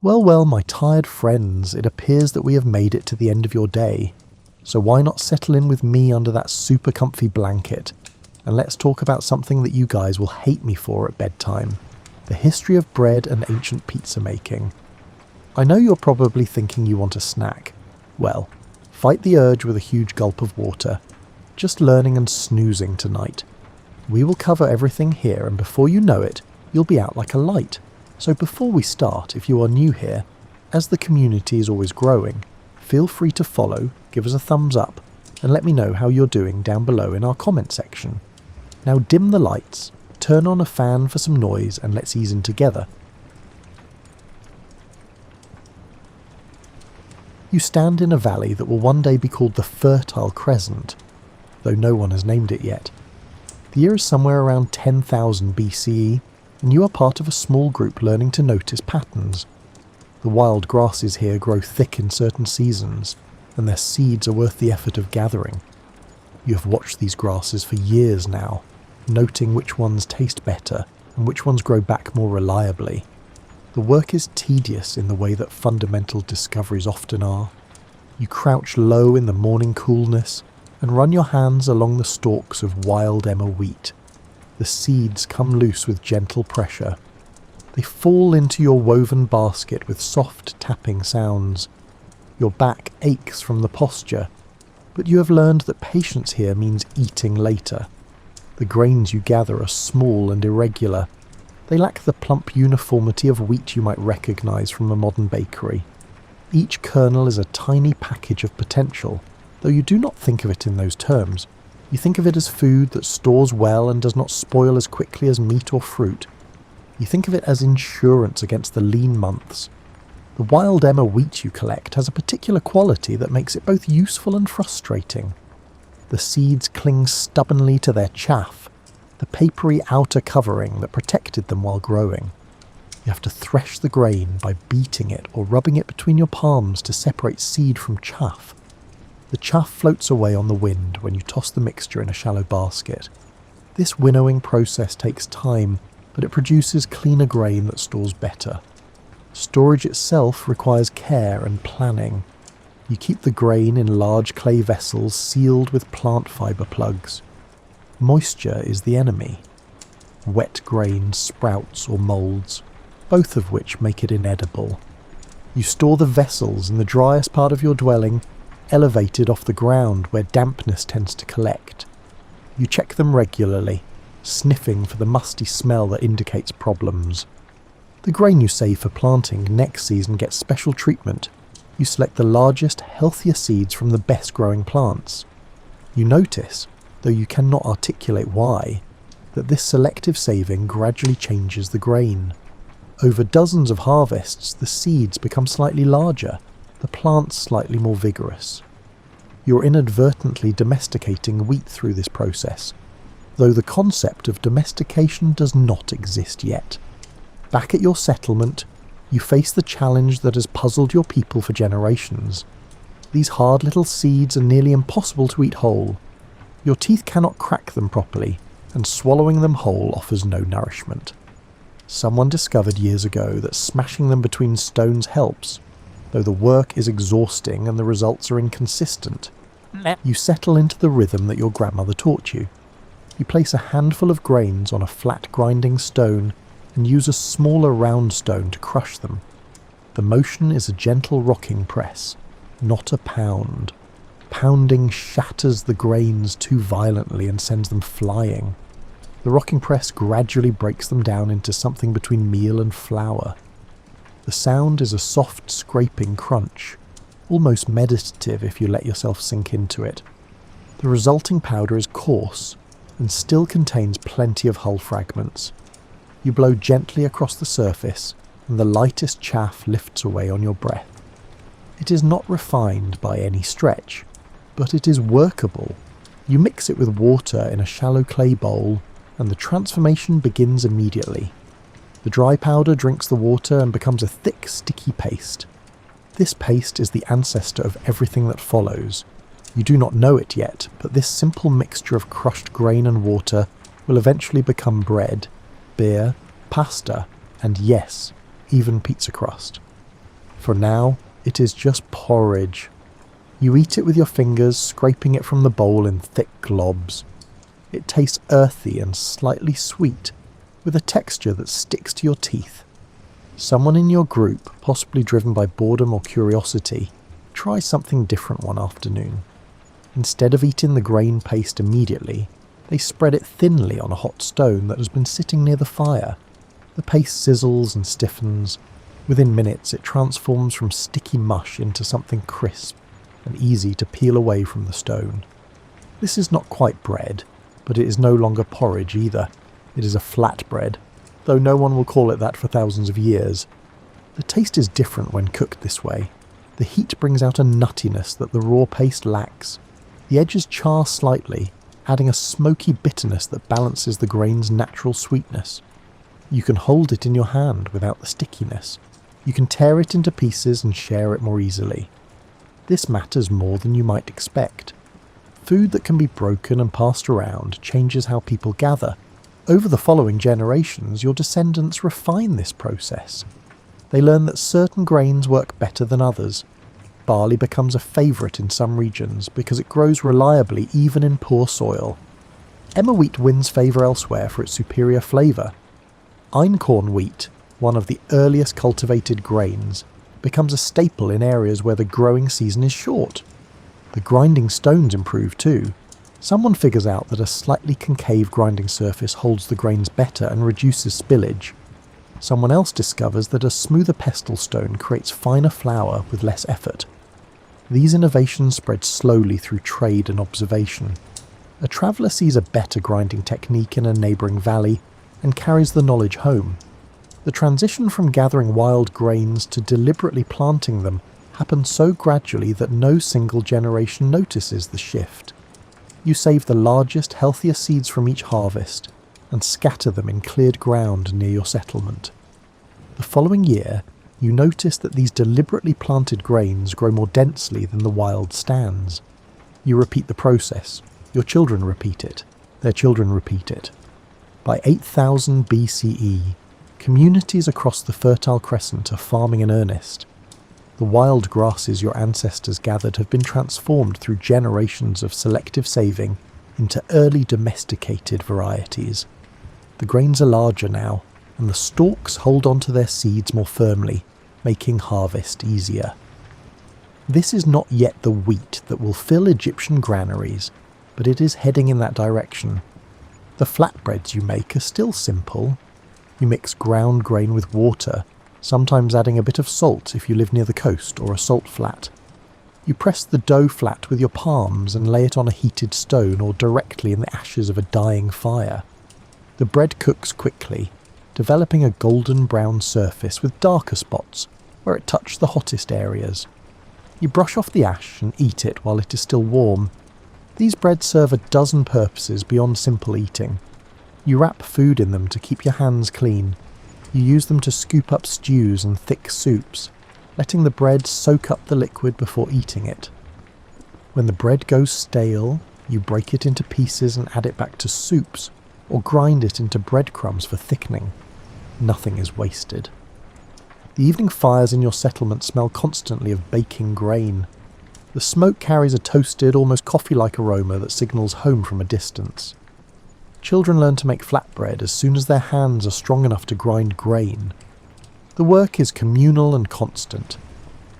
Well, well, my tired friends, it appears that we have made it to the end of your day. So why not settle in with me under that super comfy blanket, and let's talk about something that you guys will hate me for at bedtime: the history of bread and ancient pizza making. I know you're probably thinking you want a snack. Well, fight the urge with a huge gulp of water. Just learning and snoozing tonight. We will cover everything here, and before you know it, you'll be out like a light. So before we start, if you are new here, as the community is always growing, feel free to follow, give us a thumbs up, and let me know how you're doing down below in our comment section. Now dim the lights, turn on a fan for some noise, and let's ease in together. You stand in a valley that will one day be called the Fertile Crescent, though no one has named it yet. The year is somewhere around 10,000 BCE, and you are part of a small group learning to notice patterns. The wild grasses here grow thick in certain seasons, and their seeds are worth the effort of gathering. You have watched these grasses for years now, noting which ones taste better and which ones grow back more reliably. The work is tedious in the way that fundamental discoveries often are. You crouch low in the morning coolness and run your hands along the stalks of wild emmer wheat. The seeds come loose with gentle pressure. They fall into your woven basket with soft tapping sounds. Your back aches from the posture, but you have learned that patience here means eating later. The grains you gather are small and irregular. They lack the plump uniformity of wheat you might recognise from a modern bakery. Each kernel is a tiny package of potential, though you do not think of it in those terms. You think of it as food that stores well and does not spoil as quickly as meat or fruit. You think of it as insurance against the lean months. The wild emmer wheat you collect has a particular quality that makes it both useful and frustrating. The seeds cling stubbornly to their chaff, the papery outer covering that protected them while growing. You have to thresh the grain by beating it or rubbing it between your palms to separate seed from chaff. The chaff floats away on the wind when you toss the mixture in a shallow basket. This winnowing process takes time, but it produces cleaner grain that stores better. Storage itself requires care and planning. You keep the grain in large clay vessels sealed with plant fibre plugs. Moisture is the enemy. Wet grain sprouts or moulds, both of which make it inedible. You store the vessels in the driest part of your dwelling, elevated off the ground where dampness tends to collect. You check them regularly, sniffing for the musty smell that indicates problems. The grain you save for planting next season gets special treatment. You select the largest, healthier seeds from the best growing plants. You notice, though you cannot articulate why, that this selective saving gradually changes the grain. Over dozens of harvests, the seeds become slightly larger, the plants slightly more vigorous. You're inadvertently domesticating wheat through this process, though the concept of domestication does not exist yet. Back at your settlement, you face the challenge that has puzzled your people for generations. These hard little seeds are nearly impossible to eat whole. Your teeth cannot crack them properly, and swallowing them whole offers no nourishment. Someone discovered years ago that smashing them between stones helps, though the work is exhausting and the results are inconsistent. You settle into the rhythm that your grandmother taught you. You place a handful of grains on a flat grinding stone and use a smaller round stone to crush them. The motion is a gentle rocking press, not a pound. Pounding shatters the grains too violently and sends them flying. The rocking press gradually breaks them down into something between meal and flour. The sound is a soft scraping crunch, almost meditative if you let yourself sink into it. The resulting powder is coarse and still contains plenty of hull fragments. You blow gently across the surface and the lightest chaff lifts away on your breath. It is not refined by any stretch, but it is workable. You mix it with water in a shallow clay bowl and the transformation begins immediately. The dry powder drinks the water and becomes a thick, sticky paste. This paste is the ancestor of everything that follows. You do not know it yet, but this simple mixture of crushed grain and water will eventually become bread, beer, pasta, and yes, even pizza crust. For now, it is just porridge. You eat it with your fingers, scraping it from the bowl in thick globs. It tastes earthy and slightly sweet, with a texture that sticks to your teeth. Someone in your group, possibly driven by boredom or curiosity, tries something different one afternoon. Instead of eating the grain paste immediately, they spread it thinly on a hot stone that has been sitting near the fire. The paste sizzles and stiffens. Within minutes it transforms from sticky mush into something crisp and easy to peel away from the stone. This is not quite bread, but it is no longer porridge either. It is a flatbread, though no one will call it that for thousands of years. The taste is different when cooked this way. The heat brings out a nuttiness that the raw paste lacks. The edges char slightly, adding a smoky bitterness that balances the grain's natural sweetness. You can hold it in your hand without the stickiness. You can tear it into pieces and share it more easily. This matters more than you might expect. Food that can be broken and passed around changes how people gather. Over the following generations, your descendants refine this process. They learn that certain grains work better than others. Barley becomes a favourite in some regions because it grows reliably even in poor soil. Emmer wheat wins favour elsewhere for its superior flavour. Einkorn wheat, one of the earliest cultivated grains, becomes a staple in areas where the growing season is short. The grinding stones improve too. Someone figures out that a slightly concave grinding surface holds the grains better and reduces spillage. Someone else discovers that a smoother pestle stone creates finer flour with less effort. These innovations spread slowly through trade and observation. A traveller sees a better grinding technique in a neighbouring valley and carries the knowledge home. The transition from gathering wild grains to deliberately planting them happens so gradually that no single generation notices the shift. You save the largest, healthiest seeds from each harvest and scatter them in cleared ground near your settlement. The following year, you notice that these deliberately planted grains grow more densely than the wild stands. You repeat the process. Your children repeat it. Their children repeat it. By 8000 BCE, communities across the Fertile Crescent are farming in earnest. The wild grasses your ancestors gathered have been transformed through generations of selective saving into early domesticated varieties. The grains are larger now, and the stalks hold onto their seeds more firmly, making harvest easier. This is not yet the wheat that will fill Egyptian granaries, but it is heading in that direction. The flatbreads you make are still simple. You mix ground grain with water, sometimes adding a bit of salt if you live near the coast or a salt flat. You press the dough flat with your palms and lay it on a heated stone or directly in the ashes of a dying fire. The bread cooks quickly, developing a golden brown surface with darker spots where it touched the hottest areas. You brush off the ash and eat it while it is still warm. These breads serve a dozen purposes beyond simple eating. You wrap food in them to keep your hands clean. You use them to scoop up stews and thick soups, letting the bread soak up the liquid before eating it. When the bread goes stale, you break it into pieces and add it back to soups, or grind it into breadcrumbs for thickening. Nothing is wasted. The evening fires in your settlement smell constantly of baking grain. The smoke carries a toasted, almost coffee-like aroma that signals home from a distance. Children learn to make flatbread as soon as their hands are strong enough to grind grain. The work is communal and constant.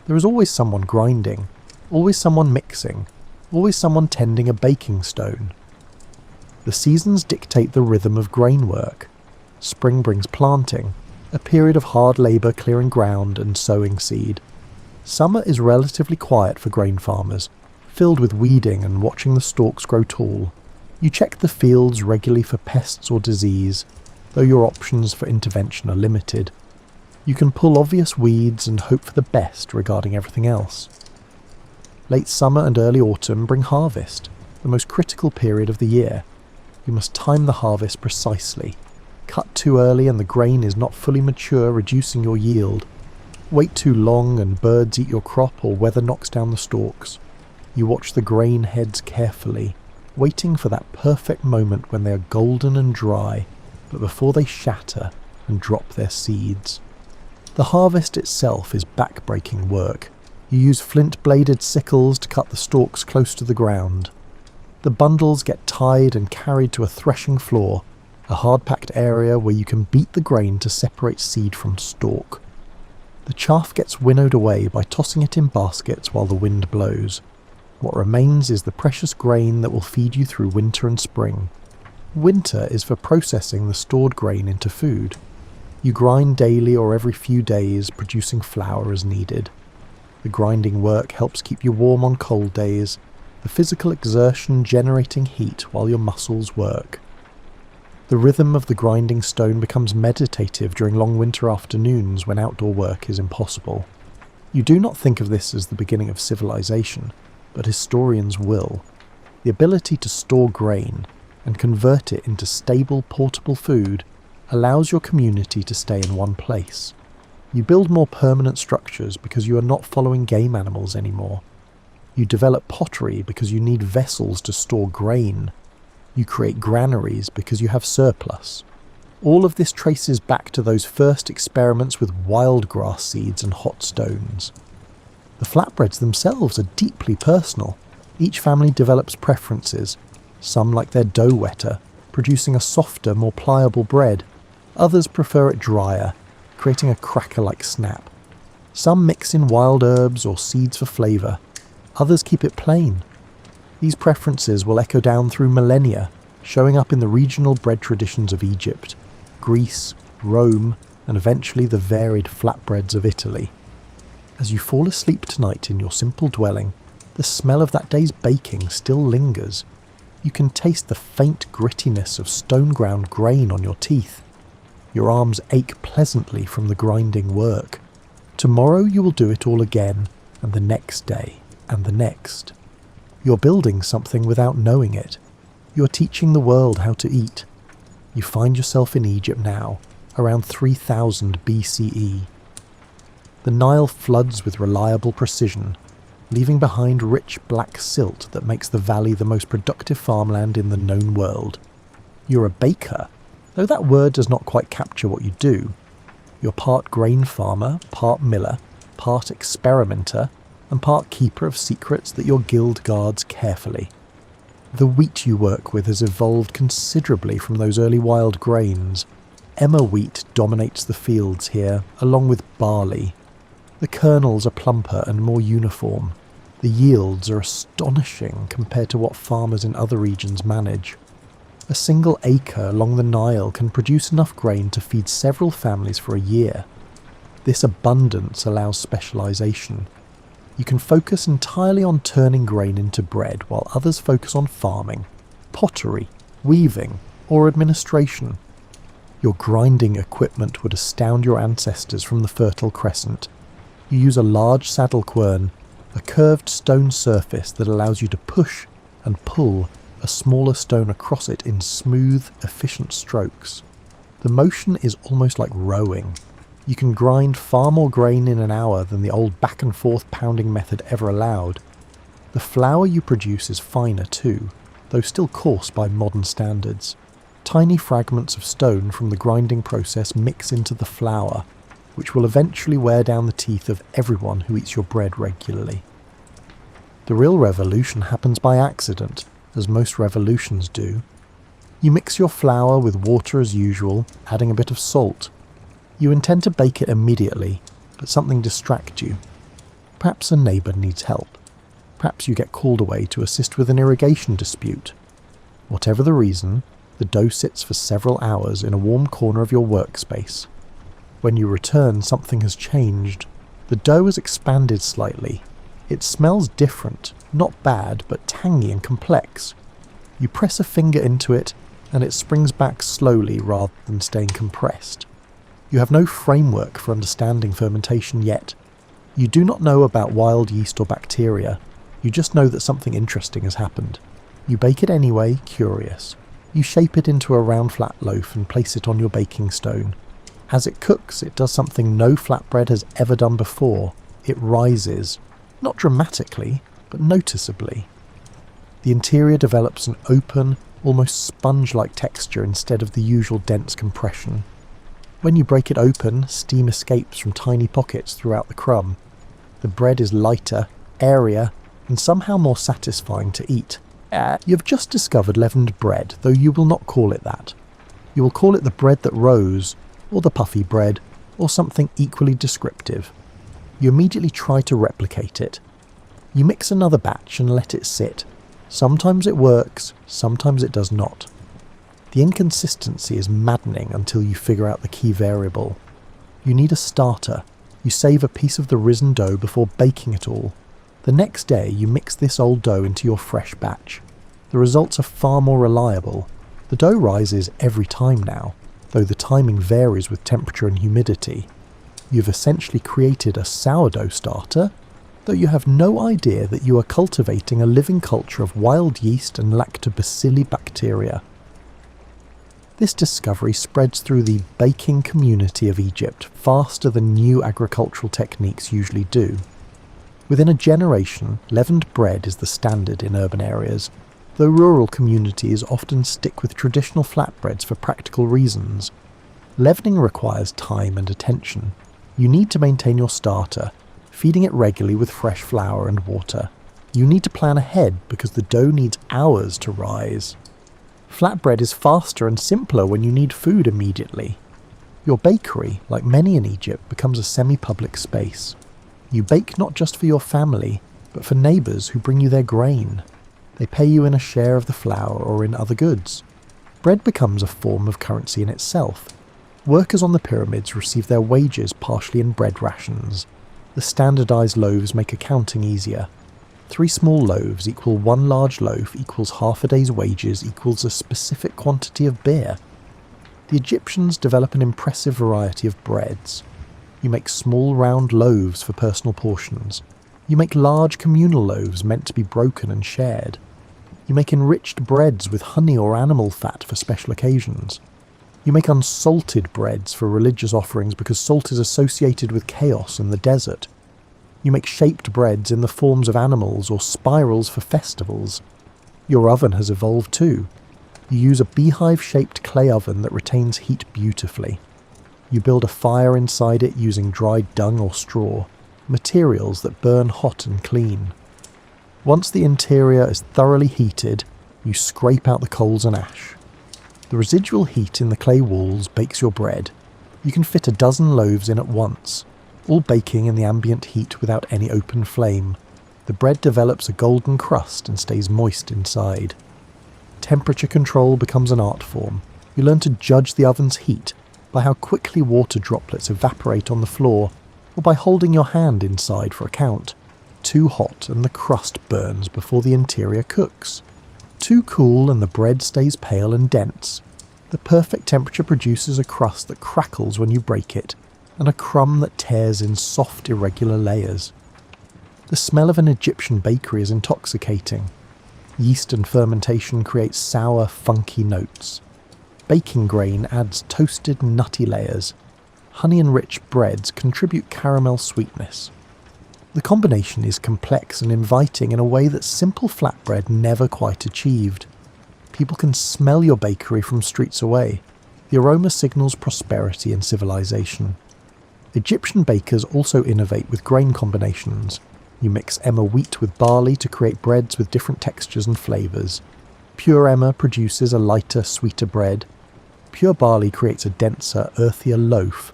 There is always someone grinding, always someone mixing, always someone tending a baking stone. The seasons dictate the rhythm of grain work. Spring brings planting, a period of hard labour clearing ground and sowing seed. Summer is relatively quiet for grain farmers, filled with weeding and watching the stalks grow tall. You check the fields regularly for pests or disease, though your options for intervention are limited. You can pull obvious weeds and hope for the best regarding everything else. Late summer and early autumn bring harvest, the most critical period of the year. You must time the harvest precisely. Cut too early and the grain is not fully mature, reducing your yield. Wait too long and birds eat your crop or weather knocks down the stalks. You watch the grain heads carefully, waiting for that perfect moment when they are golden and dry, but before they shatter and drop their seeds. The harvest itself is back-breaking work. You use flint-bladed sickles to cut the stalks close to the ground. The bundles get tied and carried to a threshing floor, a hard-packed area where you can beat the grain to separate seed from stalk. The chaff gets winnowed away by tossing it in baskets while the wind blows. What remains is the precious grain that will feed you through winter and spring. Winter is for processing the stored grain into food. You grind daily or every few days, producing flour as needed. The grinding work helps keep you warm on cold days, the physical exertion generating heat while your muscles work. The rhythm of the grinding stone becomes meditative during long winter afternoons when outdoor work is impossible. You do not think of this as the beginning of civilization, but historians will. The ability to store grain and convert it into stable, portable food allows your community to stay in one place. You build more permanent structures because you are not following game animals anymore. You develop pottery because you need vessels to store grain. You create granaries because you have surplus. All of this traces back to those first experiments with wild grass seeds and hot stones. The flatbreads themselves are deeply personal. Each family develops preferences. Some like their dough wetter, producing a softer, more pliable bread. Others prefer it drier, creating a cracker-like snap. Some mix in wild herbs or seeds for flavour. Others keep it plain. These preferences will echo down through millennia, showing up in the regional bread traditions of Egypt, Greece, Rome, and eventually the varied flatbreads of Italy. As you fall asleep tonight in your simple dwelling, the smell of that day's baking still lingers. You can taste the faint grittiness of stone-ground grain on your teeth. Your arms ache pleasantly from the grinding work. Tomorrow you will do it all again, and the next day, and the next. You're building something without knowing it. You're teaching the world how to eat. You find yourself in Egypt now, around 3000 BCE. The Nile floods with reliable precision, leaving behind rich black silt that makes the valley the most productive farmland in the known world. You're a baker, though that word does not quite capture what you do. You're part grain farmer, part miller, part experimenter, and part keeper of secrets that your guild guards carefully. The wheat you work with has evolved considerably from those early wild grains. Emmer wheat dominates the fields here, along with barley. The kernels are plumper and more uniform. The yields are astonishing compared to what farmers in other regions manage. A single acre along the Nile can produce enough grain to feed several families for a year. This abundance allows specialization. You can focus entirely on turning grain into bread while others focus on farming, pottery, weaving, or administration. Your grinding equipment would astound your ancestors from the Fertile Crescent. You use a large saddle quern, a curved stone surface that allows you to push and pull a smaller stone across it in smooth, efficient strokes. The motion is almost like rowing. You can grind far more grain in an hour than the old back and forth pounding method ever allowed. The flour you produce is finer too, though still coarse by modern standards. Tiny fragments of stone from the grinding process mix into the flour, which will eventually wear down the teeth of everyone who eats your bread regularly. The real revolution happens by accident, as most revolutions do. You mix your flour with water as usual, adding a bit of salt. You intend to bake it immediately, but something distracts you. Perhaps a neighbour needs help. Perhaps you get called away to assist with an irrigation dispute. Whatever the reason, the dough sits for several hours in a warm corner of your workspace. When you return, something has changed. The dough has expanded slightly. It smells different, not bad, but tangy and complex. You press a finger into it, and it springs back slowly rather than staying compressed. You have no framework for understanding fermentation yet. You do not know about wild yeast or bacteria. You just know that something interesting has happened. You bake it anyway, curious. You shape it into a round flat loaf and place it on your baking stone. As it cooks, it does something no flatbread has ever done before. It rises. Not dramatically, but noticeably. The interior develops an open, almost sponge-like texture instead of the usual dense compression. When you break it open, steam escapes from tiny pockets throughout the crumb. The bread is lighter, airier, and somehow more satisfying to eat. You've just discovered leavened bread, though you will not call it that. You will call it the bread that rose, or the puffy bread, or something equally descriptive. You immediately try to replicate it. You mix another batch and let it sit. Sometimes it works, sometimes it does not. The inconsistency is maddening until you figure out the key variable. You need a starter. You save a piece of the risen dough before baking it all. The next day you mix this old dough into your fresh batch. The results are far more reliable. The dough rises every time now, though the timing varies with temperature and humidity. You've essentially created a sourdough starter, though you have no idea that you are cultivating a living culture of wild yeast and lactobacilli bacteria. This discovery spreads through the baking community of Egypt faster than new agricultural techniques usually do. Within a generation, leavened bread is the standard in urban areas, though rural communities often stick with traditional flatbreads for practical reasons. Leavening requires time and attention. You need to maintain your starter, feeding it regularly with fresh flour and water. You need to plan ahead because the dough needs hours to rise. Flatbread is faster and simpler when you need food immediately. Your bakery, like many in Egypt, becomes a semi-public space. You bake not just for your family, but for neighbours who bring you their grain. They pay you in a share of the flour or in other goods. Bread becomes a form of currency in itself. Workers on the pyramids receive their wages partially in bread rations. The standardised loaves make accounting easier. 3 small loaves equal 1 large loaf equals half a day's wages equals a specific quantity of beer. The Egyptians develop an impressive variety of breads. You make small round loaves for personal portions. You make large communal loaves meant to be broken and shared. You make enriched breads with honey or animal fat for special occasions. You make unsalted breads for religious offerings because salt is associated with chaos in the desert. You make shaped breads in the forms of animals or spirals for festivals. Your oven has evolved too. You use a beehive-shaped clay oven that retains heat beautifully. You build a fire inside it using dried dung or straw, materials that burn hot and clean. Once the interior is thoroughly heated, you scrape out the coals and ash. The residual heat in the clay walls bakes your bread. You can fit a dozen loaves in at once, all baking in the ambient heat without any open flame. The bread develops a golden crust and stays moist inside. Temperature control becomes an art form. You learn to judge the oven's heat by how quickly water droplets evaporate on the floor, or by holding your hand inside for a count. Too hot and the crust burns before the interior cooks. Too cool and the bread stays pale and dense. The perfect temperature produces a crust that crackles when you break it, and a crumb that tears in soft, irregular layers. The smell of an Egyptian bakery is intoxicating. Yeast and fermentation create sour, funky notes. Baking grain adds toasted, nutty layers. Honey-enriched breads contribute caramel sweetness. The combination is complex and inviting in a way that simple flatbread never quite achieved. People can smell your bakery from streets away. The aroma signals prosperity and civilization. Egyptian bakers also innovate with grain combinations. You mix emmer wheat with barley to create breads with different textures and flavours. Pure emmer produces a lighter, sweeter bread. Pure barley creates a denser, earthier loaf.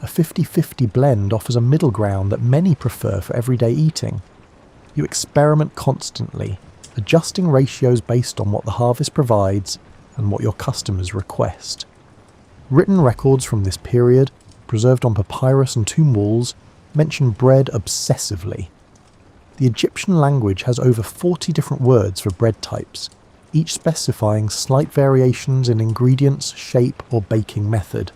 A 50-50 blend offers a middle ground that many prefer for everyday eating. You experiment constantly, adjusting ratios based on what the harvest provides and what your customers request. Written records from this period, preserved on papyrus and tomb walls, mention bread obsessively. The Egyptian language has over 40 different words for bread types, each specifying slight variations in ingredients, shape, or baking method.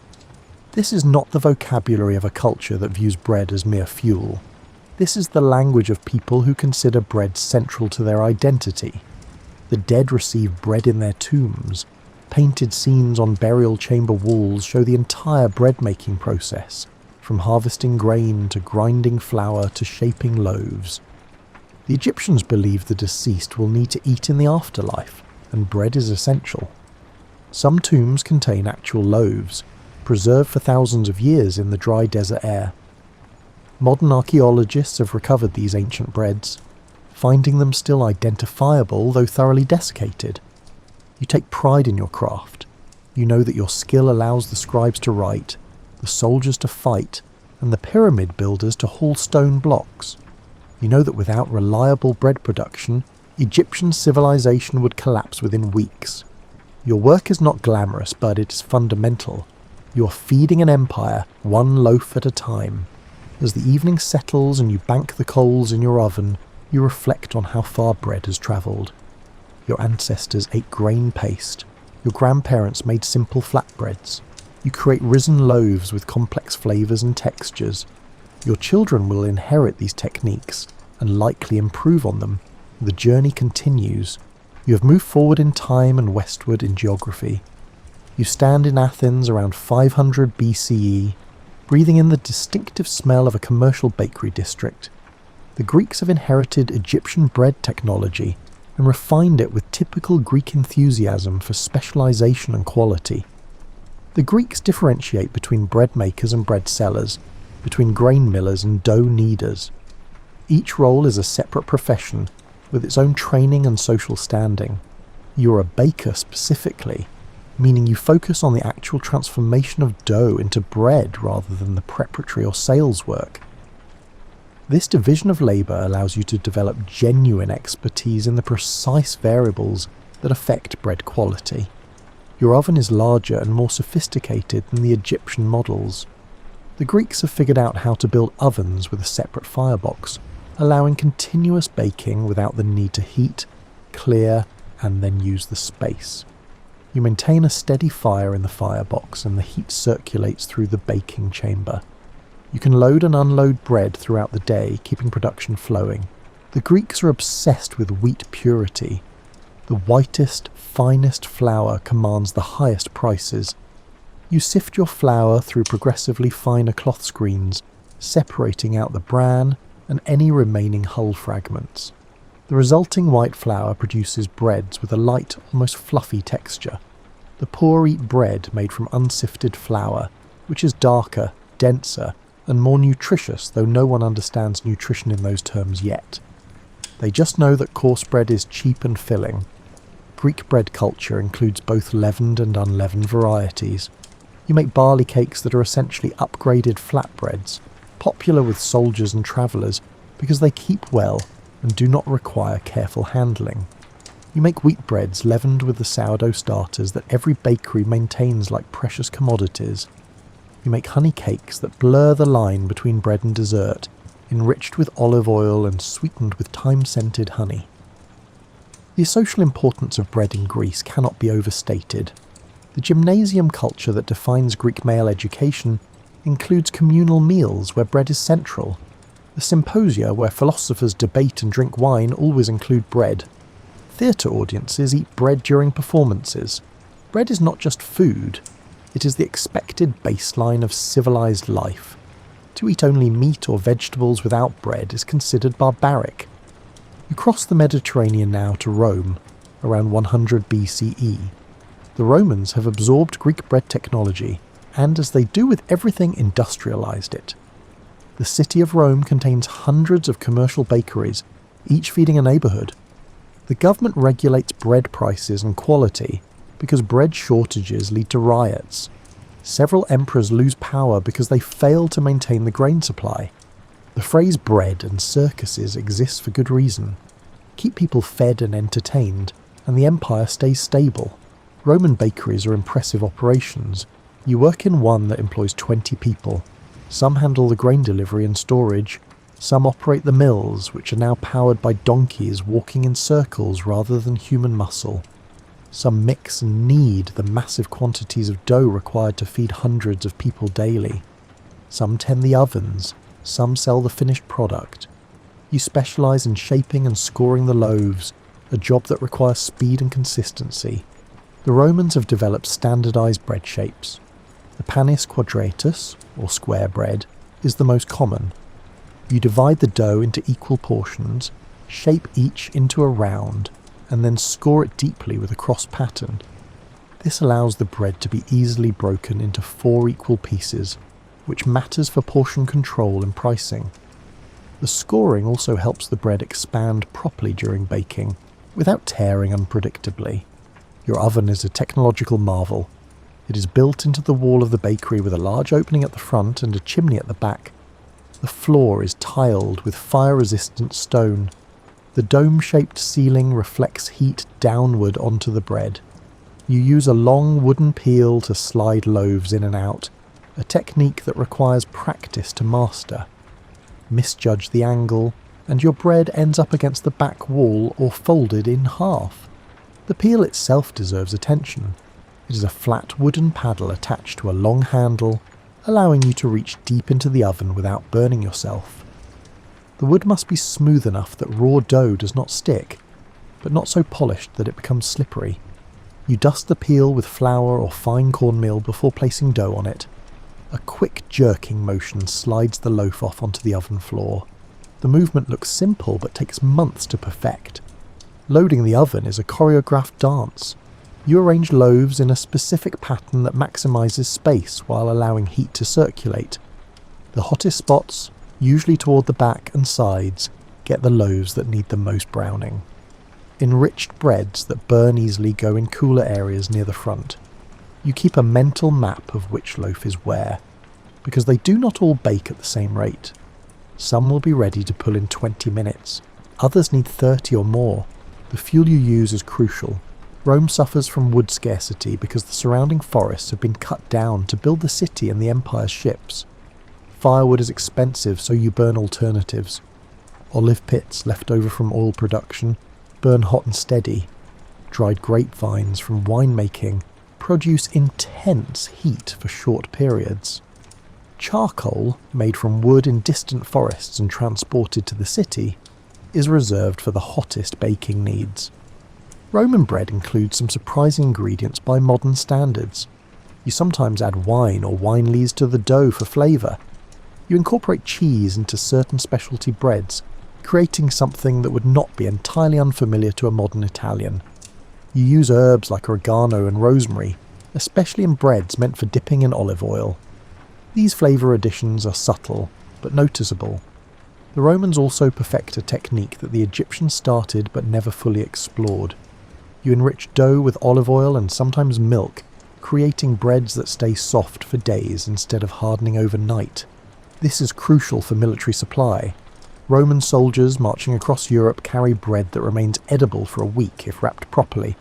This is not the vocabulary of a culture that views bread as mere fuel. This is the language of people who consider bread central to their identity. The dead receive bread in their tombs. Painted scenes on burial chamber walls show the entire bread-making process, from harvesting grain to grinding flour to shaping loaves. The Egyptians believe the deceased will need to eat in the afterlife, and bread is essential. Some tombs contain actual loaves. preserved for thousands of years in the dry desert air. Modern archaeologists have recovered these ancient breads, finding them still identifiable though thoroughly desiccated. You take pride in your craft. You know that your skill allows the scribes to write, the soldiers to fight, and the pyramid builders to haul stone blocks. You know that without reliable bread production, Egyptian civilization would collapse within weeks. Your work is not glamorous, but it is fundamental. You are feeding an empire, one loaf at a time. As the evening settles and you bank the coals in your oven, you reflect on how far bread has travelled. Your ancestors ate grain paste. Your grandparents made simple flatbreads. You create risen loaves with complex flavours and textures. Your children will inherit these techniques and likely improve on them. The journey continues. You have moved forward in time and westward in geography. You stand in Athens around 500 BCE, breathing in the distinctive smell of a commercial bakery district. The Greeks have inherited Egyptian bread technology and refined it with typical Greek enthusiasm for specialization and quality. The Greeks differentiate between bread makers and bread sellers, between grain millers and dough kneaders. Each role is a separate profession, with its own training and social standing. You're a baker specifically, meaning you focus on the actual transformation of dough into bread rather than the preparatory or sales work. This division of labour allows you to develop genuine expertise in the precise variables that affect bread quality. Your oven is larger and more sophisticated than the Egyptian models. The Greeks have figured out how to build ovens with a separate firebox, allowing continuous baking without the need to heat, clear, and then use the space. You maintain a steady fire in the firebox and the heat circulates through the baking chamber. You can load and unload bread throughout the day, keeping production flowing. The Greeks are obsessed with wheat purity. The whitest, finest flour commands the highest prices. You sift your flour through progressively finer cloth screens, separating out the bran and any remaining hull fragments. The resulting white flour produces breads with a light, almost fluffy texture. The poor eat bread made from unsifted flour, which is darker, denser, and more nutritious, though no one understands nutrition in those terms yet. They just know that coarse bread is cheap and filling. Greek bread culture includes both leavened and unleavened varieties. You make barley cakes that are essentially upgraded flatbreads, popular with soldiers and travellers because they keep well and do not require careful handling. You make wheat breads leavened with the sourdough starters that every bakery maintains like precious commodities. You make honey cakes that blur the line between bread and dessert, enriched with olive oil and sweetened with thyme-scented honey. The social importance of bread in Greece cannot be overstated. The gymnasium culture that defines Greek male education includes communal meals where bread is central. The symposia where philosophers debate and drink wine always include bread. Theatre audiences eat bread during performances. Bread is not just food, it is the expected baseline of civilized life. To eat only meat or vegetables without bread is considered barbaric. You cross the Mediterranean now to Rome, around 100 BCE. The Romans have absorbed Greek bread technology, and as they do with everything, industrialized it. The city of Rome contains hundreds of commercial bakeries, each feeding a neighborhood. The government regulates bread prices and quality because bread shortages lead to riots. Several emperors lose power because they fail to maintain the grain supply. The phrase bread and circuses exists for good reason. Keep people fed and entertained, and the empire stays stable. Roman bakeries are impressive operations. You work in one that employs 20 people. Some handle the grain delivery and storage. Some operate the mills, which are now powered by donkeys walking in circles rather than human muscle. Some mix and knead the massive quantities of dough required to feed hundreds of people daily. Some tend the ovens. Some sell the finished product. You specialize in shaping and scoring the loaves, a job that requires speed and consistency. The Romans have developed standardized bread shapes. The panis quadratus, or square bread, is the most common. You divide the dough into equal portions, shape each into a round, and then score it deeply with a cross pattern. This allows the bread to be easily broken into 4 equal pieces, which matters for portion control and pricing. The scoring also helps the bread expand properly during baking, without tearing unpredictably. Your oven is a technological marvel. It is built into the wall of the bakery with a large opening at the front and a chimney at the back. The floor is tiled with fire-resistant stone. The dome-shaped ceiling reflects heat downward onto the bread. You use a long wooden peel to slide loaves in and out, a technique that requires practice to master. Misjudge the angle, and your bread ends up against the back wall or folded in half. The peel itself deserves attention. It is a flat wooden paddle attached to a long handle, allowing you to reach deep into the oven without burning yourself. The wood must be smooth enough that raw dough does not stick, but not so polished that it becomes slippery. You dust the peel with flour or fine cornmeal before placing dough on it. A quick jerking motion slides the loaf off onto the oven floor. The movement looks simple but takes months to perfect. Loading the oven is a choreographed dance. You arrange loaves in a specific pattern that maximizes space while allowing heat to circulate. The hottest spots, usually toward the back and sides, get the loaves that need the most browning. Enriched breads that burn easily go in cooler areas near the front. You keep a mental map of which loaf is where, because they do not all bake at the same rate. Some will be ready to pull in 20 minutes, others need 30 or more. The fuel you use is crucial. Rome suffers from wood scarcity because the surrounding forests have been cut down to build the city and the empire's ships. Firewood is expensive, so you burn alternatives. Olive pits left over from oil production burn hot and steady. Dried grapevines from winemaking produce intense heat for short periods. Charcoal, made from wood in distant forests and transported to the city, is reserved for the hottest baking needs. Roman bread includes some surprising ingredients by modern standards. You sometimes add wine or wine lees to the dough for flavour. You incorporate cheese into certain specialty breads, creating something that would not be entirely unfamiliar to a modern Italian. You use herbs like oregano and rosemary, especially in breads meant for dipping in olive oil. These flavour additions are subtle, but noticeable. The Romans also perfect a technique that the Egyptians started but never fully explored. You enrich dough with olive oil and sometimes milk, creating breads that stay soft for days instead of hardening overnight. This is crucial for military supply. Roman soldiers marching across Europe carry bread that remains edible for a week if wrapped properly.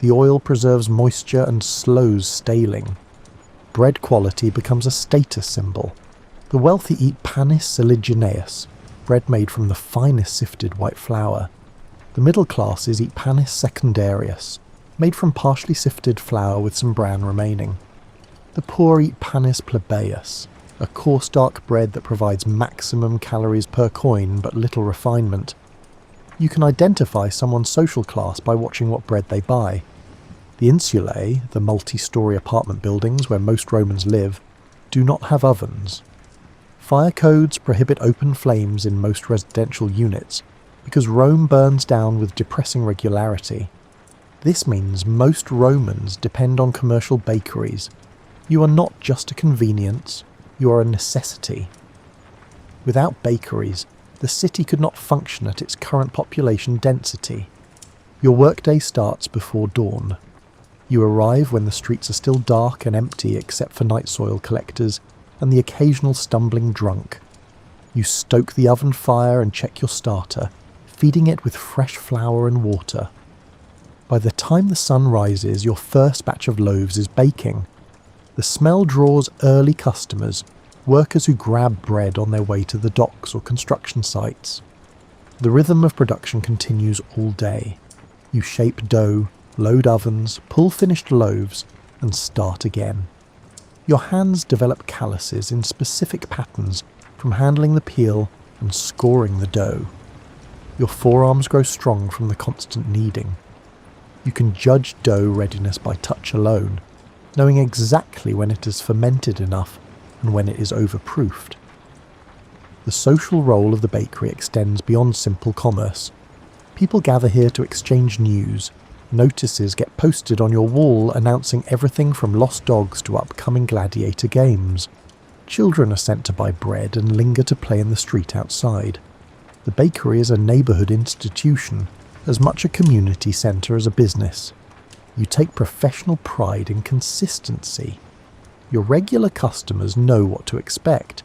The oil preserves moisture and slows staling. Bread quality becomes a status symbol. The wealthy eat panis saligineus, bread made from the finest sifted white flour. The middle classes eat panis secundarius, made from partially sifted flour with some bran remaining. The poor eat panis plebeius, a coarse dark bread that provides maximum calories per coin but little refinement. You can identify someone's social class by watching what bread they buy. The insulae, the multi-storey apartment buildings where most Romans live, do not have ovens. Fire codes prohibit open flames in most residential units, because Rome burns down with depressing regularity. This means most Romans depend on commercial bakeries. You are not just a convenience, you are a necessity. Without bakeries, the city could not function at its current population density. Your workday starts before dawn. You arrive when the streets are still dark and empty except for night soil collectors and the occasional stumbling drunk. You stoke the oven fire and check your starter, feeding it with fresh flour and water. By the time the sun rises, your first batch of loaves is baking. The smell draws early customers, workers who grab bread on their way to the docks or construction sites. The rhythm of production continues all day. You shape dough, load ovens, pull finished loaves, and start again. Your hands develop calluses in specific patterns from handling the peel and scoring the dough. Your forearms grow strong from the constant kneading. You can judge dough readiness by touch alone, knowing exactly when it is fermented enough and when it is overproofed. The social role of the bakery extends beyond simple commerce. People gather here to exchange news, Notices get posted on your wall announcing everything from lost dogs to upcoming gladiator games. Children are sent to buy bread and linger to play in the street outside. The bakery is a neighbourhood institution, as much a community centre as a business. You take professional pride in consistency. Your regular customers know what to expect.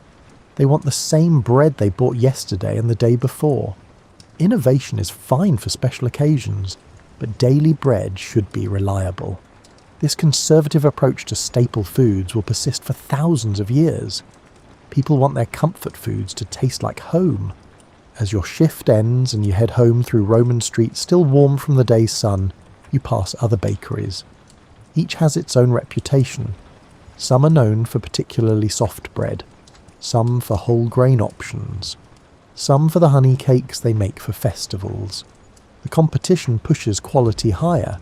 They want the same bread they bought yesterday and the day before. Innovation is fine for special occasions, but daily bread should be reliable. This conservative approach to staple foods will persist for thousands of years. People want their comfort foods to taste like home. As your shift ends and you head home through Roman streets still warm from the day's sun, you pass other bakeries. Each has its own reputation. Some are known for particularly soft bread, some for whole grain options, some for the honey cakes they make for festivals. The competition pushes quality higher.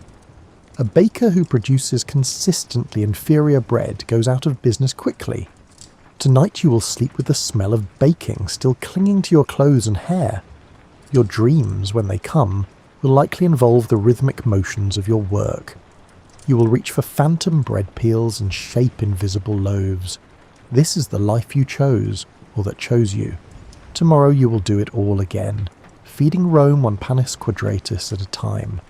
A baker who produces consistently inferior bread goes out of business quickly. Tonight you will sleep with the smell of baking still clinging to your clothes and hair. Your dreams, when they come, will likely involve the rhythmic motions of your work. You will reach for phantom bread peels and shape invisible loaves. This is the life you chose, or that chose you. Tomorrow you will do it all again, feeding Rome one panis quadratus at a time.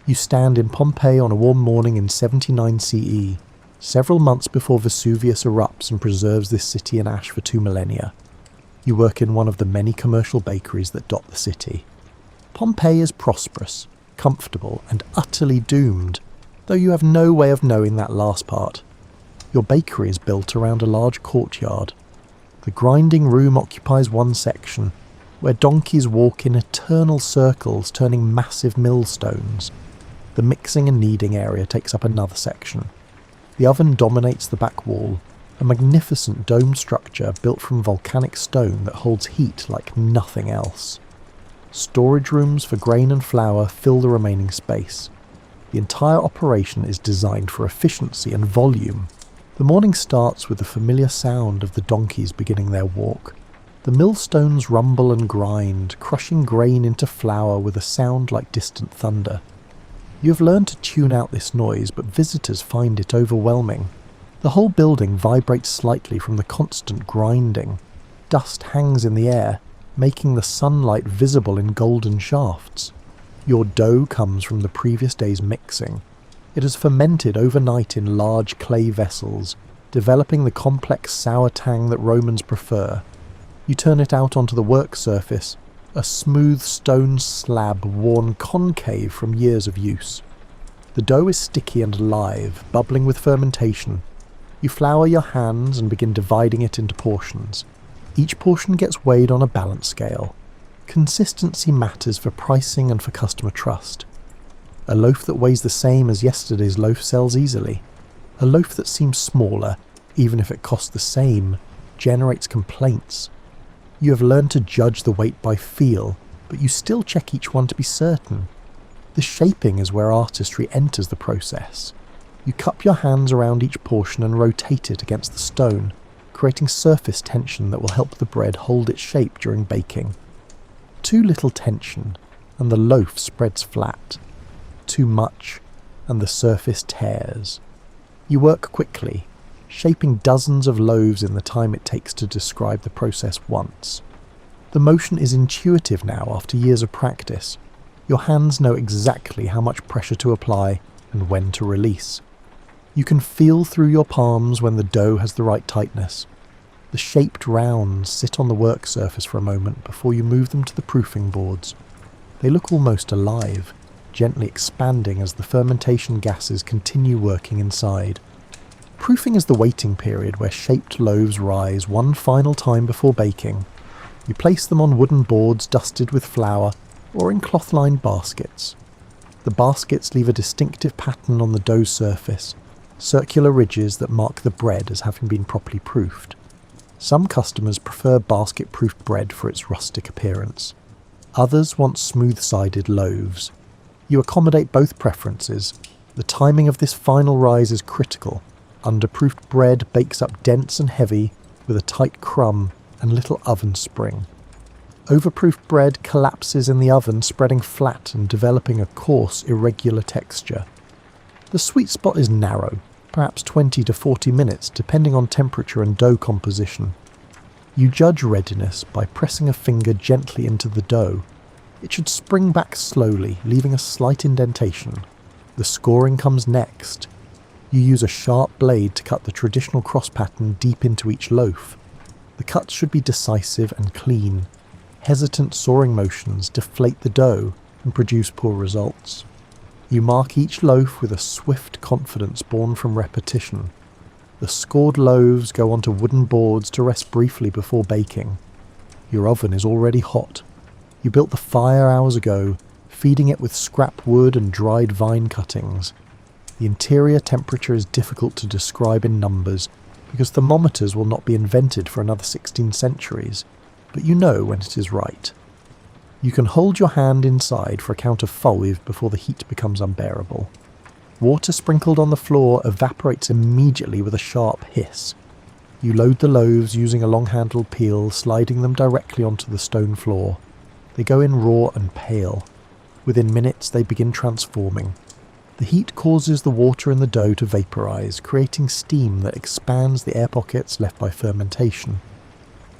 You stand in Pompeii on a warm morning in 79 CE, several months before Vesuvius erupts and preserves this city in ash for 2 millennia. You work in one of the many commercial bakeries that dot the city. Pompeii is prosperous, comfortable, and utterly doomed, though you have no way of knowing that last part. Your bakery is built around a large courtyard. The grinding room occupies one section, where donkeys walk in eternal circles turning massive millstones. The mixing and kneading area takes up another section. The oven dominates the back wall, a magnificent domed structure built from volcanic stone that holds heat like nothing else. Storage rooms for grain and flour fill the remaining space. The entire operation is designed for efficiency and volume. The morning starts with the familiar sound of the donkeys beginning their walk. The millstones rumble and grind, crushing grain into flour with a sound like distant thunder. You have learned to tune out this noise, but visitors find it overwhelming. The whole building vibrates slightly from the constant grinding. Dust hangs in the air, making the sunlight visible in golden shafts. Your dough comes from the previous day's mixing. It has fermented overnight in large clay vessels, developing the complex sour tang that Romans prefer. You turn it out onto the work surface, a smooth stone slab worn concave from years of use. The dough is sticky and alive, bubbling with fermentation. You flour your hands and begin dividing it into portions. Each portion gets weighed on a balance scale. Consistency matters for pricing and for customer trust. A loaf that weighs the same as yesterday's loaf sells easily. A loaf that seems smaller, even if it costs the same, generates complaints. You have learned to judge the weight by feel, but you still check each one to be certain. The shaping is where artistry enters the process. You cup your hands around each portion and rotate it against the stone, creating surface tension that will help the bread hold its shape during baking. Too little tension, and the loaf spreads flat. Too much, and the surface tears. You work quickly, shaping dozens of loaves in the time it takes to describe the process once. The motion is intuitive now after years of practice. Your hands know exactly how much pressure to apply and when to release. You can feel through your palms when the dough has the right tightness. The shaped rounds sit on the work surface for a moment before you move them to the proofing boards. They look almost alive, gently expanding as the fermentation gases continue working inside. Proofing is the waiting period where shaped loaves rise one final time before baking. You place them on wooden boards dusted with flour or in cloth-lined baskets. The baskets leave a distinctive pattern on the dough surface, circular ridges that mark the bread as having been properly proofed. Some customers prefer basket-proofed bread for its rustic appearance. Others want smooth-sided loaves. You accommodate both preferences. The timing of this final rise is critical. Underproofed bread bakes up dense and heavy with a tight crumb and little oven spring. Overproofed bread collapses in the oven, spreading flat and developing a coarse, irregular texture. The sweet spot is narrow, perhaps 20 to 40 minutes, depending on temperature and dough composition. You judge readiness by pressing a finger gently into the dough. It should spring back slowly, leaving a slight indentation. The scoring comes next. You use a sharp blade to cut the traditional cross pattern deep into each loaf. The cuts should be decisive and clean. Hesitant sawing motions deflate the dough and produce poor results. You mark each loaf with a swift confidence born from repetition. The scored loaves go onto wooden boards to rest briefly before baking. Your oven is already hot. You built the fire hours ago, feeding it with scrap wood and dried vine cuttings. The interior temperature is difficult to describe in numbers, because thermometers will not be invented for another 16 centuries, but you know when it is right. You can hold your hand inside for a count of 5 before the heat becomes unbearable. Water sprinkled on the floor evaporates immediately with a sharp hiss. You load the loaves using a long-handled peel, sliding them directly onto the stone floor. They go in raw and pale. Within minutes they begin transforming. The heat causes the water in the dough to vaporize, creating steam that expands the air pockets left by fermentation.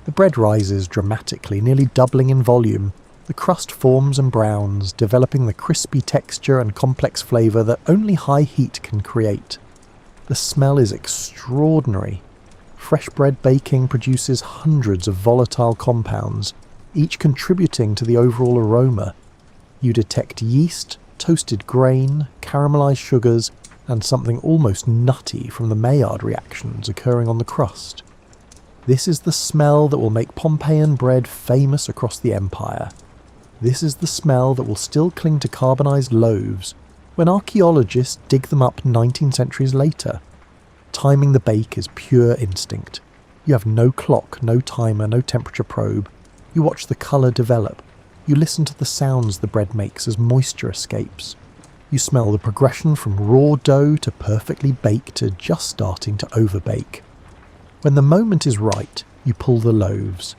The bread rises dramatically, nearly doubling in volume. The crust forms and browns, developing the crispy texture and complex flavour that only high heat can create. The smell is extraordinary. Fresh bread baking produces hundreds of volatile compounds, each contributing to the overall aroma. You detect yeast, toasted grain, caramelised sugars, and something almost nutty from the Maillard reactions occurring on the crust. This is the smell that will make Pompeian bread famous across the empire. This is the smell that will still cling to carbonised loaves when archaeologists dig them up 19 centuries later. Timing the bake is pure instinct. You have no clock, no timer, no temperature probe. You watch the colour develop. You listen to the sounds the bread makes as moisture escapes. You smell the progression from raw dough to perfectly baked to just starting to overbake. When the moment is right, you pull the loaves.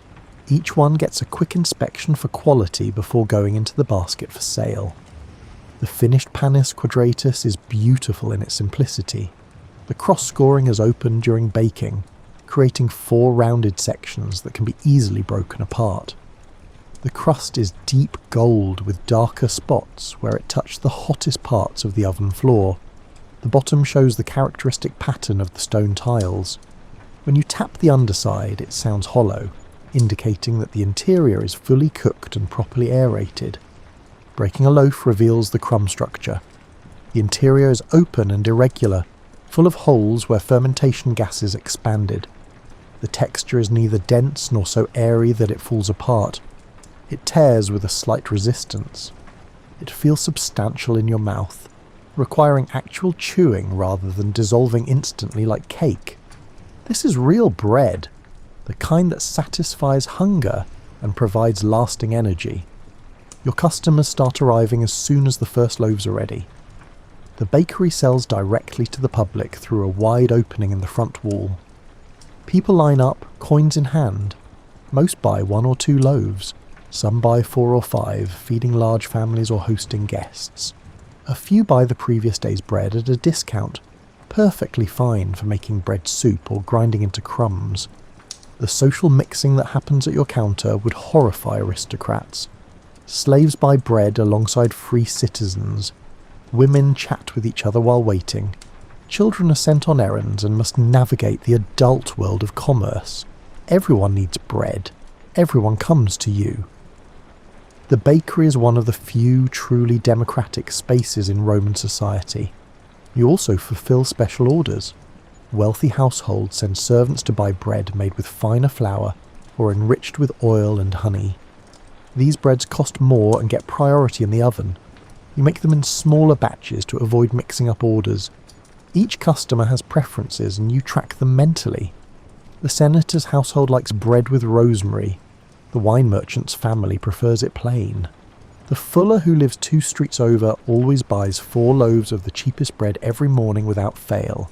Each one gets a quick inspection for quality before going into the basket for sale. The finished panis quadratus is beautiful in its simplicity. The cross-scoring is opened during baking, creating 4 rounded sections that can be easily broken apart. The crust is deep gold with darker spots where it touched the hottest parts of the oven floor. The bottom shows the characteristic pattern of the stone tiles. When you tap the underside, it sounds hollow, indicating that the interior is fully cooked and properly aerated. Breaking a loaf reveals the crumb structure. The interior is open and irregular, full of holes where fermentation gases expanded. The texture is neither dense nor so airy that it falls apart. It tears with a slight resistance. It feels substantial in your mouth, requiring actual chewing rather than dissolving instantly like cake. This is real bread, the kind that satisfies hunger and provides lasting energy. Your customers start arriving as soon as the first loaves are ready. The bakery sells directly to the public through a wide opening in the front wall. People line up, coins in hand. Most buy 1 or 2 loaves. Some buy 4 or 5, feeding large families or hosting guests. A few buy the previous day's bread at a discount, perfectly fine for making bread soup or grinding into crumbs. The social mixing that happens at your counter would horrify aristocrats. Slaves buy bread alongside free citizens. Women chat with each other while waiting. Children are sent on errands and must navigate the adult world of commerce. Everyone needs bread. Everyone comes to you. The bakery is one of the few truly democratic spaces in Roman society. You also fulfill special orders. Wealthy households send servants to buy bread made with finer flour or enriched with oil and honey. These breads cost more and get priority in the oven. You make them in smaller batches to avoid mixing up orders. Each customer has preferences and you track them mentally. The senator's household likes bread with rosemary. The wine merchant's family prefers it plain. The fuller who lives 2 streets over always buys 4 loaves of the cheapest bread every morning without fail.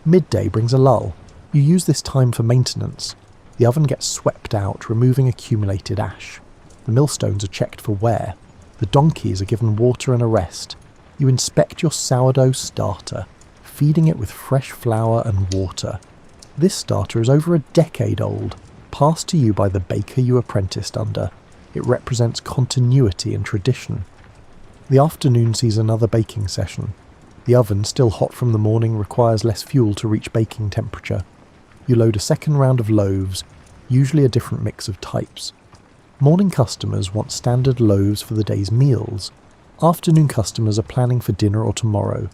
Midday brings a lull. You use this time for maintenance. The oven gets swept out, removing accumulated ash. The millstones are checked for wear. The donkeys are given water and a rest. You inspect your sourdough starter, feeding it with fresh flour and water. This starter is over a decade old, passed to you by the baker you apprenticed under. It represents continuity and tradition. The afternoon sees another baking session. The oven, still hot from the morning, requires less fuel to reach baking temperature. You load a second round of loaves, usually a different mix of types. Morning customers want standard loaves for the day's meals. Afternoon customers are planning for dinner or tomorrow.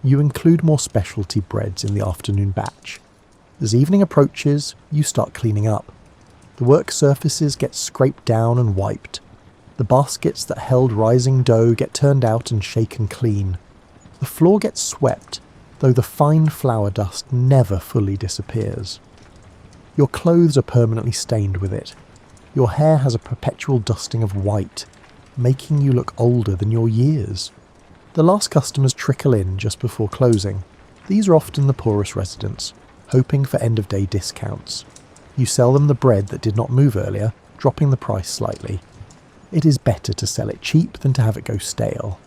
You include more specialty breads in the afternoon batch. As evening approaches, you start cleaning up. The work surfaces get scraped down and wiped. The baskets that held rising dough get turned out and shaken clean. The floor gets swept, though the fine flour dust never fully disappears. Your clothes are permanently stained with it. Your hair has a perpetual dusting of white, making you look older than your years. The last customers trickle in just before closing. These are often the poorest residents, hoping for end-of-day discounts. You sell them the bread that did not move earlier, dropping the price slightly. It is better to sell it cheap than to have it go stale.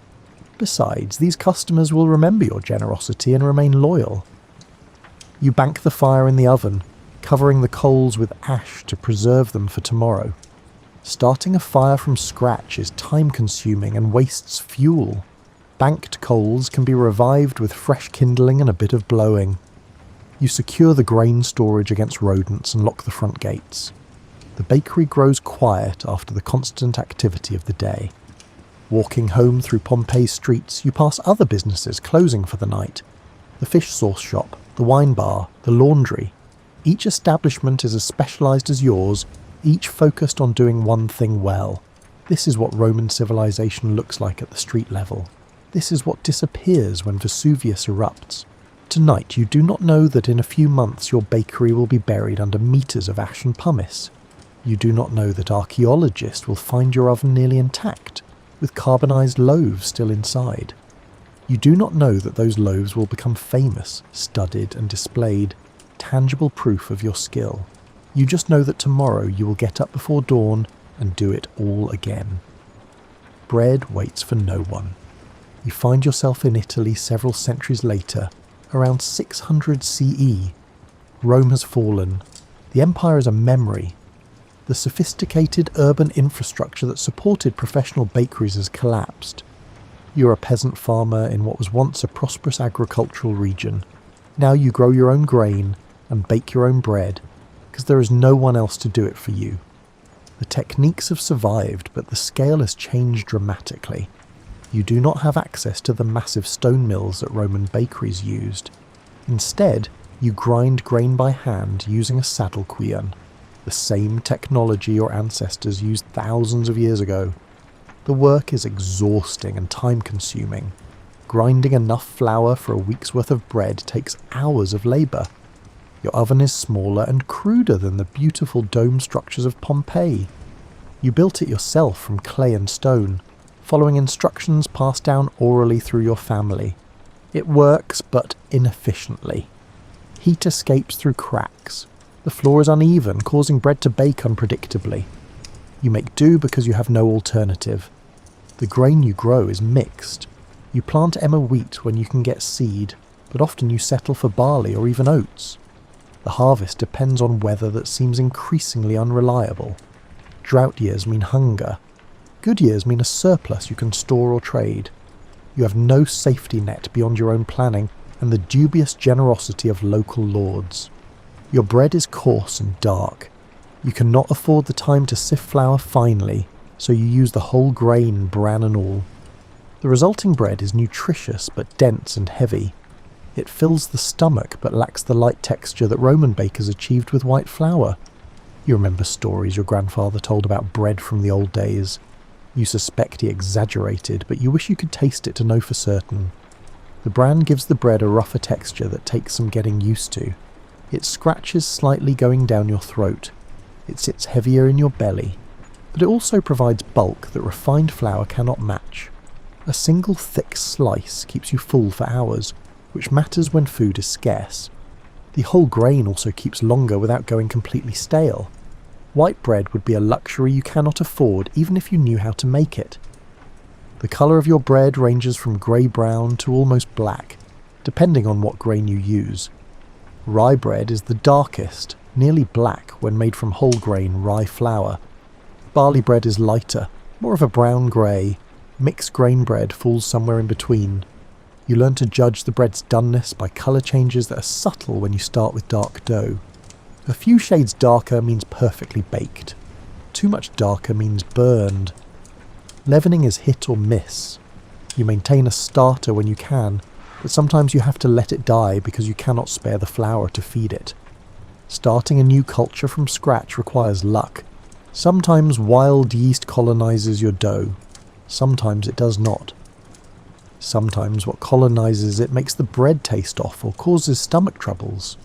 Besides, these customers will remember your generosity and remain loyal. You bank the fire in the oven, covering the coals with ash to preserve them for tomorrow. Starting a fire from scratch is time-consuming and wastes fuel. Banked coals can be revived with fresh kindling and a bit of blowing. You secure the grain storage against rodents and lock the front gates. The bakery grows quiet after the constant activity of the day. Walking home through Pompeii's streets, you pass other businesses closing for the night. The fish sauce shop, the wine bar, the laundry. Each establishment is as specialised as yours, each focused on doing one thing well. This is what Roman civilization looks like at the street level. This is what disappears when Vesuvius erupts. Tonight you do not know that in a few months your bakery will be buried under metres of ash and pumice. You do not know that archaeologists will find your oven nearly intact, with carbonised loaves still inside. You do not know that those loaves will become famous, studied and displayed, tangible proof of your skill. You just know that tomorrow you will get up before dawn and do it all again. Bread waits for no one. You find yourself in Italy several centuries later, around 600 CE. Rome has fallen. The empire is a memory. The sophisticated urban infrastructure that supported professional bakeries has collapsed. You're a peasant farmer in what was once a prosperous agricultural region. Now you grow your own grain and bake your own bread, because there is no one else to do it for you. The techniques have survived, but the scale has changed dramatically. You do not have access to the massive stone mills that Roman bakeries used. Instead, you grind grain by hand using a saddle queern, the same technology your ancestors used thousands of years ago. The work is exhausting and time-consuming. Grinding enough flour for a week's worth of bread takes hours of labour. Your oven is smaller and cruder than the beautiful dome structures of Pompeii. You built it yourself from clay and stone, following instructions passed down orally through your family. It works, but inefficiently. Heat escapes through cracks. The floor is uneven, causing bread to bake unpredictably. You make do because you have no alternative. The grain you grow is mixed. You plant emmer wheat when you can get seed, but often you settle for barley or even oats. The harvest depends on weather that seems increasingly unreliable. Drought years mean hunger. Good years mean a surplus you can store or trade. You have no safety net beyond your own planning and the dubious generosity of local lords. Your bread is coarse and dark. You cannot afford the time to sift flour finely, so you use the whole grain, bran and all. The resulting bread is nutritious but dense and heavy. It fills the stomach but lacks the light texture that Roman bakers achieved with white flour. You remember stories your grandfather told about bread from the old days. You suspect he exaggerated, but you wish you could taste it to know for certain. The bran gives the bread a rougher texture that takes some getting used to. It scratches slightly going down your throat. It sits heavier in your belly, but it also provides bulk that refined flour cannot match. A single thick slice keeps you full for hours, which matters when food is scarce. The whole grain also keeps longer without going completely stale. White bread would be a luxury you cannot afford even if you knew how to make it. The colour of your bread ranges from grey-brown to almost black, depending on what grain you use. Rye bread is the darkest, nearly black when made from whole grain rye flour. Barley bread is lighter, more of a brown-grey. Mixed grain bread falls somewhere in between. You learn to judge the bread's doneness by colour changes that are subtle when you start with dark dough. A few shades darker means perfectly baked. Too much darker means burned. Leavening is hit or miss. You maintain a starter when you can, but sometimes you have to let it die because you cannot spare the flour to feed it. Starting a new culture from scratch requires luck. Sometimes wild yeast colonizes your dough. Sometimes it does not. Sometimes what colonizes it makes the bread taste off or causes stomach troubles.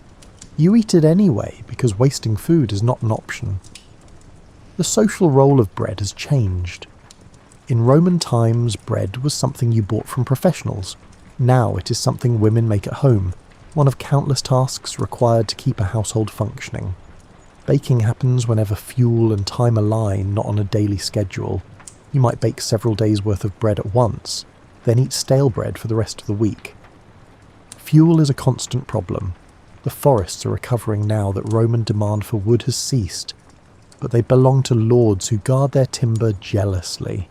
You eat it anyway because wasting food is not an option. The social role of bread has changed. In Roman times, bread was something you bought from professionals. Now it is something women make at home, one of countless tasks required to keep a household functioning. Baking happens whenever fuel and time align, not on a daily schedule. You might bake several days' worth of bread at once, then eat stale bread for the rest of the week. Fuel is a constant problem. The forests are recovering now that Roman demand for wood has ceased, but they belong to lords who guard their timber jealously.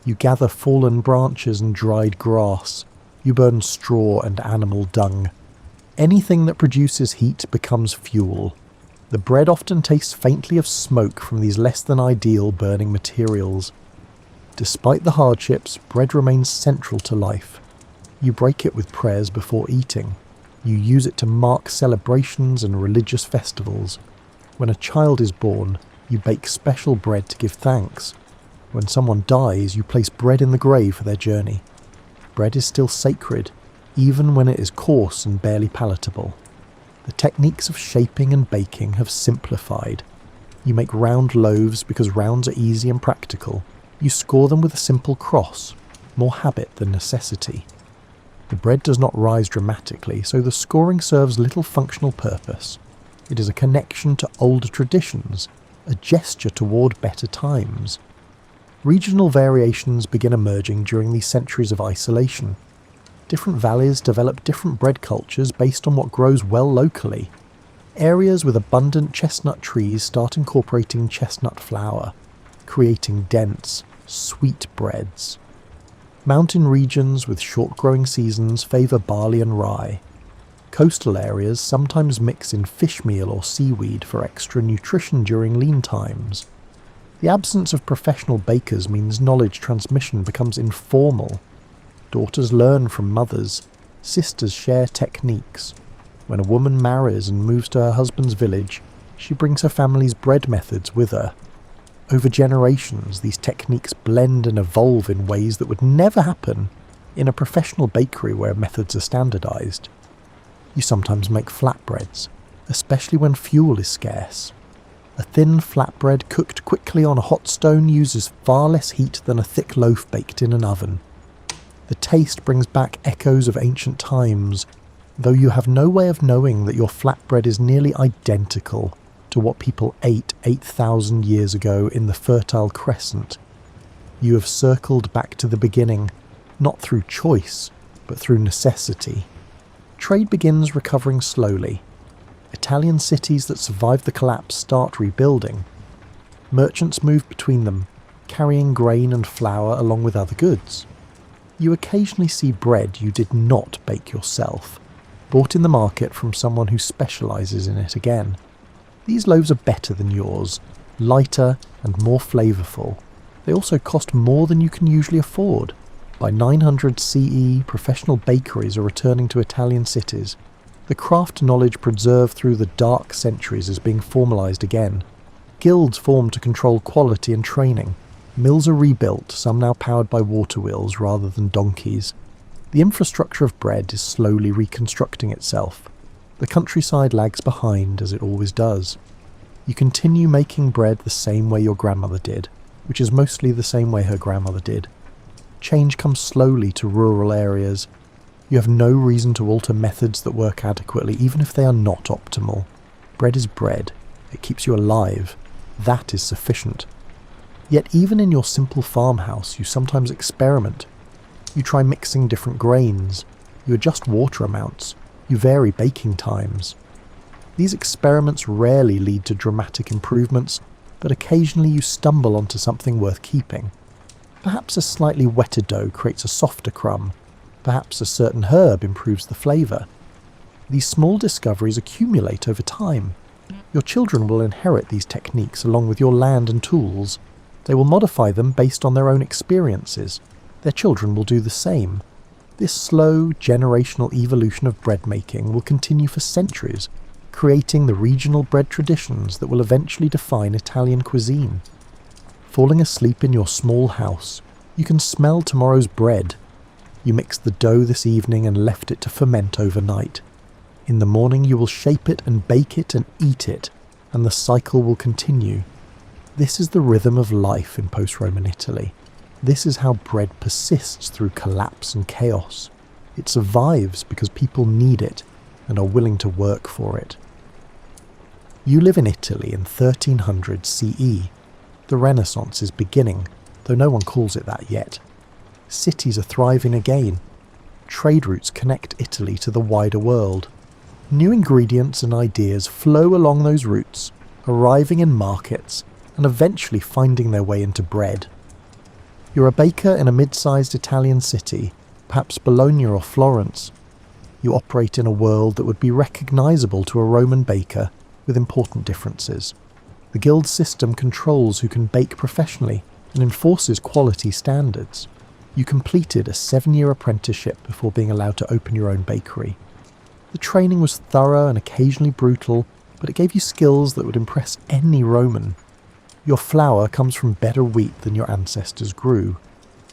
You gather fallen branches and dried grass. You burn straw and animal dung. Anything that produces heat becomes fuel. The bread often tastes faintly of smoke from these less than ideal burning materials. Despite the hardships, bread remains central to life. You break it with prayers before eating. You use it to mark celebrations and religious festivals. When a child is born, you bake special bread to give thanks. When someone dies, you place bread in the grave for their journey. Bread is still sacred, even when it is coarse and barely palatable. The techniques of shaping and baking have simplified. You make round loaves because rounds are easy and practical. You score them with a simple cross, more habit than necessity. The bread does not rise dramatically, so the scoring serves little functional purpose. It is a connection to older traditions, a gesture toward better times. Regional variations begin emerging during these centuries of isolation. Different valleys develop different bread cultures based on what grows well locally. Areas with abundant chestnut trees start incorporating chestnut flour, creating dense, sweet breads. Mountain regions with short growing seasons favour barley and rye. Coastal areas sometimes mix in fish meal or seaweed for extra nutrition during lean times. The absence of professional bakers means knowledge transmission becomes informal. Daughters learn from mothers. Sisters share techniques. When a woman marries and moves to her husband's village, she brings her family's bread methods with her. Over generations, these techniques blend and evolve in ways that would never happen in a professional bakery where methods are standardized. You sometimes make flatbreads, especially when fuel is scarce. A thin flatbread cooked quickly on a hot stone uses far less heat than a thick loaf baked in an oven. The taste brings back echoes of ancient times, though you have no way of knowing that your flatbread is nearly identical to what people ate 8,000 years ago in the Fertile Crescent. You have circled back to the beginning, not through choice, but through necessity. Trade begins recovering slowly. Italian cities that survived the collapse start rebuilding. Merchants move between them, carrying grain and flour along with other goods. You occasionally see bread you did not bake yourself, bought in the market from someone who specialises in it again. These loaves are better than yours, lighter and more flavourful. They also cost more than you can usually afford. By 900 CE, professional bakeries are returning to Italian cities. The craft knowledge preserved through the dark centuries is being formalised again. Guilds form to control quality and training. Mills are rebuilt, some now powered by water wheels rather than donkeys. The infrastructure of bread is slowly reconstructing itself. The countryside lags behind, as it always does. You continue making bread the same way your grandmother did, which is mostly the same way her grandmother did. Change comes slowly to rural areas. You have no reason to alter methods that work adequately, even if they are not optimal. Bread is bread. It keeps you alive. That is sufficient. Yet even in your simple farmhouse you sometimes experiment. You try mixing different grains, you adjust water amounts, you vary baking times. These experiments rarely lead to dramatic improvements, but occasionally you stumble onto something worth keeping. Perhaps a slightly wetter dough creates a softer crumb. Perhaps a certain herb improves the flavour. These small discoveries accumulate over time. Your children will inherit these techniques along with your land and tools. They will modify them based on their own experiences. Their children will do the same. This slow, generational evolution of bread making will continue for centuries, creating the regional bread traditions that will eventually define Italian cuisine. Falling asleep in your small house, you can smell tomorrow's bread. You mixed the dough this evening and left it to ferment overnight. In the morning you will shape it and bake it and eat it, and the cycle will continue. This is the rhythm of life in post-Roman Italy. This is how bread persists through collapse and chaos. It survives because people need it and are willing to work for it. You live in Italy in 1300 CE. The Renaissance is beginning, though no one calls it that yet. Cities are thriving again. Trade routes connect Italy to the wider world. New ingredients and ideas flow along those routes, arriving in markets and eventually finding their way into bread. You're a baker in a mid-sized Italian city, perhaps Bologna or Florence. You operate in a world that would be recognisable to a Roman baker, with important differences. The guild system controls who can bake professionally and enforces quality standards. You completed a 7-year apprenticeship before being allowed to open your own bakery. The training was thorough and occasionally brutal, but it gave you skills that would impress any Roman. Your flour comes from better wheat than your ancestors grew.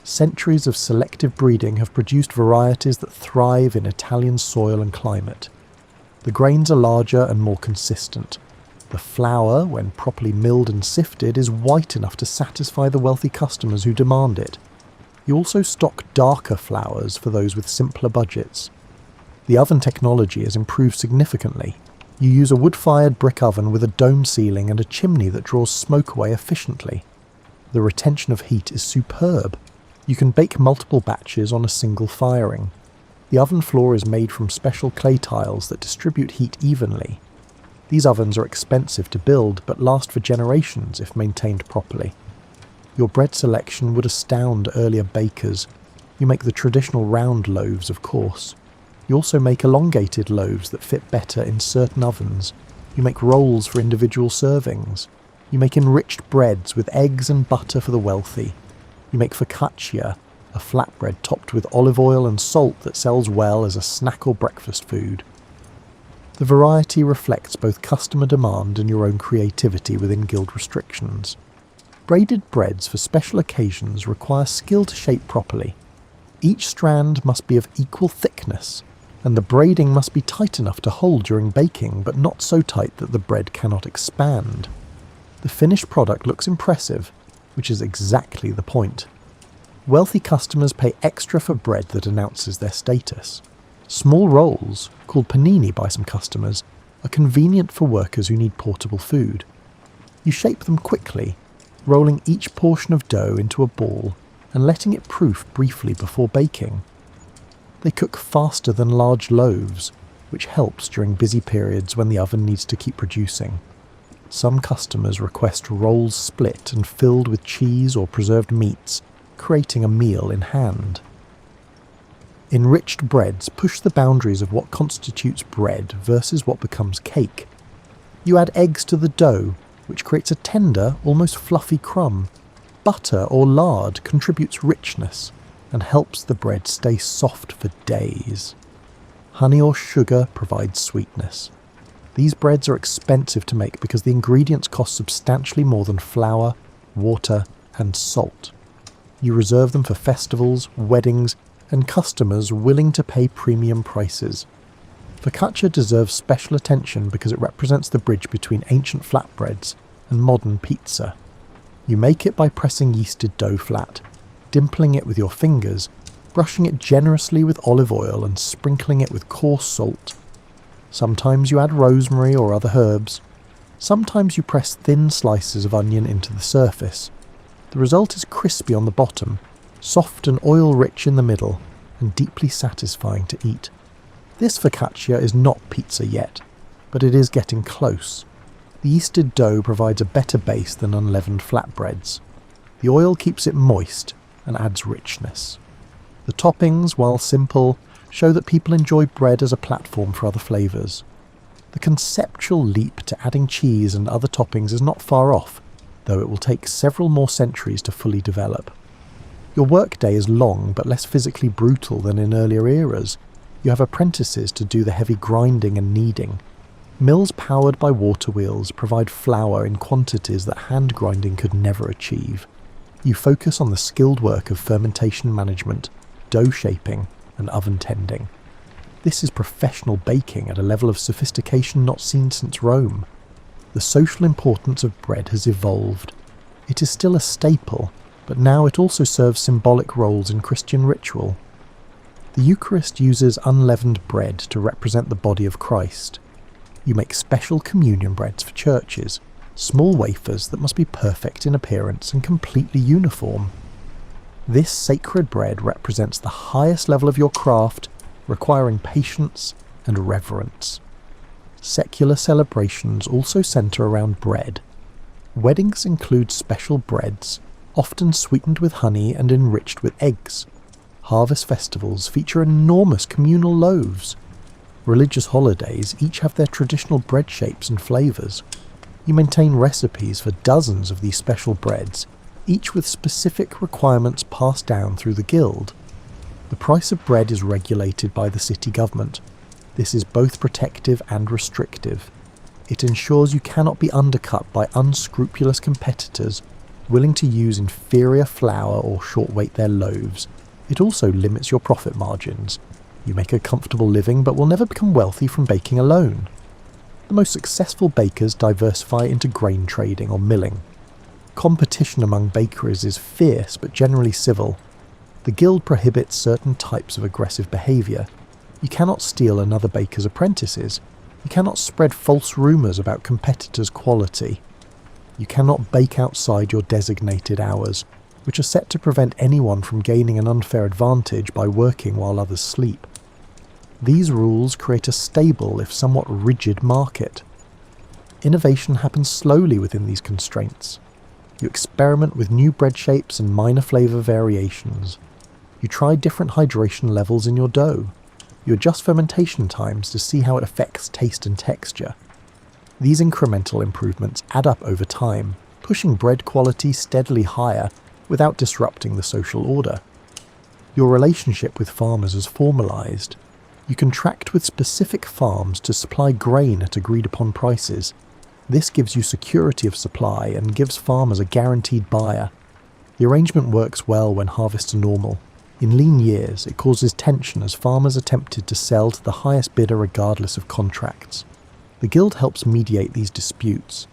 Centuries of selective breeding have produced varieties that thrive in Italian soil and climate. The grains are larger and more consistent. The flour, when properly milled and sifted, is white enough to satisfy the wealthy customers who demand it. You also stock darker flours for those with simpler budgets. The oven technology has improved significantly. You use a wood-fired brick oven with a dome ceiling and a chimney that draws smoke away efficiently. The retention of heat is superb. You can bake multiple batches on a single firing. The oven floor is made from special clay tiles that distribute heat evenly. These ovens are expensive to build, but last for generations if maintained properly. Your bread selection would astound earlier bakers. You make the traditional round loaves, of course. You also make elongated loaves that fit better in certain ovens. You make rolls for individual servings. You make enriched breads with eggs and butter for the wealthy. You make focaccia, a flatbread topped with olive oil and salt that sells well as a snack or breakfast food. The variety reflects both customer demand and your own creativity within guild restrictions. Braided breads for special occasions require skill to shape properly. Each strand must be of equal thickness, and the braiding must be tight enough to hold during baking, but not so tight that the bread cannot expand. The finished product looks impressive, which is exactly the point. Wealthy customers pay extra for bread that announces their status. Small rolls, called panini by some customers, are convenient for workers who need portable food. You shape them quickly, rolling each portion of dough into a ball and letting it proof briefly before baking. They cook faster than large loaves, which helps during busy periods when the oven needs to keep producing. Some customers request rolls split and filled with cheese or preserved meats, creating a meal in hand. Enriched breads push the boundaries of what constitutes bread versus what becomes cake. You add eggs to the dough, which creates a tender, almost fluffy crumb. Butter or lard contributes richness and helps the bread stay soft for days. Honey or sugar provides sweetness. These breads are expensive to make because the ingredients cost substantially more than flour, water, and salt. You reserve them for festivals, weddings, and customers willing to pay premium prices. Focaccia deserves special attention because it represents the bridge between ancient flatbreads and modern pizza. You make it by pressing yeasted dough flat, dimpling it with your fingers, brushing it generously with olive oil and sprinkling it with coarse salt. Sometimes you add rosemary or other herbs. Sometimes you press thin slices of onion into the surface. The result is crispy on the bottom, soft and oil-rich in the middle, and deeply satisfying to eat. This focaccia is not pizza yet, but it is getting close. The yeasted dough provides a better base than unleavened flatbreads. The oil keeps it moist and adds richness. The toppings, while simple, show that people enjoy bread as a platform for other flavours. The conceptual leap to adding cheese and other toppings is not far off, though it will take several more centuries to fully develop. Your workday is long but less physically brutal than in earlier eras. You have apprentices to do the heavy grinding and kneading. Mills powered by water wheels provide flour in quantities that hand grinding could never achieve. You focus on the skilled work of fermentation management, dough shaping, and oven tending. This is professional baking at a level of sophistication not seen since Rome. The social importance of bread has evolved. It is still a staple, but now it also serves symbolic roles in Christian ritual. The Eucharist uses unleavened bread to represent the body of Christ. You make special communion breads for churches, small wafers that must be perfect in appearance and completely uniform. This sacred bread represents the highest level of your craft, requiring patience and reverence. Secular celebrations also centre around bread. Weddings include special breads, often sweetened with honey and enriched with eggs. Harvest festivals feature enormous communal loaves. Religious holidays each have their traditional bread shapes and flavours. You maintain recipes for dozens of these special breads, each with specific requirements passed down through the guild. The price of bread is regulated by the city government. This is both protective and restrictive. It ensures you cannot be undercut by unscrupulous competitors willing to use inferior flour or short-weight their loaves. It also limits your profit margins. You make a comfortable living but will never become wealthy from baking alone. The most successful bakers diversify into grain trading or milling. Competition among bakeries is fierce but generally civil. The guild prohibits certain types of aggressive behaviour. You cannot steal another baker's apprentices. You cannot spread false rumours about competitors' quality. You cannot bake outside your designated hours, which are set to prevent anyone from gaining an unfair advantage by working while others sleep. These rules create a stable, if somewhat rigid, market. Innovation happens slowly within these constraints. You experiment with new bread shapes and minor flavour variations. You try different hydration levels in your dough. You adjust fermentation times to see how it affects taste and texture. These incremental improvements add up over time, pushing bread quality steadily higher without disrupting the social order. Your relationship with farmers is formalised. You contract with specific farms to supply grain at agreed upon prices. This gives you security of supply and gives farmers a guaranteed buyer. The arrangement works well when harvests are normal. In lean years, it causes tension as farmers attempted to sell to the highest bidder regardless of contracts. The guild helps mediate these disputes.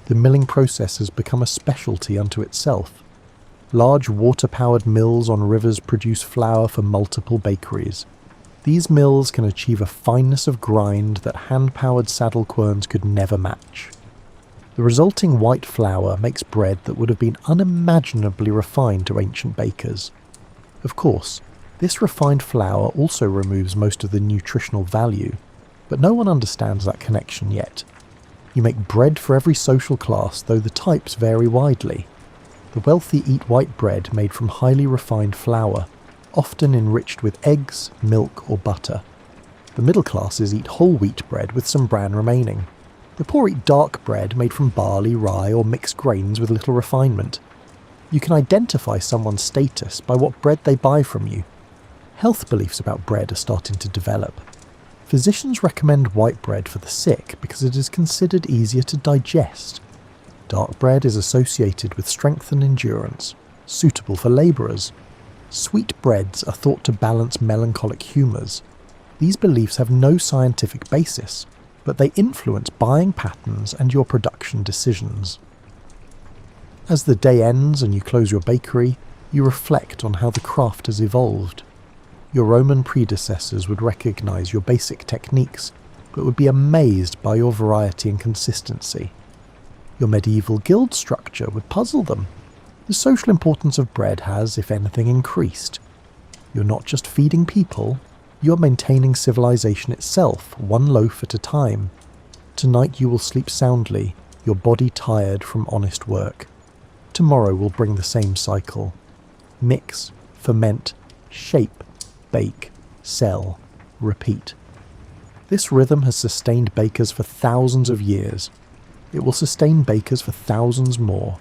The milling process has become a specialty unto itself. Large water-powered mills on rivers produce flour for multiple bakeries. These mills can achieve a fineness of grind that hand-powered saddle querns could never match. The resulting white flour makes bread that would have been unimaginably refined to ancient bakers. Of course, this refined flour also removes most of the nutritional value, but no one understands that connection yet. You make bread for every social class, though the types vary widely. The wealthy eat white bread made from highly refined flour, often enriched with eggs, milk or butter. The middle classes eat whole wheat bread with some bran remaining. The poor eat dark bread made from barley, rye or mixed grains with little refinement. You can identify someone's status by what bread they buy from you. Health beliefs about bread are starting to develop. Physicians recommend white bread for the sick because it is considered easier to digest. Dark bread is associated with strength and endurance, suitable for labourers. Sweet breads are thought to balance melancholic humours. These beliefs have no scientific basis, but they influence buying patterns and your production decisions. As the day ends and you close your bakery, you reflect on how the craft has evolved. Your Roman predecessors would recognise your basic techniques, but would be amazed by your variety and consistency. Your medieval guild structure would puzzle them. The social importance of bread has, if anything, increased. You're not just feeding people, you're maintaining civilization itself, one loaf at a time. Tonight you will sleep soundly, your body tired from honest work. Tomorrow will bring the same cycle. Mix, ferment, shape, bake, sell, repeat. This rhythm has sustained bakers for thousands of years. It will sustain bakers for thousands more.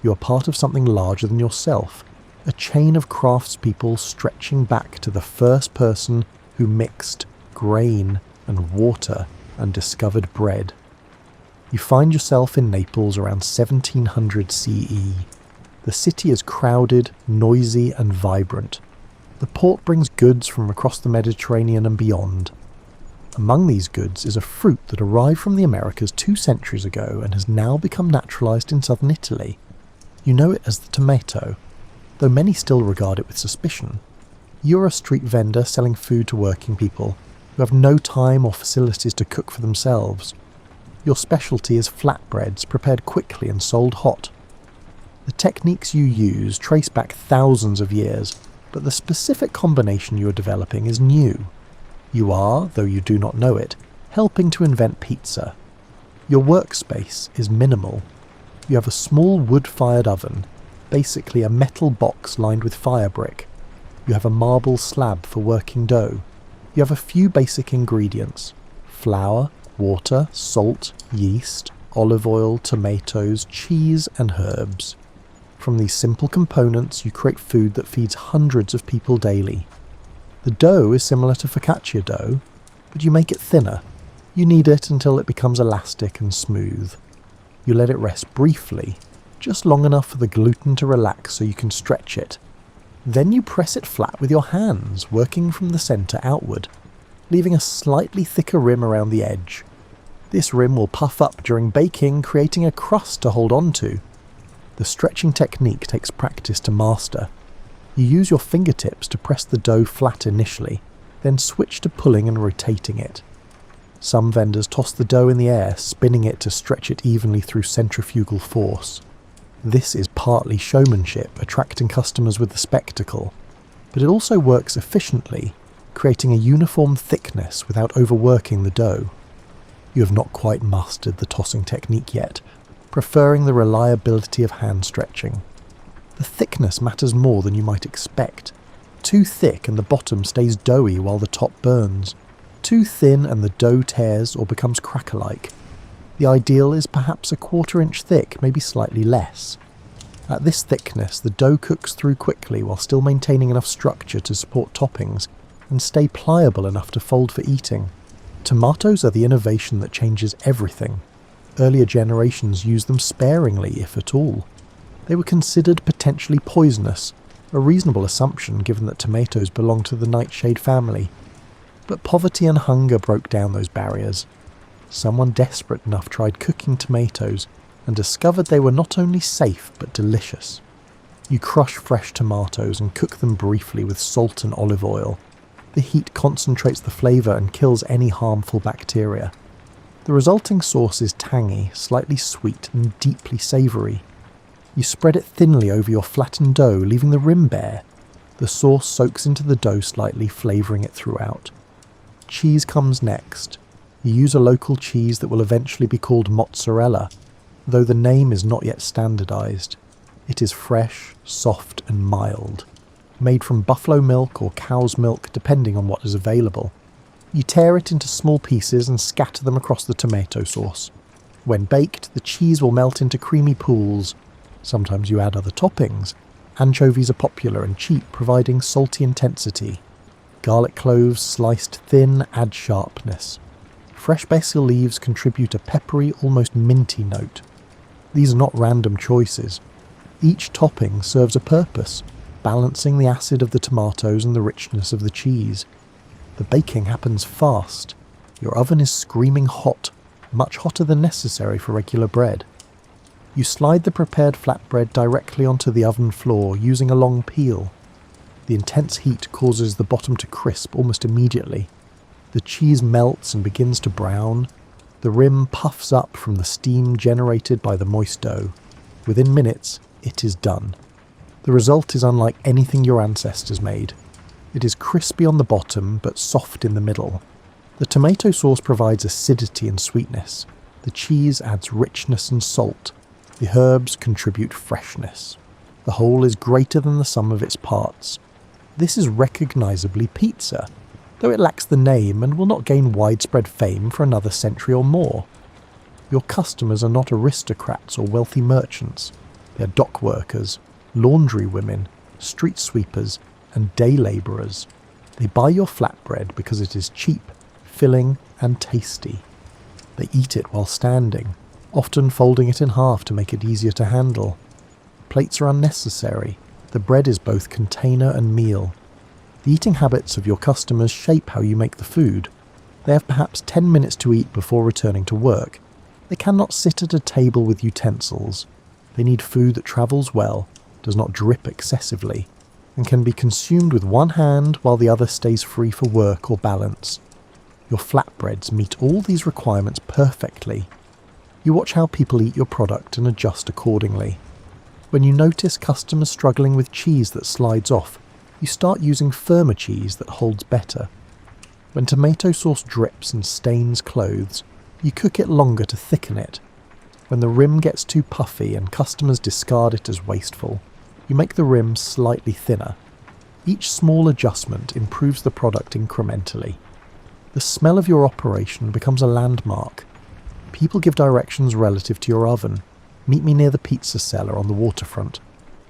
You are part of something larger than yourself, a chain of craftspeople stretching back to the first person who mixed grain and water and discovered bread. You find yourself in Naples around 1700 CE. The city is crowded, noisy and vibrant. The port brings goods from across the Mediterranean and beyond. Among these goods is a fruit that arrived from the Americas 2 centuries ago and has now become naturalised in southern Italy. You know it as the tomato, though many still regard it with suspicion. You are a street vendor selling food to working people who have no time or facilities to cook for themselves. Your specialty is flatbreads prepared quickly and sold hot. The techniques you use trace back thousands of years, but the specific combination you are developing is new. You are, though you do not know it, helping to invent pizza. Your workspace is minimal. You have a small wood-fired oven, basically a metal box lined with fire brick. You have a marble slab for working dough. You have a few basic ingredients: flour, water, salt, yeast, olive oil, tomatoes, cheese and herbs. From these simple components you create food that feeds hundreds of people daily. The dough is similar to focaccia dough, but you make it thinner. You knead it until it becomes elastic and smooth. You let it rest briefly, just long enough for the gluten to relax so you can stretch it. Then you press it flat with your hands, working from the centre outward, leaving a slightly thicker rim around the edge. This rim will puff up during baking, creating a crust to hold on to. The stretching technique takes practice to master. You use your fingertips to press the dough flat initially, then switch to pulling and rotating it. Some vendors toss the dough in the air, spinning it to stretch it evenly through centrifugal force. This is partly showmanship, attracting customers with the spectacle, but it also works efficiently, creating a uniform thickness without overworking the dough. You have not quite mastered the tossing technique yet, preferring the reliability of hand stretching. The thickness matters more than you might expect. Too thick and the bottom stays doughy while the top burns. Too thin and the dough tears or becomes cracker-like. The ideal is perhaps a 1/4 inch thick, maybe slightly less. At this thickness, the dough cooks through quickly while still maintaining enough structure to support toppings and stay pliable enough to fold for eating. Tomatoes are the innovation that changes everything. Earlier generations used them sparingly, if at all. They were considered potentially poisonous, a reasonable assumption given that tomatoes belong to the nightshade family. But poverty and hunger broke down those barriers. Someone desperate enough tried cooking tomatoes and discovered they were not only safe but delicious. You crush fresh tomatoes and cook them briefly with salt and olive oil. The heat concentrates the flavour and kills any harmful bacteria. The resulting sauce is tangy, slightly sweet and deeply savoury. You spread it thinly over your flattened dough, leaving the rim bare. The sauce soaks into the dough slightly, flavouring it throughout. Cheese comes next. You use a local cheese that will eventually be called mozzarella, though the name is not yet standardised. It is fresh, soft and mild, made from buffalo milk or cow's milk depending on what is available. You tear it into small pieces and scatter them across the tomato sauce. When baked, the cheese will melt into creamy pools. Sometimes you add other toppings. Anchovies are popular and cheap, providing salty intensity. Garlic cloves sliced thin add sharpness. Fresh basil leaves contribute a peppery, almost minty note. These are not random choices. Each topping serves a purpose, balancing the acid of the tomatoes and the richness of the cheese. The baking happens fast. Your oven is screaming hot, much hotter than necessary for regular bread. You slide the prepared flatbread directly onto the oven floor using a long peel. The intense heat causes the bottom to crisp almost immediately. The cheese melts and begins to brown. The rim puffs up from the steam generated by the moist dough. Within minutes, it is done. The result is unlike anything your ancestors made. It is crispy on the bottom, but soft in the middle. The tomato sauce provides acidity and sweetness. The cheese adds richness and salt. The herbs contribute freshness. The whole is greater than the sum of its parts. This is recognisably pizza, though it lacks the name and will not gain widespread fame for another century or more. Your customers are not aristocrats or wealthy merchants. They are dock workers, laundry women, street sweepers, and day labourers. They buy your flatbread because it is cheap, filling, and tasty. They eat it while standing, often folding it in half to make it easier to handle. Plates are unnecessary. The bread is both container and meal. The eating habits of your customers shape how you make the food. They have perhaps 10 minutes to eat before returning to work. They cannot sit at a table with utensils. They need food that travels well, does not drip excessively, and can be consumed with one hand while the other stays free for work or balance. Your flatbreads meet all these requirements perfectly. You watch how people eat your product and adjust accordingly. When you notice customers struggling with cheese that slides off, you start using firmer cheese that holds better. When tomato sauce drips and stains clothes, you cook it longer to thicken it. When the rim gets too puffy and customers discard it as wasteful, you make the rim slightly thinner. Each small adjustment improves the product incrementally. The smell of your operation becomes a landmark. People give directions relative to your oven. Meet me near the pizza cellar on the waterfront.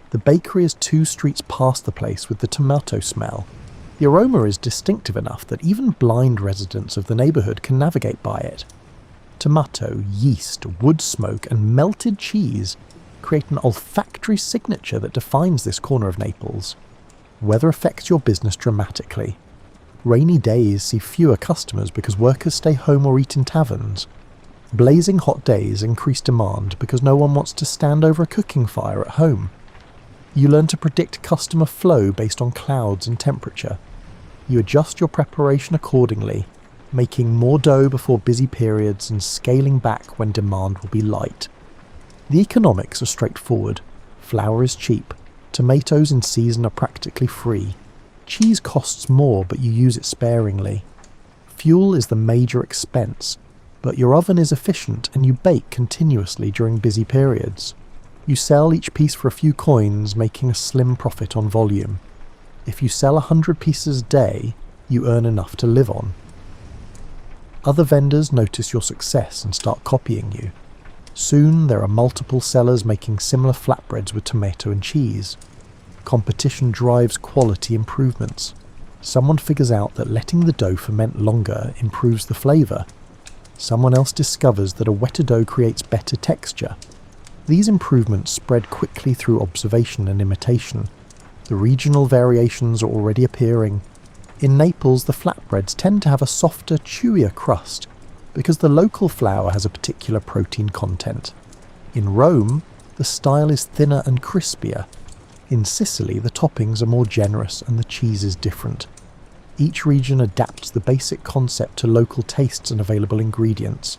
The bakery is 2 streets past the place with the tomato smell. The aroma is distinctive enough that even blind residents of the neighbourhood can navigate by it. Tomato, yeast, wood smoke, and melted cheese create an olfactory signature that defines this corner of Naples. Weather affects your business dramatically. Rainy days see fewer customers because workers stay home or eat in taverns. Blazing hot days increase demand because no one wants to stand over a cooking fire at home. You learn to predict customer flow based on clouds and temperature. You adjust your preparation accordingly, making more dough before busy periods and scaling back when demand will be light. The economics are straightforward. Flour is cheap. Tomatoes in season are practically free. Cheese costs more, but you use it sparingly. Fuel is the major expense, but your oven is efficient and you bake continuously during busy periods. You sell each piece for a few coins, making a slim profit on volume. If you sell 100 pieces a day, you earn enough to live on. Other vendors notice your success and start copying you. Soon there are multiple sellers making similar flatbreads with tomato and cheese. Competition drives quality improvements. Someone figures out that letting the dough ferment longer improves the flavour. Someone else discovers that a wetter dough creates better texture. These improvements spread quickly through observation and imitation. The regional variations are already appearing. In Naples, the flatbreads tend to have a softer, chewier crust because the local flour has a particular protein content. In Rome, the style is thinner and crispier. In Sicily, the toppings are more generous and the cheese is different. Each region adapts the basic concept to local tastes and available ingredients.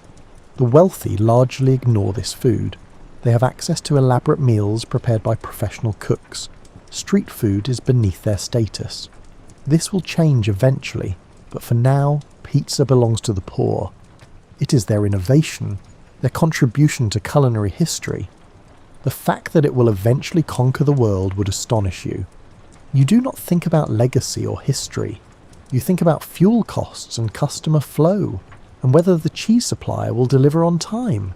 The wealthy largely ignore this food. They have access to elaborate meals prepared by professional cooks. Street food is beneath their status. This will change eventually, but for now, pizza belongs to the poor. It is their innovation, their contribution to culinary history. The fact that it will eventually conquer the world would astonish you. You do not think about legacy or history. You think about fuel costs and customer flow, and whether the cheese supplier will deliver on time.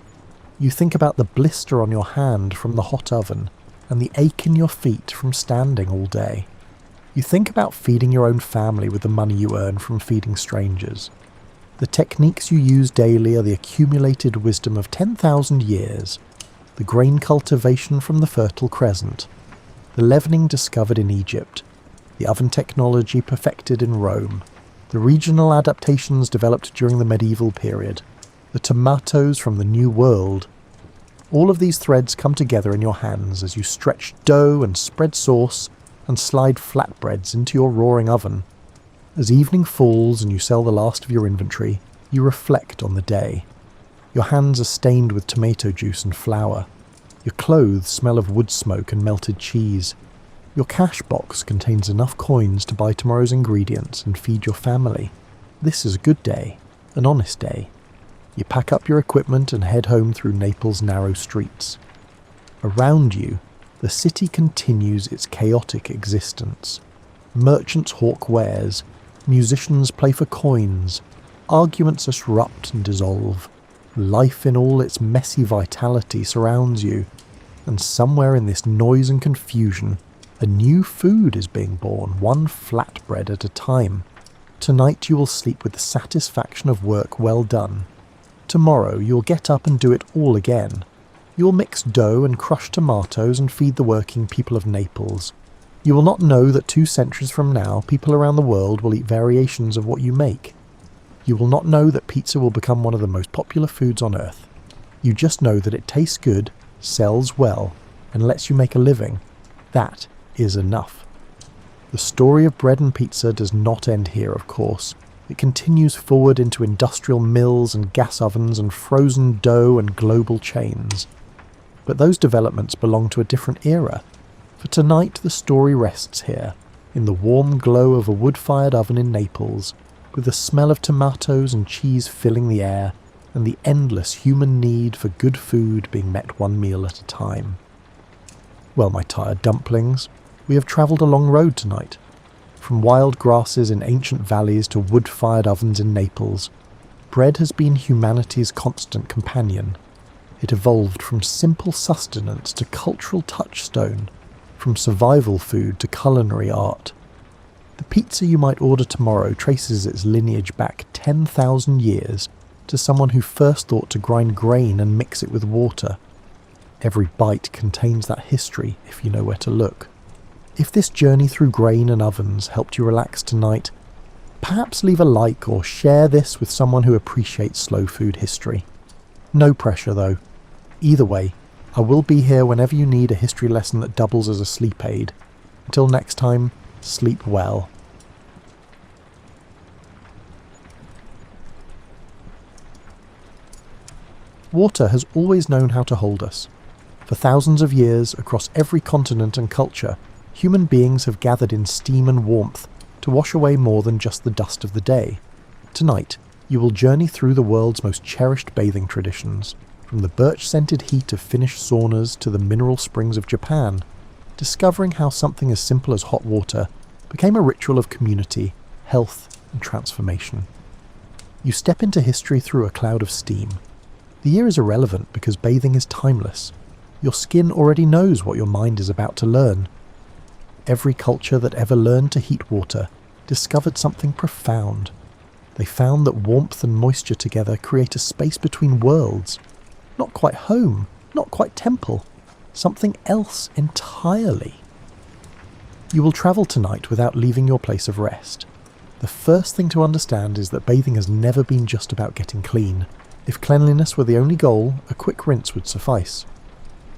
You think about the blister on your hand from the hot oven, and the ache in your feet from standing all day. You think about feeding your own family with the money you earn from feeding strangers. The techniques you use daily are the accumulated wisdom of 10,000 years. The grain cultivation from the Fertile Crescent, the leavening discovered in Egypt, the oven technology perfected in Rome, the regional adaptations developed during the medieval period, the tomatoes from the New World. All of these threads come together in your hands as you stretch dough and spread sauce and slide flatbreads into your roaring oven. As evening falls and you sell the last of your inventory, you reflect on the day. Your hands are stained with tomato juice and flour. Your clothes smell of wood smoke and melted cheese. Your cash box contains enough coins to buy tomorrow's ingredients and feed your family. This is a good day, an honest day. You pack up your equipment and head home through Naples' narrow streets. Around you, the city continues its chaotic existence. Merchants hawk wares, musicians play for coins, arguments erupt and dissolve. Life in all its messy vitality surrounds you, and somewhere in this noise and confusion, a new food is being born, one flatbread at a time. Tonight you will sleep with the satisfaction of work well done. Tomorrow you'll get up and do it all again. You'll mix dough and crush tomatoes and feed the working people of Naples. You will not know that 2 centuries from now, people around the world will eat variations of what you make. You will not know that pizza will become one of the most popular foods on earth. You just know that it tastes good, sells well, and lets you make a living. That is enough. The story of bread and pizza does not end here, of course. It continues forward into industrial mills and gas ovens and frozen dough and global chains. But those developments belong to a different era. For tonight the story rests here, in the warm glow of a wood-fired oven in Naples, with the smell of tomatoes and cheese filling the air, and the endless human need for good food being met one meal at a time. Well, my tired dumplings, we have travelled a long road tonight. From wild grasses in ancient valleys to wood-fired ovens in Naples, bread has been humanity's constant companion. It evolved from simple sustenance to cultural touchstone, from survival food to culinary art. The pizza you might order tomorrow traces its lineage back 10,000 years to someone who first thought to grind grain and mix it with water. Every bite contains that history if you know where to look. If this journey through grain and ovens helped you relax tonight, perhaps leave a like or share this with someone who appreciates slow food history. No pressure though. Either way, I will be here whenever you need a history lesson that doubles as a sleep aid. Until next time, sleep well. Water has always known how to hold us. For thousands of years, across every continent and culture, human beings have gathered in steam and warmth to wash away more than just the dust of the day. Tonight, you will journey through the world's most cherished bathing traditions, from the birch-scented heat of Finnish saunas to the mineral springs of Japan, discovering how something as simple as hot water became a ritual of community, health, and transformation. You step into history through a cloud of steam. The year is irrelevant because bathing is timeless. Your skin already knows what your mind is about to learn. Every culture that ever learned to heat water discovered something profound. They found that warmth and moisture together create a space between worlds. Not quite home, not quite temple, something else entirely. You will travel tonight without leaving your place of rest. The first thing to understand is that bathing has never been just about getting clean. If cleanliness were the only goal, a quick rinse would suffice.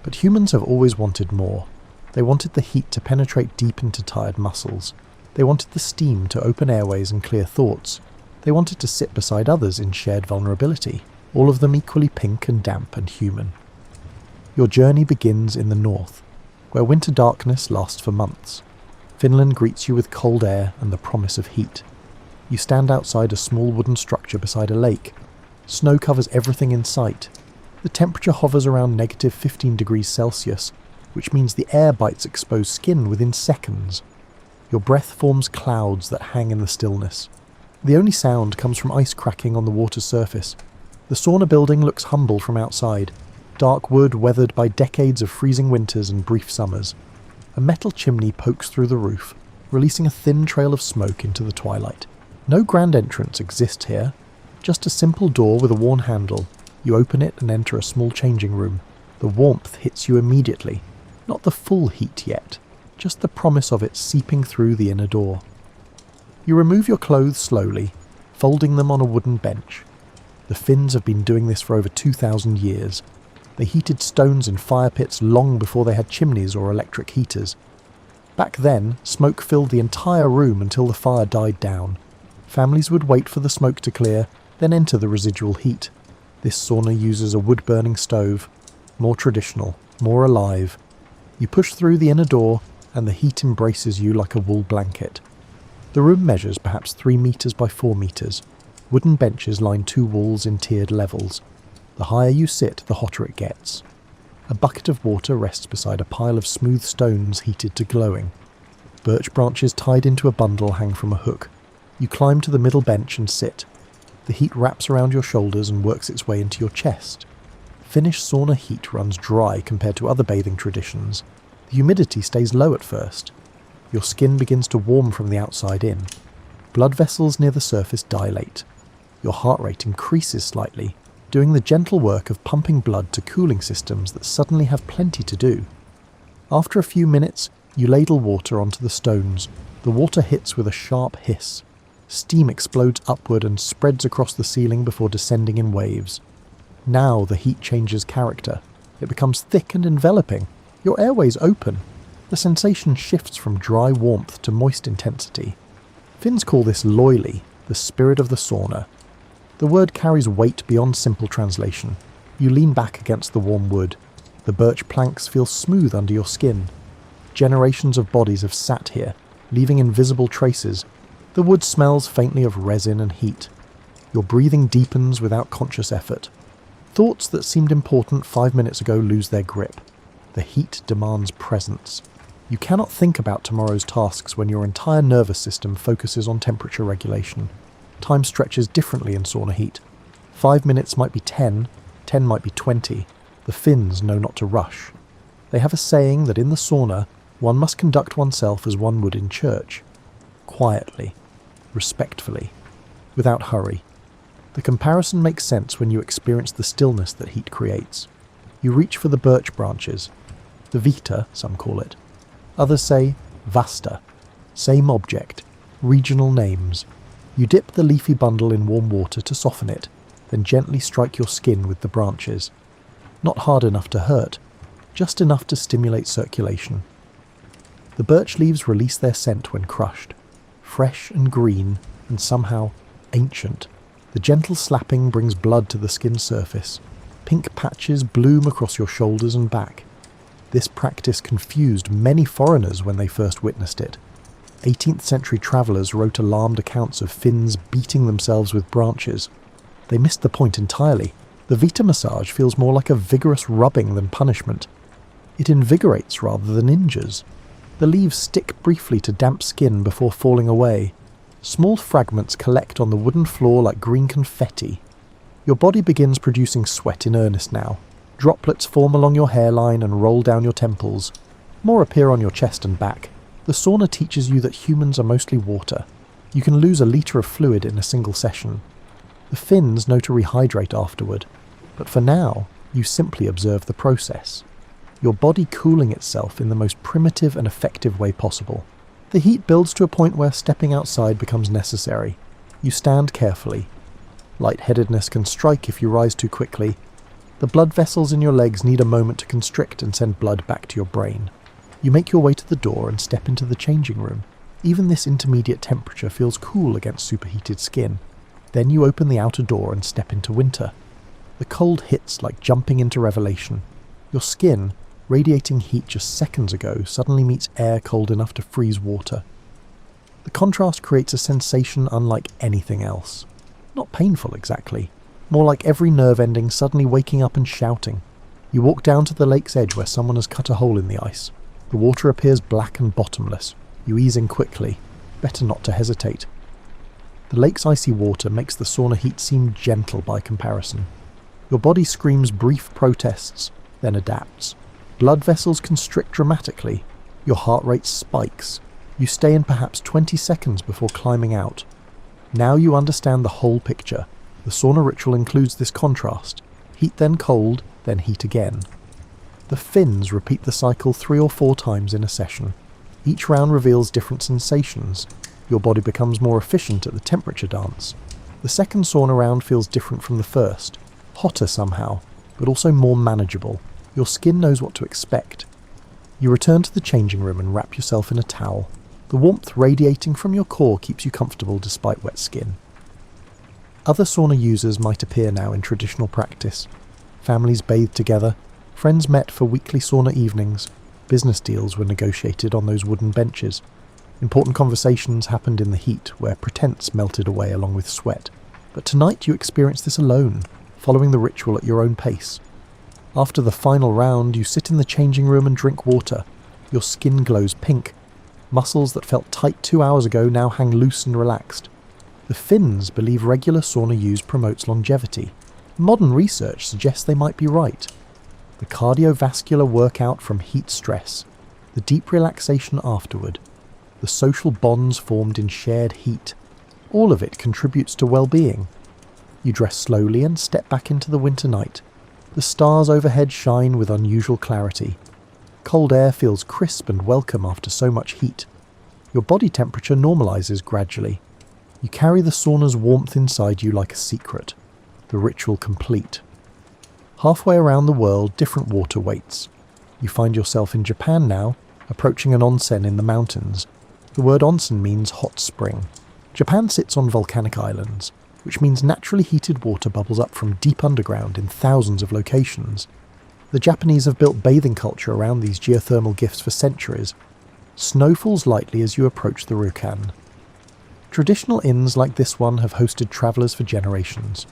But humans have always wanted more. They wanted the heat to penetrate deep into tired muscles. They wanted the steam to open airways and clear thoughts. They wanted to sit beside others in shared vulnerability, all of them equally pink and damp and human. Your journey begins in the north, where winter darkness lasts for months. Finland greets you with cold air and the promise of heat. You stand outside a small wooden structure beside a lake. Snow covers everything in sight. The temperature hovers around negative 15 degrees Celsius, which means the air bites exposed skin within seconds. Your breath forms clouds that hang in the stillness. The only sound comes from ice cracking on the water's surface. The sauna building looks humble from outside, dark wood weathered by decades of freezing winters and brief summers. A metal chimney pokes through the roof, releasing a thin trail of smoke into the twilight. No grand entrance exists here, just a simple door with a worn handle. You open it and enter a small changing room. The warmth hits you immediately, not the full heat yet, just the promise of it seeping through the inner door. You remove your clothes slowly, folding them on a wooden bench. The Finns have been doing this for over 2,000 years. They heated stones in fire pits long before they had chimneys or electric heaters. Back then, smoke filled the entire room until the fire died down. Families would wait for the smoke to clear, then enter the residual heat. This sauna uses a wood-burning stove, more traditional, more alive. You push through the inner door, and the heat embraces you like a wool blanket. The room measures perhaps 3 meters by 4 meters. Wooden benches line 2 walls in tiered levels. The higher you sit, the hotter it gets. A bucket of water rests beside a pile of smooth stones heated to glowing. Birch branches tied into a bundle hang from a hook. You climb to the middle bench and sit. The heat wraps around your shoulders and works its way into your chest. Finnish sauna heat runs dry compared to other bathing traditions. The humidity stays low at first. Your skin begins to warm from the outside in. Blood vessels near the surface dilate. Your heart rate increases slightly, doing the gentle work of pumping blood to cooling systems that suddenly have plenty to do. After a few minutes, you ladle water onto the stones. The water hits with a sharp hiss. Steam explodes upward and spreads across the ceiling before descending in waves. Now the heat changes character. It becomes thick and enveloping. Your airways open. The sensation shifts from dry warmth to moist intensity. Finns call this loili, the spirit of the sauna. The word carries weight beyond simple translation. You lean back against the warm wood. The birch planks feel smooth under your skin. Generations of bodies have sat here, leaving invisible traces. The wood smells faintly of resin and heat. Your breathing deepens without conscious effort. Thoughts that seemed important 5 minutes ago lose their grip. The heat demands presence. You cannot think about tomorrow's tasks when your entire nervous system focuses on temperature regulation. Time stretches differently in sauna heat. 5 minutes might be 10, 10 might be 20. The Finns know not to rush. They have a saying that in the sauna, one must conduct oneself as one would in church. Quietly, respectfully, without hurry. The comparison makes sense when you experience the stillness that heat creates. You reach for the birch branches. The vita, some call it. Others say vasta. Same object, regional names. You dip the leafy bundle in warm water to soften it, then gently strike your skin with the branches. Not hard enough to hurt, just enough to stimulate circulation. The birch leaves release their scent when crushed, fresh and green and somehow ancient. The gentle slapping brings blood to the skin surface. Pink patches bloom across your shoulders and back. This practice confused many foreigners when they first witnessed it. 18th century travellers wrote alarmed accounts of Finns beating themselves with branches. They missed the point entirely. The vita massage feels more like a vigorous rubbing than punishment. It invigorates rather than injures. The leaves stick briefly to damp skin before falling away. Small fragments collect on the wooden floor like green confetti. Your body begins producing sweat in earnest now. Droplets form along your hairline and roll down your temples. More appear on your chest and back. The sauna teaches you that humans are mostly water. You can lose a litre of fluid in a single session. The Finns know to rehydrate afterward, but for now, you simply observe the process. Your body cooling itself in the most primitive and effective way possible. The heat builds to a point where stepping outside becomes necessary. You stand carefully. Lightheadedness can strike if you rise too quickly. The blood vessels in your legs need a moment to constrict and send blood back to your brain. You make your way to the door and step into the changing room. Even this intermediate temperature feels cool against superheated skin. Then you open the outer door and step into winter. The cold hits like jumping into revelation. Your skin, radiating heat just seconds ago, suddenly meets air cold enough to freeze water. The contrast creates a sensation unlike anything else. Not painful exactly, more like every nerve ending suddenly waking up and shouting. You walk down to the lake's edge where someone has cut a hole in the ice. The water appears black and bottomless. You ease in quickly. Better not to hesitate. The lake's icy water makes the sauna heat seem gentle by comparison. Your body screams brief protests, then adapts. Blood vessels constrict dramatically. Your heart rate spikes. You stay in perhaps 20 seconds before climbing out. Now you understand the whole picture. The sauna ritual includes this contrast. Heat then cold, then heat again. The Finns repeat the cycle 3 or 4 times in a session. Each round reveals different sensations. Your body becomes more efficient at the temperature dance. The second sauna round feels different from the first. Hotter somehow, but also more manageable. Your skin knows what to expect. You return to the changing room and wrap yourself in a towel. The warmth radiating from your core keeps you comfortable despite wet skin. Other sauna users might appear now in traditional practice. Families bathed together, friends met for weekly sauna evenings, business deals were negotiated on those wooden benches. Important conversations happened in the heat, where pretense melted away along with sweat. But tonight you experience this alone, following the ritual at your own pace. After the final round, you sit in the changing room and drink water. Your skin glows pink. Muscles that felt tight 2 hours ago now hang loose and relaxed. The Finns believe regular sauna use promotes longevity. Modern research suggests they might be right. The cardiovascular workout from heat stress, the deep relaxation afterward, the social bonds formed in shared heat, all of it contributes to well-being. You dress slowly and step back into the winter night. The stars overhead shine with unusual clarity. Cold air feels crisp and welcome after so much heat. Your body temperature normalizes gradually. You carry the sauna's warmth inside you like a secret. The ritual complete. Halfway around the world, different water waits. You find yourself in Japan now, approaching an onsen in the mountains. The word onsen means hot spring. Japan sits on volcanic islands, which means naturally heated water bubbles up from deep underground in thousands of locations. The Japanese have built bathing culture around these geothermal gifts for centuries. Snow falls lightly as you approach the ryokan. Traditional inns like this one have hosted travellers for generations.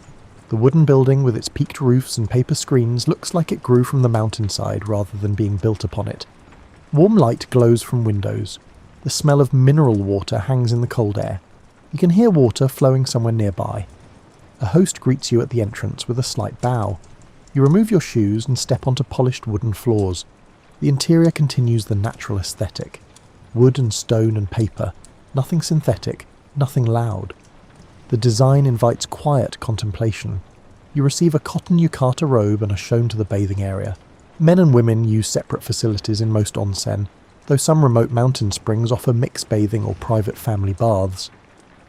The wooden building with its peaked roofs and paper screens looks like it grew from the mountainside rather than being built upon it. Warm light glows from windows. The smell of mineral water hangs in the cold air. You can hear water flowing somewhere nearby. A host greets you at the entrance with a slight bow. You remove your shoes and step onto polished wooden floors. The interior continues the natural aesthetic. Wood and stone and paper. Nothing synthetic, nothing loud. The design invites quiet contemplation. You receive a cotton yukata robe and are shown to the bathing area. Men and women use separate facilities in most onsen, though some remote mountain springs offer mixed bathing or private family baths.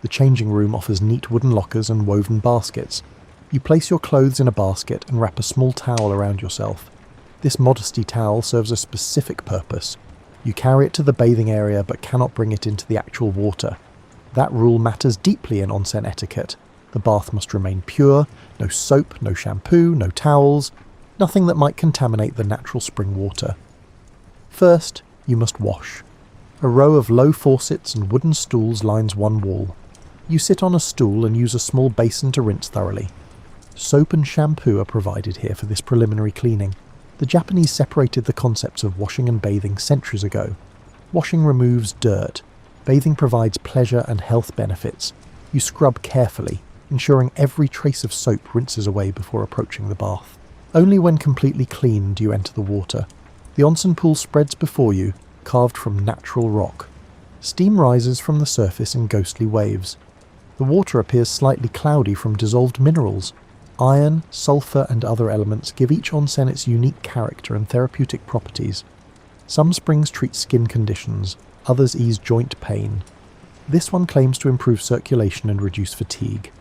The changing room offers neat wooden lockers and woven baskets. You place your clothes in a basket and wrap a small towel around yourself. This modesty towel serves a specific purpose. You carry it to the bathing area but cannot bring it into the actual water. That rule matters deeply in onsen etiquette. The bath must remain pure, no soap, no shampoo, no towels, nothing that might contaminate the natural spring water. First, you must wash. A row of low faucets and wooden stools lines one wall. You sit on a stool and use a small basin to rinse thoroughly. Soap and shampoo are provided here for this preliminary cleaning. The Japanese separated the concepts of washing and bathing centuries ago. Washing removes dirt. Bathing provides pleasure and health benefits. You scrub carefully, ensuring every trace of soap rinses away before approaching the bath. Only when completely clean do you enter the water. The onsen pool spreads before you, carved from natural rock. Steam rises from the surface in ghostly waves. The water appears slightly cloudy from dissolved minerals. Iron, sulfur and other elements give each onsen its unique character and therapeutic properties. Some springs treat skin conditions, others ease joint pain. This one claims to improve circulation and reduce fatigue.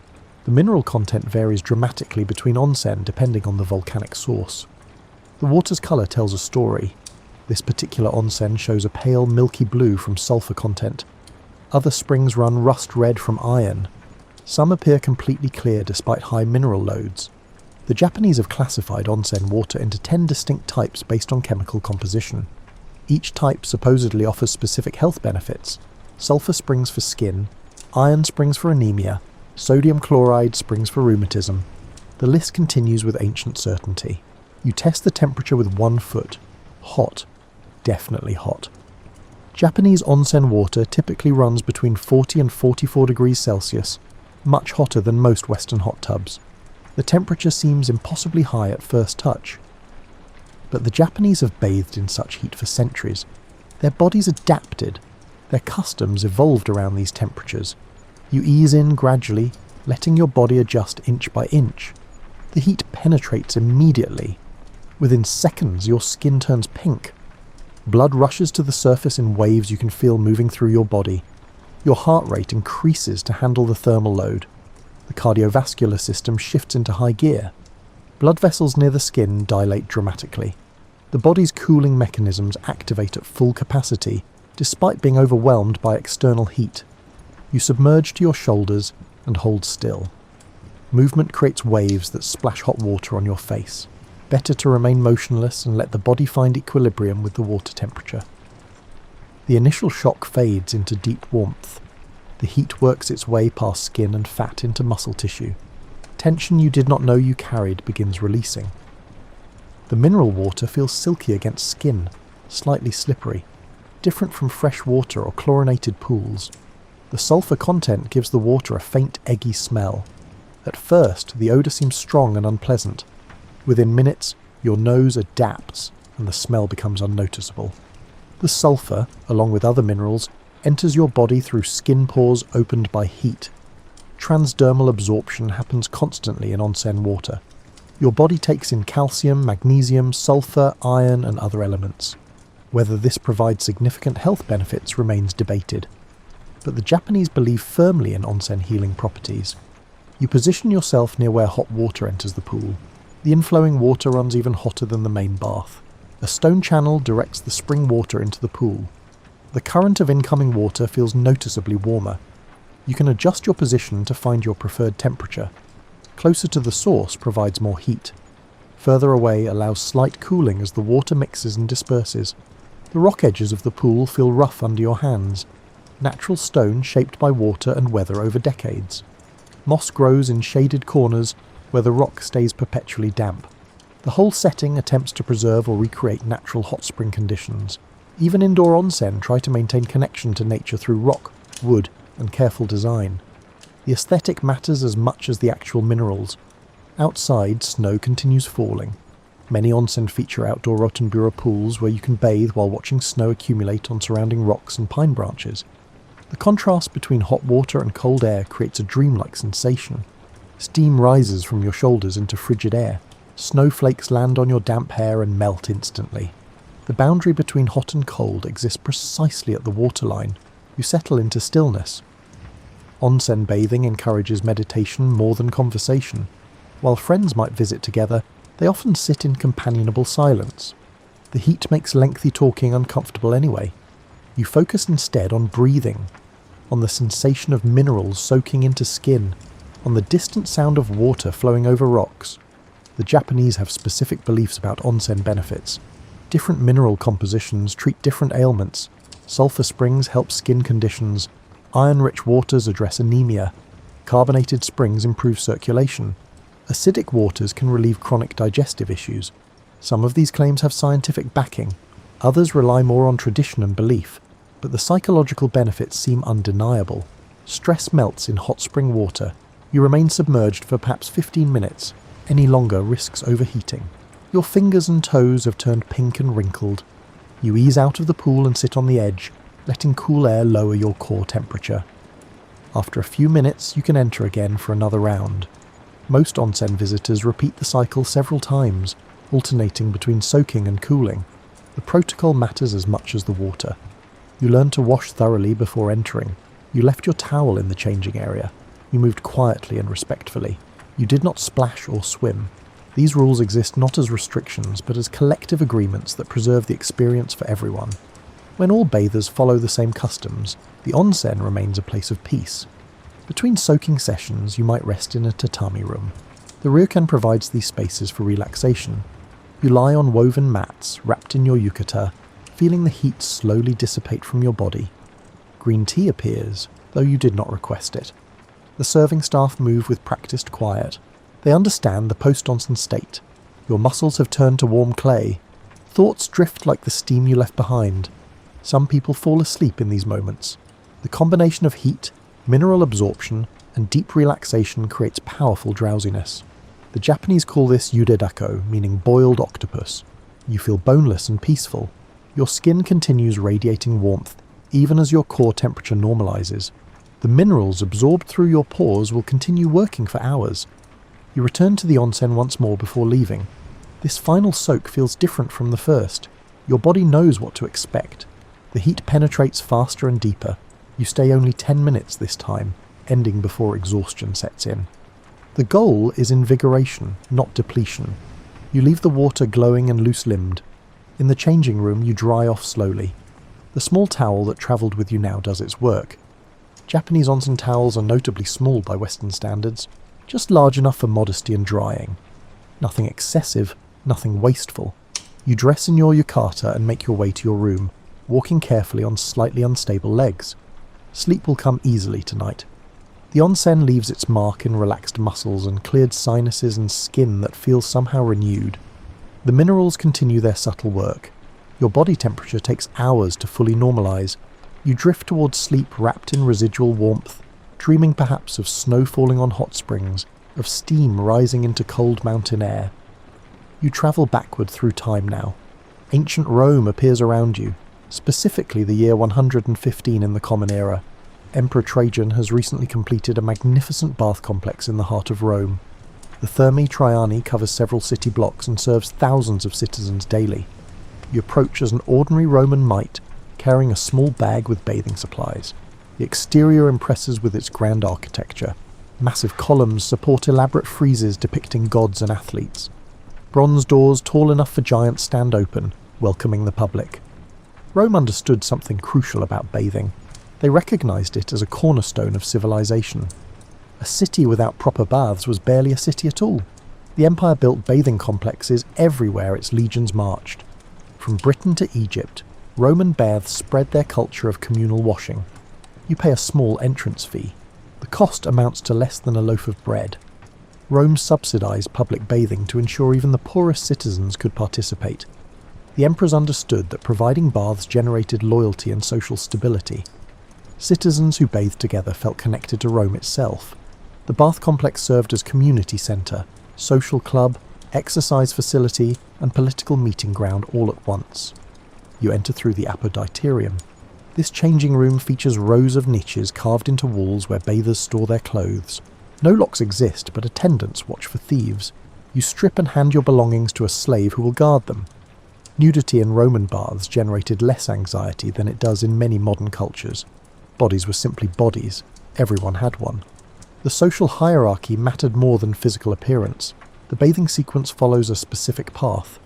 The mineral content varies dramatically between onsen depending on the volcanic source. The water's colour tells a story. This particular onsen shows a pale milky blue from sulfur content. Other springs run rust red from iron. Some appear completely clear despite high mineral loads. The Japanese have classified onsen water into 10 distinct types based on chemical composition. Each type supposedly offers specific health benefits. Sulfur springs for skin, iron springs for anemia, sodium chloride springs for rheumatism. The list continues with ancient certainty. You test the temperature with 1 foot. Hot. Definitely hot. Japanese onsen water typically runs between 40 and 44 degrees Celsius, much hotter than most Western hot tubs. The temperature seems impossibly high at first touch. But the Japanese have bathed in such heat for centuries. Their bodies adapted. Their customs evolved around these temperatures. You ease in gradually, letting your body adjust inch by inch. The heat penetrates immediately. Within seconds, your skin turns pink. Blood rushes to the surface in waves you can feel moving through your body. Your heart rate increases to handle the thermal load. The cardiovascular system shifts into high gear. Blood vessels near the skin dilate dramatically. The body's cooling mechanisms activate at full capacity, despite being overwhelmed by external heat. You submerge to your shoulders and hold still. Movement creates waves that splash hot water on your face. Better to remain motionless and let the body find equilibrium with the water temperature. The initial shock fades into deep warmth. The heat works its way past skin and fat into muscle tissue. Tension you did not know you carried begins releasing. The mineral water feels silky against skin, slightly slippery, different from fresh water or chlorinated pools. The sulfur content gives the water a faint eggy smell. At first, the odour seems strong and unpleasant. Within minutes, your nose adapts and the smell becomes unnoticeable. The sulfur, along with other minerals, enters your body through skin pores opened by heat. Transdermal absorption happens constantly in onsen water. Your body takes in calcium, magnesium, sulfur, iron and other elements. Whether this provides significant health benefits remains debated. But the Japanese believe firmly in onsen healing properties. You position yourself near where hot water enters the pool. The inflowing water runs even hotter than the main bath. A stone channel directs the spring water into the pool. The current of incoming water feels noticeably warmer. You can adjust your position to find your preferred temperature. Closer to the source provides more heat. Further away allows slight cooling as the water mixes and disperses. The rock edges of the pool feel rough under your hands. Natural stone shaped by water and weather over decades. Moss grows in shaded corners where the rock stays perpetually damp. The whole setting attempts to preserve or recreate natural hot spring conditions. Even indoor onsen try to maintain connection to nature through rock, wood, and careful design. The aesthetic matters as much as the actual minerals. Outside, snow continues falling. Many onsen feature outdoor Rotenbura pools where you can bathe while watching snow accumulate on surrounding rocks and pine branches. The contrast between hot water and cold air creates a dreamlike sensation. Steam rises from your shoulders into frigid air. Snowflakes land on your damp hair and melt instantly. The boundary between hot and cold exists precisely at the waterline. You settle into stillness. Onsen bathing encourages meditation more than conversation. While friends might visit together, they often sit in companionable silence. The heat makes lengthy talking uncomfortable anyway. You focus instead on breathing, on the sensation of minerals soaking into skin, on the distant sound of water flowing over rocks. The Japanese have specific beliefs about onsen benefits. Different mineral compositions treat different ailments. Sulfur springs help skin conditions. Iron-rich waters address anemia. Carbonated springs improve circulation. Acidic waters can relieve chronic digestive issues. Some of these claims have scientific backing. Others rely more on tradition and belief. But the psychological benefits seem undeniable. Stress melts in hot spring water. You remain submerged for perhaps 15 minutes. Any longer risks overheating. Your fingers and toes have turned pink and wrinkled. You ease out of the pool and sit on the edge, letting cool air lower your core temperature. After a few minutes, you can enter again for another round. Most onsen visitors repeat the cycle several times, alternating between soaking and cooling. The protocol matters as much as the water. You learn to wash thoroughly before entering. You left your towel in the changing area. You moved quietly and respectfully. You did not splash or swim. These rules exist not as restrictions, but as collective agreements that preserve the experience for everyone. When all bathers follow the same customs, the onsen remains a place of peace. Between soaking sessions, you might rest in a tatami room. The ryokan provides these spaces for relaxation. You lie on woven mats, wrapped in your yukata, feeling the heat slowly dissipate from your body. Green tea appears, though you did not request it. The serving staff move with practiced quiet. They understand the post-onsen state. Your muscles have turned to warm clay. Thoughts drift like the steam you left behind. Some people fall asleep in these moments. The combination of heat, mineral absorption, and deep relaxation creates powerful drowsiness. The Japanese call this yudedako, meaning boiled octopus. You feel boneless and peaceful. Your skin continues radiating warmth, even as your core temperature normalizes. The minerals absorbed through your pores will continue working for hours. You return to the onsen once more before leaving. This final soak feels different from the first. Your body knows what to expect. The heat penetrates faster and deeper. You stay only 10 minutes this time, ending before exhaustion sets in. The goal is invigoration, not depletion. You leave the water glowing and loose-limbed. In the changing room, you dry off slowly. The small towel that travelled with you now does its work. Japanese onsen towels are notably small by Western standards. just large enough for modesty and drying. Nothing excessive, nothing wasteful. You dress in your yukata and make your way to your room, walking carefully on slightly unstable legs. Sleep will come easily tonight. The onsen leaves its mark in relaxed muscles and cleared sinuses and skin that feels somehow renewed. The minerals continue their subtle work. Your body temperature takes hours to fully normalise. You drift towards sleep wrapped in residual warmth, dreaming perhaps of snow falling on hot springs, of steam rising into cold mountain air. You travel backward through time now. Ancient Rome appears around you, specifically the year 115 in the Common Era. Emperor Trajan has recently completed a magnificent bath complex in the heart of Rome. The Thermae Traiani covers several city blocks and serves thousands of citizens daily. You approach as an ordinary Roman might, carrying a small bag with bathing supplies. The exterior impresses with its grand architecture. Massive columns support elaborate friezes depicting gods and athletes. Bronze doors tall enough for giants stand open, welcoming the public. Rome understood something crucial about bathing. They recognised it as a cornerstone of civilization. A city without proper baths was barely a city at all. The empire built bathing complexes everywhere its legions marched. From Britain to Egypt, Roman baths spread their culture of communal washing. You pay a small entrance fee. The cost amounts to less than a loaf of bread. Rome subsidised public bathing to ensure even the poorest citizens could participate. The emperors understood that providing baths generated loyalty and social stability. Citizens who bathed together felt connected to Rome itself. The bath complex served as community centre, social club, exercise facility, and political meeting ground all at once. You enter through the apoditerium. This changing room features rows of niches carved into walls where bathers store their clothes. No locks exist, but attendants watch for thieves. You strip and hand your belongings to a slave who will guard them. Nudity in Roman baths generated less anxiety than it does in many modern cultures. Bodies were simply bodies. Everyone had one. The social hierarchy mattered more than physical appearance. The bathing sequence follows a specific path.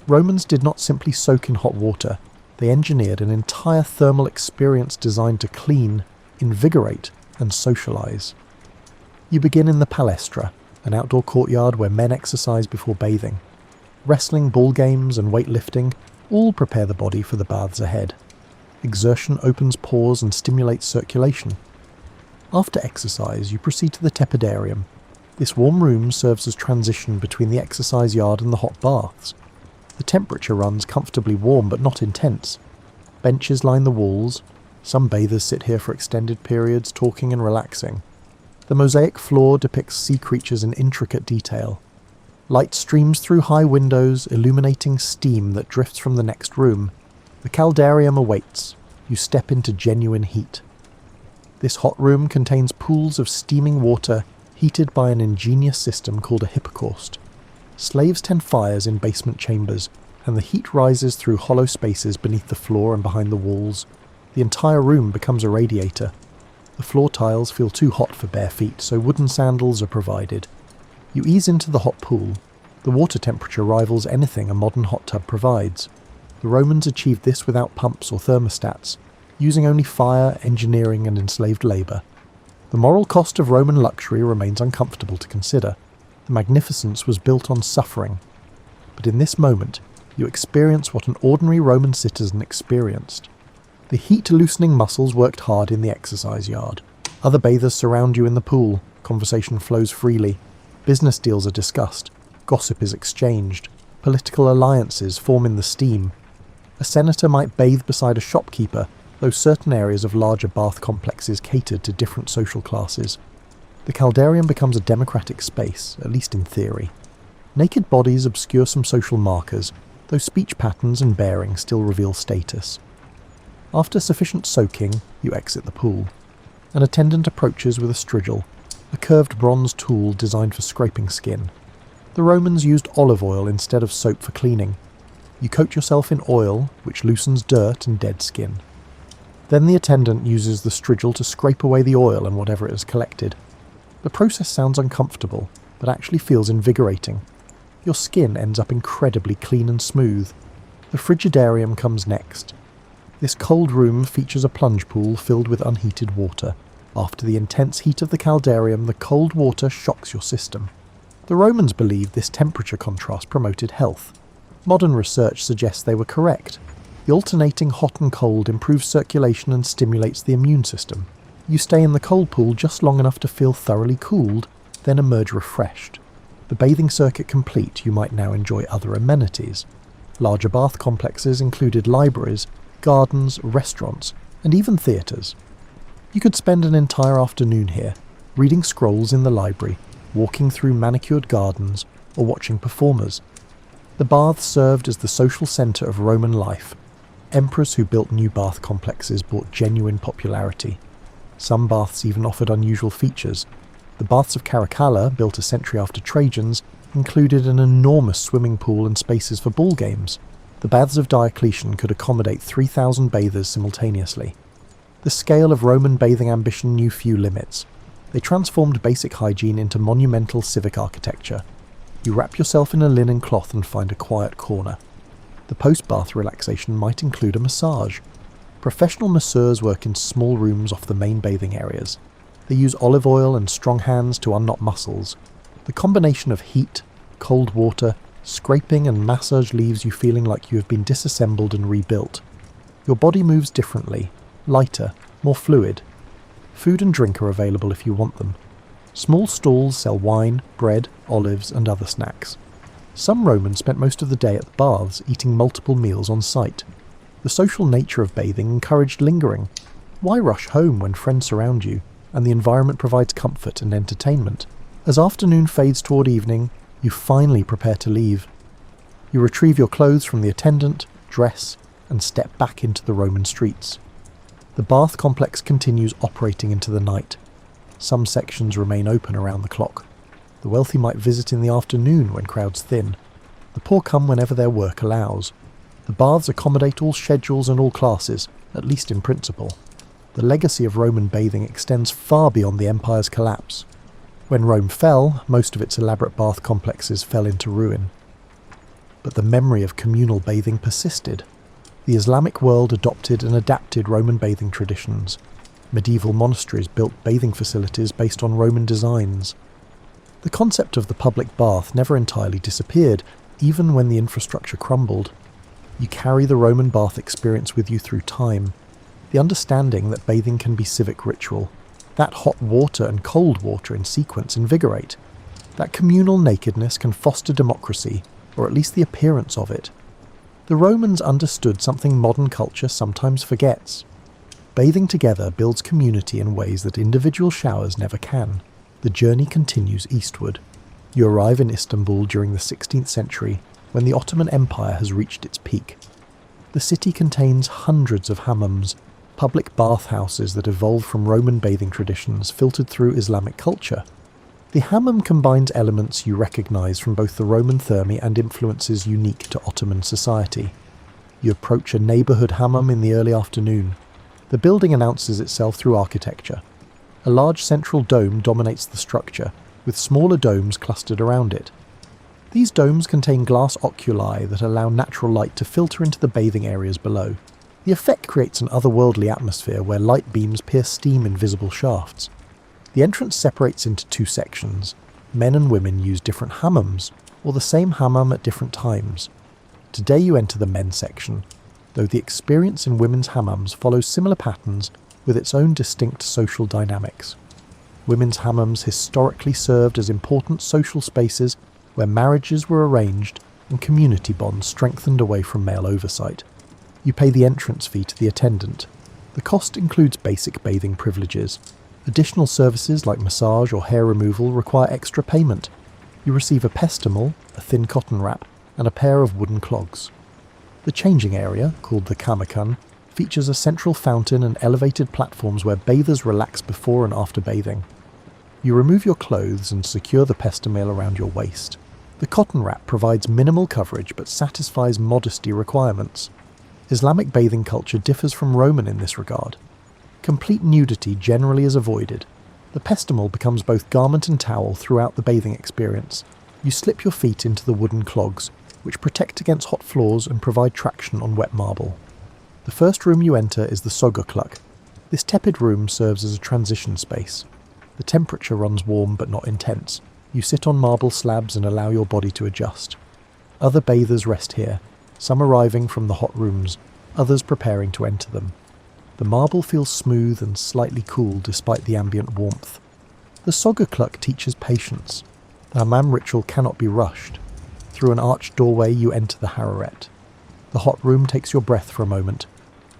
Romans did not simply soak in hot water. They engineered an entire thermal experience designed to clean, invigorate, and socialise. You begin in the palestra, an outdoor courtyard where men exercise before bathing. Wrestling, ball games, and weightlifting all prepare the body for the baths ahead. Exertion opens pores and stimulates circulation. After exercise, you proceed to the tepidarium. This warm room serves as transition between the exercise yard and the hot baths. The temperature runs comfortably warm but not intense. Benches line the walls. Some bathers sit here for extended periods, talking and relaxing. The mosaic floor depicts sea creatures in intricate detail. Light streams through high windows, illuminating steam that drifts from the next room. The caldarium awaits. You step into genuine heat. This hot room contains pools of steaming water heated by an ingenious system called a hypocaust. Slaves tend fires in basement chambers, and the heat rises through hollow spaces beneath the floor and behind the walls. The entire room becomes a radiator. The floor tiles feel too hot for bare feet, so wooden sandals are provided. You ease into the hot pool. The water temperature rivals anything a modern hot tub provides. The Romans achieved this without pumps or thermostats, using only fire, engineering, and enslaved labour. The moral cost of Roman luxury remains uncomfortable to consider. The magnificence was built on suffering. But in this moment, you experience what an ordinary Roman citizen experienced. The heat-loosening muscles worked hard in the exercise yard. Other bathers surround you in the pool. Conversation flows freely. Business deals are discussed. Gossip is exchanged. Political alliances form in the steam. A senator might bathe beside a shopkeeper, though certain areas of larger bath complexes catered to different social classes. The caldarium becomes a democratic space, at least in theory. Naked bodies obscure some social markers, though speech patterns and bearing still reveal status. After sufficient soaking, you exit the pool. An attendant approaches with a strigil, a curved bronze tool designed for scraping skin. The Romans used olive oil instead of soap for cleaning. You coat yourself in oil, which loosens dirt and dead skin. Then the attendant uses the strigil to scrape away the oil and whatever it has collected. The process sounds uncomfortable, but actually feels invigorating. Your skin ends up incredibly clean and smooth. The frigidarium comes next. This cold room features a plunge pool filled with unheated water. After the intense heat of the caldarium, the cold water shocks your system. The Romans believed this temperature contrast promoted health. Modern research suggests they were correct. The alternating hot and cold improves circulation and stimulates the immune system. You stay in the cold pool just long enough to feel thoroughly cooled, then emerge refreshed. The bathing circuit complete, you might now enjoy other amenities. Larger bath complexes included libraries, gardens, restaurants, and even theatres. You could spend an entire afternoon here, reading scrolls in the library, walking through manicured gardens, or watching performers. The baths served as the social centre of Roman life. Emperors who built new bath complexes brought genuine popularity. Some baths even offered unusual features. The baths of Caracalla, built a century after Trajan's, included an enormous swimming pool and spaces for ball games. The baths of Diocletian could accommodate 3,000 bathers simultaneously. The scale of Roman bathing ambition knew few limits. They transformed basic hygiene into monumental civic architecture. You wrap yourself in a linen cloth and find a quiet corner. The post-bath relaxation might include a massage. Professional masseurs work in small rooms off the main bathing areas. They use olive oil and strong hands to unknot muscles. The combination of heat, cold water, scraping and massage leaves you feeling like you have been disassembled and rebuilt. Your body moves differently, lighter, more fluid. Food and drink are available if you want them. Small stalls sell wine, bread, olives and other snacks. Some Romans spent most of the day at the baths, eating multiple meals on site. The social nature of bathing encouraged lingering. Why rush home when friends surround you, and the environment provides comfort and entertainment? As afternoon fades toward evening, you finally prepare to leave. You retrieve your clothes from the attendant, dress, and step back into the Roman streets. The bath complex continues operating into the night. Some sections remain open around the clock. The wealthy might visit in the afternoon when crowds thin. The poor come whenever their work allows. The baths accommodate all schedules and all classes, at least in principle. The legacy of Roman bathing extends far beyond the empire's collapse. When Rome fell, most of its elaborate bath complexes fell into ruin. But the memory of communal bathing persisted. The Islamic world adopted and adapted Roman bathing traditions. Medieval monasteries built bathing facilities based on Roman designs. The concept of the public bath never entirely disappeared, even when the infrastructure crumbled. You carry the Roman bath experience with you through time. The understanding that bathing can be civic ritual. That hot water and cold water in sequence invigorate. That communal nakedness can foster democracy, or at least the appearance of it. The Romans understood something modern culture sometimes forgets. Bathing together builds community in ways that individual showers never can. The journey continues eastward. You arrive in Istanbul during the 16th century, when the Ottoman Empire has reached its peak. The city contains hundreds of hammams, public bathhouses that evolved from Roman bathing traditions filtered through Islamic culture. The hammam combines elements you recognise from both the Roman thermi and influences unique to Ottoman society. You approach a neighbourhood hammam in the early afternoon. The building announces itself through architecture. A large central dome dominates the structure, with smaller domes clustered around it. These domes contain glass oculi that allow natural light to filter into the bathing areas below. The effect creates an otherworldly atmosphere where light beams pierce steam in visible shafts. The entrance separates into two sections. Men and women use different hammams, or the same hammam at different times. Today you enter the men's section, though the experience in women's hammams follows similar patterns with its own distinct social dynamics. Women's hammams historically served as important social spaces where marriages were arranged and community bonds strengthened away from male oversight. You pay the entrance fee to the attendant. The cost includes basic bathing privileges. Additional services like massage or hair removal require extra payment. You receive a pestimel, a thin cotton wrap, and a pair of wooden clogs. The changing area, called the kamakan, features a central fountain and elevated platforms where bathers relax before and after bathing. You remove your clothes and secure the pestimel around your waist. The cotton wrap provides minimal coverage but satisfies modesty requirements. Islamic bathing culture differs from Roman in this regard. Complete nudity generally is avoided. The pestimel becomes both garment and towel throughout the bathing experience. You slip your feet into the wooden clogs, which protect against hot floors and provide traction on wet marble. The first room you enter is the sogakluk. This tepid room serves as a transition space. The temperature runs warm but not intense. You sit on marble slabs and allow your body to adjust. Other bathers rest here, some arriving from the hot rooms, others preparing to enter them. The marble feels smooth and slightly cool despite the ambient warmth. The Soggercluck teaches patience. The hammam ritual cannot be rushed. Through an arched doorway you enter the harem. The hot room takes your breath for a moment.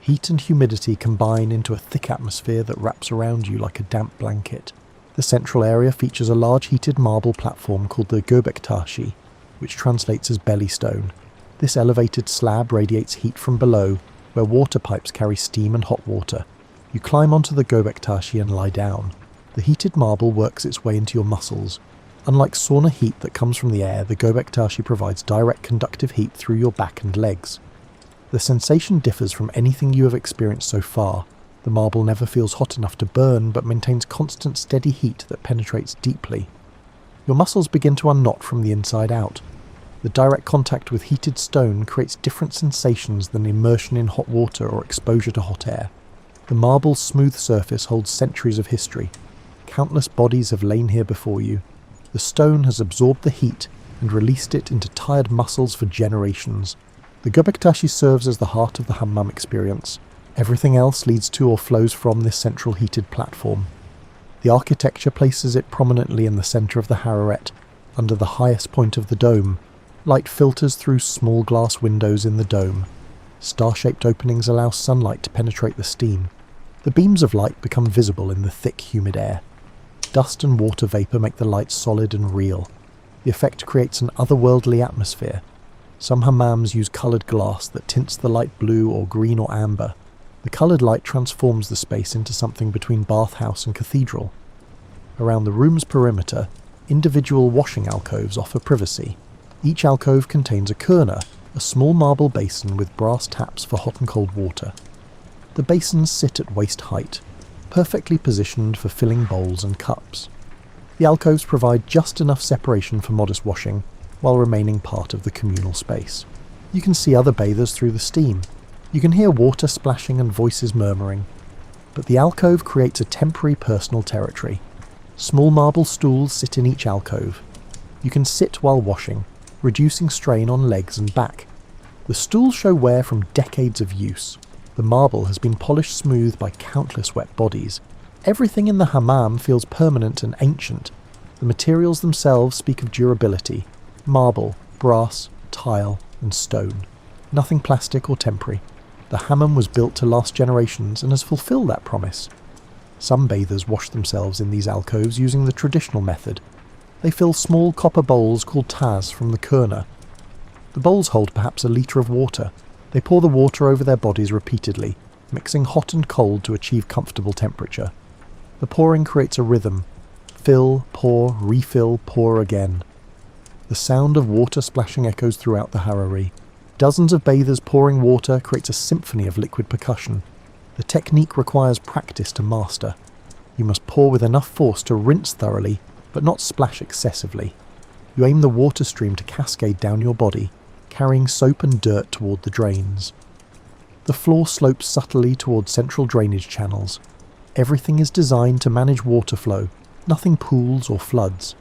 Heat and humidity combine into a thick atmosphere that wraps around you like a damp blanket. The central area features a large heated marble platform called the Göbektashi, which translates as belly stone. This elevated slab radiates heat from below, where water pipes carry steam and hot water. You climb onto the Göbektashi and lie down. The heated marble works its way into your muscles. Unlike sauna heat that comes from the air, the Göbektashi provides direct conductive heat through your back and legs. The sensation differs from anything you have experienced so far. The marble never feels hot enough to burn, but maintains constant steady heat that penetrates deeply. Your muscles begin to unknot from the inside out. The direct contact with heated stone creates different sensations than immersion in hot water or exposure to hot air. The marble's smooth surface holds centuries of history. Countless bodies have lain here before you. The stone has absorbed the heat and released it into tired muscles for generations. The Göbektashi serves as the heart of the hammam experience. Everything else leads to or flows from this central heated platform. The architecture places it prominently in the centre of the harem, under the highest point of the dome. Light filters through small glass windows in the dome. Star-shaped openings allow sunlight to penetrate the steam. The beams of light become visible in the thick, humid air. Dust and water vapour make the light solid and real. The effect creates an otherworldly atmosphere. Some hammams use coloured glass that tints the light blue or green or amber. The coloured light transforms the space into something between bathhouse and cathedral. Around the room's perimeter, individual washing alcoves offer privacy. Each alcove contains a kurna, a small marble basin with brass taps for hot and cold water. The basins sit at waist height, perfectly positioned for filling bowls and cups. The alcoves provide just enough separation for modest washing, while remaining part of the communal space. You can see other bathers through the steam. You can hear water splashing and voices murmuring. But the alcove creates a temporary personal territory. Small marble stools sit in each alcove. You can sit while washing, reducing strain on legs and back. The stools show wear from decades of use. The marble has been polished smooth by countless wet bodies. Everything in the hammam feels permanent and ancient. The materials themselves speak of durability. Marble, brass, tile, and stone. Nothing plastic or temporary. The hammam was built to last generations and has fulfilled that promise. Some bathers wash themselves in these alcoves using the traditional method. They fill small copper bowls called taz from the kurna. The bowls hold perhaps a litre of water. They pour the water over their bodies repeatedly, mixing hot and cold to achieve comfortable temperature. The pouring creates a rhythm. Fill, pour, refill, pour again. The sound of water splashing echoes throughout the harem. Dozens of bathers pouring water creates a symphony of liquid percussion. The technique requires practice to master. You must pour with enough force to rinse thoroughly, but not splash excessively. You aim the water stream to cascade down your body, carrying soap and dirt toward the drains. The floor slopes subtly toward central drainage channels. Everything is designed to manage water flow, nothing pools or floods.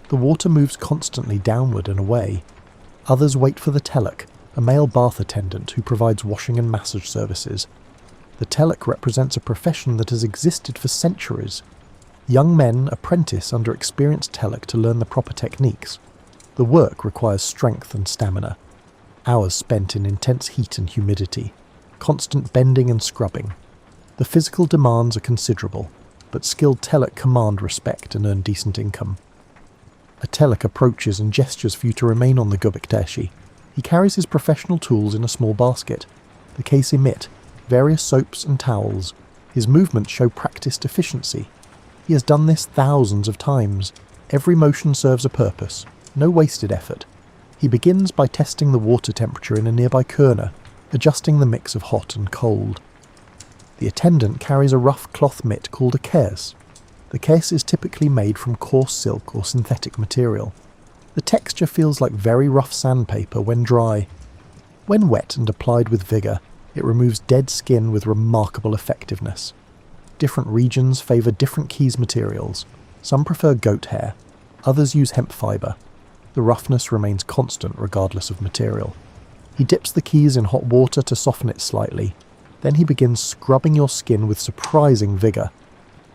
The water moves constantly downward and away. Others wait for the telek, a male bath attendant who provides washing and massage services. The telek represents a profession that has existed for centuries. Young men apprentice under experienced telek to learn the proper techniques. The work requires strength and stamina. Hours spent in intense heat and humidity. Constant bending and scrubbing. The physical demands are considerable, but skilled telek command respect and earn decent income. A telek approaches and gestures for you to remain on the Göbektashi. He carries his professional tools in a small basket. The case emit various soaps and towels. His movements show practiced efficiency. He has done this thousands of times. Every motion serves a purpose. No wasted effort. He begins by testing the water temperature in a nearby kurna, adjusting the mix of hot and cold. The attendant carries a rough cloth mitt called a kers. The kers is typically made from coarse silk or synthetic material. The texture feels like very rough sandpaper when dry. When wet and applied with vigour, it removes dead skin with remarkable effectiveness. Different regions favour different keys materials. Some prefer goat hair, others use hemp fibre. The roughness remains constant regardless of material. He dips the keys in hot water to soften it slightly. Then he begins scrubbing your skin with surprising vigour.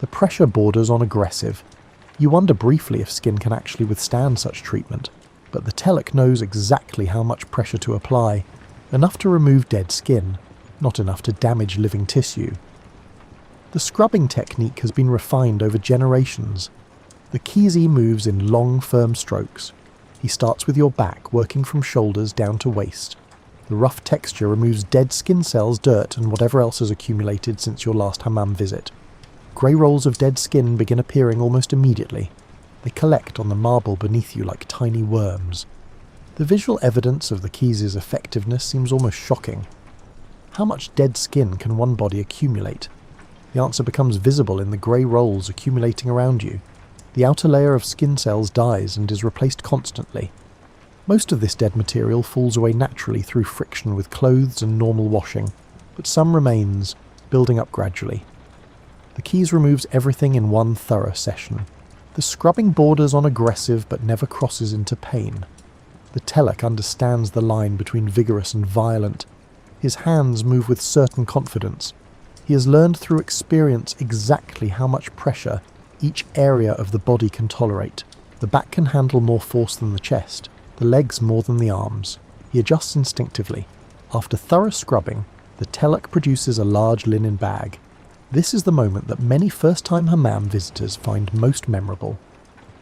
The pressure borders on aggressive. You wonder briefly if skin can actually withstand such treatment, but the Telek knows exactly how much pressure to apply. Enough to remove dead skin, not enough to damage living tissue. The scrubbing technique has been refined over generations. The Kizi moves in long, firm strokes. He starts with your back, working from shoulders down to waist. The rough texture removes dead skin cells, dirt, and whatever else has accumulated since your last hammam visit. Grey rolls of dead skin begin appearing almost immediately. They collect on the marble beneath you like tiny worms. The visual evidence of the Kizi's effectiveness seems almost shocking. How much dead skin can one body accumulate? The answer becomes visible in the grey rolls accumulating around you. The outer layer of skin cells dies and is replaced constantly. Most of this dead material falls away naturally through friction with clothes and normal washing, but some remains, building up gradually. The keys removes everything in one thorough session. The scrubbing borders on aggressive but never crosses into pain. The Telek understands the line between vigorous and violent. His hands move with certain confidence. He has learned through experience exactly how much pressure each area of the body can tolerate. The back can handle more force than the chest, the legs more than the arms. He adjusts instinctively. After thorough scrubbing, the Telek produces a large linen bag. This is the moment that many first-time hammam visitors find most memorable.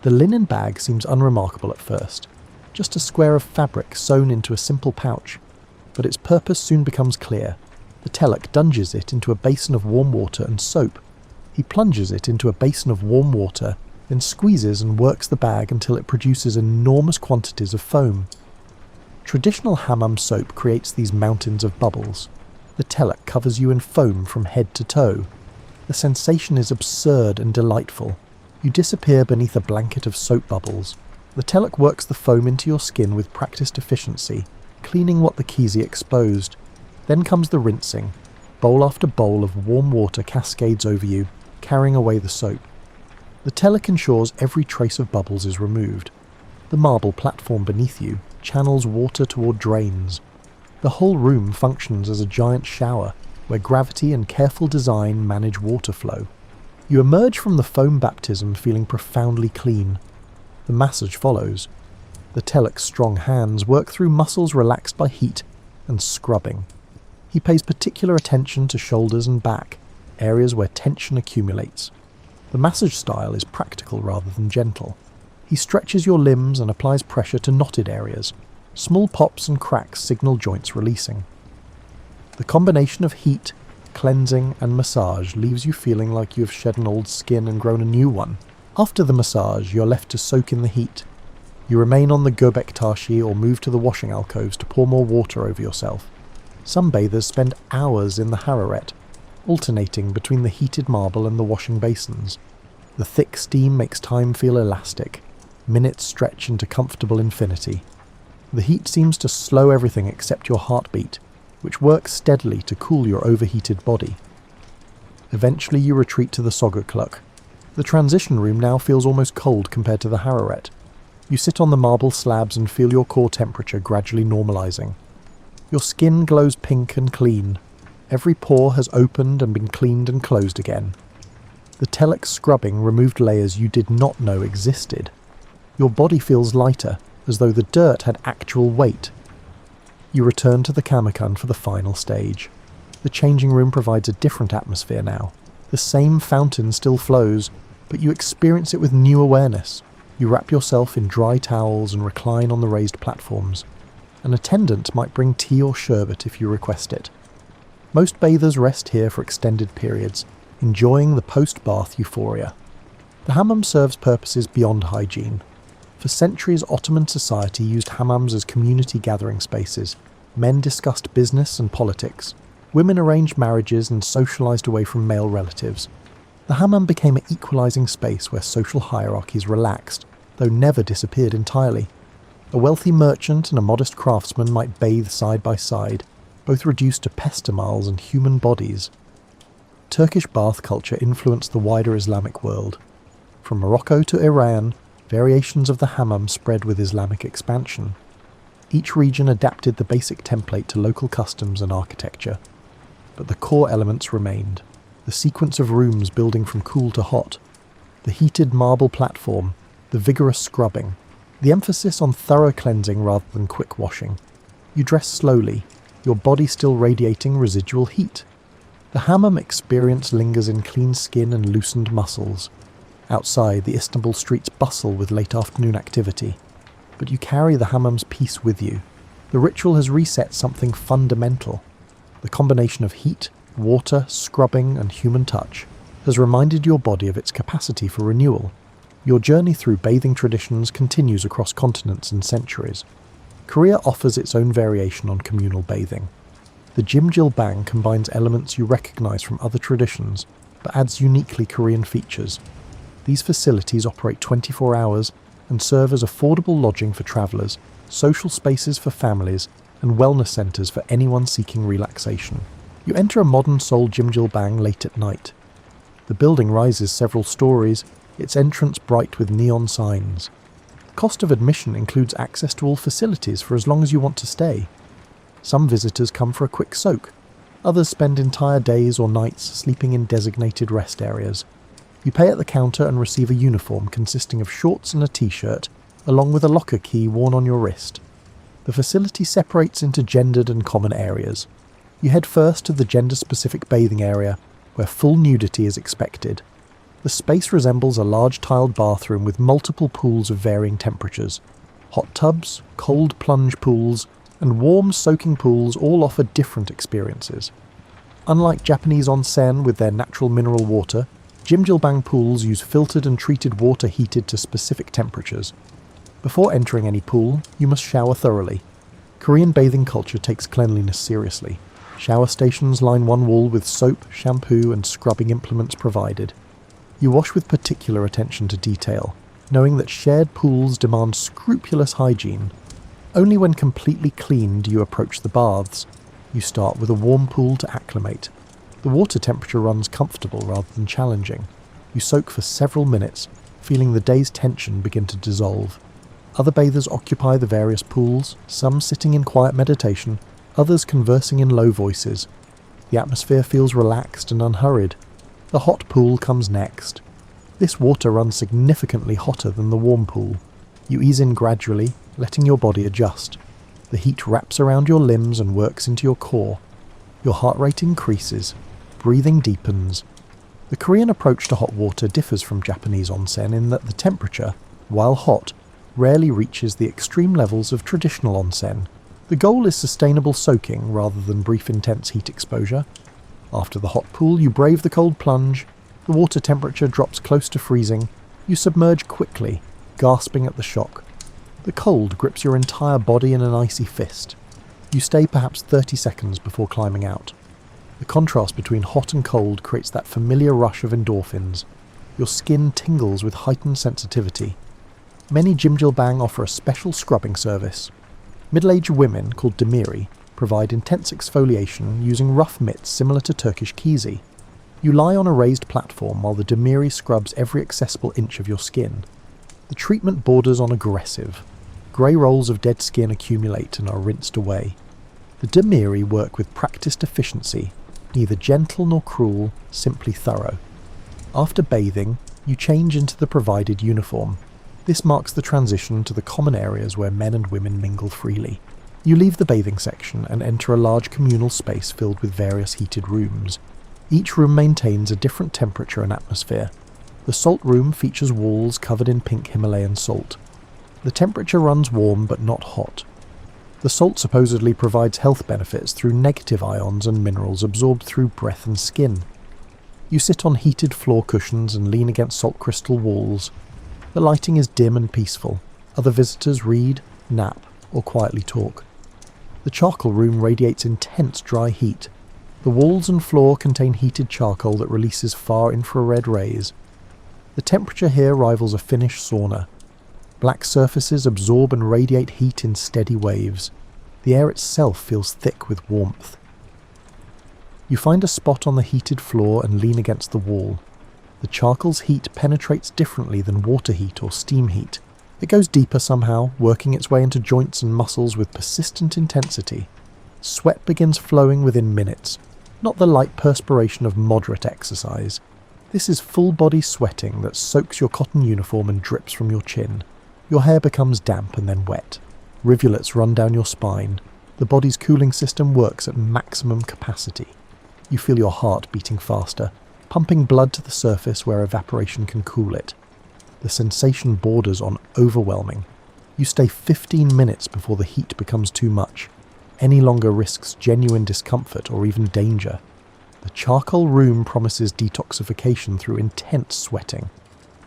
The linen bag seems unremarkable at first, just a square of fabric sewn into a simple pouch, but its purpose soon becomes clear. The Telek dunges it into a basin of warm water and soap. He plunges it into a basin of warm water, then squeezes and works the bag until it produces enormous quantities of foam. Traditional hammam soap creates these mountains of bubbles. The Telek covers you in foam from head to toe. The sensation is absurd and delightful. You disappear beneath a blanket of soap bubbles. The Telek works the foam into your skin with practiced efficiency, cleaning what the Kizi exposed. Then comes the rinsing. Bowl after bowl of warm water cascades over you, carrying away the soap. The Telek ensures every trace of bubbles is removed. The marble platform beneath you channels water toward drains. The whole room functions as a giant shower, where gravity and careful design manage water flow. You emerge from the foam baptism feeling profoundly clean. The massage follows. The Telek's strong hands work through muscles relaxed by heat and scrubbing. He pays particular attention to shoulders and back, areas where tension accumulates. The massage style is practical rather than gentle. He stretches your limbs and applies pressure to knotted areas. Small pops and cracks signal joints releasing. The combination of heat, cleansing and massage leaves you feeling like you have shed an old skin and grown a new one. After the massage, you're left to soak in the heat. You remain on the Göbek Tashi or move to the washing alcoves to pour more water over yourself. Some bathers spend hours in the Hararet, alternating between the heated marble and the washing basins. The thick steam makes time feel elastic. Minutes stretch into comfortable infinity. The heat seems to slow everything except your heartbeat, which works steadily to cool your overheated body. Eventually you retreat to the Sogakluk. The transition room now feels almost cold compared to the Hararet. You sit on the marble slabs and feel your core temperature gradually normalizing. Your skin glows pink and clean. Every pore has opened and been cleaned and closed again. The Telek scrubbing removed layers you did not know existed. Your body feels lighter, as though the dirt had actual weight. You return to the Kamakan for the final stage. The changing room provides a different atmosphere now. The same fountain still flows, but you experience it with new awareness. You wrap yourself in dry towels and recline on the raised platforms. An attendant might bring tea or sherbet if you request it. Most bathers rest here for extended periods, enjoying the post-bath euphoria. The hammam serves purposes beyond hygiene. For centuries, Ottoman society used hammams as community gathering spaces. Men discussed business and politics. Women arranged marriages and socialized away from male relatives. The hammam became an equalizing space where social hierarchies relaxed, though never disappeared entirely. A wealthy merchant and a modest craftsman might bathe side by side, both reduced to pestimiles and human bodies. Turkish bath culture influenced the wider Islamic world. From Morocco to Iran, variations of the hammam spread with Islamic expansion. Each region adapted the basic template to local customs and architecture. But the core elements remained. The sequence of rooms building from cool to hot, the heated marble platform, the vigorous scrubbing, the emphasis on thorough cleansing rather than quick washing. You dress slowly, your body still radiating residual heat. The hammam experience lingers in clean skin and loosened muscles. Outside, the Istanbul streets bustle with late afternoon activity. But you carry the hammam's peace with you. The ritual has reset something fundamental. The combination of heat, water, scrubbing, and human touch has reminded your body of its capacity for renewal. Your journey through bathing traditions continues across continents and centuries. Korea offers its own variation on communal bathing. The Jimjilbang combines elements you recognize from other traditions, but adds uniquely Korean features. These facilities operate 24 hours and serve as affordable lodging for travelers, social spaces for families, and wellness centers for anyone seeking relaxation. You enter a modern Seoul Jimjilbang late at night. The building rises several stories, its entrance bright with neon signs. The cost of admission includes access to all facilities for as long as you want to stay. Some visitors come for a quick soak. Others spend entire days or nights sleeping in designated rest areas. You pay at the counter and receive a uniform consisting of shorts and a t-shirt, along with a locker key worn on your wrist. The facility separates into gendered and common areas. You head first to the gender-specific bathing area, where full nudity is expected. The space resembles a large tiled bathroom with multiple pools of varying temperatures. Hot tubs, cold plunge pools, and warm soaking pools all offer different experiences. Unlike Japanese onsen with their natural mineral water, Jimjilbang pools use filtered and treated water heated to specific temperatures. Before entering any pool, you must shower thoroughly. Korean bathing culture takes cleanliness seriously. Shower stations line one wall with soap, shampoo, and scrubbing implements provided. You wash with particular attention to detail, knowing that shared pools demand scrupulous hygiene. Only when completely clean do you approach the baths. You start with a warm pool to acclimate. The water temperature runs comfortable rather than challenging. You soak for several minutes, feeling the day's tension begin to dissolve. Other bathers occupy the various pools, some sitting in quiet meditation, others conversing in low voices. The atmosphere feels relaxed and unhurried. The hot pool comes next. This water runs significantly hotter than the warm pool. You ease in gradually, letting your body adjust. The heat wraps around your limbs and works into your core. Your heart rate increases. Breathing deepens. The Korean approach to hot water differs from Japanese onsen in that the temperature, while hot, rarely reaches the extreme levels of traditional onsen. The goal is sustainable soaking rather than brief intense heat exposure. After the hot pool, you brave the cold plunge. The water temperature drops close to freezing. You submerge quickly, gasping at the shock. The cold grips your entire body in an icy fist. You stay perhaps 30 seconds before climbing out. The contrast between hot and cold creates that familiar rush of endorphins. Your skin tingles with heightened sensitivity. Many Jimjilbang offer a special scrubbing service. Middle-aged women, called demiri, provide intense exfoliation using rough mitts similar to Turkish kizi. You lie on a raised platform while the demiri scrubs every accessible inch of your skin. The treatment borders on aggressive. Grey rolls of dead skin accumulate and are rinsed away. The demiri work with practiced efficiency, neither gentle nor cruel, simply thorough. After bathing, you change into the provided uniform. This marks the transition to the common areas where men and women mingle freely. You leave the bathing section and enter a large communal space filled with various heated rooms. Each room maintains a different temperature and atmosphere. The salt room features walls covered in pink Himalayan salt. The temperature runs warm but not hot. The salt supposedly provides health benefits through negative ions and minerals absorbed through breath and skin. You sit on heated floor cushions and lean against salt crystal walls. The lighting is dim and peaceful. Other visitors read, nap, or quietly talk. The charcoal room radiates intense dry heat. The walls and floor contain heated charcoal that releases far infrared rays. The temperature here rivals a Finnish sauna. Black surfaces absorb and radiate heat in steady waves. The air itself feels thick with warmth. You find a spot on the heated floor and lean against the wall. The charcoal's heat penetrates differently than water heat or steam heat. It goes deeper somehow, working its way into joints and muscles with persistent intensity. Sweat begins flowing within minutes, not the light perspiration of moderate exercise. This is full-body sweating that soaks your cotton uniform and drips from your chin. Your hair becomes damp and then wet. Rivulets run down your spine. The body's cooling system works at maximum capacity. You feel your heart beating faster, pumping blood to the surface where evaporation can cool it. The sensation borders on overwhelming. You stay 15 minutes before the heat becomes too much. Any longer risks genuine discomfort or even danger. The charcoal room promises detoxification through intense sweating.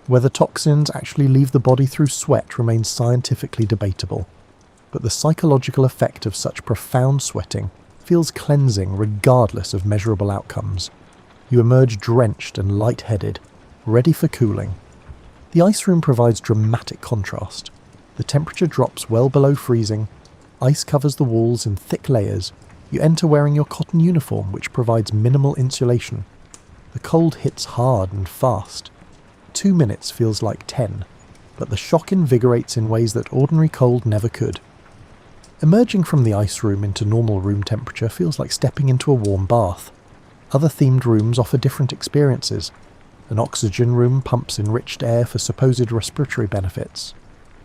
Whether toxins actually leave the body through sweat remains scientifically debatable, but the psychological effect of such profound sweating feels cleansing regardless of measurable outcomes. You emerge drenched and lightheaded, ready for cooling. The ice room provides dramatic contrast. The temperature drops well below freezing. Ice covers the walls in thick layers. You enter wearing your cotton uniform, which provides minimal insulation. The cold hits hard and fast. 2 minutes feels like 10, but the shock invigorates in ways that ordinary cold never could. Emerging from the ice room into normal room temperature feels like stepping into a warm bath. Other themed rooms offer different experiences. An oxygen room pumps enriched air for supposed respiratory benefits.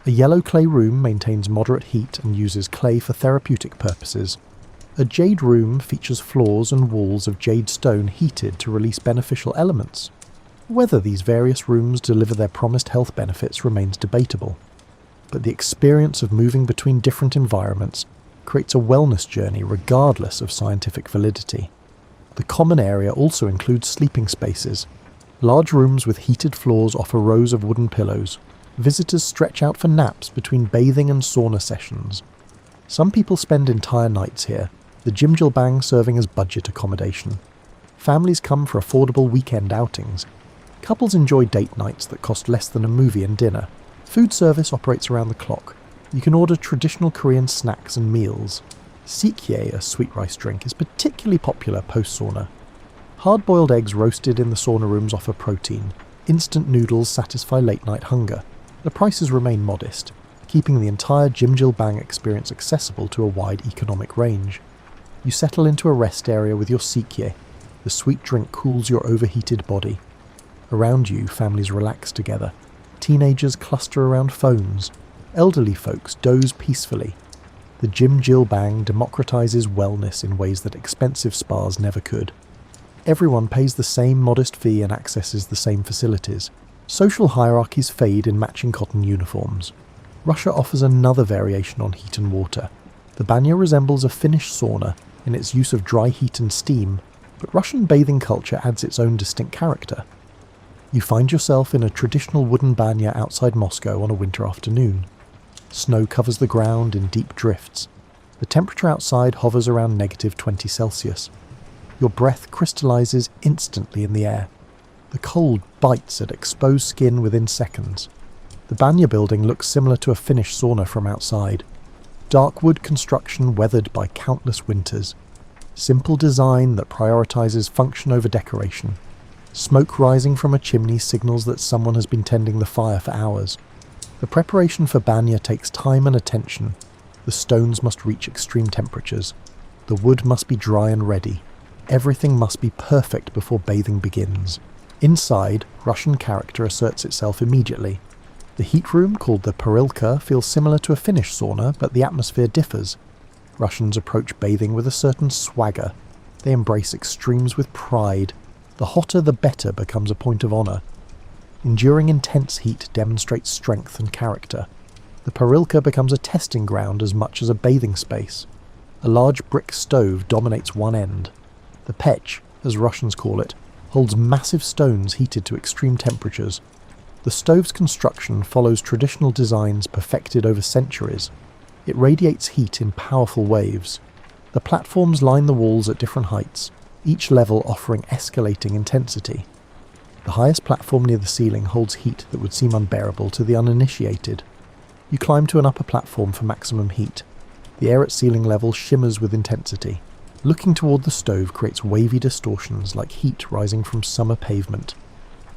A yellow clay room maintains moderate heat and uses clay for therapeutic purposes. A jade room features floors and walls of jade stone heated to release beneficial elements. Whether these various rooms deliver their promised health benefits remains debatable, but the experience of moving between different environments creates a wellness journey regardless of scientific validity. The common area also includes sleeping spaces. Large rooms with heated floors offer rows of wooden pillows. Visitors stretch out for naps between bathing and sauna sessions. Some people spend entire nights here, the Jimjilbang serving as budget accommodation. Families come for affordable weekend outings. Couples enjoy date nights that cost less than a movie and dinner. Food service operates around the clock. You can order traditional Korean snacks and meals. Sikye, a sweet rice drink, is particularly popular post-sauna. Hard-boiled eggs roasted in the sauna rooms offer protein. Instant noodles satisfy late-night hunger. The prices remain modest, keeping the entire Jimjilbang experience accessible to a wide economic range. You settle into a rest area with your sikye. The sweet drink cools your overheated body. Around you, families relax together. Teenagers cluster around phones. Elderly folks doze peacefully. The Jimjilbang democratizes wellness in ways that expensive spas never could. Everyone pays the same modest fee and accesses the same facilities. Social hierarchies fade in matching cotton uniforms. Russia offers another variation on heat and water. The banya resembles a Finnish sauna in its use of dry heat and steam, but Russian bathing culture adds its own distinct character. You find yourself in a traditional wooden banya outside Moscow on a winter afternoon. Snow covers the ground in deep drifts. The temperature outside hovers around -20 Celsius. Your breath crystallizes instantly in the air. The cold bites at exposed skin within seconds. The banya building looks similar to a Finnish sauna from outside. Dark wood construction weathered by countless winters. Simple design that prioritizes function over decoration. Smoke rising from a chimney signals that someone has been tending the fire for hours. The preparation for banya takes time and attention. The stones must reach extreme temperatures. The wood must be dry and ready. Everything must be perfect before bathing begins. Inside, Russian character asserts itself immediately. The heat room, called the Perilka, feels similar to a Finnish sauna, but the atmosphere differs. Russians approach bathing with a certain swagger. They embrace extremes with pride. The hotter the better becomes a point of honour. Enduring intense heat demonstrates strength and character. The Perilka becomes a testing ground as much as a bathing space. A large brick stove dominates one end. The pech, as Russians call it, holds massive stones heated to extreme temperatures. The stove's construction follows traditional designs perfected over centuries. It radiates heat in powerful waves. The platforms line the walls at different heights, each level offering escalating intensity. The highest platform near the ceiling holds heat that would seem unbearable to the uninitiated. You climb to an upper platform for maximum heat. The air at ceiling level shimmers with intensity. Looking toward the stove creates wavy distortions like heat rising from summer pavement.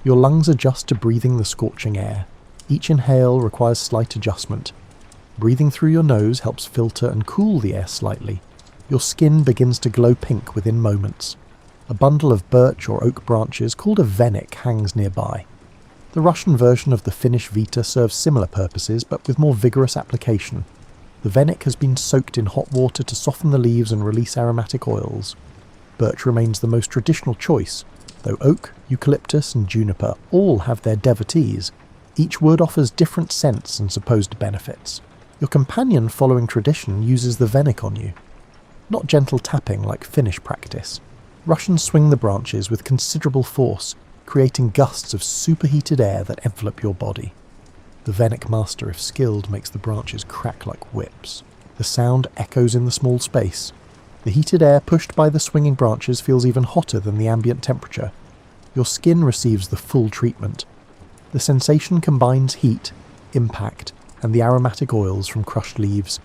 Your lungs adjust to breathing the scorching air. Each inhale requires slight adjustment. Breathing through your nose helps filter and cool the air slightly. Your skin begins to glow pink within moments. A bundle of birch or oak branches called a venik hangs nearby. The Russian version of the Finnish Vita serves similar purposes but with more vigorous application. The venik has been soaked in hot water to soften the leaves and release aromatic oils. Birch remains the most traditional choice, though oak, eucalyptus and juniper all have their devotees. Each wood offers different scents and supposed benefits. Your companion, following tradition, uses the venik on you. Not gentle tapping like Finnish practice. Russians swing the branches with considerable force, creating gusts of superheated air that envelop your body. The venik master, if skilled, makes the branches crack like whips. The sound echoes in the small space. The heated air pushed by the swinging branches feels even hotter than the ambient temperature. Your skin receives the full treatment. The sensation combines heat, impact, and the aromatic oils from crushed leaves.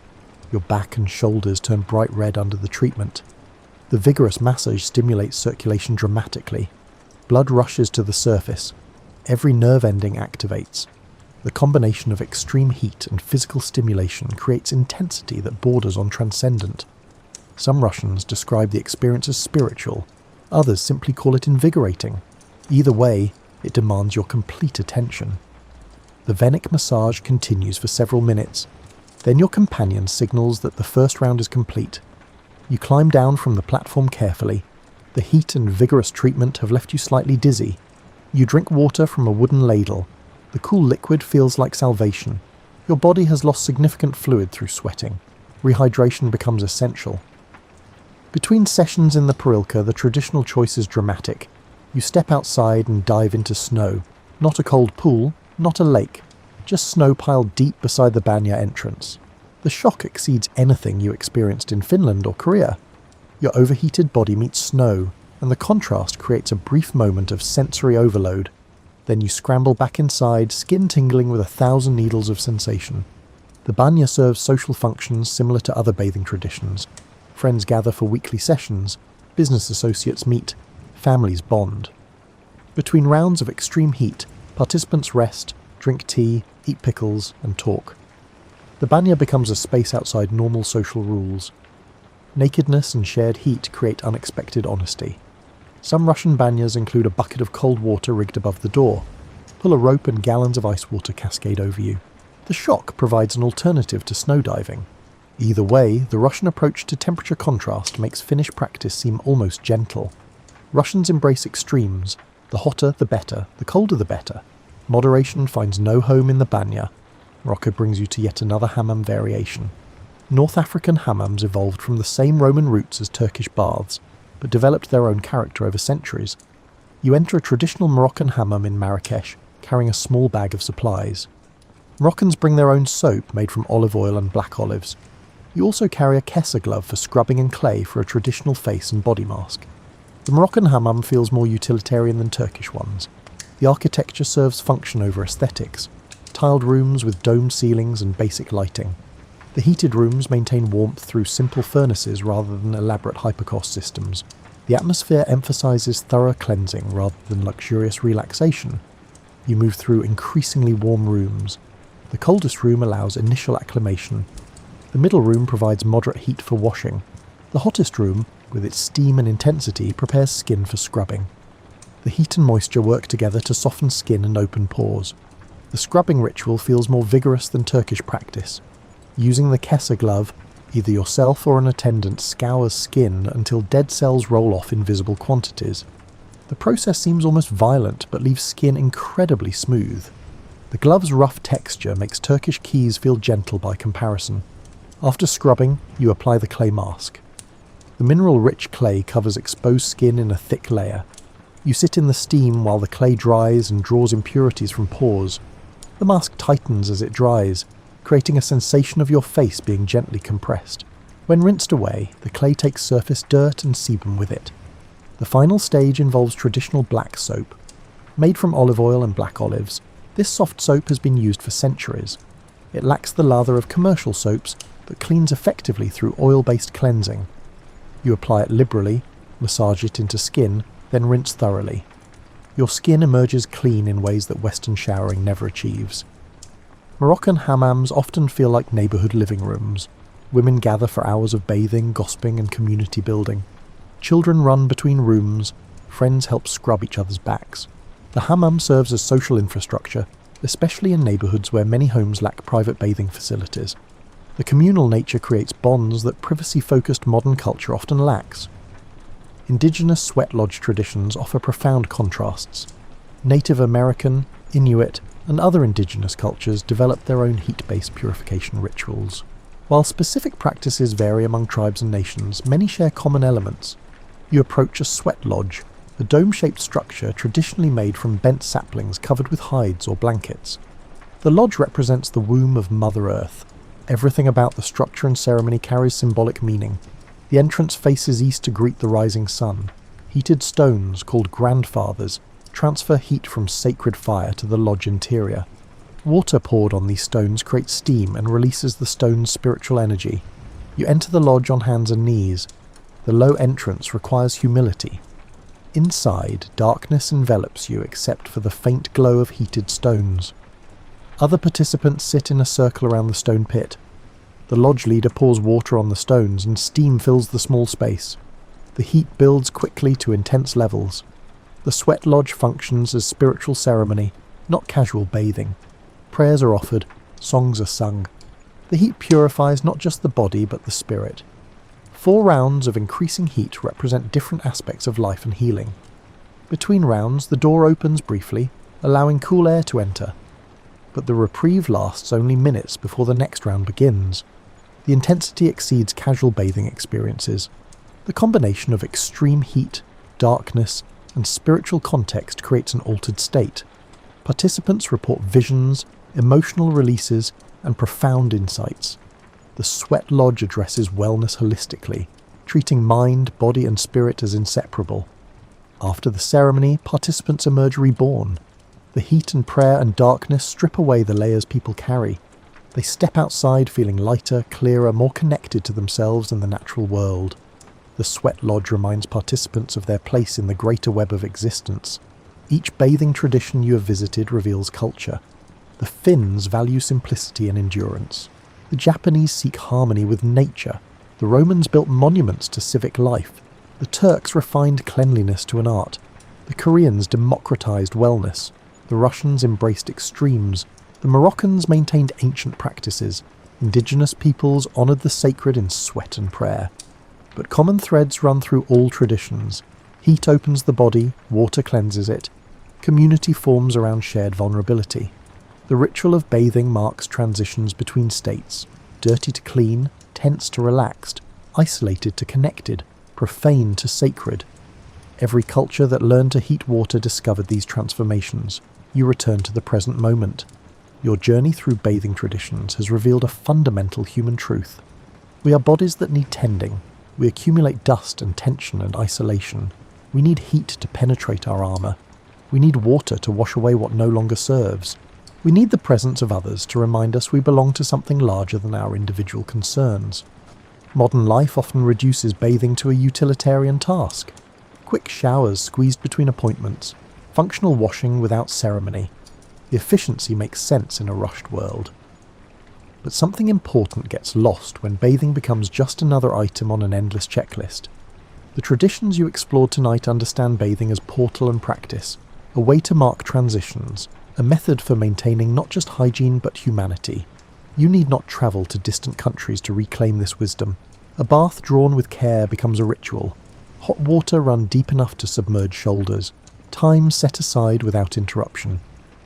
Your back and shoulders turn bright red under the treatment. The vigorous massage stimulates circulation dramatically. Blood rushes to the surface. Every nerve ending activates. The combination of extreme heat and physical stimulation creates intensity that borders on transcendent. Some Russians describe the experience as spiritual, others simply call it invigorating. Either way, it demands your complete attention. The venik massage continues for several minutes. Then your companion signals that the first round is complete. You climb down from the platform carefully. The heat and vigorous treatment have left you slightly dizzy. You drink water from a wooden ladle. The cool liquid feels like salvation. Your body has lost significant fluid through sweating. Rehydration becomes essential. Between sessions in the Perilka, the traditional choice is dramatic. You step outside and dive into snow. Not a cold pool, not a lake, just snow piled deep beside the banya entrance. The shock exceeds anything you experienced in Finland or Korea. Your overheated body meets snow, and the contrast creates a brief moment of sensory overload. Then you scramble back inside, skin tingling with 1,000 needles of sensation. The banya serves social functions similar to other bathing traditions. Friends gather for weekly sessions, business associates meet, families bond. Between rounds of extreme heat, participants rest, drink tea, eat pickles, and talk. The banya becomes a space outside normal social rules. Nakedness and shared heat create unexpected honesty. Some Russian banyas include a bucket of cold water rigged above the door. Pull a rope and gallons of ice water cascade over you. The shock provides an alternative to snow diving. Either way, the Russian approach to temperature contrast makes Finnish practice seem almost gentle. Russians embrace extremes. The hotter, the better. The colder, the better. Moderation finds no home in the banya. Morocco brings you to yet another hammam variation. North African hammams evolved from the same Roman roots as Turkish baths, but developed their own character over centuries. You enter a traditional Moroccan hammam in Marrakesh, carrying a small bag of supplies. Moroccans bring their own soap made from olive oil and black olives. You also carry a kessa glove for scrubbing and clay for a traditional face and body mask. The Moroccan hammam feels more utilitarian than Turkish ones. The architecture serves function over aesthetics. Tiled rooms with domed ceilings and basic lighting. The heated rooms maintain warmth through simple furnaces rather than elaborate hypercost systems. The atmosphere emphasizes thorough cleansing rather than luxurious relaxation. You move through increasingly warm rooms. The coldest room allows initial acclimation. The middle room provides moderate heat for washing. The hottest room, with its steam and intensity, prepares skin for scrubbing. The heat and moisture work together to soften skin and open pores. The scrubbing ritual feels more vigorous than Turkish practice. Using the kessa glove, either yourself or an attendant scours skin until dead cells roll off in visible quantities. The process seems almost violent but leaves skin incredibly smooth. The glove's rough texture makes Turkish keys feel gentle by comparison. After scrubbing, you apply the clay mask. The mineral-rich clay covers exposed skin in a thick layer. You sit in the steam while the clay dries and draws impurities from pores. The mask tightens as it dries, creating a sensation of your face being gently compressed. When rinsed away, the clay takes surface dirt and sebum with it. The final stage involves traditional black soap. Made from olive oil and black olives, this soft soap has been used for centuries. It lacks the lather of commercial soaps, but cleans effectively through oil-based cleansing. You apply it liberally, massage it into skin, then rinse thoroughly. Your skin emerges clean in ways that Western showering never achieves. Moroccan hammams often feel like neighbourhood living rooms. Women gather for hours of bathing, gossiping and community building. Children run between rooms, friends help scrub each other's backs. The hammam serves as social infrastructure, especially in neighbourhoods where many homes lack private bathing facilities. The communal nature creates bonds that privacy-focused modern culture often lacks. Indigenous sweat lodge traditions offer profound contrasts. Native American, Inuit, and other indigenous cultures developed their own heat-based purification rituals. While specific practices vary among tribes and nations, many share common elements. You approach a sweat lodge, a dome-shaped structure traditionally made from bent saplings covered with hides or blankets. The lodge represents the womb of Mother Earth. Everything about the structure and ceremony carries symbolic meaning. The entrance faces east to greet the rising sun. Heated stones, called grandfathers, transfer heat from sacred fire to the lodge interior. Water poured on these stones creates steam and releases the stone's spiritual energy. You enter the lodge on hands and knees. The low entrance requires humility. Inside, darkness envelops you except for the faint glow of heated stones. Other participants sit in a circle around the stone pit. The lodge leader pours water on the stones and steam fills the small space. The heat builds quickly to intense levels. The sweat lodge functions as spiritual ceremony, not casual bathing. Prayers are offered, songs are sung. The heat purifies not just the body but the spirit. 4 rounds of increasing heat represent different aspects of life and healing. Between rounds, the door opens briefly, allowing cool air to enter. But the reprieve lasts only minutes before the next round begins. The intensity exceeds casual bathing experiences. The combination of extreme heat, darkness, and spiritual context creates an altered state. Participants report visions, emotional releases, and profound insights. The sweat lodge addresses wellness holistically, treating mind, body, and spirit as inseparable. After the ceremony, participants emerge reborn. The heat and prayer and darkness strip away the layers people carry. They step outside feeling lighter, clearer, more connected to themselves and the natural world. The sweat lodge reminds participants of their place in the greater web of existence. Each bathing tradition you have visited reveals culture. The Finns value simplicity and endurance. The Japanese seek harmony with nature. The Romans built monuments to civic life. The Turks refined cleanliness to an art. The Koreans democratized wellness. The Russians embraced extremes. The Moroccans maintained ancient practices. Indigenous peoples honoured the sacred in sweat and prayer. But common threads run through all traditions. Heat opens the body, water cleanses it. Community forms around shared vulnerability. The ritual of bathing marks transitions between states, dirty to clean, tense to relaxed, isolated to connected, profane to sacred. Every culture that learned to heat water discovered these transformations. You return to the present moment. Your journey through bathing traditions has revealed a fundamental human truth. We are bodies that need tending. We accumulate dust and tension and isolation. We need heat to penetrate our armour. We need water to wash away what no longer serves. We need the presence of others to remind us we belong to something larger than our individual concerns. Modern life often reduces bathing to a utilitarian task. Quick showers squeezed between appointments, functional washing without ceremony. The efficiency makes sense in a rushed world. But something important gets lost when bathing becomes just another item on an endless checklist. The traditions you explored tonight understand bathing as portal and practice, a way to mark transitions, a method for maintaining not just hygiene but humanity. You need not travel to distant countries to reclaim this wisdom. A bath drawn with care becomes a ritual. Hot water run deep enough to submerge shoulders. Time set aside without interruption.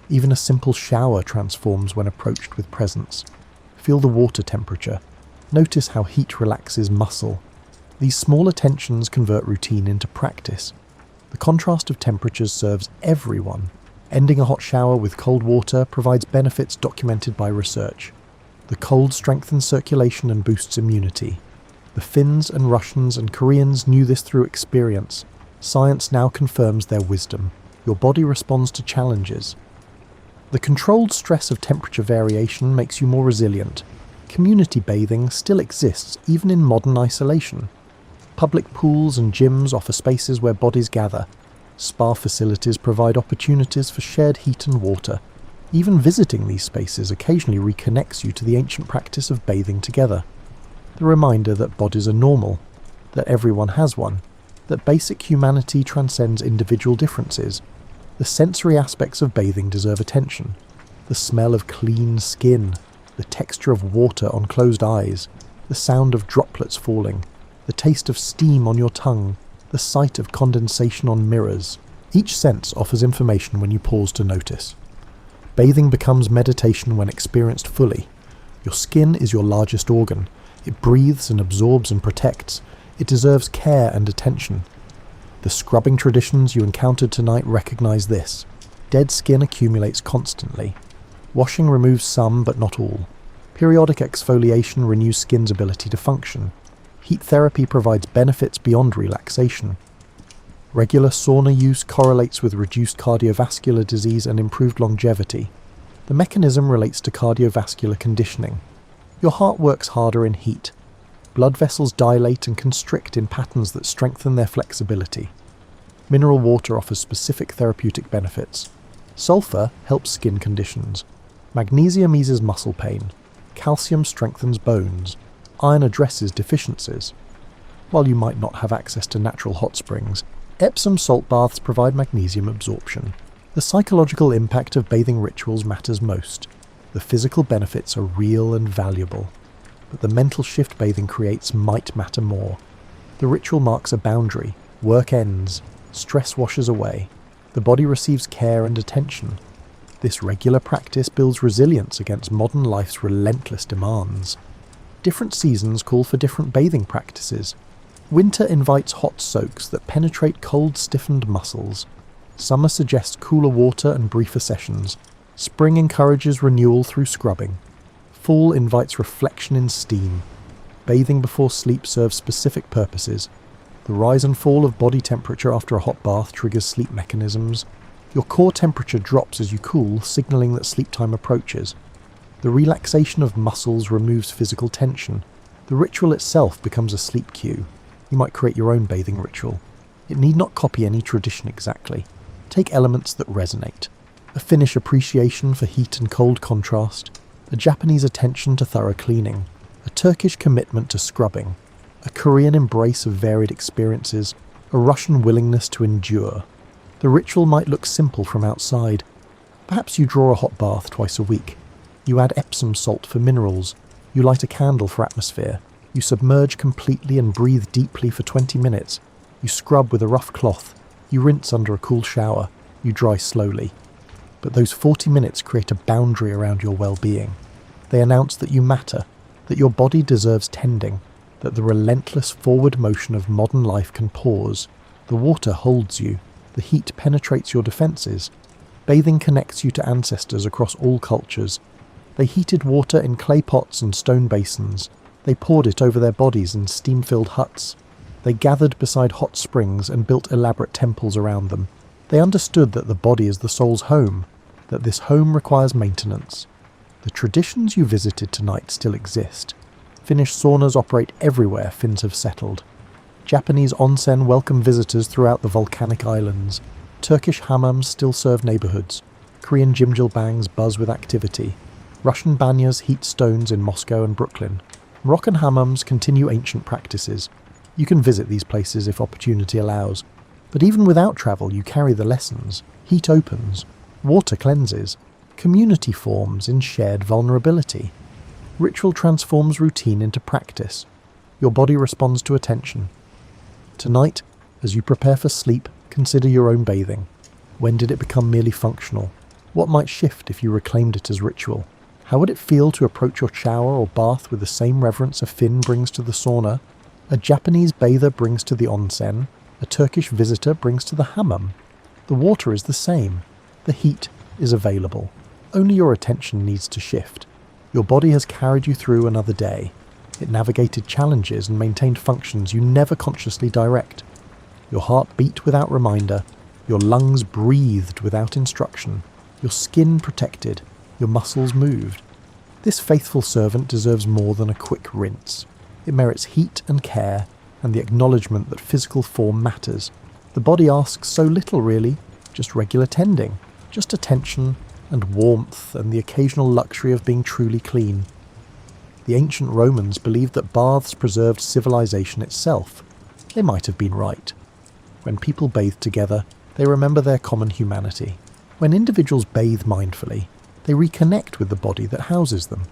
Even a simple shower transforms when approached with presence. Feel the water temperature. Notice how heat relaxes muscle. These small attentions convert routine into practice. The contrast of temperatures serves everyone. Ending a hot shower with cold water provides benefits documented by research. The cold strengthens circulation and boosts immunity. The Finns and Russians and Koreans knew this through experience. Science now confirms their wisdom. Your body responds to challenges. The controlled stress of temperature variation makes you more resilient. Community bathing still exists even in modern isolation. Public pools and gyms offer spaces where bodies gather. Spa facilities provide opportunities for shared heat and water. Even visiting these spaces occasionally reconnects you to the ancient practice of bathing together. The reminder that bodies are normal, that everyone has one, that basic humanity transcends individual differences. The sensory aspects of bathing deserve attention. The smell of clean skin, the texture of water on closed eyes, the sound of droplets falling, the taste of steam on your tongue, the sight of condensation on mirrors. Each sense offers information when you pause to notice. Bathing becomes meditation when experienced fully. Your skin is your largest organ. It breathes and absorbs and protects. It deserves care and attention. The scrubbing traditions you encountered tonight recognize this. Dead skin accumulates constantly. Washing removes some but not all. Periodic exfoliation renews skin's ability to function. Heat therapy provides benefits beyond relaxation. Regular sauna use correlates with reduced cardiovascular disease and improved longevity. The mechanism relates to cardiovascular conditioning. Your heart works harder in heat. Blood vessels dilate and constrict in patterns that strengthen their flexibility. Mineral water offers specific therapeutic benefits. Sulfur helps skin conditions. Magnesium eases muscle pain. Calcium strengthens bones. Iron addresses deficiencies. While you might not have access to natural hot springs, Epsom salt baths provide magnesium absorption. The psychological impact of bathing rituals matters most. The physical benefits are real and valuable, but the mental shift bathing creates might matter more. The ritual marks a boundary. Work ends. Stress washes away. The body receives care and attention. This regular practice builds resilience against modern life's relentless demands. Different seasons call for different bathing practices. Winter invites hot soaks that penetrate cold, stiffened muscles. Summer suggests cooler water and briefer sessions. Spring encourages renewal through scrubbing. Fall invites reflection in steam. Bathing before sleep serves specific purposes. The rise and fall of body temperature after a hot bath triggers sleep mechanisms. Your core temperature drops as you cool, signaling that sleep time approaches. The relaxation of muscles removes physical tension. The ritual itself becomes a sleep cue. You might create your own bathing ritual. It need not copy any tradition exactly. Take elements that resonate. A Finnish appreciation for heat and cold contrast. A Japanese attention to thorough cleaning. A Turkish commitment to scrubbing. A Korean embrace of varied experiences. A Russian willingness to endure. The ritual might look simple from outside. Perhaps you draw a hot bath twice a week. You add Epsom salt for minerals. You light a candle for atmosphere. You submerge completely and breathe deeply for 20 minutes. You scrub with a rough cloth. You rinse under a cool shower. You dry slowly. But those 40 minutes create a boundary around your well-being. They announce that you matter, that your body deserves tending, that the relentless forward motion of modern life can pause. The water holds you. The heat penetrates your defences. Bathing connects you to ancestors across all cultures. They heated water in clay pots and stone basins. They poured it over their bodies in steam-filled huts. They gathered beside hot springs and built elaborate temples around them. They understood that the body is the soul's home, that this home requires maintenance. The traditions you visited tonight still exist. Finnish saunas operate everywhere Finns have settled. Japanese onsen welcome visitors throughout the volcanic islands. Turkish hammams still serve neighbourhoods. Korean jjimjilbangs buzz with activity. Russian banyas heat stones in Moscow and Brooklyn. Moroccan hammams continue ancient practices. You can visit these places if opportunity allows. But even without travel, you carry the lessons. Heat opens. Water cleanses. Community forms in shared vulnerability. Ritual transforms routine into practice. Your body responds to attention. Tonight, as you prepare for sleep, consider your own bathing. When did it become merely functional? What might shift if you reclaimed it as ritual? How would it feel to approach your shower or bath with the same reverence a Finn brings to the sauna, a Japanese bather brings to the onsen, a Turkish visitor brings to the hammam? The water is the same. The heat is available. Only your attention needs to shift. Your body has carried you through another day. It navigated challenges and maintained functions you never consciously direct. Your heart beat without reminder. Your lungs breathed without instruction. Your skin protected. Your muscles moved. This faithful servant deserves more than a quick rinse. It merits heat and care, and the acknowledgement that physical form matters. The body asks so little really, just regular tending, just attention and warmth and the occasional luxury of being truly clean. The ancient Romans believed that baths preserved civilization itself. They might have been right. When people bathe together, they remember their common humanity. When individuals bathe mindfully, they reconnect with the body that houses them.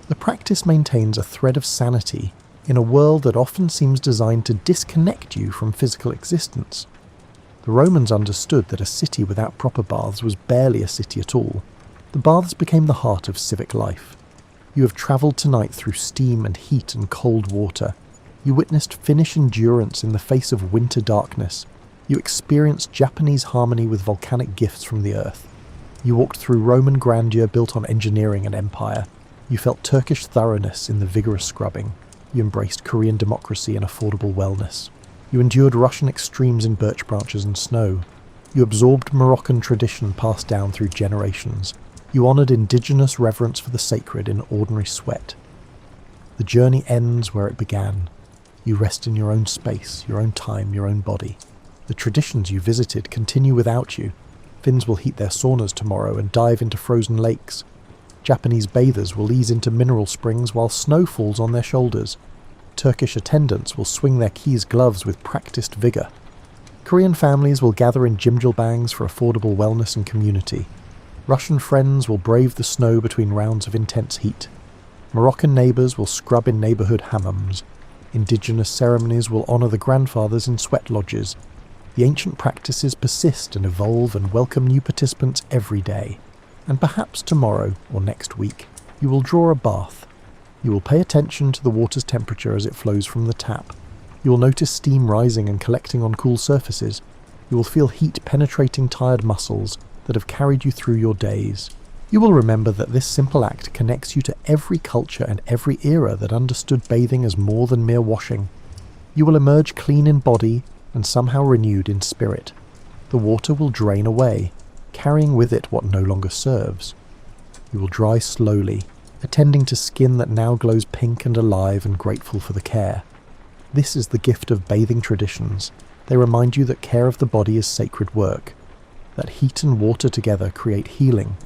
The practice maintains a thread of sanity in a world that often seems designed to disconnect you from physical existence. The Romans understood that a city without proper baths was barely a city at all. The baths became the heart of civic life. You have travelled tonight through steam and heat and cold water. You witnessed Finnish endurance in the face of winter darkness. You experienced Japanese harmony with volcanic gifts from the earth. You walked through Roman grandeur built on engineering and empire. You felt Turkish thoroughness in the vigorous scrubbing. You embraced Korean democracy and affordable wellness. You endured Russian extremes in birch branches and snow. You absorbed Moroccan tradition passed down through generations. You honoured indigenous reverence for the sacred in ordinary sweat. The journey ends where it began. You rest in your own space, your own time, your own body. The traditions you visited continue without you. Finns will heat their saunas tomorrow and dive into frozen lakes. Japanese bathers will ease into mineral springs while snow falls on their shoulders. Turkish attendants will swing their keys gloves with practiced vigour. Korean families will gather in jjimjilbangs for affordable wellness and community. Russian friends will brave the snow between rounds of intense heat. Moroccan neighbours will scrub in neighbourhood hammams. Indigenous ceremonies will honour the grandfathers in sweat lodges. The ancient practices persist and evolve and welcome new participants every day. And perhaps tomorrow, or next week, you will draw a bath. You will pay attention to the water's temperature as it flows from the tap. You will notice steam rising and collecting on cool surfaces. You will feel heat penetrating tired muscles that have carried you through your days. You will remember that this simple act connects you to every culture and every era that understood bathing as more than mere washing. You will emerge clean in body and somehow renewed in spirit. The water will drain away, carrying with it what no longer serves. You will dry slowly, attending to skin that now glows pink and alive and grateful for the care. This is the gift of bathing traditions. They remind you that care of the body is sacred work, that heat and water together create healing,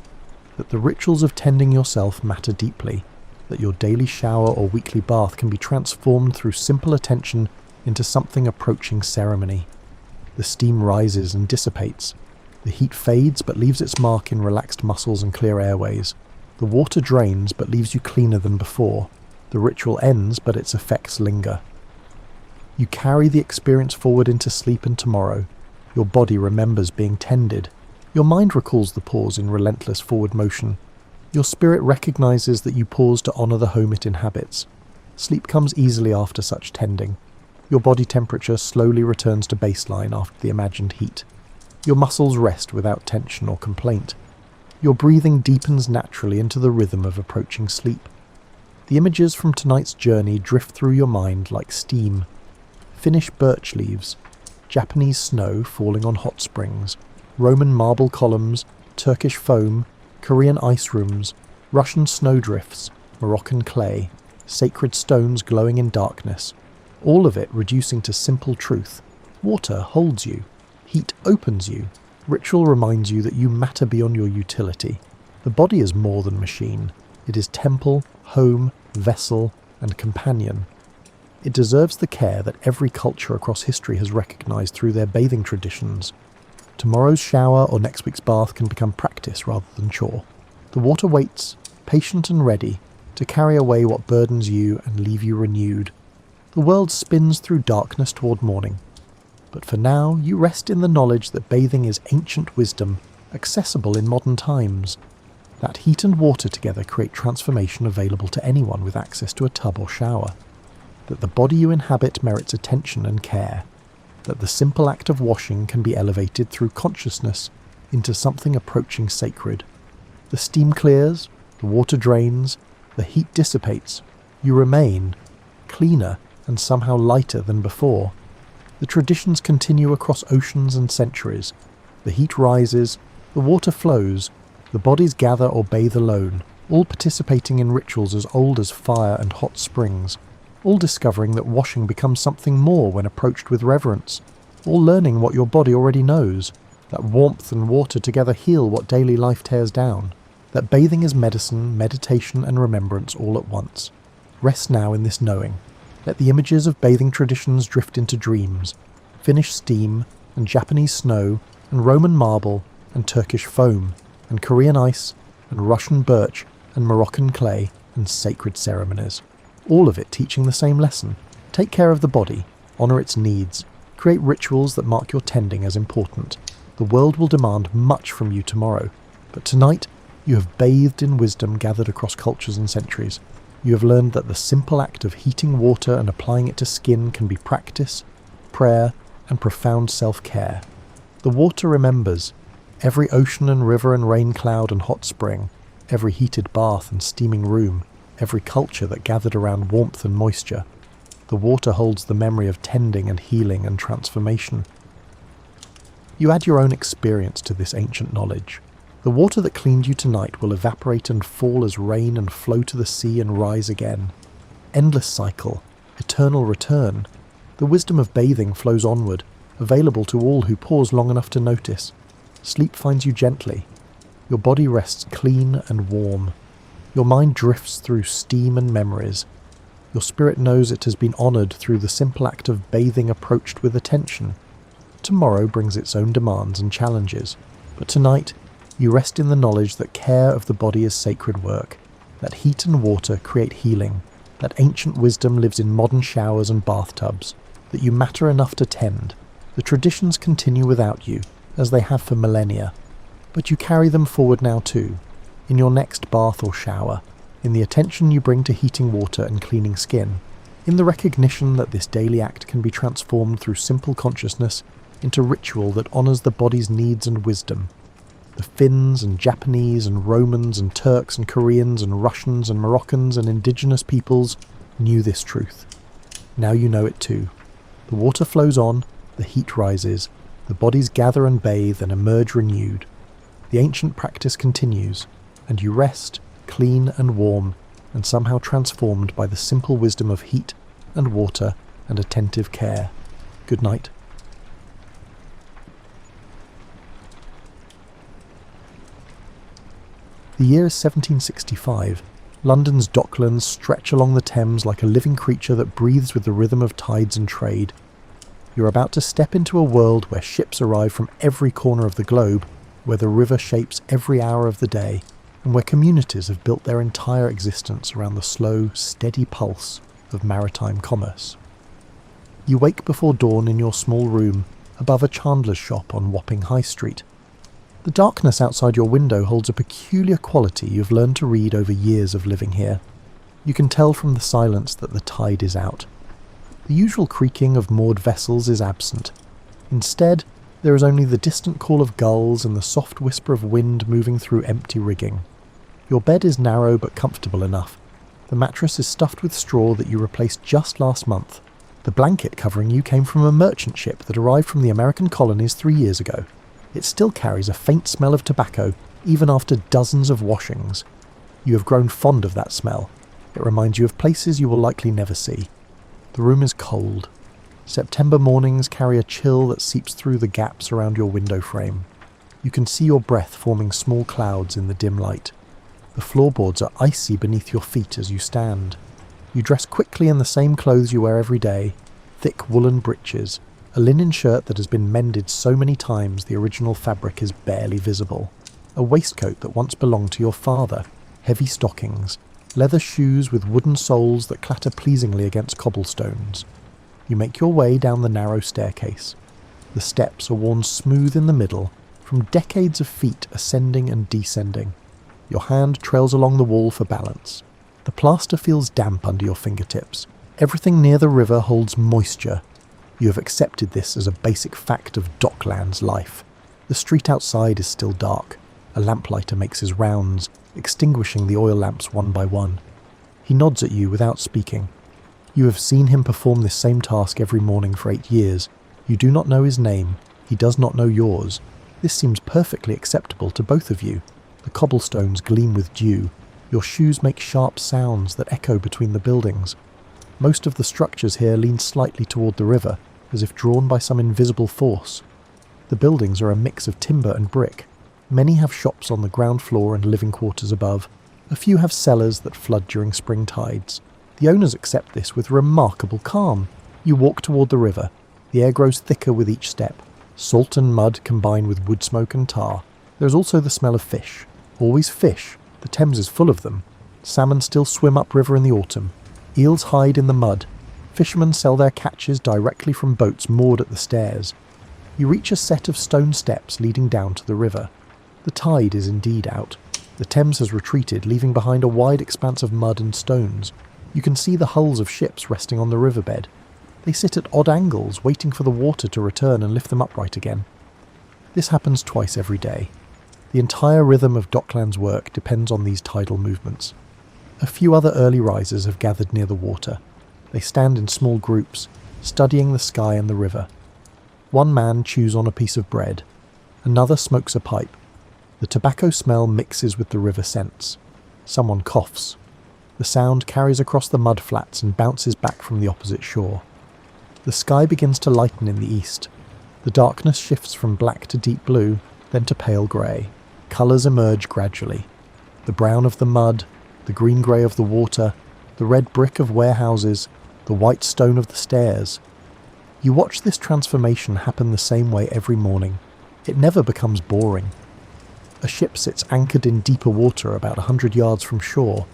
that the rituals of tending yourself matter deeply, that your daily shower or weekly bath can be transformed through simple attention into something approaching ceremony. The steam rises and dissipates. The heat fades but leaves its mark in relaxed muscles and clear airways. The water drains but leaves you cleaner than before. The ritual ends but its effects linger. You carry the experience forward into sleep and tomorrow. Your body remembers being tended. Your mind recalls the pause in relentless forward motion. Your spirit recognizes that you pause to honor the home it inhabits. Sleep comes easily after such tending. Your body temperature slowly returns to baseline after the imagined heat. Your muscles rest without tension or complaint. Your breathing deepens naturally into the rhythm of approaching sleep. The images from tonight's journey drift through your mind like steam. Finnish birch leaves, Japanese snow falling on hot springs, Roman marble columns, Turkish foam, Korean ice rooms, Russian snowdrifts, Moroccan clay, sacred stones glowing in darkness, all of it reducing to simple truth. Water holds you. Heat opens you. Ritual reminds you that you matter beyond your utility. The body is more than machine. It is temple, home, vessel, and companion. It deserves the care that every culture across history has recognized through their bathing traditions. Tomorrow's shower or next week's bath can become practice rather than chore. The water waits, patient and ready, to carry away what burdens you and leave you renewed. The world spins through darkness toward morning. But for now, you rest in the knowledge that bathing is ancient wisdom, accessible in modern times. That heat and water together create transformation available to anyone with access to a tub or shower. That the body you inhabit merits attention and care. That the simple act of washing can be elevated through consciousness into something approaching sacred. The steam clears, the water drains, the heat dissipates. You remain, cleaner and somehow lighter than before. The traditions continue across oceans and centuries. The heat rises, the water flows, the bodies gather or bathe alone, all participating in rituals as old as fire and hot springs. all discovering that washing becomes something more when approached with reverence, all learning what your body already knows, that warmth and water together heal what daily life tears down, that bathing is medicine, meditation and remembrance all at once. Rest now in this knowing. Let the images of bathing traditions drift into dreams, Finnish steam and Japanese snow and Roman marble and Turkish foam and Korean ice and Russian birch and Moroccan clay and sacred ceremonies. All of it teaching the same lesson. Take care of the body, honour its needs, create rituals that mark your tending as important. The world will demand much from you tomorrow, but tonight you have bathed in wisdom gathered across cultures and centuries. You have learned that the simple act of heating water and applying it to skin can be practice, prayer, and profound self-care. The water remembers. Every ocean and river and rain cloud and hot spring, every heated bath and steaming room, every culture that gathered around warmth and moisture. The water holds the memory of tending and healing and transformation. You add your own experience to this ancient knowledge. The water that cleaned you tonight will evaporate and fall as rain and flow to the sea and rise again. Endless cycle, eternal return. The wisdom of bathing flows onward, available to all who pause long enough to notice. Sleep finds you gently. Your body rests clean and warm. Your mind drifts through steam and memories. Your spirit knows it has been honoured through the simple act of bathing approached with attention. Tomorrow brings its own demands and challenges, but tonight you rest in the knowledge that care of the body is sacred work, that heat and water create healing, that ancient wisdom lives in modern showers and bathtubs, that you matter enough to tend. The traditions continue without you, as they have for millennia, but you carry them forward now too, in your next bath or shower, in the attention you bring to heating water and cleaning skin, in the recognition that this daily act can be transformed through simple consciousness into ritual that honours the body's needs and wisdom. The Finns and Japanese and Romans and Turks and Koreans and Russians and Moroccans and indigenous peoples knew this truth. Now you know it too. The water flows on, the heat rises, the bodies gather and bathe and emerge renewed. The ancient practice continues, and you rest, clean and warm, and somehow transformed by the simple wisdom of heat and water and attentive care. Good night. The year is 1765. London's Docklands stretch along the Thames like a living creature that breathes with the rhythm of tides and trade. You're about to step into a world where ships arrive from every corner of the globe, where the river shapes every hour of the day, and where communities have built their entire existence around the slow, steady pulse of maritime commerce. You wake before dawn in your small room above a chandler's shop on Wapping High Street. The darkness outside your window holds a peculiar quality you've learned to read over years of living here. You can tell from the silence that the tide is out. The usual creaking of moored vessels is absent. Instead, there is only the distant call of gulls and the soft whisper of wind moving through empty rigging. Your bed is narrow but comfortable enough. The mattress is stuffed with straw that you replaced just last month. The blanket covering you came from a merchant ship that arrived from the American colonies 3 years ago. It still carries a faint smell of tobacco, even after dozens of washings. You have grown fond of that smell. It reminds you of places you will likely never see. The room is cold. September mornings carry a chill that seeps through the gaps around your window frame. You can see your breath forming small clouds in the dim light. The floorboards are icy beneath your feet as you stand. You dress quickly in the same clothes you wear every day, thick woolen breeches, a linen shirt that has been mended so many times the original fabric is barely visible, a waistcoat that once belonged to your father, heavy stockings, leather shoes with wooden soles that clatter pleasingly against cobblestones. You make your way down the narrow staircase. The steps are worn smooth in the middle, from decades of feet ascending and descending. Your hand trails along the wall for balance. The plaster feels damp under your fingertips. Everything near the river holds moisture. You have accepted this as a basic fact of Docklands life. The street outside is still dark. A lamplighter makes his rounds, extinguishing the oil lamps one by one. He nods at you without speaking. You have seen him perform this same task every morning for 8 years. You do not know his name. He does not know yours. This seems perfectly acceptable to both of you. The cobblestones gleam with dew. Your shoes make sharp sounds that echo between the buildings. Most of the structures here lean slightly toward the river, as if drawn by some invisible force. The buildings are a mix of timber and brick. Many have shops on the ground floor and living quarters above. A few have cellars that flood during spring tides. The owners accept this with remarkable calm. You walk toward the river. The air grows thicker with each step. Salt and mud combine with wood smoke and tar. There is also the smell of fish. Always fish. The Thames is full of them. Salmon still swim upriver in the autumn. Eels hide in the mud. Fishermen sell their catches directly from boats moored at the stairs. You reach a set of stone steps leading down to the river. The tide is indeed out. The Thames has retreated, leaving behind a wide expanse of mud and stones. You can see the hulls of ships resting on the riverbed. They sit at odd angles, waiting for the water to return and lift them upright again. This happens twice every day. The entire rhythm of Docklands work depends on these tidal movements. A few other early risers have gathered near the water. They stand in small groups, studying the sky and the river. One man chews on a piece of bread. Another smokes a pipe. The tobacco smell mixes with the river scents. Someone coughs. The sound carries across the mud flats and bounces back from the opposite shore. The sky begins to lighten in the east. The darkness shifts from black to deep blue, then to pale grey. Colours emerge gradually. The brown of the mud, the green-grey of the water, the red brick of warehouses, the white stone of the stairs. You watch this transformation happen the same way every morning. It never becomes boring. A ship sits anchored in deeper water about 100 yards from shore.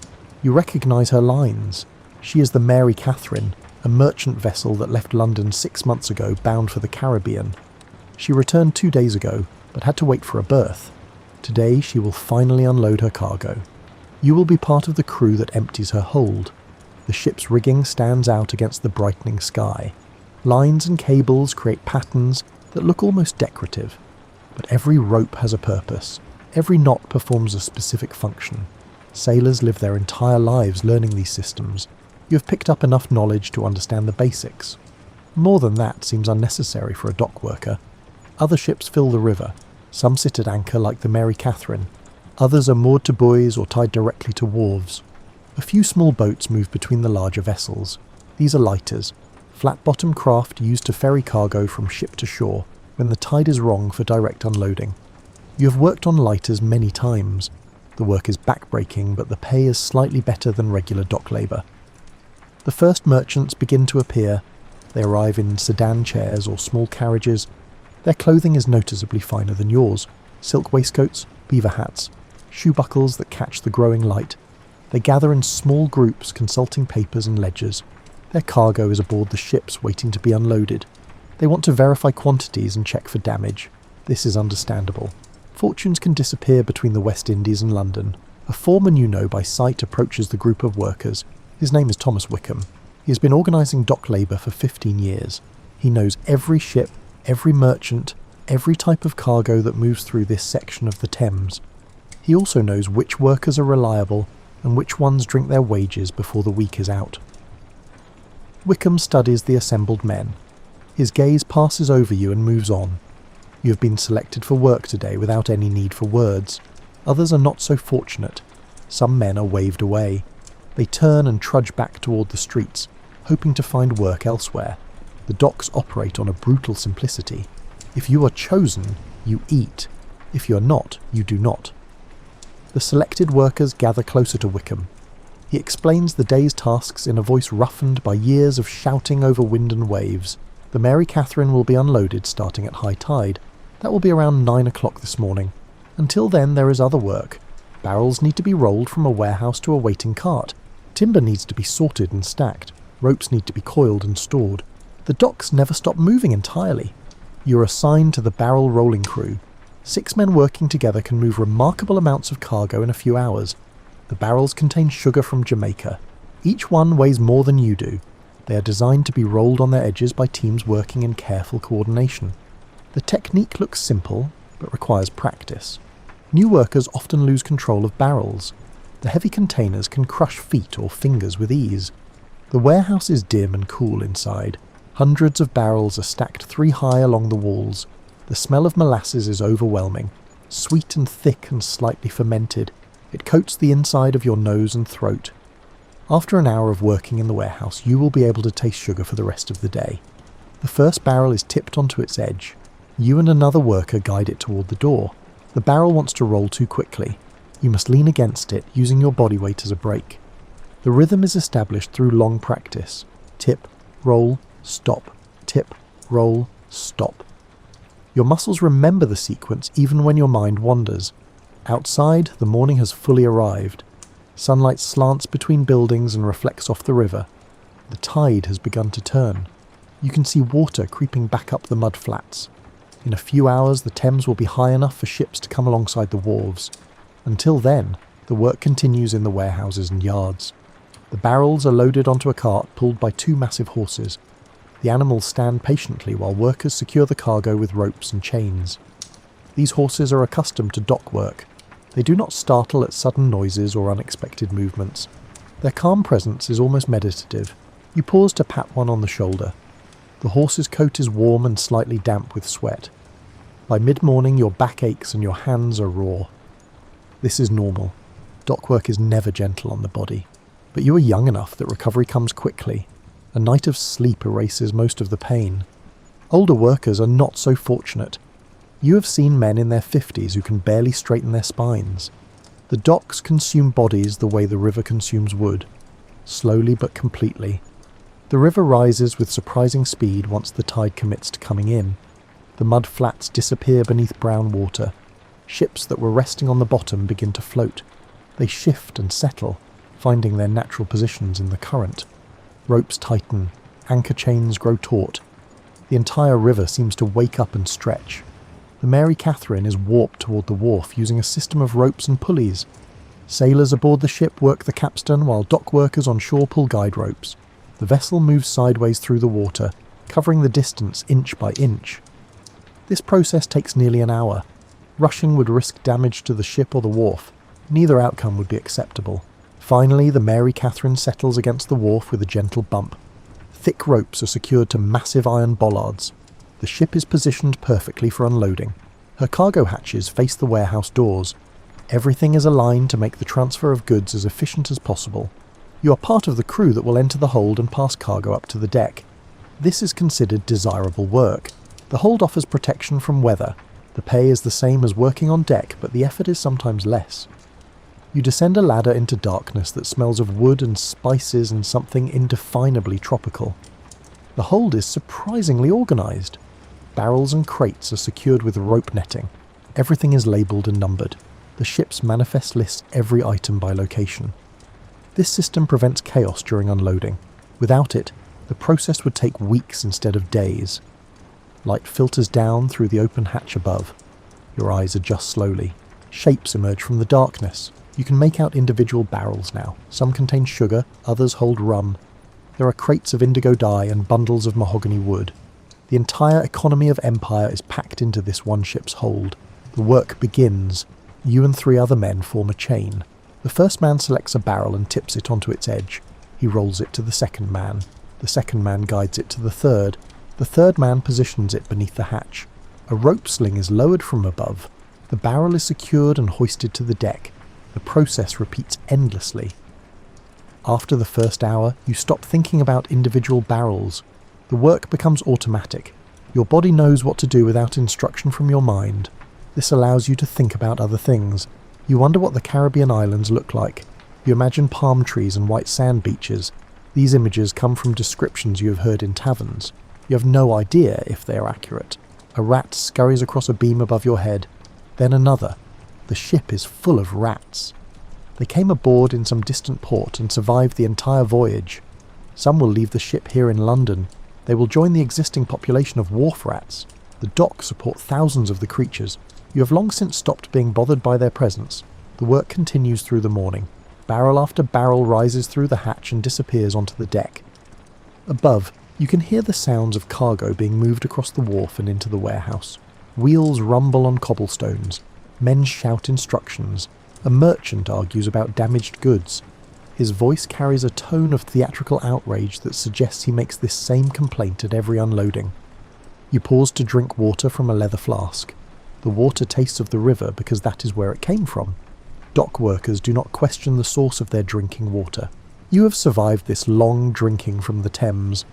You recognise her lines. She is the Mary Catherine, a merchant vessel that left London 6 months ago bound for the Caribbean. She returned 2 days ago, but had to wait for a berth. Today she will finally unload her cargo. You will be part of the crew that empties her hold. The ship's rigging stands out against the brightening sky. Lines and cables create patterns that look almost decorative. But every rope has a purpose. Every knot performs a specific function. Sailors live their entire lives learning these systems. You have picked up enough knowledge to understand the basics. More than that seems unnecessary for a dock worker. Other ships fill the river. Some sit at anchor like the Mary Catherine. Others are moored to buoys or tied directly to wharves. A few small boats move between the larger vessels. These are lighters, flat-bottom craft used to ferry cargo from ship to shore when the tide is wrong for direct unloading. You have worked on lighters many times. The work is back-breaking, but the pay is slightly better than regular dock labour. The first merchants begin to appear. They arrive in sedan chairs or small carriages. Their clothing is noticeably finer than yours. Silk waistcoats, beaver hats, shoe buckles that catch the growing light. They gather in small groups consulting papers and ledgers. Their cargo is aboard the ships waiting to be unloaded. They want to verify quantities and check for damage. This is understandable. Fortunes can disappear between the West Indies and London. A foreman you know by sight approaches the group of workers. His name is Thomas Wickham. He has been organising dock labour for 15 years. He knows every ship, every merchant, every type of cargo that moves through this section of the Thames. He also knows which workers are reliable and which ones drink their wages before the week is out. Wickham studies the assembled men. His gaze passes over you and moves on. You have been selected for work today without any need for words. Others are not so fortunate. Some men are waved away. They turn and trudge back toward the streets, hoping to find work elsewhere. The docks operate on a brutal simplicity. If you are chosen, you eat. If you are not, you do not. The selected workers gather closer to Wickham. He explains the day's tasks in a voice roughened by years of shouting over wind and waves. The Mary Catherine will be unloaded starting at high tide. That will be around 9 o'clock this morning. Until then there is other work. Barrels need to be rolled from a warehouse to a waiting cart. Timber needs to be sorted and stacked. Ropes need to be coiled and stored. The docks never stop moving entirely. You are assigned to the barrel rolling crew. 6 men working together can move remarkable amounts of cargo in a few hours. The barrels contain sugar from Jamaica. Each one weighs more than you do. They are designed to be rolled on their edges by teams working in careful coordination. The technique looks simple, but requires practice. New workers often lose control of barrels. The heavy containers can crush feet or fingers with ease. The warehouse is dim and cool inside. Hundreds of barrels are stacked 3 high along the walls. The smell of molasses is overwhelming, sweet and thick and slightly fermented. It coats the inside of your nose and throat. After an hour of working in the warehouse, you will be able to taste sugar for the rest of the day. The first barrel is tipped onto its edge. You and another worker guide it toward the door. The barrel wants to roll too quickly. You must lean against it, using your body weight as a brake. The rhythm is established through long practice. Tip, roll, stop. Tip, roll, stop. Your muscles remember the sequence even when your mind wanders. Outside, the morning has fully arrived. Sunlight slants between buildings and reflects off the river. The tide has begun to turn. You can see water creeping back up the mud flats. In a few hours, the Thames will be high enough for ships to come alongside the wharves. Until then, the work continues in the warehouses and yards. The barrels are loaded onto a cart pulled by 2 massive horses. The animals stand patiently while workers secure the cargo with ropes and chains. These horses are accustomed to dock work. They do not startle at sudden noises or unexpected movements. Their calm presence is almost meditative. You pause to pat one on the shoulder. The horse's coat is warm and slightly damp with sweat. By mid-morning, your back aches and your hands are raw. This is normal. Dock work is never gentle on the body. But you are young enough that recovery comes quickly. A night of sleep erases most of the pain. Older workers are not so fortunate. You have seen men in their 50s who can barely straighten their spines. The docks consume bodies the way the river consumes wood, slowly but completely. The river rises with surprising speed once the tide commits to coming in. The mud flats disappear beneath brown water. Ships that were resting on the bottom begin to float. They shift and settle, finding their natural positions in the current. Ropes tighten, anchor chains grow taut. The entire river seems to wake up and stretch. The Mary Catherine is warped toward the wharf using a system of ropes and pulleys. Sailors aboard the ship work the capstan while dock workers on shore pull guide ropes. The vessel moves sideways through the water, covering the distance inch by inch. This process takes nearly an hour. Rushing would risk damage to the ship or the wharf. Neither outcome would be acceptable. Finally, the Mary Catherine settles against the wharf with a gentle bump. Thick ropes are secured to massive iron bollards. The ship is positioned perfectly for unloading. Her cargo hatches face the warehouse doors. Everything is aligned to make the transfer of goods as efficient as possible. You are part of the crew that will enter the hold and pass cargo up to the deck. This is considered desirable work. The hold offers protection from weather. The pay is the same as working on deck, but the effort is sometimes less. You descend a ladder into darkness that smells of wood and spices and something indefinably tropical. The hold is surprisingly organised. Barrels and crates are secured with rope netting. Everything is labelled and numbered. The ship's manifest lists every item by location. This system prevents chaos during unloading. Without it, the process would take weeks instead of days. Light filters down through the open hatch above. Your eyes adjust slowly. Shapes emerge from the darkness. You can make out individual barrels now. Some contain sugar, others hold rum. There are crates of indigo dye and bundles of mahogany wood. The entire economy of Empire is packed into this one ship's hold. The work begins. You and 3 other men form a chain. The first man selects a barrel and tips it onto its edge. He rolls it to the second man. The second man guides it to the third. The third man positions it beneath the hatch. A rope sling is lowered from above. The barrel is secured and hoisted to the deck. The process repeats endlessly. After the first hour, you stop thinking about individual barrels. The work becomes automatic. Your body knows what to do without instruction from your mind. This allows you to think about other things. You wonder what the Caribbean islands look like. You imagine palm trees and white sand beaches. These images come from descriptions you have heard in taverns. You have no idea if they are accurate. A rat scurries across a beam above your head. Then another. The ship is full of rats. They came aboard in some distant port and survived the entire voyage. Some will leave the ship here in London. They will join the existing population of wharf rats. The dock support thousands of the creatures. You have long since stopped being bothered by their presence. The work continues through the morning. Barrel after barrel rises through the hatch and disappears onto the deck. Above, you can hear the sounds of cargo being moved across the wharf and into the warehouse. Wheels rumble on cobblestones. Men shout instructions. A merchant argues about damaged goods. His voice carries a tone of theatrical outrage that suggests he makes this same complaint at every unloading. You pause to drink water from a leather flask. The water tastes of the river because that is where it came from. Dock workers do not question the source of their drinking water. You You have survived this long drinking from the Thames.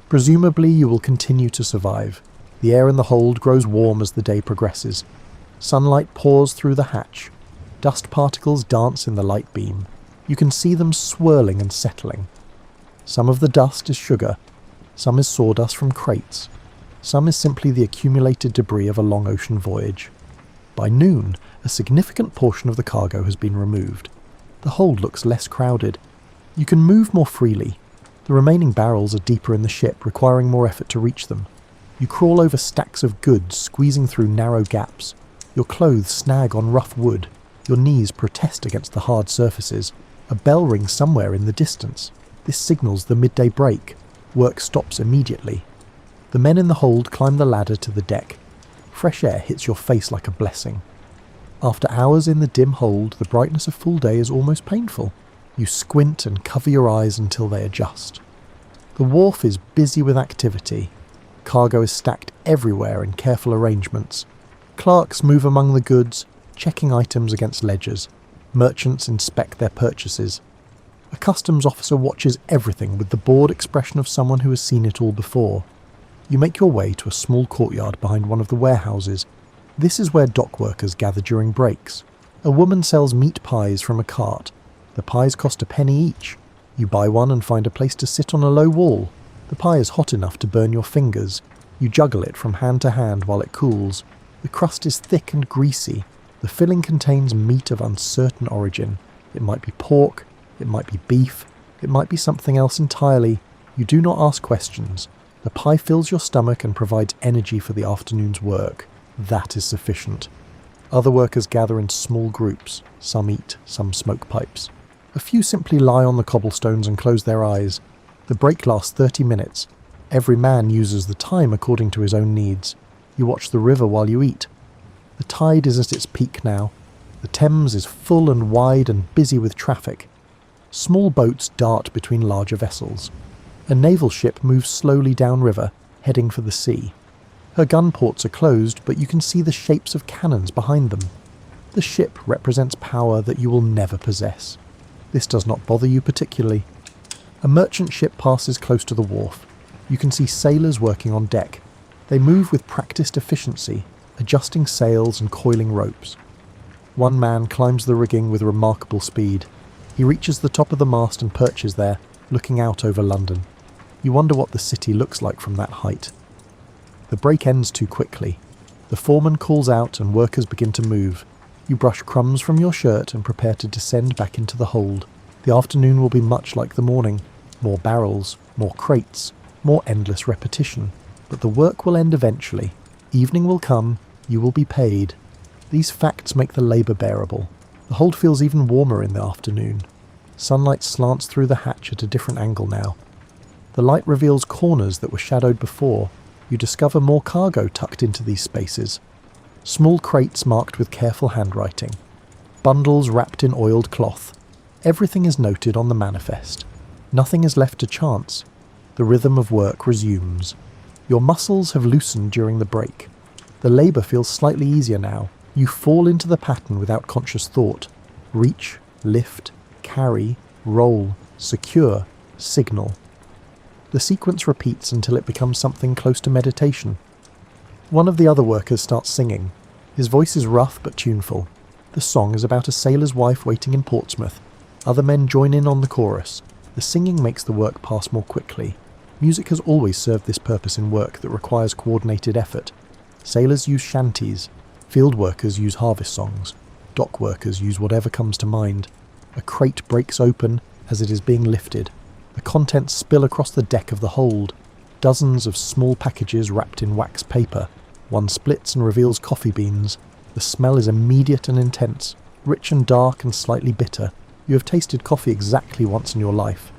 Presumably you will continue to survive. The air in the hold grows warm as the day progresses. Sunlight pours through the hatch. Dust particles dance in the light beam. You can see them swirling and settling. Some of the dust is sugar. Some is sawdust from crates. Some is simply the accumulated debris of a long ocean voyage. By noon, a significant portion of the cargo has been removed. The hold looks less crowded. You can move more freely. The remaining barrels are deeper in the ship, requiring more effort to reach them. You crawl over stacks of goods, squeezing through narrow gaps. Your clothes snag on rough wood. Your knees protest against the hard surfaces. A bell rings somewhere in the distance. This signals the midday break. Work stops immediately. The men in the hold climb the ladder to the deck. Fresh air hits your face like a blessing. After hours in the dim hold, the brightness of full day is almost painful. You squint and cover your eyes until they adjust. The wharf is busy with activity. Cargo is stacked everywhere in careful arrangements. Clerks move among the goods, checking items against ledgers. Merchants inspect their purchases. A customs officer watches everything with the bored expression of someone who has seen it all before. You make your way to a small courtyard behind one of the warehouses. This is where dock workers gather during breaks. A woman sells meat pies from a cart. The pies cost a penny each. You buy one and find a place to sit on a low wall. The pie is hot enough to burn your fingers. You juggle it from hand to hand while it cools. The crust is thick and greasy. The filling contains meat of uncertain origin. It might be pork, it might be beef, it might be something else entirely. You do not ask questions. The pie fills your stomach and provides energy for the afternoon's work. That is sufficient. Other workers gather in small groups. Some eat, some smoke pipes. A few simply lie on the cobblestones and close their eyes. The break lasts 30 minutes. Every man uses the time according to his own needs. You watch the river while you eat. The tide is at its peak now. The Thames is full and wide and busy with traffic. Small boats dart between larger vessels. A naval ship moves slowly downriver, heading for the sea. Her gun ports are closed, but you can see the shapes of cannons behind them. The ship represents power that you will never possess. This does not bother you particularly. A merchant ship passes close to the wharf. You can see sailors working on deck. They move with practiced efficiency, adjusting sails and coiling ropes. One man climbs the rigging with remarkable speed. He reaches the top of the mast and perches there, looking out over London. You wonder what the city looks like from that height. The break ends too quickly. The foreman calls out and workers begin to move. You brush crumbs from your shirt and prepare to descend back into the hold. The afternoon will be much like the morning. More barrels, more crates, more endless repetition. But the work will end eventually. Evening will come, you will be paid. These facts make the labour bearable. The hold feels even warmer in the afternoon. Sunlight slants through the hatch at a different angle now. The light reveals corners that were shadowed before. You discover more cargo tucked into these spaces. Small crates marked with careful handwriting. Bundles wrapped in oiled cloth. Everything is noted on the manifest. Nothing is left to chance. The rhythm of work resumes. Your muscles have loosened during the break. The labour feels slightly easier now. You fall into the pattern without conscious thought. Reach, lift, carry, roll, secure, signal. The sequence repeats until it becomes something close to meditation. One of the other workers starts singing. His voice is rough but tuneful. The song is about a sailor's wife waiting in Portsmouth. Other men join in on the chorus. The singing makes the work pass more quickly. Music has always served this purpose in work that requires coordinated effort. Sailors use shanties. Field workers use harvest songs. Dock workers use whatever comes to mind. A crate breaks open as it is being lifted. The contents spill across the deck of the hold. Dozens of small packages wrapped in wax paper. One splits and reveals coffee beans. The smell is immediate and intense, rich and dark and slightly bitter. You have tasted coffee exactly once in your life.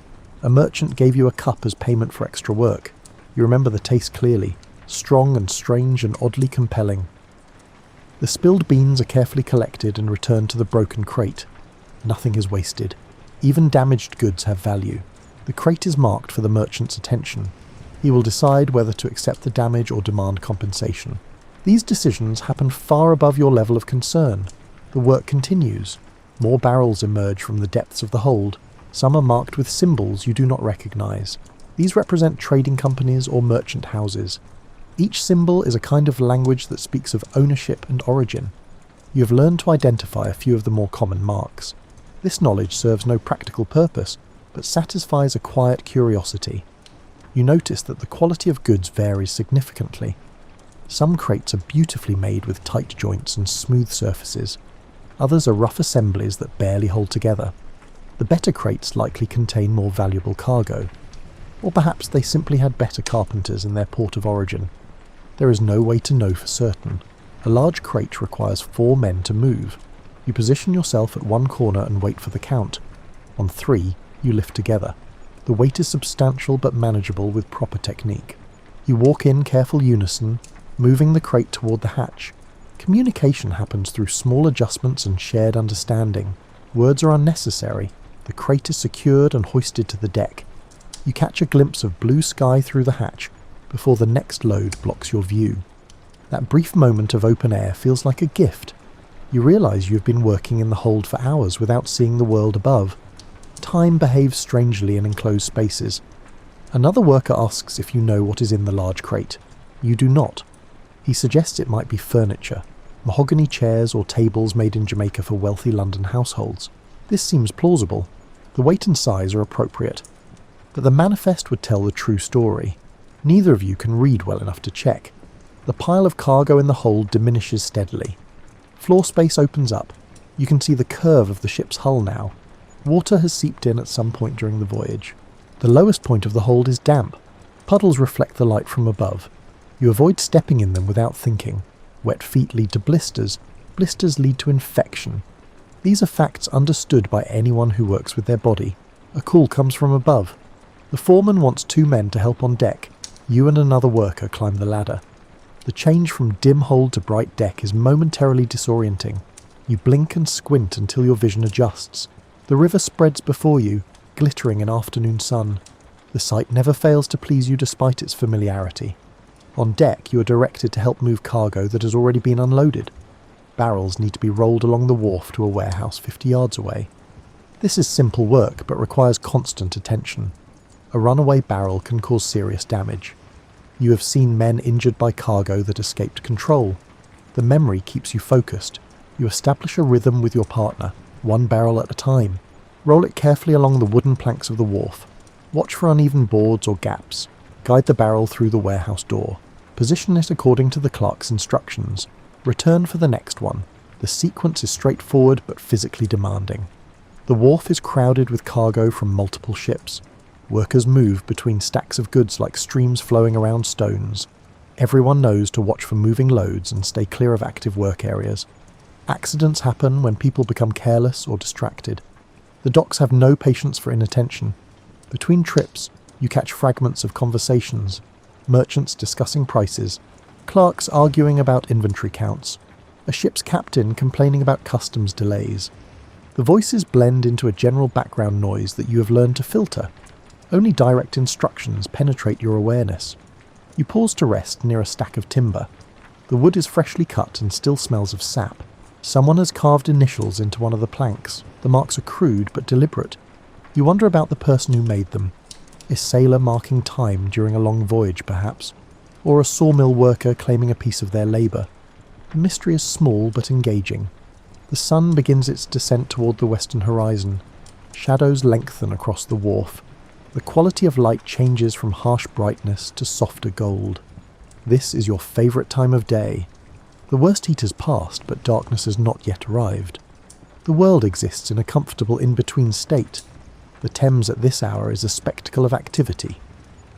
A merchant gave you a cup as payment for extra work. You remember the taste clearly, strong and strange and oddly compelling. The spilled beans are carefully collected and returned to the broken crate. Nothing is wasted. Even damaged goods have value. The crate is marked for the merchant's attention. He will decide whether to accept the damage or demand compensation. These decisions happen far above your level of concern. The work continues. More barrels emerge from the depths of the hold. Some are marked with symbols you do not recognize. These represent trading companies or merchant houses. Each symbol is a kind of language that speaks of ownership and origin. You have learned to identify a few of the more common marks. This knowledge serves no practical purpose, but satisfies a quiet curiosity. You notice that the quality of goods varies significantly. Some crates are beautifully made with tight joints and smooth surfaces. Others are rough assemblies that barely hold together. The better crates likely contain more valuable cargo. Or perhaps they simply had better carpenters in their port of origin. There is no way to know for certain. A large crate requires 4 men to move. You position yourself at one corner and wait for the count. On 3, you lift together. The weight is substantial but manageable with proper technique. You walk in careful unison, moving the crate toward the hatch. Communication happens through small adjustments and shared understanding. Words are unnecessary. The crate is secured and hoisted to the deck. You catch a glimpse of blue sky through the hatch before the next load blocks your view. That brief moment of open air feels like a gift. You realise you have been working in the hold for hours without seeing the world above. Time behaves strangely in enclosed spaces. Another worker asks if you know what is in the large crate. You do not. He suggests it might be furniture, mahogany chairs or tables made in Jamaica for wealthy London households. This seems plausible. The weight and size are appropriate. But the manifest would tell the true story. Neither of you can read well enough to check. The pile of cargo in the hold diminishes steadily. Floor space opens up. You can see the curve of the ship's hull now. Water has seeped in at some point during the voyage. The lowest point of the hold is damp. Puddles reflect the light from above. You avoid stepping in them without thinking. Wet feet lead to blisters. Blisters lead to infection. These are facts understood by anyone who works with their body. A call comes from above. The foreman wants 2 men to help on deck. You and another worker climb the ladder. The change from dim hold to bright deck is momentarily disorienting. You blink and squint until your vision adjusts. The river spreads before you, glittering in afternoon sun. The sight never fails to please you despite its familiarity. On deck, you are directed to help move cargo that has already been unloaded. Barrels need to be rolled along the wharf to a warehouse 50 yards away. This is simple work, but requires constant attention. A runaway barrel can cause serious damage. You have seen men injured by cargo that escaped control. The memory keeps you focused. You establish a rhythm with your partner, 1 barrel at a time. Roll it carefully along the wooden planks of the wharf. Watch for uneven boards or gaps. Guide the barrel through the warehouse door. Position it according to the clerk's instructions. Return for the next one. The sequence is straightforward but physically demanding. The wharf is crowded with cargo from multiple ships. Workers move between stacks of goods like streams flowing around stones. Everyone knows to watch for moving loads and stay clear of active work areas. Accidents happen when people become careless or distracted. The docks have no patience for inattention. Between trips, you catch fragments of conversations, merchants discussing prices, clerks arguing about inventory counts, a ship's captain complaining about customs delays. The voices blend into a general background noise that you have learned to filter. Only direct instructions penetrate your awareness. You pause to rest near a stack of timber. The wood is freshly cut and still smells of sap. Someone has carved initials into one of the planks. The marks are crude but deliberate. You wonder about the person who made them. A sailor marking time during a long voyage, perhaps, or a sawmill worker claiming a piece of their labour. The mystery is small but engaging. The sun begins its descent toward the western horizon. Shadows lengthen across the wharf. The quality of light changes from harsh brightness to softer gold. This is your favourite time of day. The worst heat has passed, but darkness has not yet arrived. The world exists in a comfortable in-between state. The Thames at this hour is a spectacle of activity.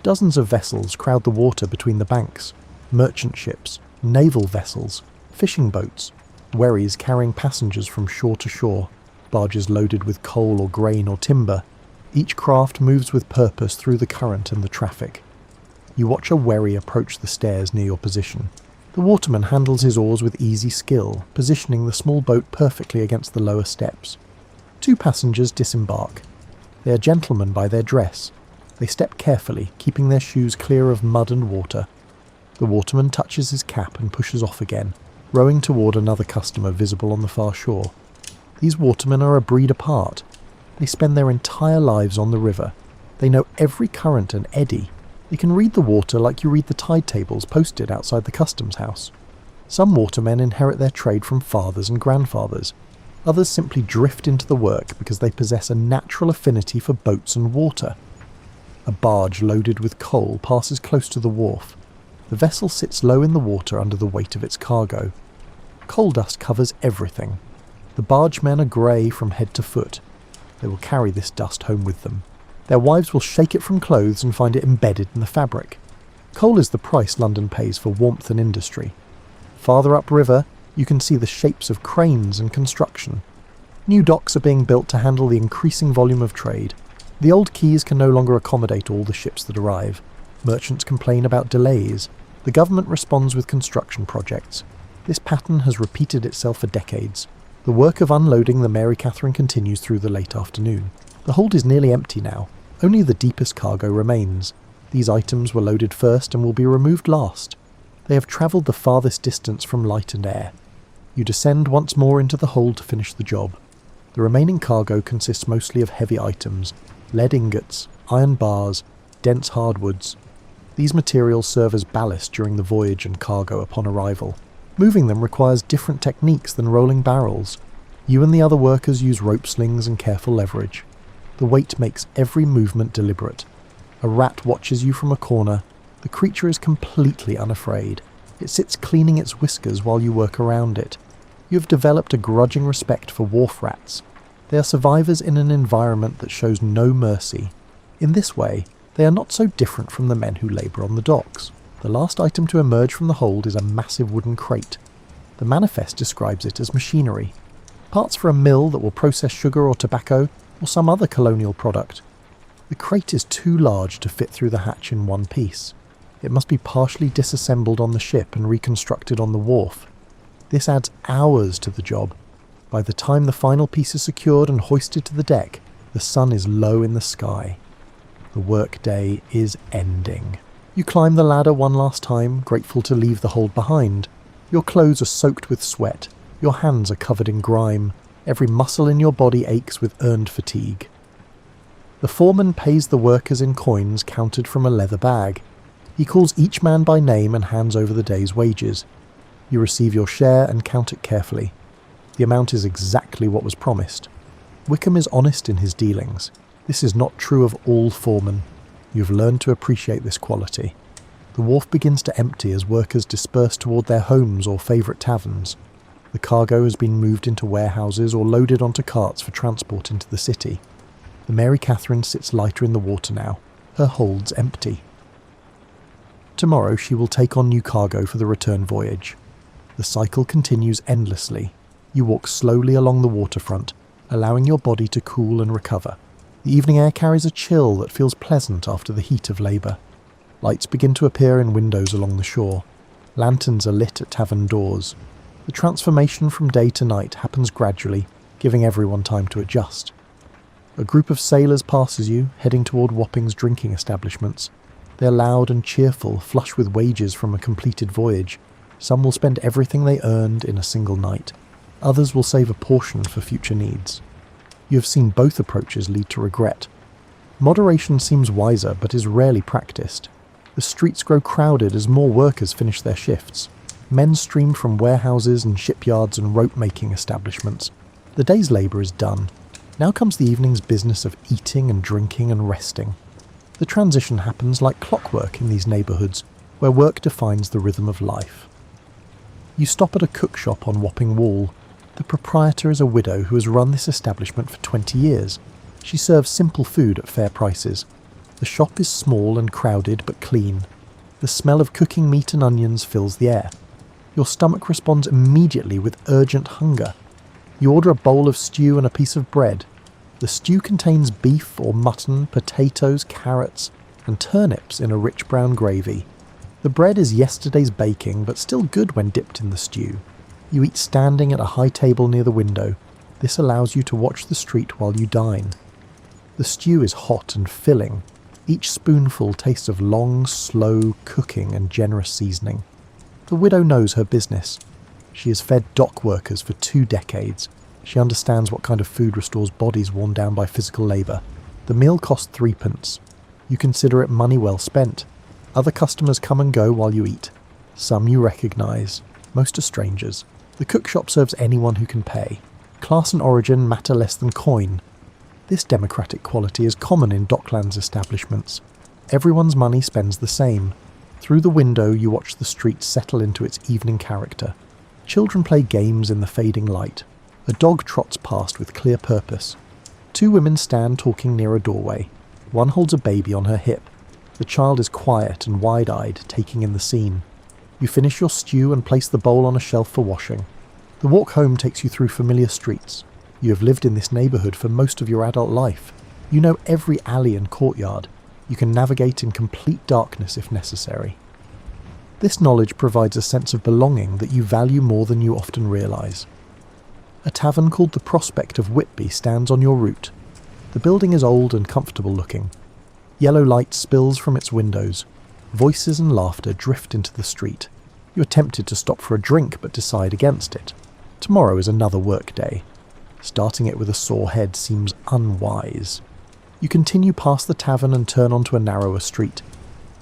Dozens of vessels crowd the water between the banks. Merchant ships, naval vessels, fishing boats, wherries carrying passengers from shore to shore, barges loaded with coal or grain or timber. Each craft moves with purpose through the current and the traffic. You watch a wherry approach the stairs near your position. The waterman handles his oars with easy skill, positioning the small boat perfectly against the lower steps. 2 passengers disembark. They are gentlemen by their dress. They step carefully, keeping their shoes clear of mud and water. The waterman touches his cap and pushes off again, rowing toward another customer visible on the far shore. These watermen are a breed apart. They spend their entire lives on the river. They know every current and eddy. They can read the water like you read the tide tables posted outside the customs house. Some watermen inherit their trade from fathers and grandfathers. Others simply drift into the work because they possess a natural affinity for boats and water. A barge loaded with coal passes close to the wharf. The vessel sits low in the water under the weight of its cargo. Coal dust covers everything. The bargemen are grey from head to foot. They will carry this dust home with them. Their wives will shake it from clothes and find it embedded in the fabric. Coal is the price London pays for warmth and industry. Farther upriver, you can see the shapes of cranes and construction. New docks are being built to handle the increasing volume of trade. The old quays can no longer accommodate all the ships that arrive. Merchants complain about delays. The government responds with construction projects. This pattern has repeated itself for decades. The work of unloading the Mary Catherine continues through the late afternoon. The hold is nearly empty now. Only the deepest cargo remains. These items were loaded first and will be removed last. They have travelled the farthest distance from light and air. You descend once more into the hold to finish the job. The remaining cargo consists mostly of heavy items: lead ingots, iron bars, dense hardwoods. These materials serve as ballast during the voyage and cargo upon arrival. Moving them requires different techniques than rolling barrels. You and the other workers use rope slings and careful leverage. The weight makes every movement deliberate. A rat watches you from a corner. The creature is completely unafraid. It sits cleaning its whiskers while you work around it. You have developed a grudging respect for wharf rats. They are survivors in an environment that shows no mercy. In this way, they are not so different from the men who labour on the docks. The last item to emerge from the hold is a massive wooden crate. The manifest describes it as machinery. Parts for a mill that will process sugar or tobacco, or some other colonial product. The crate is too large to fit through the hatch in one piece. It must be partially disassembled on the ship and reconstructed on the wharf. This adds hours to the job. By the time the final piece is secured and hoisted to the deck, the sun is low in the sky. The workday is ending. You climb the ladder one last time, grateful to leave the hold behind. Your clothes are soaked with sweat. Your hands are covered in grime. Every muscle in your body aches with earned fatigue. The foreman pays the workers in coins counted from a leather bag. He calls each man by name and hands over the day's wages. You receive your share and count it carefully. The amount is exactly what was promised. Wickham is honest in his dealings. This is not true of all foremen. You have learned to appreciate this quality. The wharf begins to empty as workers disperse toward their homes or favourite taverns. The cargo has been moved into warehouses or loaded onto carts for transport into the city. The Mary Catherine sits lighter in the water now. Her hold's empty. Tomorrow she will take on new cargo for the return voyage. The cycle continues endlessly. You walk slowly along the waterfront, allowing your body to cool and recover. The evening air carries a chill that feels pleasant after the heat of labour. Lights begin to appear in windows along the shore. Lanterns are lit at tavern doors. The transformation from day to night happens gradually, giving everyone time to adjust. A group of sailors passes you, heading toward Wapping's drinking establishments. They are loud and cheerful, flush with wages from a completed voyage. Some will spend everything they earned in a single night. Others will save a portion for future needs. You have seen both approaches lead to regret. Moderation seems wiser, but is rarely practiced. The streets grow crowded as more workers finish their shifts. Men stream from warehouses and shipyards and rope-making establishments. The day's labour is done. Now comes the evening's business of eating and drinking and resting. The transition happens like clockwork in these neighbourhoods, where work defines the rhythm of life. You stop at a cook shop on Wapping Wall. The proprietor is a widow who has run this establishment for 20 years. She serves simple food at fair prices. The shop is small and crowded but clean. The smell of cooking meat and onions fills the air. Your stomach responds immediately with urgent hunger. You order a bowl of stew and a piece of bread. The stew contains beef or mutton, potatoes, carrots, and turnips in a rich brown gravy. The bread is yesterday's baking, but still good when dipped in the stew. You eat standing at a high table near the window. This allows you to watch the street while you dine. The stew is hot and filling. Each spoonful tastes of long, slow cooking and generous seasoning. The widow knows her business. She has fed dock workers for 2 decades. She understands what kind of food restores bodies worn down by physical labour. The meal costs 3p. You consider it money well spent. Other customers come and go while you eat. Some you recognise, most are strangers. The cook shop serves anyone who can pay. Class and origin matter less than coin. This democratic quality is common in Docklands establishments. Everyone's money spends the same. Through the window you watch the street settle into its evening character. Children play games in the fading light. A dog trots past with clear purpose. 2 women stand talking near a doorway. One holds a baby on her hip. The child is quiet and wide-eyed, taking in the scene. You finish your stew and place the bowl on a shelf for washing. The walk home takes you through familiar streets. You have lived in this neighbourhood for most of your adult life. You know every alley and courtyard. You can navigate in complete darkness if necessary. This knowledge provides a sense of belonging that you value more than you often realise. A tavern called the Prospect of Whitby stands on your route. The building is old and comfortable looking. Yellow light spills from its windows. Voices and laughter drift into the street. You are tempted to stop for a drink but decide against it. Tomorrow is another work day. Starting it with a sore head seems unwise. You continue past the tavern and turn onto a narrower street.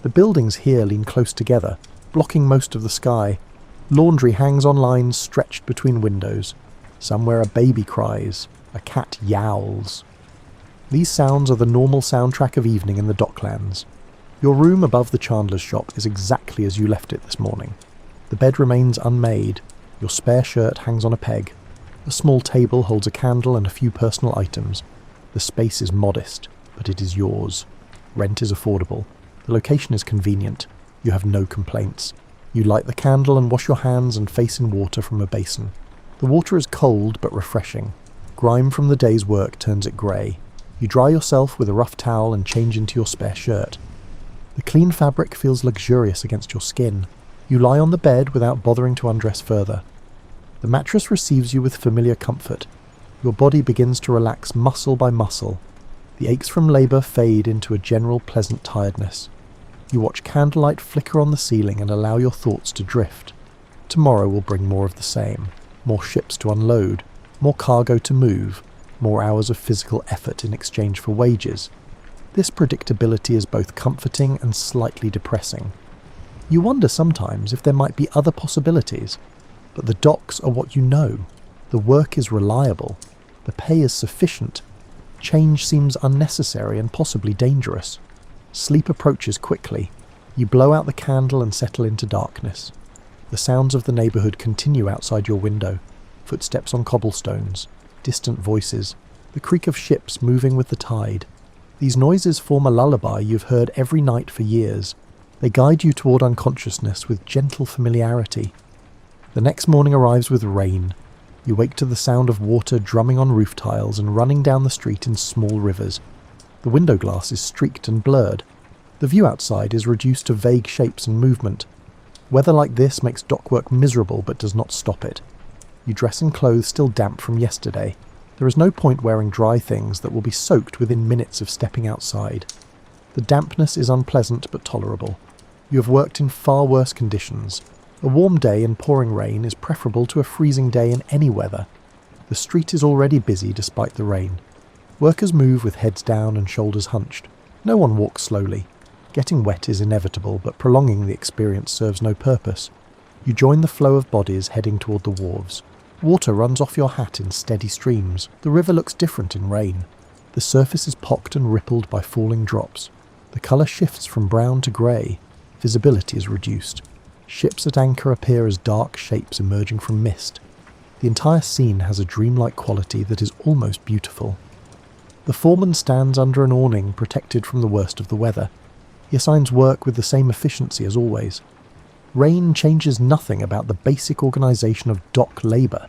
The buildings here lean close together, blocking most of the sky. Laundry hangs on lines stretched between windows. Somewhere a baby cries, a cat yowls. These sounds are the normal soundtrack of evening in the Docklands. Your room above the chandler's shop is exactly as you left it this morning. The bed remains unmade. Your spare shirt hangs on a peg. A small table holds a candle and a few personal items. The space is modest, but it is yours. Rent is affordable. The location is convenient. You have no complaints. You light the candle and wash your hands and face in water from a basin. The water is cold but refreshing. Grime from the day's work turns it grey. You dry yourself with a rough towel and change into your spare shirt. The clean fabric feels luxurious against your skin. You lie on the bed without bothering to undress further. The mattress receives you with familiar comfort. Your body begins to relax muscle by muscle. The aches from labour fade into a general pleasant tiredness. You watch candlelight flicker on the ceiling and allow your thoughts to drift. Tomorrow will bring more of the same. More ships to unload, more cargo to move, more hours of physical effort in exchange for wages. This predictability is both comforting and slightly depressing. You wonder sometimes if there might be other possibilities, but the docks are what you know. The work is reliable. The pay is sufficient. Change seems unnecessary and possibly dangerous. Sleep approaches quickly. You blow out the candle and settle into darkness. The sounds of the neighbourhood continue outside your window. Footsteps on cobblestones, distant voices, the creak of ships moving with the tide. These noises form a lullaby you've heard every night for years. They guide you toward unconsciousness with gentle familiarity. The next morning arrives with rain. You wake to the sound of water drumming on roof tiles and running down the street in small rivers. The window glass is streaked and blurred. The view outside is reduced to vague shapes and movement. Weather like this makes dockwork miserable but does not stop it. You dress in clothes still damp from yesterday. There is no point wearing dry things that will be soaked within minutes of stepping outside. The dampness is unpleasant but tolerable. You have worked in far worse conditions. A warm day in pouring rain is preferable to a freezing day in any weather. The street is already busy despite the rain. Workers move with heads down and shoulders hunched. No one walks slowly. Getting wet is inevitable, but prolonging the experience serves no purpose. You join the flow of bodies heading toward the wharves. Water runs off your hat in steady streams. The river looks different in rain. The surface is pocked and rippled by falling drops. The colour shifts from brown to grey. Visibility is reduced. Ships at anchor appear as dark shapes emerging from mist. The entire scene has a dreamlike quality that is almost beautiful. The foreman stands under an awning protected from the worst of the weather. He assigns work with the same efficiency as always. Rain changes nothing about the basic organisation of dock labour.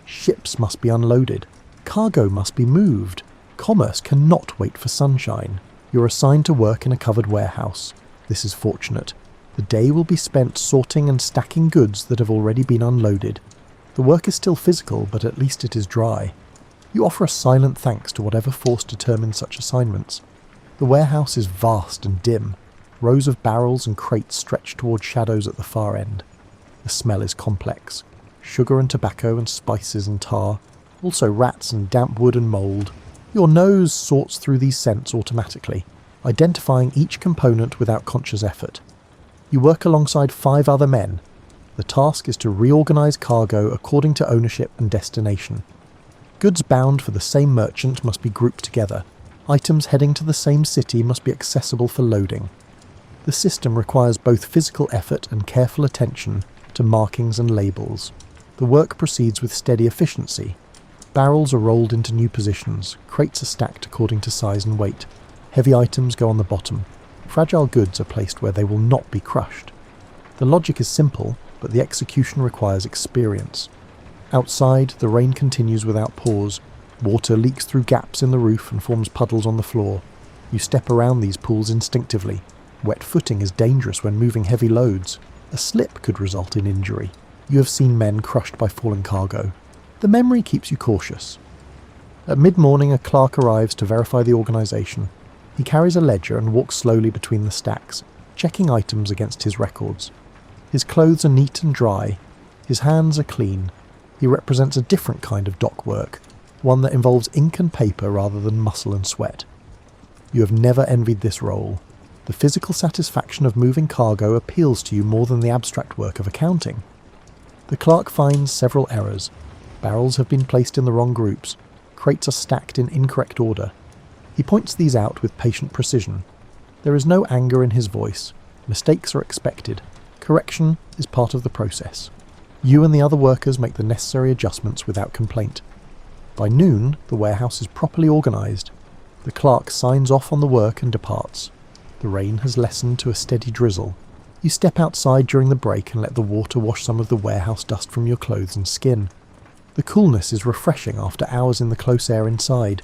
Ships must be unloaded. Cargo must be moved. Commerce cannot wait for sunshine. You're assigned to work in a covered warehouse. This is fortunate. The day will be spent sorting and stacking goods that have already been unloaded. The work is still physical, but at least it is dry. You offer a silent thanks to whatever force determines such assignments. The warehouse is vast and dim. Rows of barrels and crates stretch toward shadows at the far end. The smell is complex. Sugar and tobacco and spices and tar. also rats and damp wood and mould. Your nose sorts through these scents automatically, identifying each component without conscious effort. You work alongside 5 other men. The task is to reorganise cargo according to ownership and destination. Goods bound for the same merchant must be grouped together. Items heading to the same city must be accessible for loading. The system requires both physical effort and careful attention to markings and labels. The work proceeds with steady efficiency. Barrels are rolled into new positions, crates are stacked according to size and weight. Heavy items go on the bottom. Fragile goods are placed where they will not be crushed. The logic is simple, but the execution requires experience. Outside, the rain continues without pause. Water leaks through gaps in the roof and forms puddles on the floor. You step around these pools instinctively. Wet footing is dangerous when moving heavy loads. A slip could result in injury. You have seen men crushed by falling cargo. The memory keeps you cautious. At mid-morning, a clerk arrives to verify the organisation. He carries a ledger and walks slowly between the stacks, checking items against his records. His clothes are neat and dry. His hands are clean. He represents a different kind of dock work, one that involves ink and paper rather than muscle and sweat. You have never envied this role. The physical satisfaction of moving cargo appeals to you more than the abstract work of accounting. The clerk finds several errors. Barrels have been placed in the wrong groups. Crates are stacked in incorrect order. He points these out with patient precision. There is no anger in his voice. Mistakes are expected. Correction is part of the process. You and the other workers make the necessary adjustments without complaint. By noon, the warehouse is properly organised. The clerk signs off on the work and departs. The rain has lessened to a steady drizzle. You step outside during the break and let the water wash some of the warehouse dust from your clothes and skin. The coolness is refreshing after hours in the close air inside.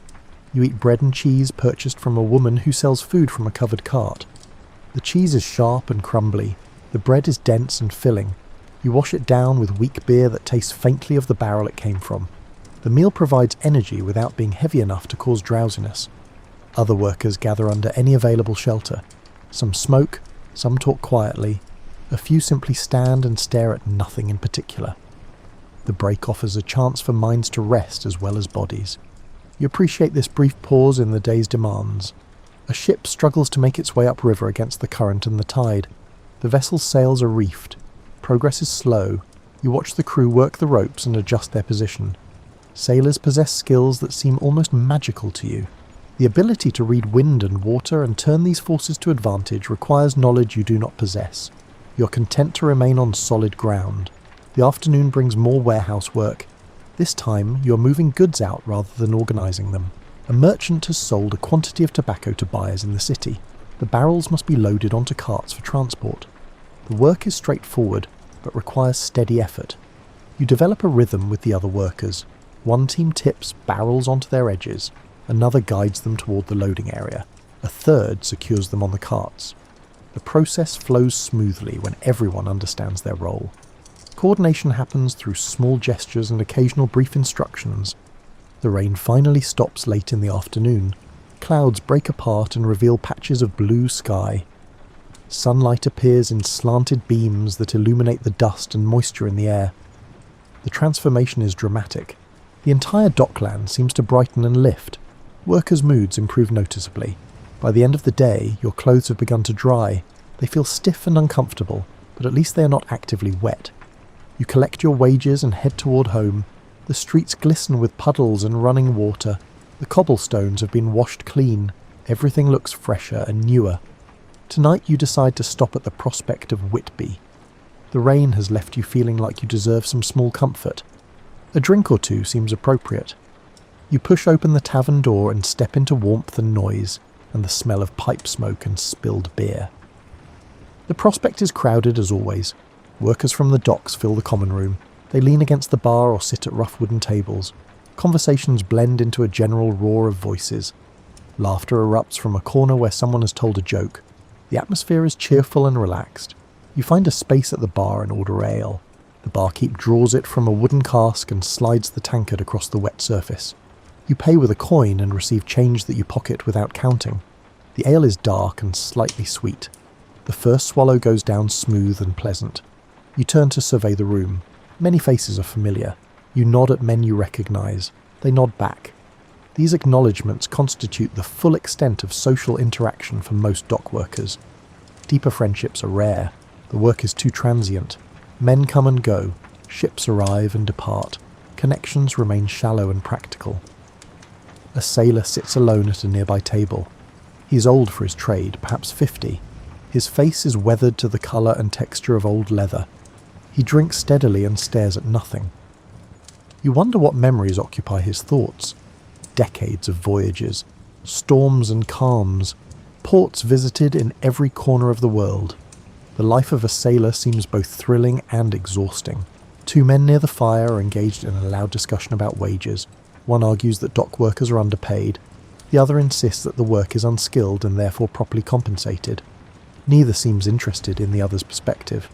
You eat bread and cheese purchased from a woman who sells food from a covered cart. The cheese is sharp and crumbly. The bread is dense and filling. You wash it down with weak beer that tastes faintly of the barrel it came from. The meal provides energy without being heavy enough to cause drowsiness. Other workers gather under any available shelter. Some smoke, some talk quietly. A few simply stand and stare at nothing in particular. The break offers a chance for minds to rest as well as bodies. You appreciate this brief pause in the day's demands. A ship struggles to make its way upriver against the current and the tide. The vessel's sails are reefed. Progress is slow. You watch the crew work the ropes and adjust their position. Sailors possess skills that seem almost magical to you. The ability to read wind and water and turn these forces to advantage requires knowledge you do not possess. You're content to remain on solid ground. The afternoon brings more warehouse work. This time, you're moving goods out rather than organising them. A merchant has sold a quantity of tobacco to buyers in the city. The barrels must be loaded onto carts for transport. The work is straightforward, but requires steady effort. You develop a rhythm with the other workers. One team tips barrels onto their edges. Another guides them toward the loading area. A third secures them on the carts. The process flows smoothly when everyone understands their role. Coordination happens through small gestures and occasional brief instructions. The rain finally stops late in the afternoon. Clouds break apart and reveal patches of blue sky. Sunlight appears in slanted beams that illuminate the dust and moisture in the air. The transformation is dramatic. The entire Docklands seems to brighten and lift. Workers' moods improve noticeably. By the end of the day, your clothes have begun to dry. They feel stiff and uncomfortable, but at least they are not actively wet. You collect your wages and head toward home. The streets glisten with puddles and running water. The cobblestones have been washed clean. Everything looks fresher and newer. Tonight you decide to stop at the prospect of Whitby. The rain has left you feeling like you deserve some small comfort. A drink or two seems appropriate. You push open the tavern door and step into warmth and noise, and the smell of pipe smoke and spilled beer. The prospect is crowded as always. Workers from the docks fill the common room. They lean against the bar or sit at rough wooden tables. Conversations blend into a general roar of voices. Laughter erupts from a corner where someone has told a joke. The atmosphere is cheerful and relaxed. You find a space at the bar and order ale. The barkeep draws it from a wooden cask and slides the tankard across the wet surface. You pay with a coin and receive change that you pocket without counting. The ale is dark and slightly sweet. The first swallow goes down smooth and pleasant. You turn to survey the room. Many faces are familiar. You nod at men you recognise. They nod back. These acknowledgements constitute the full extent of social interaction for most dock workers. Deeper friendships are rare. The work is too transient. Men come and go. Ships arrive and depart. Connections remain shallow and practical. A sailor sits alone at a nearby table. He is old for his trade, perhaps 50. His face is weathered to the colour and texture of old leather. He drinks steadily and stares at nothing. You wonder what memories occupy his thoughts. Decades of voyages, storms and calms, ports visited in every corner of the world. The life of a sailor seems both thrilling and exhausting. Two men near the fire are engaged in a loud discussion about wages. One argues that dock workers are underpaid. The other insists that the work is unskilled and therefore properly compensated. Neither seems interested in the other's perspective.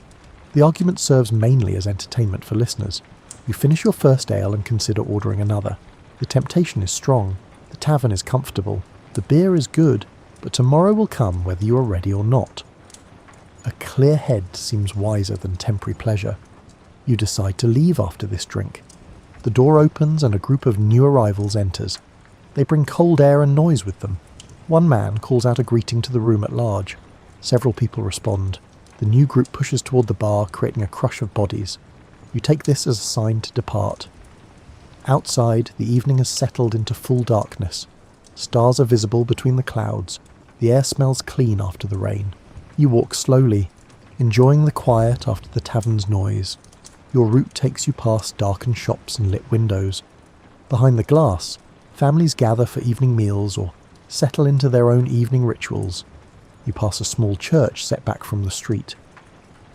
The argument serves mainly as entertainment for listeners. You finish your first ale and consider ordering another. The temptation is strong. The tavern is comfortable. The beer is good, but tomorrow will come whether you are ready or not. A clear head seems wiser than temporary pleasure. You decide to leave after this drink. The door opens and a group of new arrivals enters. They bring cold air and noise with them. One man calls out a greeting to the room at large. Several people respond. The new group pushes toward the bar, creating a crush of bodies. You take this as a sign to depart. Outside, the evening has settled into full darkness. Stars are visible between the clouds. The air smells clean after the rain. You walk slowly, enjoying the quiet after the tavern's noise. Your route takes you past darkened shops and lit windows. Behind the glass, families gather for evening meals or settle into their own evening rituals. You pass a small church set back from the street.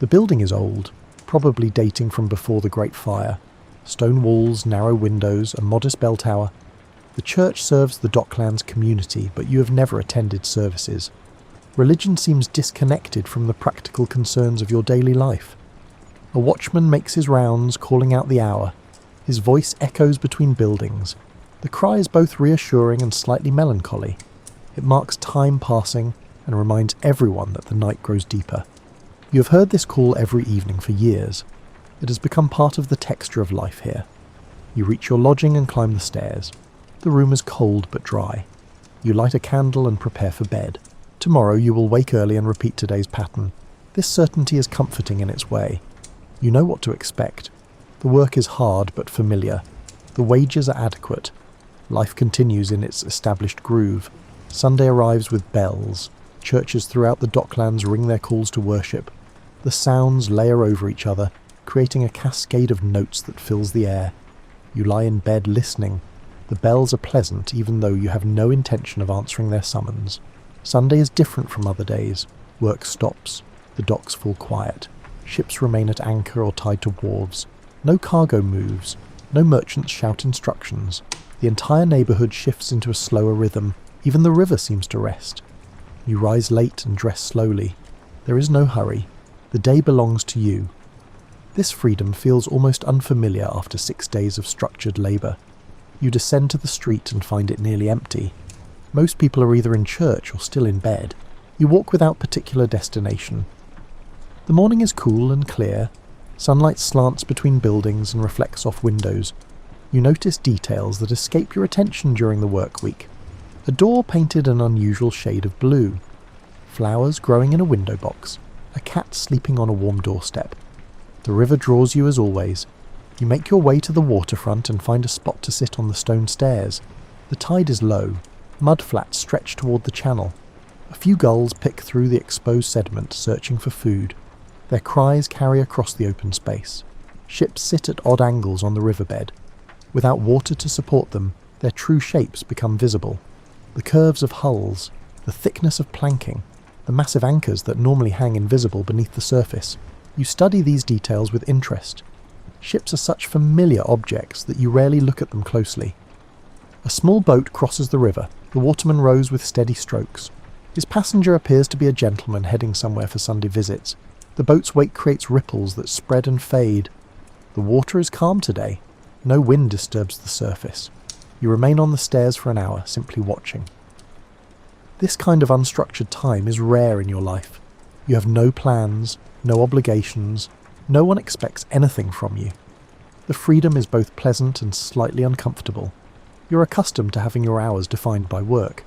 The building is old, probably dating from before the Great Fire. Stone walls, narrow windows, a modest bell tower. The church serves the Docklands community, but you have never attended services. Religion seems disconnected from the practical concerns of your daily life. A watchman makes his rounds, calling out the hour. His voice echoes between buildings. The cry is both reassuring and slightly melancholy. It marks time passing and reminds everyone that the night grows deeper. You have heard this call every evening for years. It has become part of the texture of life here. You reach your lodging and climb the stairs. The room is cold but dry. You light a candle and prepare for bed. Tomorrow you will wake early and repeat today's pattern. This certainty is comforting in its way. You know what to expect. The work is hard but familiar. The wages are adequate. Life continues in its established groove. Sunday arrives with bells. Churches throughout the Docklands ring their calls to worship. The sounds layer over each other, creating a cascade of notes that fills the air. You lie in bed listening. The bells are pleasant even though you have no intention of answering their summons. Sunday is different from other days. Work stops. The docks fall quiet. Ships remain at anchor or tied to wharves. No cargo moves. No merchants shout instructions. The entire neighbourhood shifts into a slower rhythm. Even the river seems to rest. You rise late and dress slowly. There is no hurry. The day belongs to you. This freedom feels almost unfamiliar after 6 days of structured labour. You descend to the street and find it nearly empty. Most people are either in church or still in bed. You walk without particular destination. The morning is cool and clear. Sunlight slants between buildings and reflects off windows. You notice details that escape your attention during the work week. A door painted an unusual shade of blue. Flowers growing in a window box. A cat sleeping on a warm doorstep. The river draws you as always. You make your way to the waterfront and find a spot to sit on the stone stairs. The tide is low. Mud flats stretch toward the channel. A few gulls pick through the exposed sediment, searching for food. Their cries carry across the open space. Ships sit at odd angles on the riverbed. Without water to support them, their true shapes become visible. The curves of hulls, the thickness of planking, the massive anchors that normally hang invisible beneath the surface. You study these details with interest. Ships are such familiar objects that you rarely look at them closely. A small boat crosses the river. The waterman rows with steady strokes. His passenger appears to be a gentleman heading somewhere for Sunday visits. The boat's wake creates ripples that spread and fade. The water is calm today. No wind disturbs the surface. You remain on the stairs for an hour, simply watching. This kind of unstructured time is rare in your life. You have no plans, no obligations. No one expects anything from you. The freedom is both pleasant and slightly uncomfortable. You're accustomed to having your hours defined by work.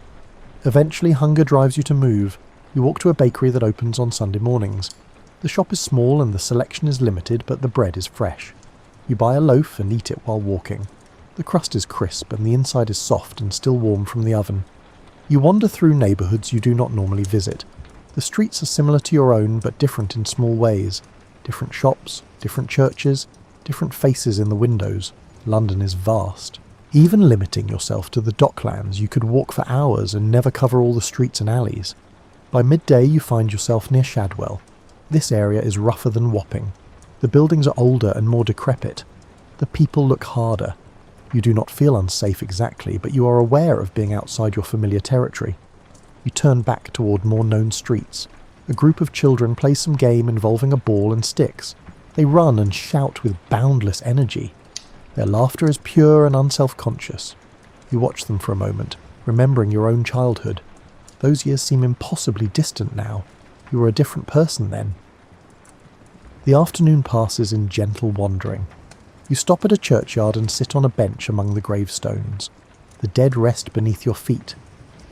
Eventually, hunger drives you to move. You walk to a bakery that opens on Sunday mornings. The shop is small and the selection is limited, but the bread is fresh. You buy a loaf and eat it while walking. The crust is crisp and the inside is soft and still warm from the oven. You wander through neighbourhoods you do not normally visit. The streets are similar to your own, but different in small ways. Different shops, different churches, different faces in the windows. London is vast. Even limiting yourself to the Docklands, you could walk for hours and never cover all the streets and alleys. By midday you find yourself near Shadwell. This area is rougher than Wapping. The buildings are older and more decrepit. The people look harder. You do not feel unsafe exactly, but you are aware of being outside your familiar territory. You turn back toward more known streets. A group of children play some game involving a ball and sticks. They run and shout with boundless energy. Their laughter is pure and unself-conscious. You watch them for a moment, remembering your own childhood. Those years seem impossibly distant now. You were a different person then. The afternoon passes in gentle wandering. You stop at a churchyard and sit on a bench among the gravestones. The dead rest beneath your feet.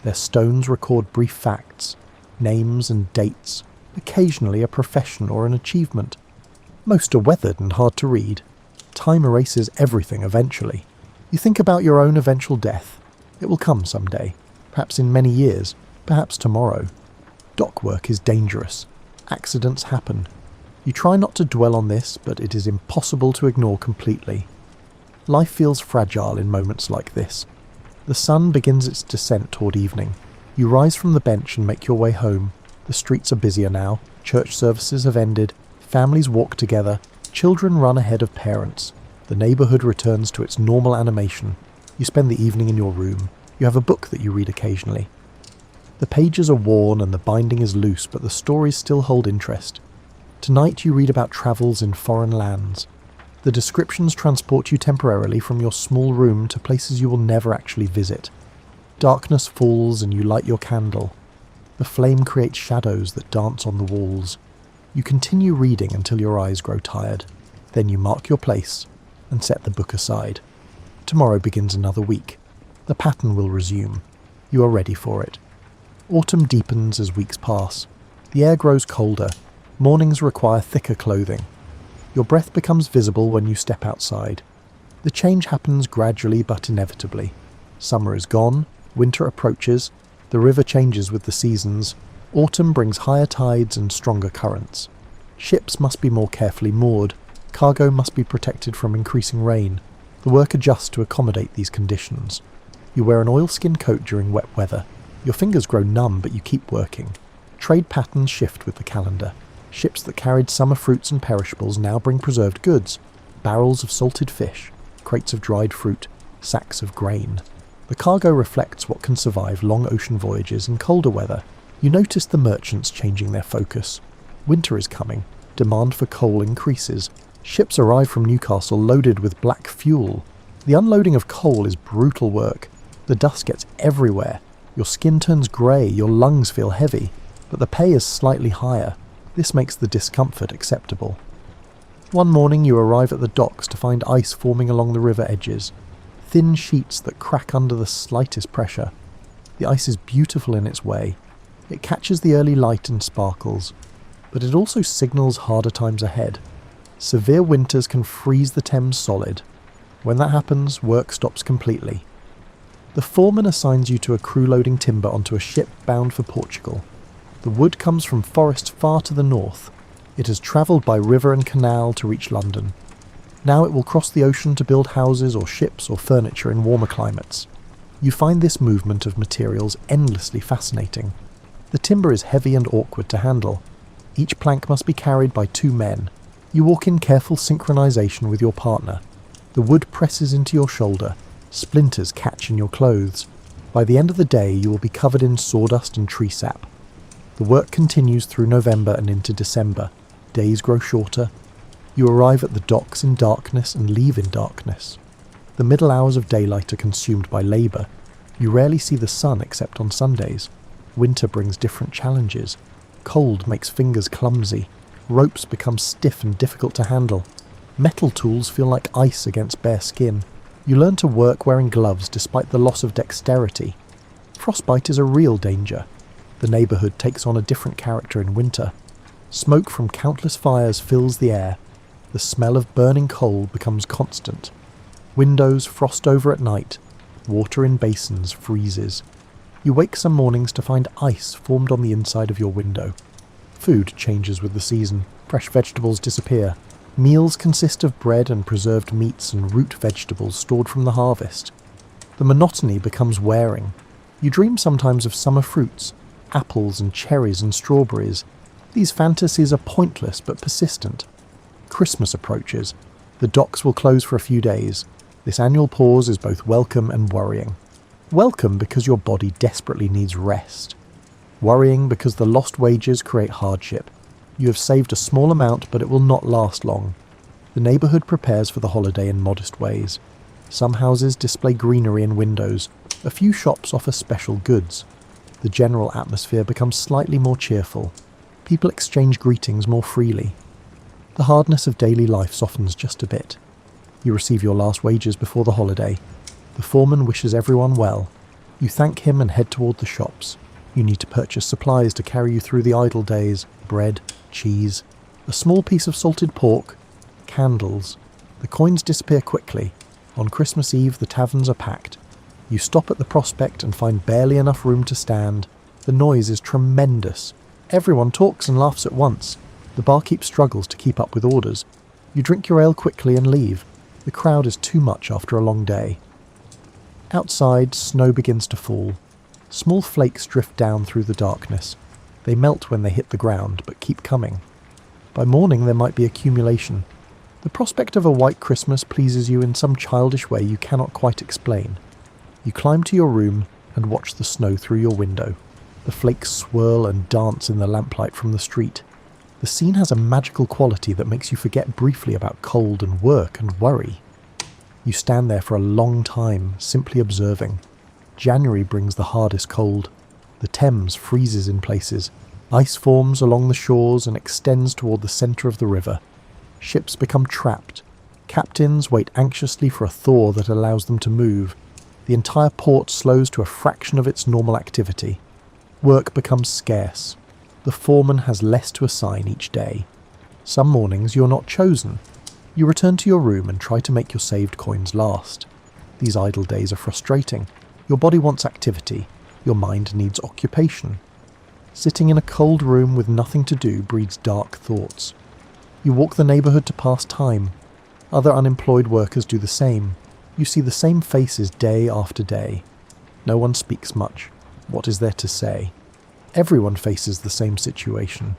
Their stones record brief facts, names and dates, occasionally a profession or an achievement. Most are weathered and hard to read. Time erases everything eventually. You think about your own eventual death. It will come someday, perhaps in many years, perhaps tomorrow. Dock work is dangerous. Accidents happen. You try not to dwell on this, but it is impossible to ignore completely. Life feels fragile in moments like this. The sun begins its descent toward evening. You rise from the bench and make your way home. The streets are busier now. Church services have ended. Families walk together. Children run ahead of parents. The neighbourhood returns to its normal animation. You spend the evening in your room. You have a book that you read occasionally. The pages are worn and the binding is loose, but the stories still hold interest. Tonight you read about travels in foreign lands. The descriptions transport you temporarily from your small room to places you will never actually visit. Darkness falls and you light your candle. The flame creates shadows that dance on the walls. You continue reading until your eyes grow tired. Then you mark your place and set the book aside. Tomorrow begins another week. The pattern will resume. You are ready for it. Autumn deepens as weeks pass. The air grows colder. Mornings require thicker clothing. Your breath becomes visible when you step outside. The change happens gradually but inevitably. Summer is gone, winter approaches, the river changes with the seasons, autumn brings higher tides and stronger currents. Ships must be more carefully moored, cargo must be protected from increasing rain. The work adjusts to accommodate these conditions. You wear an oilskin coat during wet weather. Your fingers grow numb, but you keep working. Trade patterns shift with the calendar. Ships that carried summer fruits and perishables now bring preserved goods, barrels of salted fish, crates of dried fruit, sacks of grain. The cargo reflects what can survive long ocean voyages in colder weather. You notice the merchants changing their focus. Winter is coming. Demand for coal increases. Ships arrive from Newcastle loaded with black fuel. The unloading of coal is brutal work. The dust gets everywhere. Your skin turns grey, your lungs feel heavy, but the pay is slightly higher. This makes the discomfort acceptable. One morning you arrive at the docks to find ice forming along the river edges. Thin sheets that crack under the slightest pressure. The ice is beautiful in its way. It catches the early light and sparkles, but it also signals harder times ahead. Severe winters can freeze the Thames solid. When that happens, work stops completely. The foreman assigns you to a crew loading timber onto a ship bound for Portugal. The wood comes from forests far to the north. It has travelled by river and canal to reach London. Now it will cross the ocean to build houses or ships or furniture in warmer climates. You find this movement of materials endlessly fascinating. The timber is heavy and awkward to handle. Each plank must be carried by 2 men. You walk in careful synchronization with your partner. The wood presses into your shoulder. Splinters catch in your clothes. By the end of the day you will be covered in sawdust and tree sap. The work continues through November and into December. Days grow shorter. You arrive at the docks in darkness and leave in darkness. The middle hours of daylight are consumed by labour. You rarely see the sun except on Sundays. Winter brings different challenges. Cold makes fingers clumsy. Ropes become stiff and difficult to handle. Metal tools feel like ice against bare skin. You learn to work wearing gloves despite the loss of dexterity. Frostbite is a real danger. The neighbourhood takes on a different character in winter. Smoke from countless fires fills the air. The smell of burning coal becomes constant. Windows frost over at night. Water in basins freezes. You wake some mornings to find ice formed on the inside of your window. Food changes with the season. Fresh vegetables disappear. Meals consist of bread and preserved meats and root vegetables stored from the harvest. The monotony becomes wearing. You dream sometimes of summer fruits, apples and cherries and strawberries. These fantasies are pointless but persistent. Christmas approaches. The docks will close for a few days. This annual pause is both welcome and worrying. Welcome because your body desperately needs rest. Worrying because the lost wages create hardship. You have saved a small amount, but it will not last long. The neighbourhood prepares for the holiday in modest ways. Some houses display greenery in windows. A few shops offer special goods. The general atmosphere becomes slightly more cheerful. People exchange greetings more freely. The hardness of daily life softens just a bit. You receive your last wages before the holiday. The foreman wishes everyone well. You thank him and head toward the shops. You need to purchase supplies to carry you through the idle days. Bread, cheese, a small piece of salted pork, candles. The coins disappear quickly. On Christmas Eve the taverns are packed. You stop at the Prospect and find barely enough room to stand. The noise is tremendous. Everyone talks and laughs at once. The barkeep struggles to keep up with orders. You drink your ale quickly and leave. The crowd is too much after a long day. Outside, snow begins to fall. Small flakes drift down through the darkness. They melt when they hit the ground, but keep coming. By morning there might be accumulation. The prospect of a white Christmas pleases you in some childish way you cannot quite explain. You climb to your room and watch the snow through your window. The flakes swirl and dance in the lamplight from the street. The scene has a magical quality that makes you forget briefly about cold and work and worry. You stand there for a long time, simply observing. January brings the hardest cold. The Thames freezes in places. Ice forms along the shores and extends toward the centre of the river. Ships become trapped. Captains wait anxiously for a thaw that allows them to move. The entire port slows to a fraction of its normal activity. Work becomes scarce. The foreman has less to assign each day. Some mornings you're not chosen. You return to your room and try to make your saved coins last. These idle days are frustrating. Your body wants activity. Your mind needs occupation. Sitting in a cold room with nothing to do breeds dark thoughts. You walk the neighbourhood to pass time. Other unemployed workers do the same. You see the same faces day after day. No one speaks much. What is there to say? Everyone faces the same situation.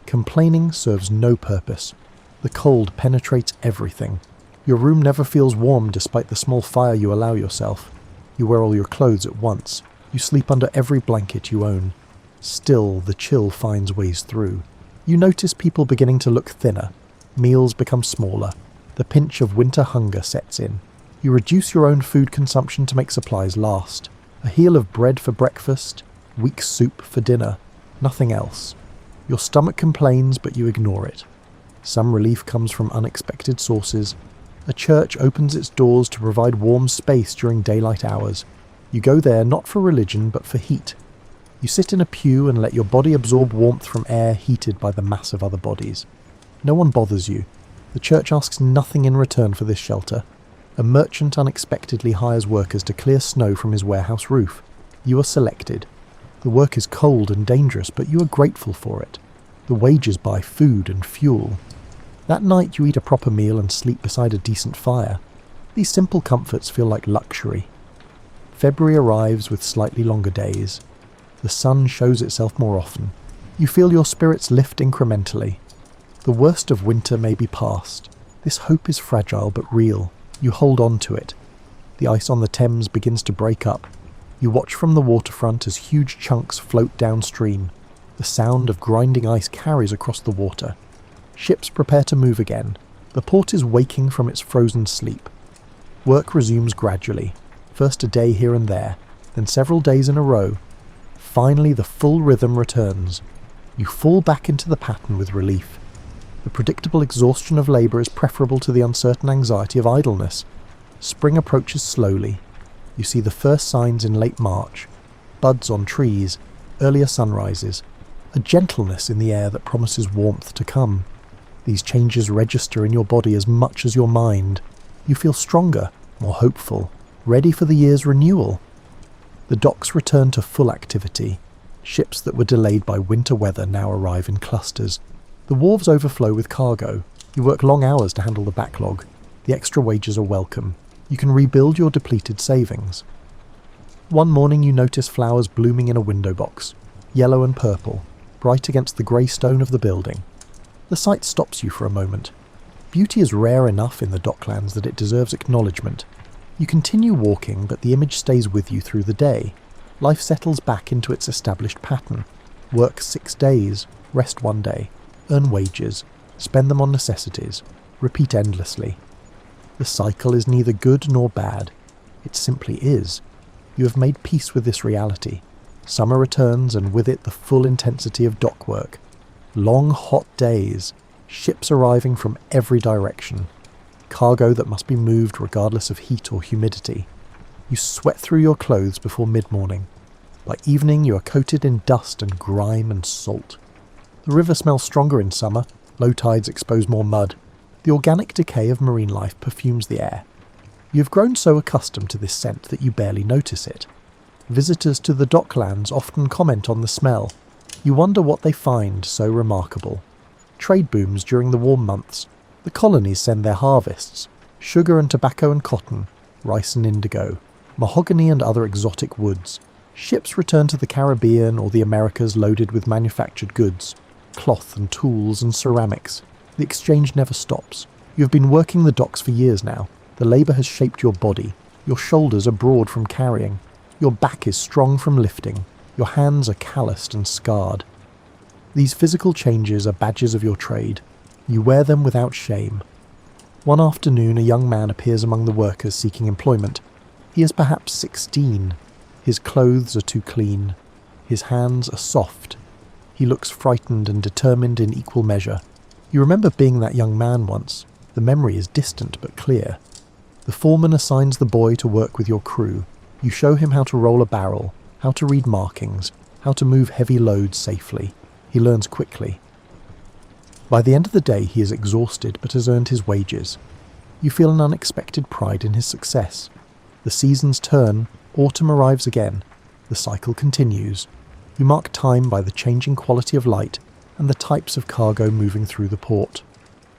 Complaining serves no purpose. The cold penetrates everything. Your room never feels warm despite the small fire you allow yourself. You wear all your clothes at once. You sleep under every blanket you own. Still, the chill finds ways through. You notice people beginning to look thinner. Meals become smaller. The pinch of winter hunger sets in. You reduce your own food consumption to make supplies last. A heel of bread for breakfast, weak soup for dinner. Nothing else. Your stomach complains, but you ignore it. Some relief comes from unexpected sources. A church opens its doors to provide warm space during daylight hours. You go there not for religion, but for heat. You sit in a pew and let your body absorb warmth from air heated by the mass of other bodies. No one bothers you. The church asks nothing in return for this shelter. A merchant unexpectedly hires workers to clear snow from his warehouse roof. You are selected. The work is cold and dangerous, but you are grateful for it. The wages buy food and fuel. That night you eat a proper meal and sleep beside a decent fire. These simple comforts feel like luxury. February arrives with slightly longer days. The sun shows itself more often. You feel your spirits lift incrementally. The worst of winter may be past. This hope is fragile but real. You hold on to it. The ice on the Thames begins to break up. You watch from the waterfront as huge chunks float downstream. The sound of grinding ice carries across the water. Ships prepare to move again. The port is waking from its frozen sleep. Work resumes gradually. First a day here and there, then several days in a row. Finally the full rhythm returns. You fall back into the pattern with relief. The predictable exhaustion of labour is preferable to the uncertain anxiety of idleness. Spring approaches slowly. You see the first signs in late March, buds on trees, earlier sunrises, a gentleness in the air that promises warmth to come. These changes register in your body as much as your mind. You feel stronger, more hopeful, ready for the year's renewal. The docks return to full activity. Ships that were delayed by winter weather now arrive in clusters. The wharves overflow with cargo. You work long hours to handle the backlog. The extra wages are welcome. You can rebuild your depleted savings. One morning you notice flowers blooming in a window box, yellow and purple, bright against the grey stone of the building. The sight stops you for a moment. Beauty is rare enough in the Docklands that it deserves acknowledgement. You continue walking, but the image stays with you through the day. Life settles back into its established pattern. Work 6 days, rest 1 day, earn wages, spend them on necessities, repeat endlessly. The cycle is neither good nor bad. It simply is. You have made peace with this reality. Summer returns, and with it the full intensity of dock work. Long, hot days, ships arriving from every direction, cargo that must be moved regardless of heat or humidity. You sweat through your clothes before mid-morning. By evening you are coated in dust and grime and salt. The river smells stronger in summer, low tides expose more mud. The organic decay of marine life perfumes the air. You have grown so accustomed to this scent that you barely notice it. Visitors to the Docklands often comment on the smell. You wonder what they find so remarkable. Trade booms during the warm months. The colonies send their harvests, sugar and tobacco and cotton, rice and indigo, mahogany and other exotic woods. Ships return to the Caribbean or the Americas loaded with manufactured goods, cloth and tools and ceramics. The exchange never stops. You have been working the docks for years now. The labour has shaped your body. Your shoulders are broad from carrying. Your back is strong from lifting. Your hands are calloused and scarred. These physical changes are badges of your trade. You wear them without shame. One afternoon a young man appears among the workers seeking employment. He is perhaps 16. His clothes are too clean. His hands are soft. He looks frightened and determined in equal measure. You remember being that young man once. The memory is distant but clear. The foreman assigns the boy to work with your crew. You show him how to roll a barrel, how to read markings, how to move heavy loads safely. He learns quickly. By the end of the day he is exhausted but has earned his wages. You feel an unexpected pride in his success. The seasons turn, autumn arrives again. The cycle continues. You mark time by the changing quality of light and the types of cargo moving through the port.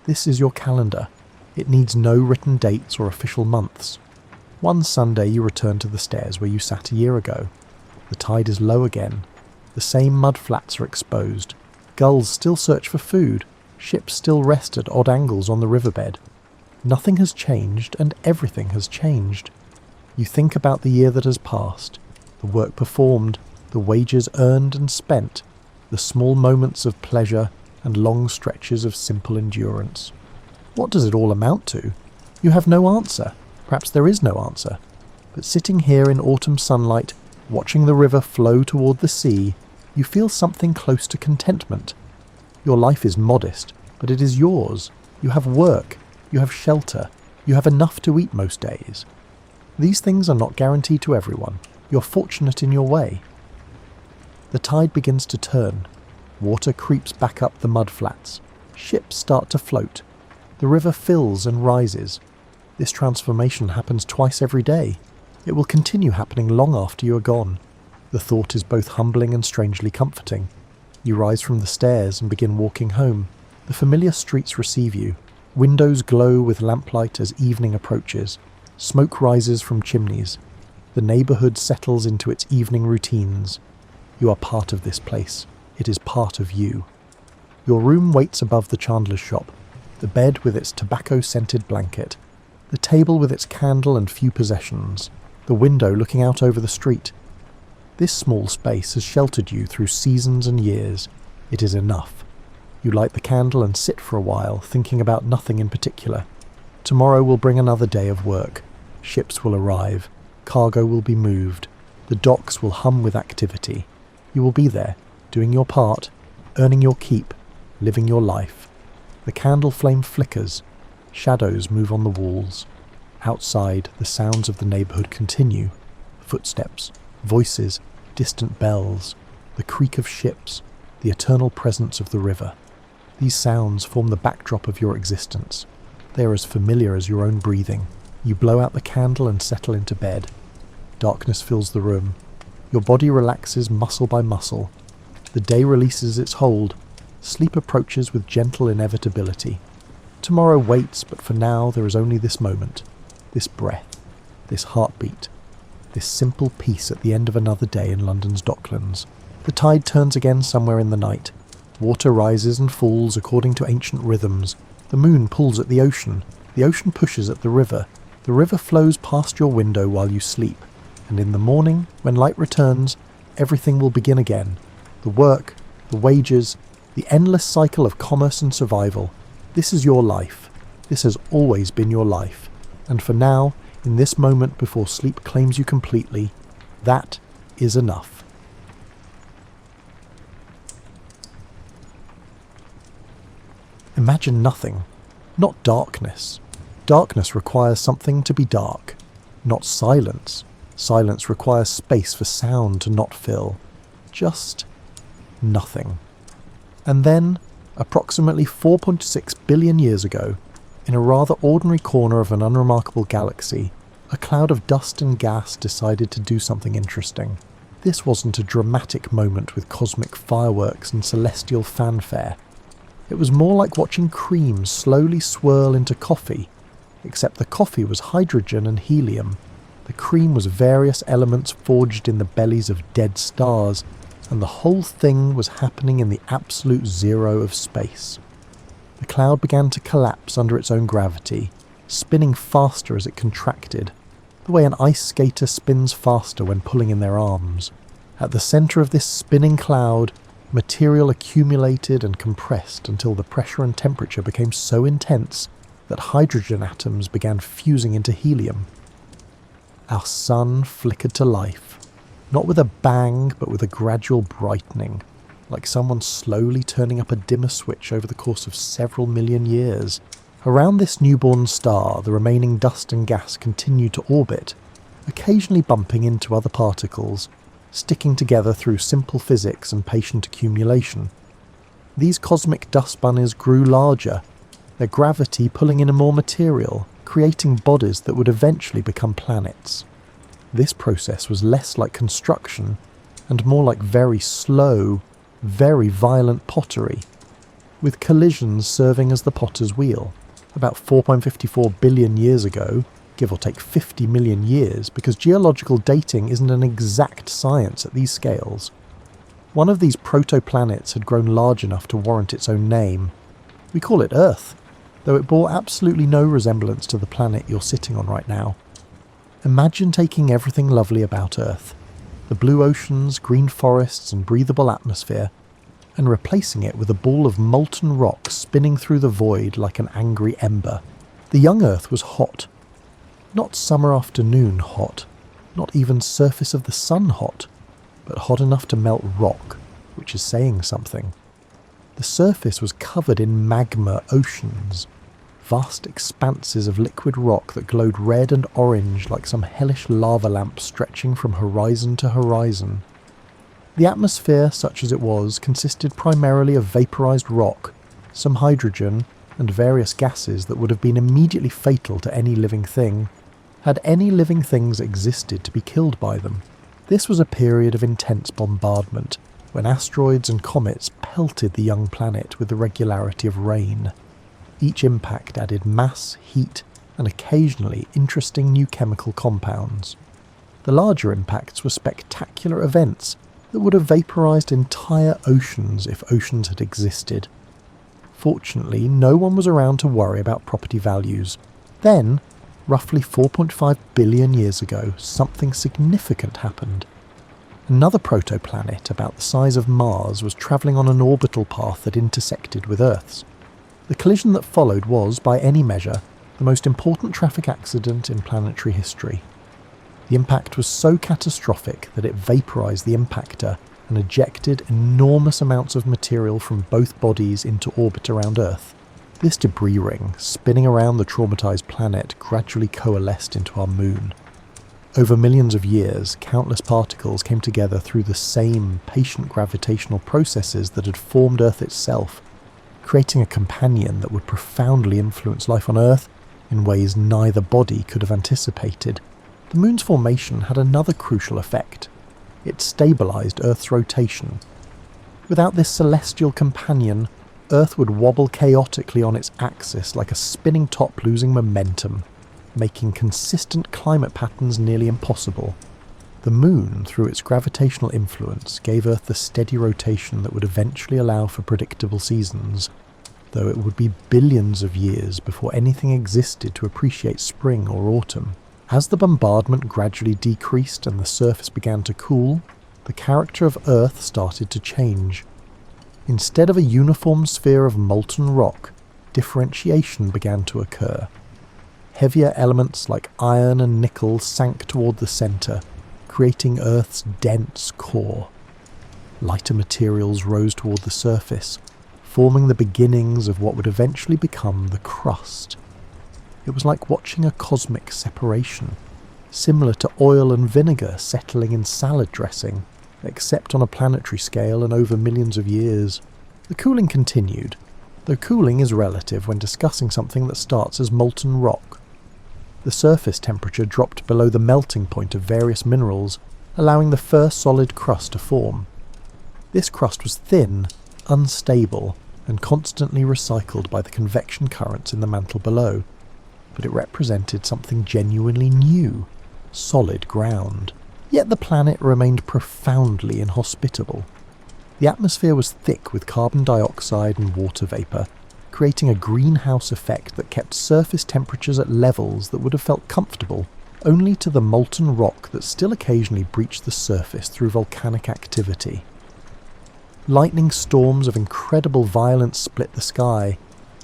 This is your calendar. It needs no written dates or official months. One Sunday you return to the stairs where you sat a year ago. The tide is low again. The same mud flats are exposed. Gulls still search for food. Ships still rest at odd angles on the riverbed. Nothing has changed, and everything has changed. You think about the year that has passed, the work performed, the wages earned and spent, the small moments of pleasure and long stretches of simple endurance. What does it all amount to? You have no answer. Perhaps there is no answer. But sitting here in autumn sunlight, watching the river flow toward the sea, you feel something close to contentment. Your life is modest, but it is yours. You have work. You have shelter. You have enough to eat most days. These things are not guaranteed to everyone. You're fortunate in your way. The tide begins to turn. Water creeps back up the mud flats. Ships start to float. The river fills and rises. This transformation happens twice every day. It will continue happening long after you are gone. The thought is both humbling and strangely comforting. You rise from the stairs and begin walking home. The familiar streets receive you. Windows glow with lamplight as evening approaches. Smoke rises from chimneys. The neighbourhood settles into its evening routines. You are part of this place. It is part of you. Your room waits above the chandler's shop. The bed with its tobacco-scented blanket. The table with its candle and few possessions. The window looking out over the street. This small space has sheltered you through seasons and years. It is enough. You light the candle and sit for a while, thinking about nothing in particular. Tomorrow will bring another day of work. Ships will arrive. Cargo will be moved. The docks will hum with activity. You will be there, doing your part, earning your keep, living your life. The candle flame flickers. Shadows move on the walls. Outside, the sounds of the neighbourhood continue. Footsteps, voices, distant bells, the creak of ships, the eternal presence of the river. These sounds form the backdrop of your existence. They are as familiar as your own breathing. You blow out the candle and settle into bed. Darkness fills the room. Your body relaxes muscle by muscle. The day releases its hold. Sleep approaches with gentle inevitability. Tomorrow waits, but for now there is only this moment, this breath, this heartbeat, this simple peace at the end of another day in London's Docklands. The tide turns again somewhere in the night. Water rises and falls according to ancient rhythms. The moon pulls at the ocean pushes at the river flows past your window while you sleep, and in the morning, when light returns, everything will begin again. The work, the wages, the endless cycle of commerce and survival. This is your life. This has always been your life. And for now, in this moment before sleep claims you completely, that is enough. Imagine nothing, not darkness. Darkness requires something to be dark, not silence. Silence requires space for sound to not fill. Just nothing. And then, approximately 4.6 billion years ago, in a rather ordinary corner of an unremarkable galaxy, a cloud of dust and gas decided to do something interesting. This wasn't a dramatic moment with cosmic fireworks and celestial fanfare. It was more like watching cream slowly swirl into coffee, except the coffee was hydrogen and helium. The cream was various elements forged in the bellies of dead stars, and the whole thing was happening in the absolute zero of space. The cloud began to collapse under its own gravity, spinning faster as it contracted, the way an ice skater spins faster when pulling in their arms. At the centre of this spinning cloud, material accumulated and compressed until the pressure and temperature became so intense that hydrogen atoms began fusing into helium. Our sun flickered to life, not with a bang but with a gradual brightening, like someone slowly turning up a dimmer switch over the course of several million years. Around this newborn star, the remaining dust and gas continued to orbit, occasionally bumping into other particles, sticking together through simple physics and patient accumulation. These cosmic dust bunnies grew larger, their gravity pulling in more material, creating bodies that would eventually become planets. This process was less like construction and more like very slow, very violent pottery, with collisions serving as the potter's wheel. About 4.54 billion years ago, give or take 50 million years, because geological dating isn't an exact science at these scales. One of these protoplanets had grown large enough to warrant its own name. We call it Earth, though it bore absolutely no resemblance to the planet you're sitting on right now. Imagine taking everything lovely about Earth, the blue oceans, green forests and breathable atmosphere, and replacing it with a ball of molten rock spinning through the void like an angry ember. The young Earth was hot. Not summer afternoon hot, not even surface of the sun hot, but hot enough to melt rock, which is saying something. The surface was covered in magma oceans, vast expanses of liquid rock that glowed red and orange like some hellish lava lamp stretching from horizon to horizon. The atmosphere, such as it was, consisted primarily of vaporized rock, some hydrogen, and various gases that would have been immediately fatal to any living thing, had any living things existed to be killed by them. This was a period of intense bombardment, when asteroids and comets pelted the young planet with the regularity of rain. Each impact added mass, heat, and occasionally interesting new chemical compounds. The larger impacts were spectacular events that would have vaporized entire oceans if oceans had existed. Fortunately, no one was around to worry about property values. Then, roughly 4.5 billion years ago, something significant happened. Another protoplanet about the size of Mars was travelling on an orbital path that intersected with Earth's. The collision that followed was, by any measure, the most important traffic accident in planetary history. The impact was so catastrophic that it vaporized the impactor and ejected enormous amounts of material from both bodies into orbit around Earth. This debris ring, spinning around the traumatized planet, gradually coalesced into our moon. Over millions of years, countless particles came together through the same patient gravitational processes that had formed Earth itself, creating a companion that would profoundly influence life on Earth in ways neither body could have anticipated. The moon's formation had another crucial effect. It stabilized Earth's rotation. Without this celestial companion, Earth would wobble chaotically on its axis like a spinning top losing momentum, making consistent climate patterns nearly impossible. The moon, through its gravitational influence, gave Earth the steady rotation that would eventually allow for predictable seasons, though it would be billions of years before anything existed to appreciate spring or autumn. As the bombardment gradually decreased and the surface began to cool, the character of Earth started to change. Instead of a uniform sphere of molten rock, differentiation began to occur. Heavier elements like iron and nickel sank toward the centre, creating Earth's dense core. Lighter materials rose toward the surface, forming the beginnings of what would eventually become the crust. It was like watching a cosmic separation, similar to oil and vinegar settling in salad dressing, except on a planetary scale and over millions of years. The cooling continued, though cooling is relative when discussing something that starts as molten rock. The surface temperature dropped below the melting point of various minerals, allowing the first solid crust to form. This crust was thin, unstable, and constantly recycled by the convection currents in the mantle below, but it represented something genuinely new, solid ground. Yet the planet remained profoundly inhospitable. The atmosphere was thick with carbon dioxide and water vapour, creating a greenhouse effect that kept surface temperatures at levels that would have felt comfortable only to the molten rock that still occasionally breached the surface through volcanic activity. Lightning storms of incredible violence split the sky,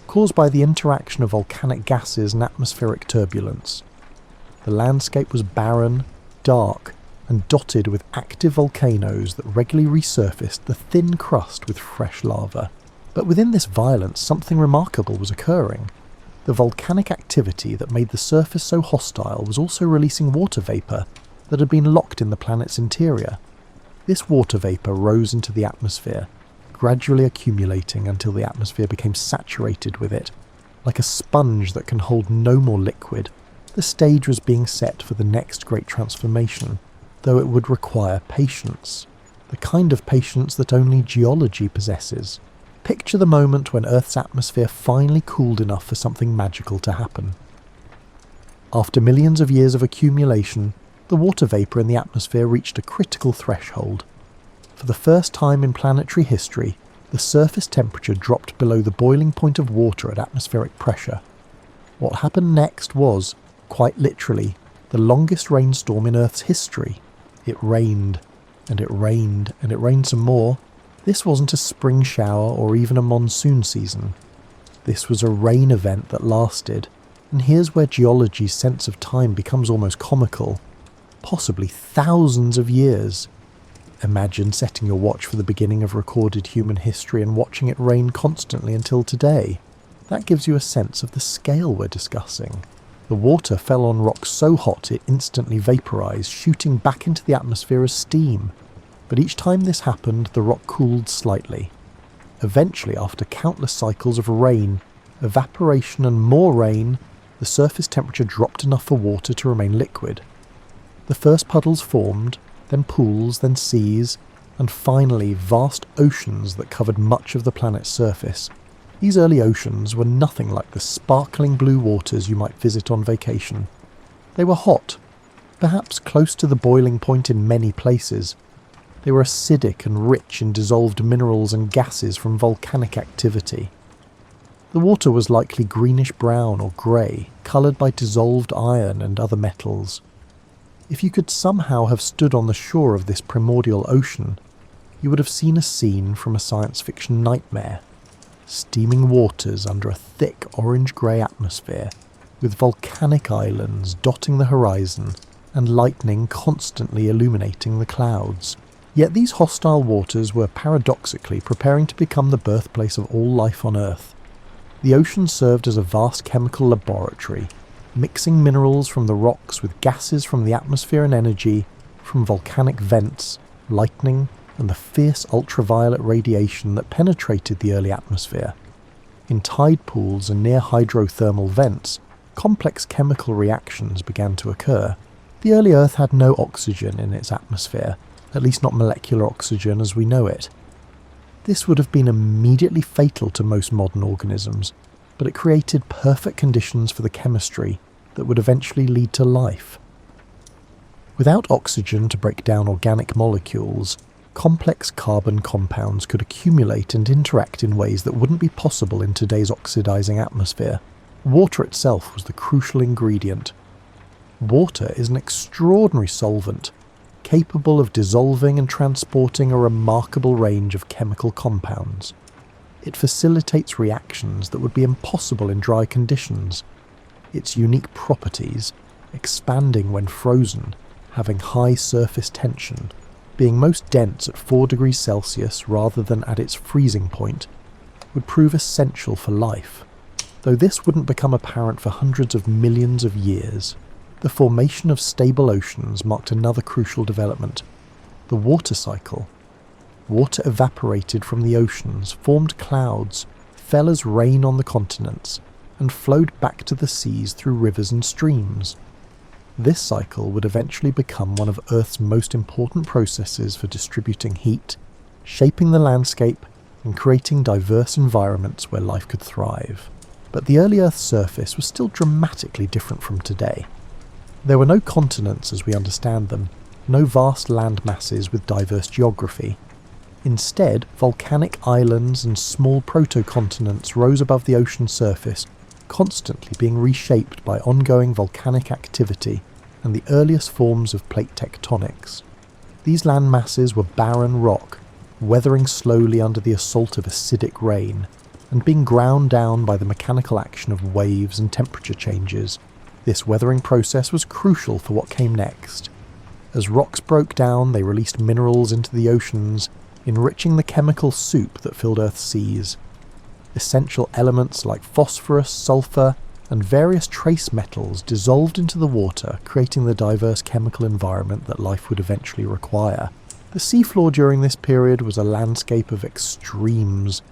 caused by the interaction of volcanic gases and atmospheric turbulence. The landscape was barren, dark, and dotted with active volcanoes that regularly resurfaced the thin crust with fresh lava. But within this violence, something remarkable was occurring. The volcanic activity that made the surface so hostile was also releasing water vapour that had been locked in the planet's interior. This water vapour rose into the atmosphere, gradually accumulating until the atmosphere became saturated with it. Like a sponge that can hold no more liquid, the stage was being set for the next great transformation, though it would require patience, the kind of patience that only geology possesses. Picture the moment when Earth's atmosphere finally cooled enough for something magical to happen. After millions of years of accumulation, the water vapour in the atmosphere reached a critical threshold. For the first time in planetary history, the surface temperature dropped below the boiling point of water at atmospheric pressure. What happened next was, quite literally, the longest rainstorm in Earth's history. It rained, and it rained, and it rained some more. This wasn't a spring shower or even a monsoon season. This was a rain event that lasted, and here's where geology's sense of time becomes almost comical. Possibly thousands of years. Imagine setting your watch for the beginning of recorded human history and watching it rain constantly until today. That gives you a sense of the scale we're discussing. The water fell on rock so hot it instantly vaporized, shooting back into the atmosphere as steam. But each time this happened, the rock cooled slightly. Eventually, after countless cycles of rain, evaporation and more rain, the surface temperature dropped enough for water to remain liquid. The first puddles formed, then pools, then seas, and finally vast oceans that covered much of the planet's surface. These early oceans were nothing like the sparkling blue waters you might visit on vacation. They were hot, perhaps close to the boiling point in many places. They were acidic and rich in dissolved minerals and gases from volcanic activity. The water was likely greenish-brown or grey, coloured by dissolved iron and other metals. If you could somehow have stood on the shore of this primordial ocean, you would have seen a scene from a science fiction nightmare. Steaming waters under a thick orange-grey atmosphere, with volcanic islands dotting the horizon and lightning constantly illuminating the clouds. Yet these hostile waters were paradoxically preparing to become the birthplace of all life on Earth. The ocean served as a vast chemical laboratory, mixing minerals from the rocks with gases from the atmosphere and energy from volcanic vents, lightning, and the fierce ultraviolet radiation that penetrated the early atmosphere. In tide pools and near hydrothermal vents, complex chemical reactions began to occur. The early Earth had no oxygen in its atmosphere, at least not molecular oxygen as we know it. This would have been immediately fatal to most modern organisms, but it created perfect conditions for the chemistry that would eventually lead to life. Without oxygen to break down organic molecules, complex carbon compounds could accumulate and interact in ways that wouldn't be possible in today's oxidizing atmosphere. Water itself was the crucial ingredient. Water is an extraordinary solvent, capable of dissolving and transporting a remarkable range of chemical compounds. It facilitates reactions that would be impossible in dry conditions. Its unique properties, expanding when frozen, having high surface tension, being most dense at 4 degrees Celsius rather than at its freezing point, would prove essential for life. Though this wouldn't become apparent for hundreds of millions of years, the formation of stable oceans marked another crucial development: the water cycle. Water evaporated from the oceans, formed clouds, fell as rain on the continents, and flowed back to the seas through rivers and streams. This cycle would eventually become one of Earth's most important processes for distributing heat, shaping the landscape, and creating diverse environments where life could thrive. But the early Earth's surface was still dramatically different from today. There were no continents as we understand them, no vast land masses with diverse geography. Instead, volcanic islands and small proto-continents rose above the ocean surface, constantly being reshaped by ongoing volcanic activity and the earliest forms of plate tectonics. These land masses were barren rock, weathering slowly under the assault of acidic rain, and being ground down by the mechanical action of waves and temperature changes. This weathering process was crucial for what came next. As rocks broke down, they released minerals into the oceans, enriching the chemical soup that filled Earth's seas. Essential elements like phosphorus, sulfur, and various trace metals dissolved into the water, creating the diverse chemical environment that life would eventually require. The seafloor during this period was a landscape of extremes.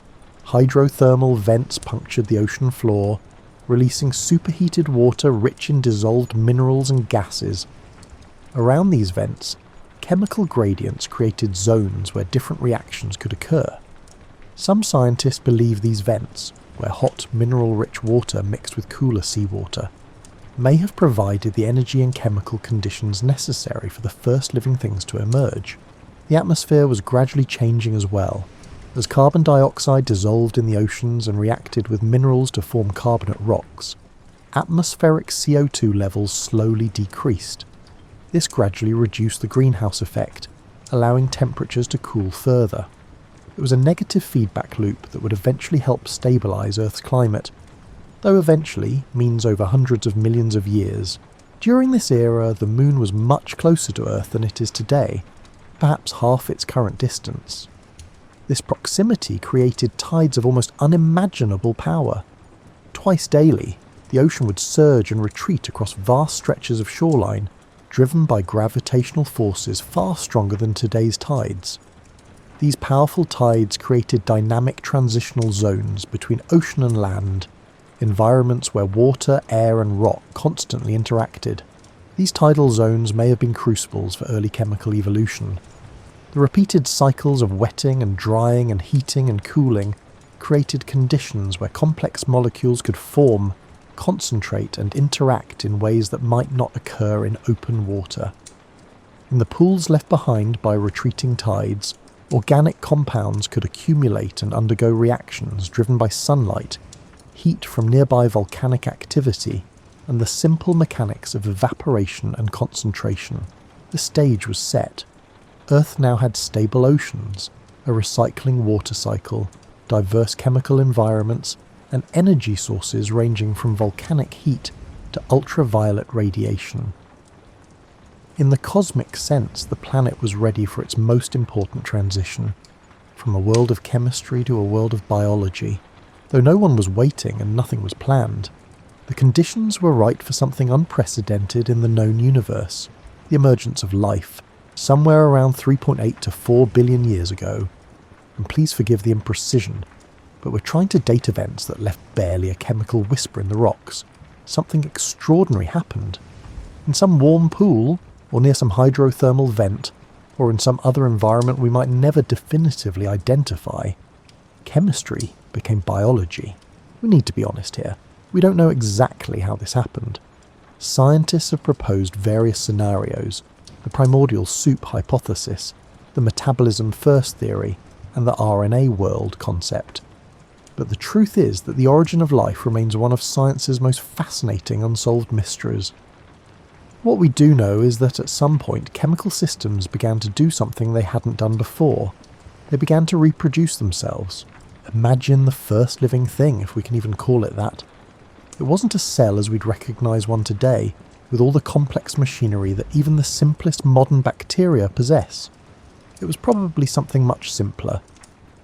Hydrothermal vents punctured the ocean floor, releasing superheated water rich in dissolved minerals and gases. Around these vents, chemical gradients created zones where different reactions could occur. Some scientists believe these vents, where hot mineral-rich water mixed with cooler seawater, may have provided the energy and chemical conditions necessary for the first living things to emerge. The atmosphere was gradually changing as well. As carbon dioxide dissolved in the oceans and reacted with minerals to form carbonate rocks, atmospheric CO2 levels slowly decreased. This gradually reduced the greenhouse effect, allowing temperatures to cool further. It was a negative feedback loop that would eventually help stabilise Earth's climate, though eventually means over hundreds of millions of years. During this era, the Moon was much closer to Earth than it is today, perhaps half its current distance. This proximity created tides of almost unimaginable power. Twice daily, the ocean would surge and retreat across vast stretches of shoreline, driven by gravitational forces far stronger than today's tides. These powerful tides created dynamic transitional zones between ocean and land, environments where water, air and rock constantly interacted. These tidal zones may have been crucibles for early chemical evolution. The repeated cycles of wetting and drying and heating and cooling created conditions where complex molecules could form, concentrate and interact in ways that might not occur in open water. In the pools left behind by retreating tides, organic compounds could accumulate and undergo reactions driven by sunlight, heat from nearby volcanic activity, and the simple mechanics of evaporation and concentration. The stage was set. Earth now had stable oceans, a recycling water cycle, diverse chemical environments, and energy sources ranging from volcanic heat to ultraviolet radiation. In the cosmic sense, the planet was ready for its most important transition, from a world of chemistry to a world of biology. Though no one was waiting and nothing was planned, the conditions were right for something unprecedented in the known universe, the emergence of life, somewhere around 3.8 to 4 billion years ago. And please forgive the imprecision, but we're trying to date events that left barely a chemical whisper in the rocks. Something extraordinary happened. In some warm pool, or near some hydrothermal vent, or in some other environment we might never definitively identify, chemistry became biology. We need to be honest here. We don't know exactly how this happened. Scientists have proposed various scenarios: the primordial soup hypothesis, the metabolism first theory, and the RNA world concept. But the truth is that the origin of life remains one of science's most fascinating unsolved mysteries. What we do know is that at some point chemical systems began to do something they hadn't done before. They began to reproduce themselves. Imagine the first living thing, if we can even call it that. It wasn't a cell as we'd recognise one today, with all the complex machinery that even the simplest modern bacteria possess. It was probably something much simpler.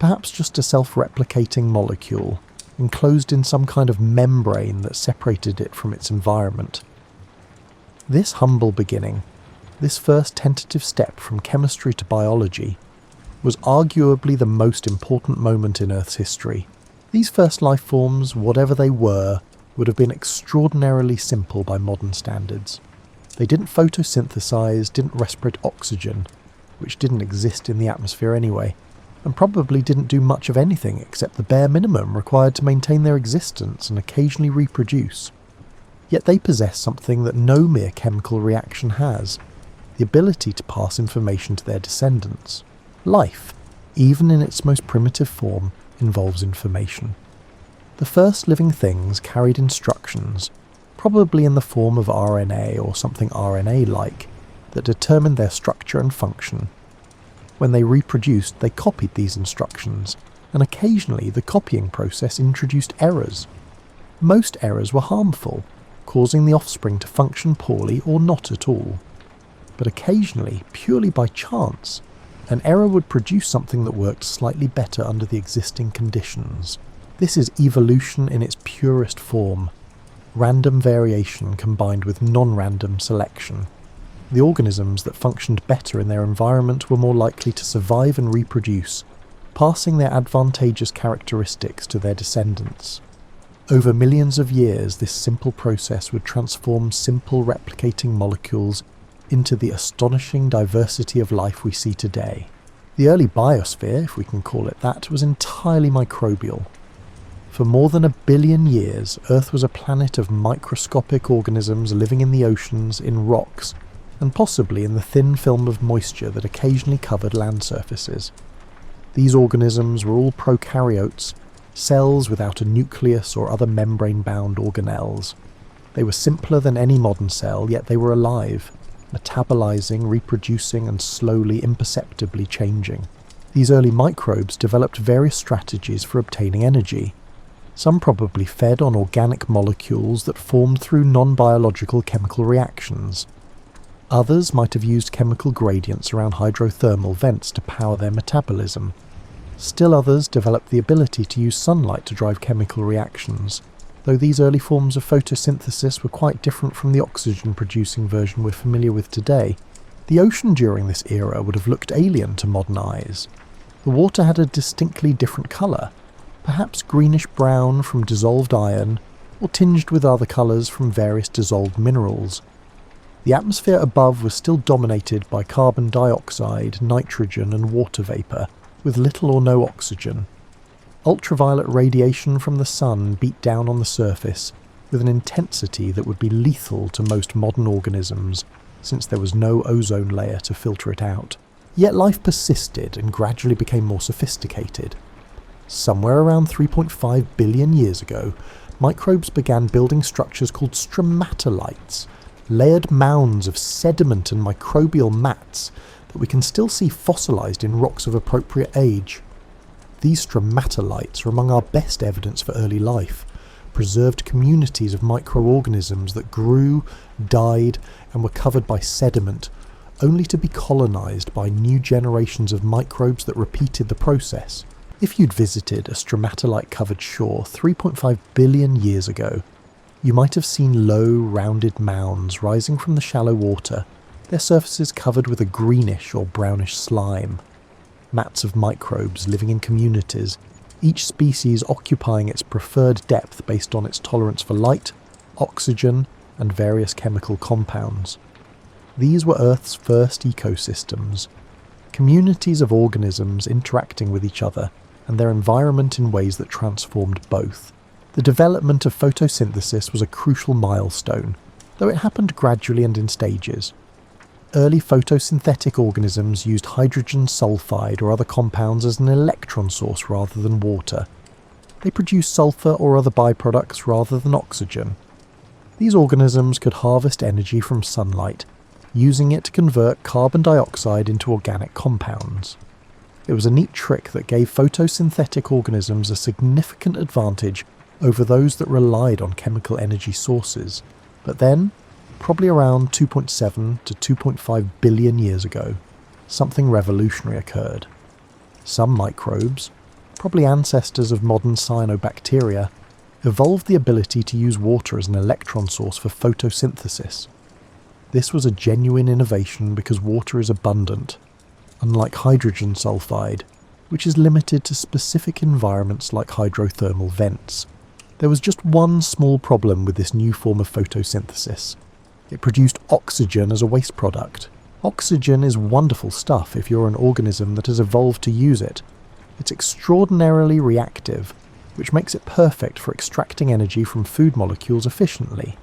Perhaps just a self-replicating molecule, enclosed in some kind of membrane that separated it from its environment. This humble beginning, this first tentative step from chemistry to biology, was arguably the most important moment in Earth's history. These first life forms, whatever they were, would have been extraordinarily simple by modern standards. They didn't photosynthesize, didn't respirate oxygen, which didn't exist in the atmosphere anyway, and probably didn't do much of anything except the bare minimum required to maintain their existence and occasionally reproduce. Yet they possess something that no mere chemical reaction has: the ability to pass information to their descendants. Life, even in its most primitive form, involves information. The first living things carried instructions, probably in the form of RNA or something RNA-like, that determined their structure and function. When they reproduced, they copied these instructions, and occasionally the copying process introduced errors. Most errors were harmful, causing the offspring to function poorly or not at all. But occasionally, purely by chance, an error would produce something that worked slightly better under the existing conditions. This is evolution in its purest form, random variation combined with non-random selection. The organisms that functioned better in their environment were more likely to survive and reproduce, passing their advantageous characteristics to their descendants. Over millions of years, this simple process would transform simple replicating molecules into the astonishing diversity of life we see today. The early biosphere, if we can call it that, was entirely microbial. For more than 1 billion years, Earth was a planet of microscopic organisms living in the oceans, in rocks, and possibly in the thin film of moisture that occasionally covered land surfaces. These organisms were all prokaryotes, cells without a nucleus or other membrane-bound organelles. They were simpler than any modern cell, yet they were alive, metabolizing, reproducing, and slowly, imperceptibly changing. These early microbes developed various strategies for obtaining energy. Some probably fed on organic molecules that formed through non-biological chemical reactions. Others might have used chemical gradients around hydrothermal vents to power their metabolism. Still others developed the ability to use sunlight to drive chemical reactions, though these early forms of photosynthesis were quite different from the oxygen-producing version we're familiar with today. The ocean during this era would have looked alien to modern eyes. The water had a distinctly different colour, perhaps greenish-brown from dissolved iron, or tinged with other colours from various dissolved minerals. The atmosphere above was still dominated by carbon dioxide, nitrogen and water vapour, with little or no oxygen. Ultraviolet radiation from the sun beat down on the surface with an intensity that would be lethal to most modern organisms, since there was no ozone layer to filter it out. Yet life persisted and gradually became more sophisticated. Somewhere around 3.5 billion years ago, microbes began building structures called stromatolites, layered mounds of sediment and microbial mats that we can still see fossilised in rocks of appropriate age. These stromatolites are among our best evidence for early life, preserved communities of microorganisms that grew, died, and were covered by sediment, only to be colonised by new generations of microbes that repeated the process. If you'd visited a stromatolite covered shore 3.5 billion years ago, you might have seen low, rounded mounds rising from the shallow water, their surfaces covered with a greenish or brownish slime. Mats of microbes living in communities, each species occupying its preferred depth based on its tolerance for light, oxygen, and various chemical compounds. These were Earth's first ecosystems, communities of organisms interacting with each other and their environment in ways that transformed both. The development of photosynthesis was a crucial milestone, though it happened gradually and in stages. Early photosynthetic organisms used hydrogen sulfide or other compounds as an electron source rather than water. They produced sulfur or other byproducts rather than oxygen. These organisms could harvest energy from sunlight, using it to convert carbon dioxide into organic compounds. It was a neat trick that gave photosynthetic organisms a significant advantage over those that relied on chemical energy sources. But then, probably around 2.7 to 2.5 billion years ago, something revolutionary occurred. Some microbes, probably ancestors of modern cyanobacteria, evolved the ability to use water as an electron source for photosynthesis. This was a genuine innovation because water is abundant, unlike hydrogen sulfide, which is limited to specific environments like hydrothermal vents. There was just one small problem with this new form of photosynthesis. It produced oxygen as a waste product. Oxygen is wonderful stuff if you're an organism that has evolved to use it. It's extraordinarily reactive, which makes it perfect for extracting energy from food molecules efficiently.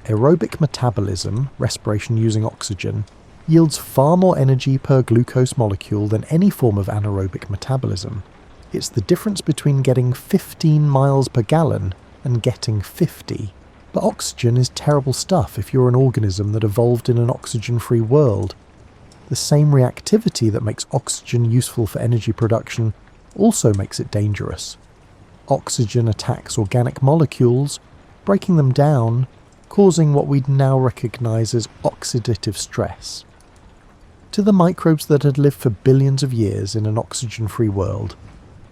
Aerobic metabolism, respiration using oxygen, yields far more energy per glucose molecule than any form of anaerobic metabolism. It's the difference between getting 15 miles per gallon and getting 50. But oxygen is terrible stuff if you're an organism that evolved in an oxygen-free world. The same reactivity that makes oxygen useful for energy production also makes it dangerous. Oxygen attacks organic molecules, breaking them down, causing what we'd now recognise as oxidative stress. To the microbes that had lived for billions of years in an oxygen-free world,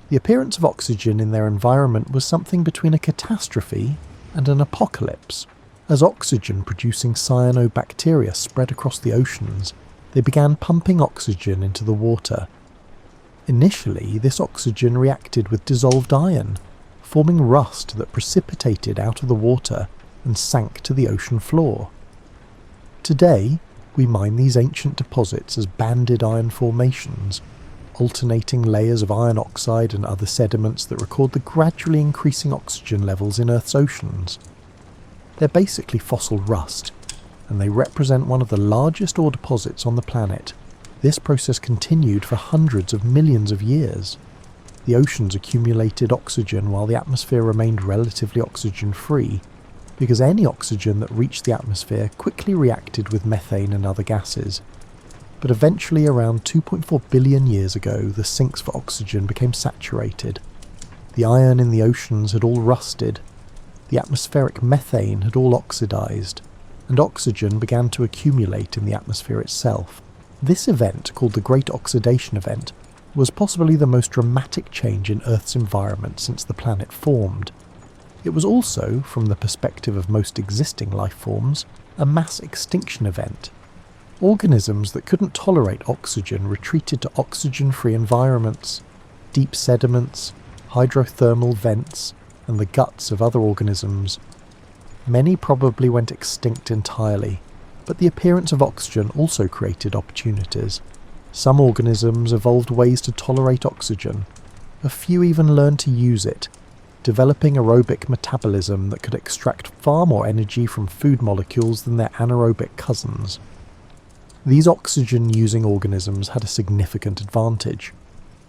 the appearance of oxygen in their environment was something between a catastrophe and an apocalypse. As oxygen-producing cyanobacteria spread across the oceans, they began pumping oxygen into the water. Initially, this oxygen reacted with dissolved iron, forming rust that precipitated out of the water and sank to the ocean floor. Today, we mine these ancient deposits as banded iron formations, alternating layers of iron oxide and other sediments that record the gradually increasing oxygen levels in Earth's oceans. They're basically fossil rust, and they represent one of the largest ore deposits on the planet. This process continued for hundreds of millions of years. The oceans accumulated oxygen while the atmosphere remained relatively oxygen-free, because any oxygen that reached the atmosphere quickly reacted with methane and other gases. But eventually, around 2.4 billion years ago, the sinks for oxygen became saturated. The iron in the oceans had all rusted, the atmospheric methane had all oxidized, and oxygen began to accumulate in the atmosphere itself. This event, called the Great Oxidation Event, was possibly the most dramatic change in Earth's environment since the planet formed. It was also, from the perspective of most existing life forms, a mass extinction event. Organisms that couldn't tolerate oxygen retreated to oxygen-free environments. Deep sediments, hydrothermal vents, and the guts of other organisms. Many probably went extinct entirely, but the appearance of oxygen also created opportunities. Some organisms evolved ways to tolerate oxygen. A few even learned to use it, developing aerobic metabolism that could extract far more energy from food molecules than their anaerobic cousins. These oxygen-using organisms had a significant advantage.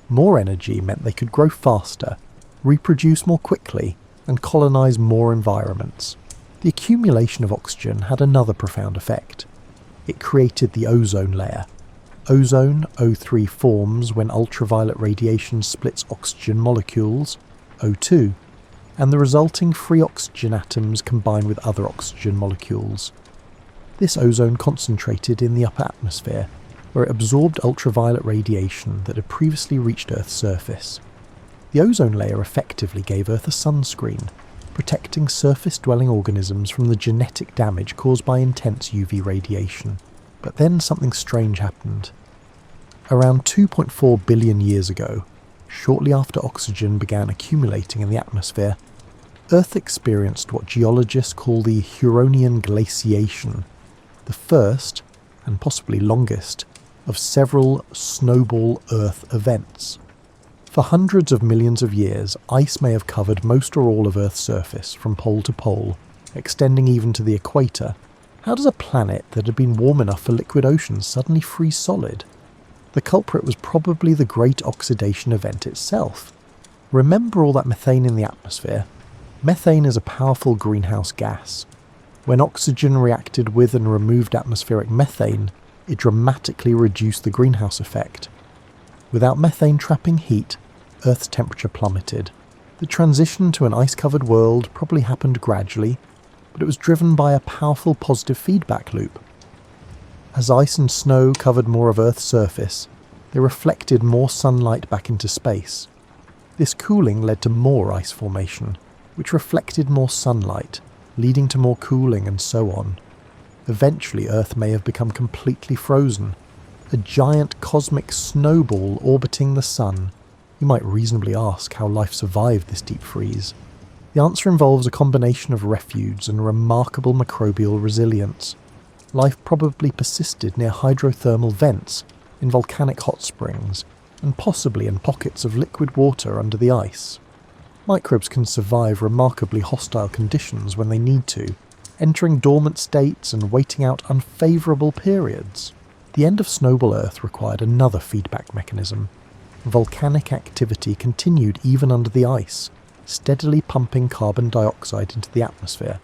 More energy meant they could grow faster, reproduce more quickly, and colonize more environments. The accumulation of oxygen had another profound effect. It created the ozone layer. Ozone, O3, forms when ultraviolet radiation splits oxygen molecules, O2, and the resulting free oxygen atoms combine with other oxygen molecules. This ozone concentrated in the upper atmosphere, where it absorbed ultraviolet radiation that had previously reached Earth's surface. The ozone layer effectively gave Earth a sunscreen, protecting surface-dwelling organisms from the genetic damage caused by intense UV radiation. But then something strange happened. Around 2.4 billion years ago, shortly after oxygen began accumulating in the atmosphere, Earth experienced what geologists call the Huronian glaciation, the first, and possibly longest, of several snowball Earth events. For hundreds of millions of years, ice may have covered most or all of Earth's surface from pole to pole, extending even to the equator. How does a planet that had been warm enough for liquid oceans suddenly freeze solid? The culprit was probably the Great Oxidation Event itself. Remember all that methane in the atmosphere? Methane is a powerful greenhouse gas. When oxygen reacted with and removed atmospheric methane, it dramatically reduced the greenhouse effect. Without methane trapping heat, Earth's temperature plummeted. The transition to an ice-covered world probably happened gradually, but it was driven by a powerful positive feedback loop. As ice and snow covered more of Earth's surface, they reflected more sunlight back into space. This cooling led to more ice formation, which reflected more sunlight, leading to more cooling and so on. Eventually Earth may have become completely frozen, a giant cosmic snowball orbiting the sun. You might reasonably ask how life survived this deep freeze. The answer involves a combination of refuge and remarkable microbial resilience. Life probably persisted near hydrothermal vents, in volcanic hot springs, and possibly in pockets of liquid water under the ice. Microbes can survive remarkably hostile conditions when they need to, entering dormant states and waiting out unfavourable periods. The end of Snowball Earth required another feedback mechanism. Volcanic activity continued even under the ice, steadily pumping carbon dioxide into the atmosphere.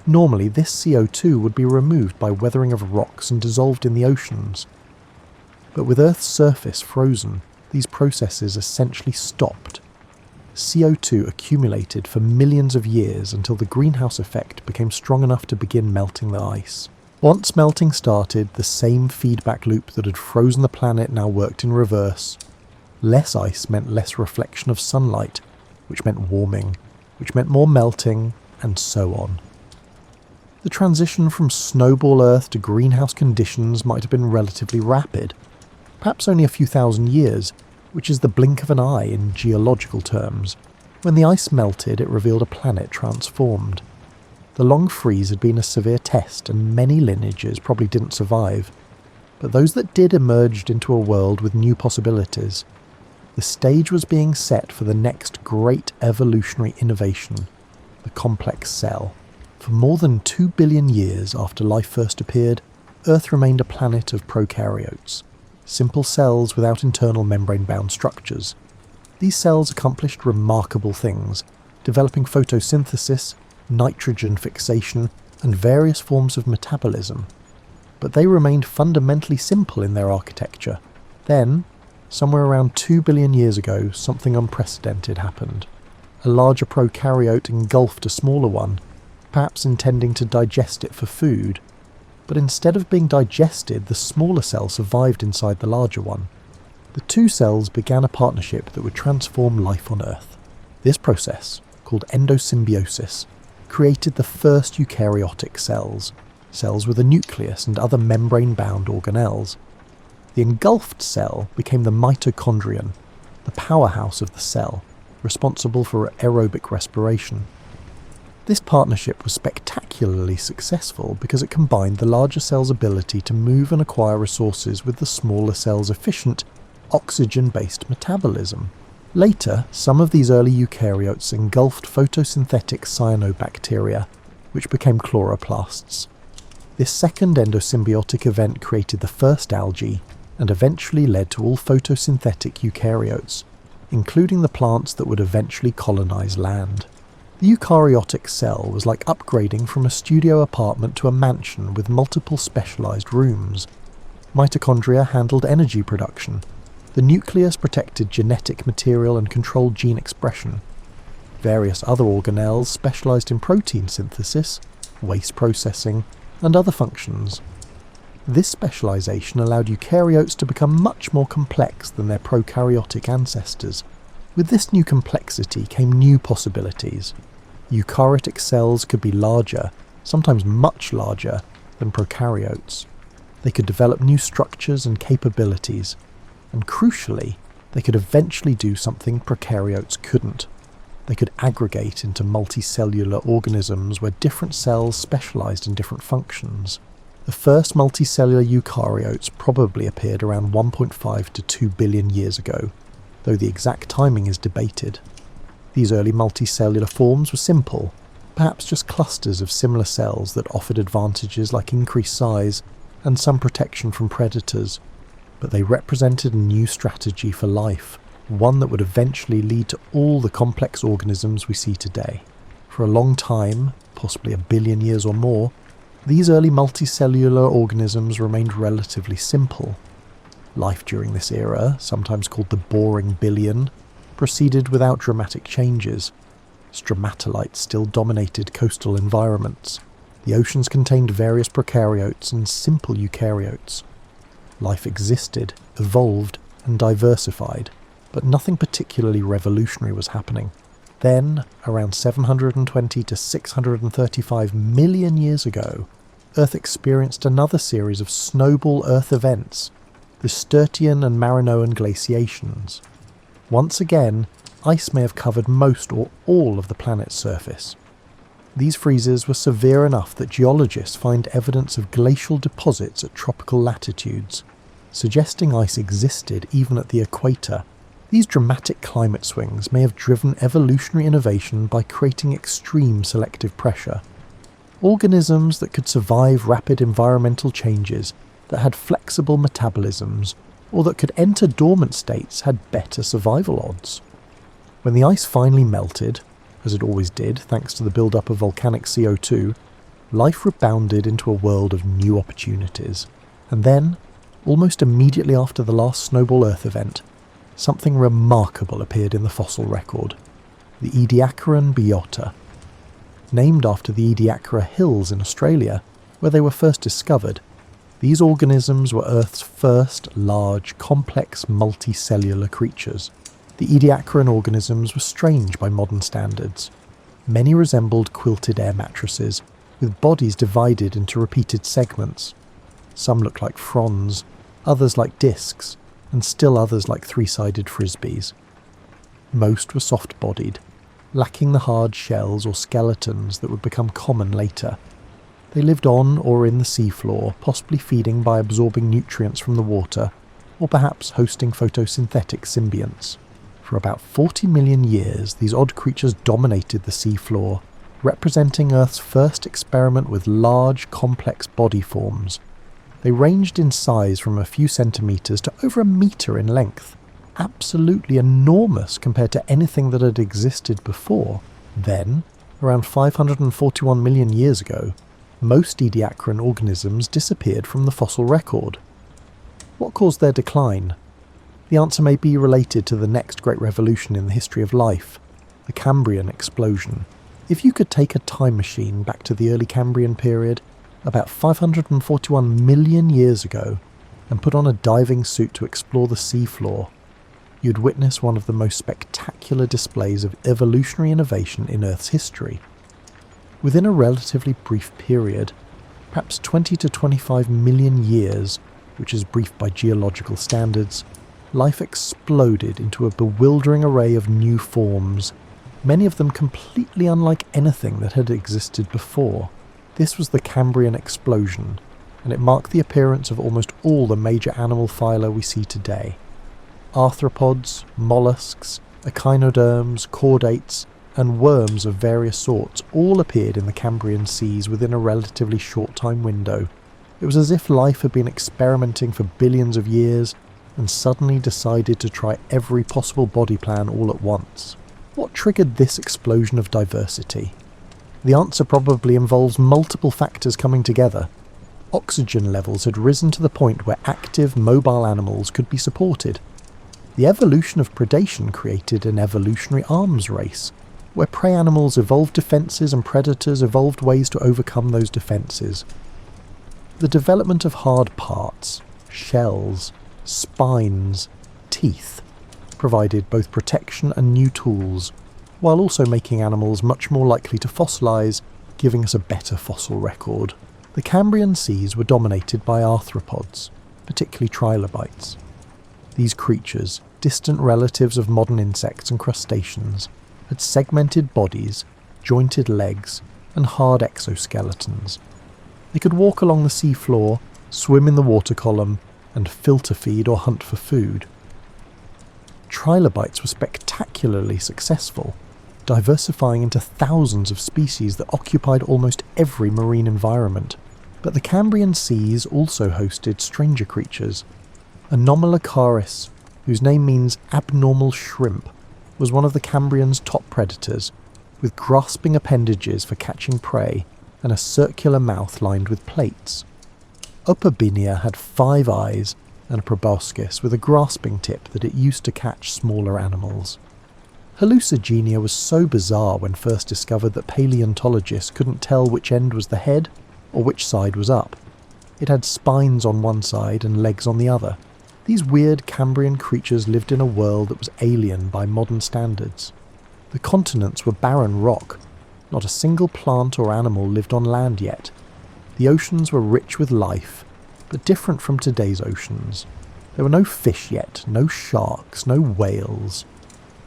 Normally, this CO2 would be removed by weathering of rocks and dissolved in the oceans. But with Earth's surface frozen, these processes essentially stopped. CO2 accumulated for millions of years until the greenhouse effect became strong enough to begin melting the ice. Once melting started, the same feedback loop that had frozen the planet now worked in reverse. Less ice meant less reflection of sunlight, which meant warming, which meant more melting, and so on. The transition from snowball Earth to greenhouse conditions might have been relatively rapid, perhaps only a few thousand years, which is the blink of an eye in geological terms. When the ice melted, it revealed a planet transformed. The long freeze had been a severe test, and many lineages probably didn't survive, but those that did emerged into a world with new possibilities. The stage was being set for the next great evolutionary innovation, the complex cell. For more than 2 billion years after life first appeared, Earth remained a planet of prokaryotes, simple cells without internal membrane-bound structures. These cells accomplished remarkable things, developing photosynthesis, nitrogen fixation, and various forms of metabolism. But they remained fundamentally simple in their architecture. Then, somewhere around 2 billion years ago, something unprecedented happened. A larger prokaryote engulfed a smaller one, perhaps intending to digest it for food. But instead of being digested, the smaller cell survived inside the larger one. The two cells began a partnership that would transform life on Earth. This process, called endosymbiosis, created the first eukaryotic cells, cells with a nucleus and other membrane-bound organelles. The engulfed cell became the mitochondrion, the powerhouse of the cell, responsible for aerobic respiration. This partnership was spectacularly successful because it combined the larger cell's ability to move and acquire resources with the smaller cell's efficient, oxygen-based metabolism. Later, some of these early eukaryotes engulfed photosynthetic cyanobacteria, which became chloroplasts. This second endosymbiotic event created the first algae, and eventually led to all photosynthetic eukaryotes, including the plants that would eventually colonize land. The eukaryotic cell was like upgrading from a studio apartment to a mansion with multiple specialized rooms. Mitochondria handled energy production. The nucleus protected genetic material and controlled gene expression. Various other organelles specialized in protein synthesis, waste processing, and other functions. This specialization allowed eukaryotes to become much more complex than their prokaryotic ancestors. With this new complexity came new possibilities. Eukaryotic cells could be larger, sometimes much larger, than prokaryotes. They could develop new structures and capabilities, and crucially, they could eventually do something prokaryotes couldn't. They could aggregate into multicellular organisms where different cells specialized in different functions. The first multicellular eukaryotes probably appeared around 1.5 to 2 billion years ago, though the exact timing is debated. These early multicellular forms were simple, perhaps just clusters of similar cells that offered advantages like increased size and some protection from predators, but they represented a new strategy for life, one that would eventually lead to all the complex organisms we see today. For a long time, possibly a billion years or more, these early multicellular organisms remained relatively simple. Life during this era, sometimes called the boring billion, proceeded without dramatic changes. Stromatolites still dominated coastal environments. The oceans contained various prokaryotes and simple eukaryotes. Life existed, evolved, and diversified, but nothing particularly revolutionary was happening. Then, around 720 to 635 million years ago, Earth experienced another series of snowball Earth events, the Sturtian and Marinoan glaciations. Once again, ice may have covered most or all of the planet's surface. These freezes were severe enough that geologists find evidence of glacial deposits at tropical latitudes, suggesting ice existed even at the equator. These dramatic climate swings may have driven evolutionary innovation by creating extreme selective pressure. Organisms that could survive rapid environmental changes, that had flexible metabolisms, or that could enter dormant states had better survival odds. When the ice finally melted, as it always did thanks to the build-up of volcanic CO2, life rebounded into a world of new opportunities. And then, almost immediately after the last Snowball Earth event, something remarkable appeared in the fossil record, the Ediacaran biota. Named after the Ediacara Hills in Australia, where they were first discovered, these organisms were Earth's first large, complex, multicellular creatures. The Ediacaran organisms were strange by modern standards. Many resembled quilted air mattresses, with bodies divided into repeated segments. Some looked like fronds, others like discs, and still others like three-sided frisbees. Most were soft-bodied, lacking the hard shells or skeletons that would become common later. They lived on or in the seafloor, possibly feeding by absorbing nutrients from the water, or perhaps hosting photosynthetic symbionts. For about 40 million years, these odd creatures dominated the seafloor, representing Earth's first experiment with large, complex body forms. They ranged in size from a few centimetres to over a metre in length, absolutely enormous compared to anything that had existed before. Then, around 541 million years ago, most Ediacaran organisms disappeared from the fossil record. What caused their decline? The answer may be related to the next great revolution in the history of life, the Cambrian explosion. If you could take a time machine back to the early Cambrian period, about 541 million years ago, and put on a diving suit to explore the seafloor, you'd witness one of the most spectacular displays of evolutionary innovation in Earth's history. Within a relatively brief period, perhaps 20 to 25 million years, which is brief by geological standards, life exploded into a bewildering array of new forms, many of them completely unlike anything that had existed before. This was the Cambrian explosion, and it marked the appearance of almost all the major animal phyla we see today. Arthropods, mollusks, echinoderms, chordates, and worms of various sorts all appeared in the Cambrian seas within a relatively short time window. It was as if life had been experimenting for billions of years and suddenly decided to try every possible body plan all at once. What triggered this explosion of diversity? The answer probably involves multiple factors coming together. Oxygen levels had risen to the point where active, mobile animals could be supported. The evolution of predation created an evolutionary arms race, where prey animals evolved defences and predators evolved ways to overcome those defences. The development of hard parts, shells, spines, teeth, provided both protection and new tools, while also making animals much more likely to fossilise, giving us a better fossil record. The Cambrian seas were dominated by arthropods, particularly trilobites. These creatures, distant relatives of modern insects and crustaceans, had segmented bodies, jointed legs, and hard exoskeletons. They could walk along the seafloor, swim in the water column, and filter feed or hunt for food. Trilobites were spectacularly successful, diversifying into thousands of species that occupied almost every marine environment. But the Cambrian seas also hosted stranger creatures. Anomalocaris, whose name means abnormal shrimp, was one of the Cambrian's top predators, with grasping appendages for catching prey and a circular mouth lined with plates. Upabinia had 5 eyes and a proboscis with a grasping tip that it used to catch smaller animals. Hallucigenia was so bizarre when first discovered that paleontologists couldn't tell which end was the head or which side was up. It had spines on one side and legs on the other. These weird Cambrian creatures lived in a world that was alien by modern standards. The continents were barren rock. Not a single plant or animal lived on land yet. The oceans were rich with life, but different from today's oceans. There were no fish yet, no sharks, no whales.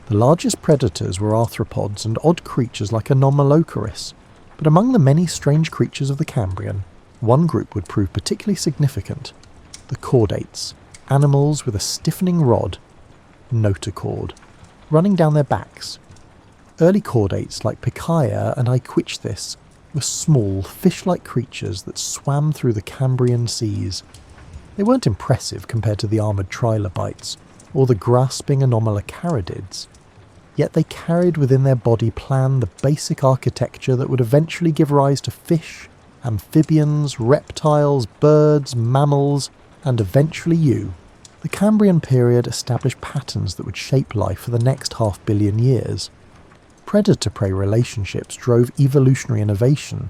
The largest predators were arthropods and odd creatures like Anomalocaris, but among the many strange creatures of the Cambrian, one group would prove particularly significant: the chordates, animals with a stiffening rod, notochord, running down their backs. Early chordates like Picaia and Iquichthys were small, fish-like creatures that swam through the Cambrian seas. They weren't impressive compared to the armoured trilobites or the grasping Anomalocaridids, yet they carried within their body plan the basic architecture that would eventually give rise to fish, amphibians, reptiles, birds, mammals, and eventually you. The Cambrian period established patterns that would shape life for the next 500 million years. Predator-prey relationships drove evolutionary innovation.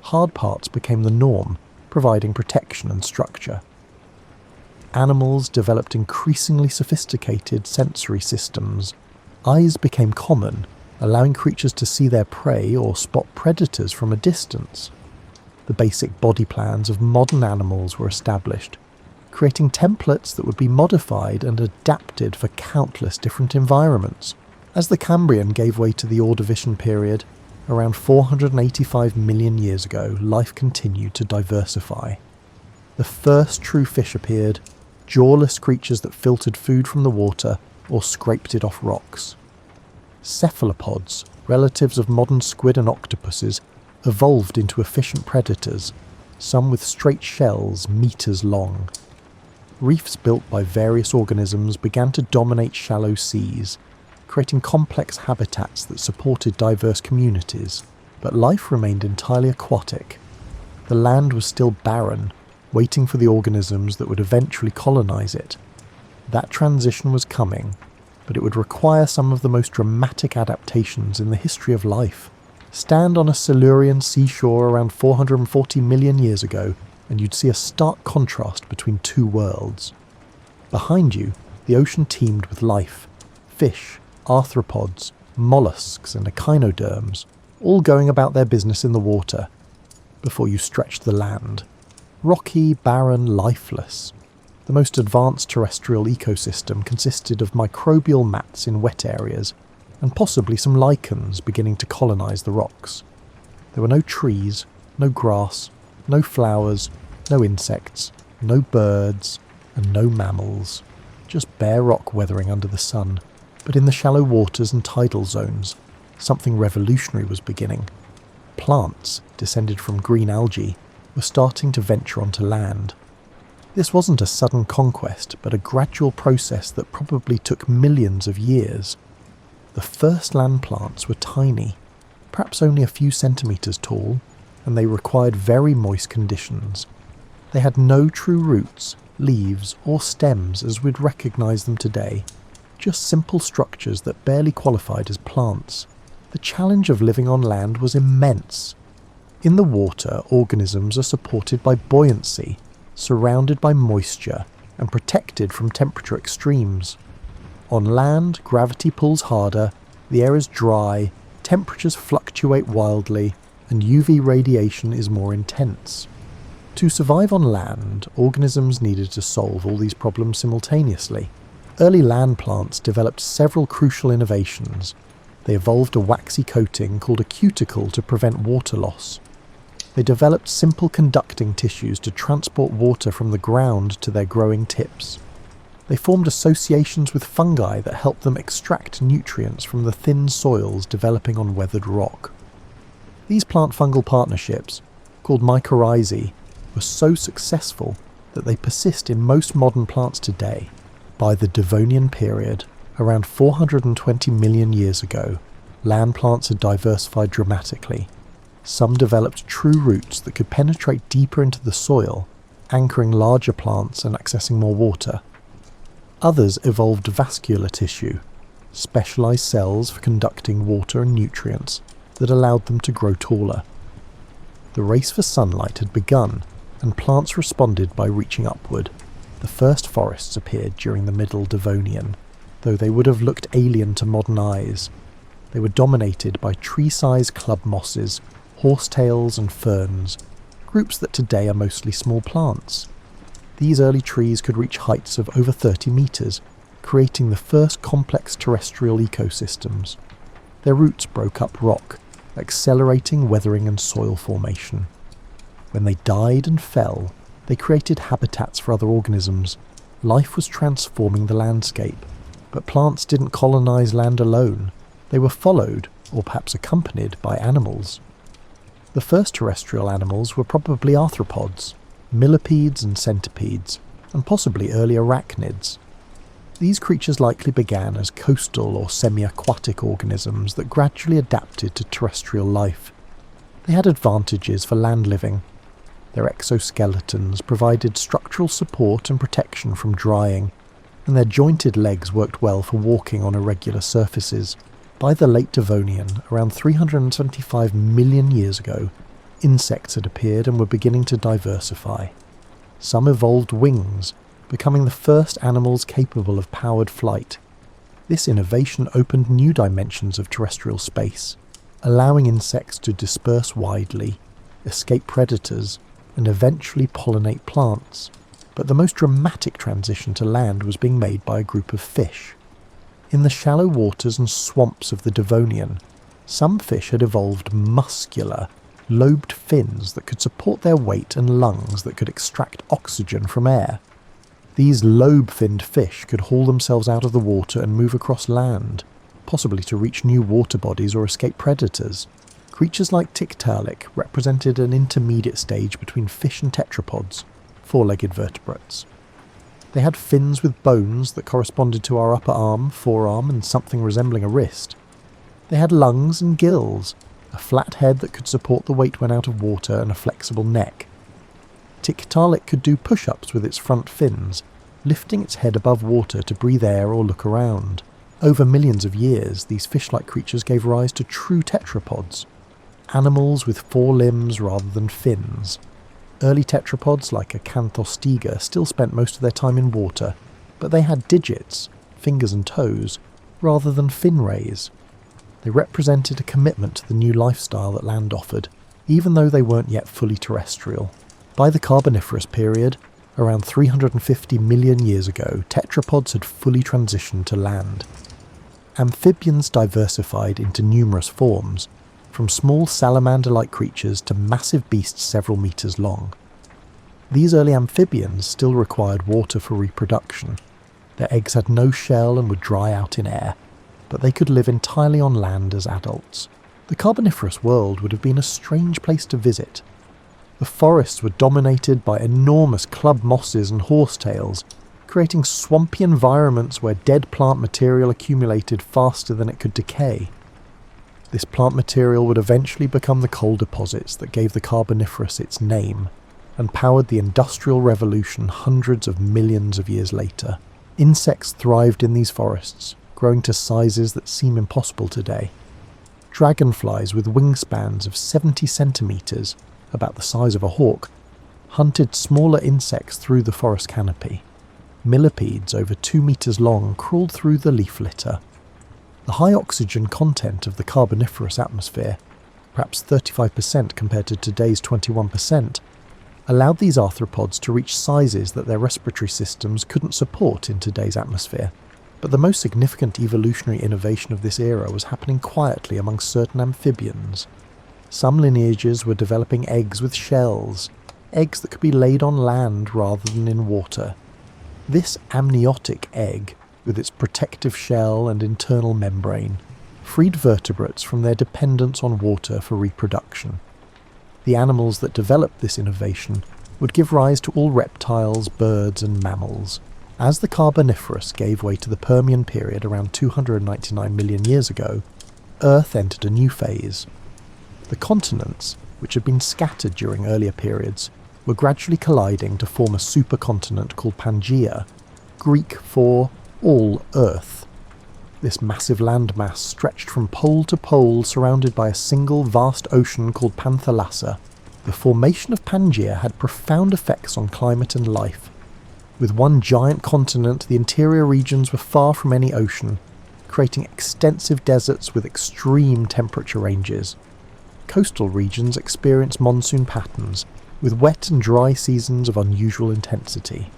Hard parts became the norm, providing protection and structure. Animals developed increasingly sophisticated sensory systems. Eyes became common, allowing creatures to see their prey or spot predators from a distance. The basic body plans of modern animals were established, creating templates that would be modified and adapted for countless different environments. As the Cambrian gave way to the Ordovician period, around 485 million years ago, life continued to diversify. The first true fish appeared, jawless creatures that filtered food from the water or scraped it off rocks. Cephalopods, relatives of modern squid and octopuses, evolved into efficient predators, some with straight shells meters long. Reefs built by various organisms began to dominate shallow seas, creating complex habitats that supported diverse communities, but life remained entirely aquatic. The land was still barren, waiting for the organisms that would eventually colonize it. That transition was coming, but it would require some of the most dramatic adaptations in the history of life. Stand on a Silurian seashore around 440 million years ago, and you'd see a stark contrast between two worlds. Behind you, the ocean teemed with life: fish, arthropods, mollusks and echinoderms, all going about their business in the water. Before you stretched the land, rocky, barren, lifeless. The most advanced terrestrial ecosystem consisted of microbial mats in wet areas, and possibly some lichens beginning to colonize the rocks. There were no trees, no grass, no flowers, no insects, no birds, and no mammals. Just bare rock weathering under the sun. But in the shallow waters and tidal zones, something revolutionary was beginning. Plants, descended from green algae, were starting to venture onto land. This wasn't a sudden conquest, but a gradual process that probably took millions of years. The first land plants were tiny, perhaps only a few centimetres tall, and they required very moist conditions. They had no true roots, leaves, or stems as we'd recognise them today, just simple structures that barely qualified as plants. The challenge of living on land was immense. In the water, organisms are supported by buoyancy, surrounded by moisture, and protected from temperature extremes. On land, gravity pulls harder, the air is dry, temperatures fluctuate wildly, and UV radiation is more intense. To survive on land, organisms needed to solve all these problems simultaneously. Early land plants developed several crucial innovations. They evolved a waxy coating called a cuticle to prevent water loss. They developed simple conducting tissues to transport water from the ground to their growing tips. They formed associations with fungi that helped them extract nutrients from the thin soils developing on weathered rock. These plant-fungal partnerships, called mycorrhizae, were so successful that they persist in most modern plants today. By the Devonian period, around 420 million years ago, land plants had diversified dramatically. Some developed true roots that could penetrate deeper into the soil, anchoring larger plants and accessing more water. Others evolved vascular tissue, specialized cells for conducting water and nutrients that allowed them to grow taller. The race for sunlight had begun, and plants responded by reaching upward. The first forests appeared during the Middle Devonian, though they would have looked alien to modern eyes. They were dominated by tree-sized club mosses, horsetails and ferns, groups that today are mostly small plants. These early trees could reach heights of over 30 meters, creating the first complex terrestrial ecosystems. Their roots broke up rock, accelerating weathering and soil formation. When they died and fell, they created habitats for other organisms. Life was transforming the landscape, but plants didn't colonize land alone. They were followed, or perhaps accompanied, by animals. The first terrestrial animals were probably arthropods, millipedes and centipedes, and possibly early arachnids. These creatures likely began as coastal or semi-aquatic organisms that gradually adapted to terrestrial life. They had advantages for land living. Their exoskeletons provided structural support and protection from drying, and their jointed legs worked well for walking on irregular surfaces. By the late Devonian, around 375 million years ago, insects had appeared and were beginning to diversify. Some evolved wings, becoming the first animals capable of powered flight. This innovation opened new dimensions of terrestrial space, allowing insects to disperse widely, escape predators, and eventually pollinate plants. But the most dramatic transition to land was being made by a group of fish. In the shallow waters and swamps of the Devonian, some fish had evolved muscular, lobed fins that could support their weight and lungs that could extract oxygen from air. These lobe-finned fish could haul themselves out of the water and move across land, possibly to reach new water bodies or escape predators. Creatures like Tiktaalik represented an intermediate stage between fish and tetrapods, four-legged vertebrates. They had fins with bones that corresponded to our upper arm, forearm, and something resembling a wrist. They had lungs and gills, a flat head that could support the weight when out of water, and a flexible neck. Tiktaalik could do push-ups with its front fins, lifting its head above water to breathe air or look around. Over millions of years, these fish-like creatures gave rise to true tetrapods, animals with four limbs rather than fins. Early tetrapods like Acanthostega still spent most of their time in water, but they had digits, fingers and toes, rather than fin rays. They represented a commitment to the new lifestyle that land offered, even though they weren't yet fully terrestrial. By the Carboniferous period, around 350 million years ago, tetrapods had fully transitioned to land. Amphibians diversified into numerous forms, from small salamander-like creatures to massive beasts several meters long. These early amphibians still required water for reproduction. Their eggs had no shell and would dry out in air, but they could live entirely on land as adults. The Carboniferous world would have been a strange place to visit. The forests were dominated by enormous club mosses and horsetails, creating swampy environments where dead plant material accumulated faster than it could decay. This plant material would eventually become the coal deposits that gave the Carboniferous its name, and powered the Industrial Revolution hundreds of millions of years later. Insects thrived in these forests, growing to sizes that seem impossible today. Dragonflies with wingspans of 70 centimeters, about the size of a hawk, hunted smaller insects through the forest canopy. Millipedes over 2 meters long crawled through the leaf litter. The high oxygen content of the Carboniferous atmosphere, perhaps 35% compared to today's 21%, allowed these arthropods to reach sizes that their respiratory systems couldn't support in today's atmosphere. But the most significant evolutionary innovation of this era was happening quietly among certain amphibians. Some lineages were developing eggs with shells, eggs that could be laid on land rather than in water. This amniotic egg, with its protective shell and internal membrane, freed vertebrates from their dependence on water for reproduction. The animals that developed this innovation would give rise to all reptiles, birds and mammals. As the Carboniferous gave way to the Permian period around 299 million years ago, Earth entered a new phase. The continents, which had been scattered during earlier periods, were gradually colliding to form a supercontinent called Pangaea, Greek for all Earth. This massive landmass stretched from pole to pole, surrounded by a single vast ocean called Panthalassa. The formation of Pangaea had profound effects on climate and life. With one giant continent, the interior regions were far from any ocean, creating extensive deserts with extreme temperature ranges. Coastal regions experienced monsoon patterns, with wet and dry seasons of unusual intensity.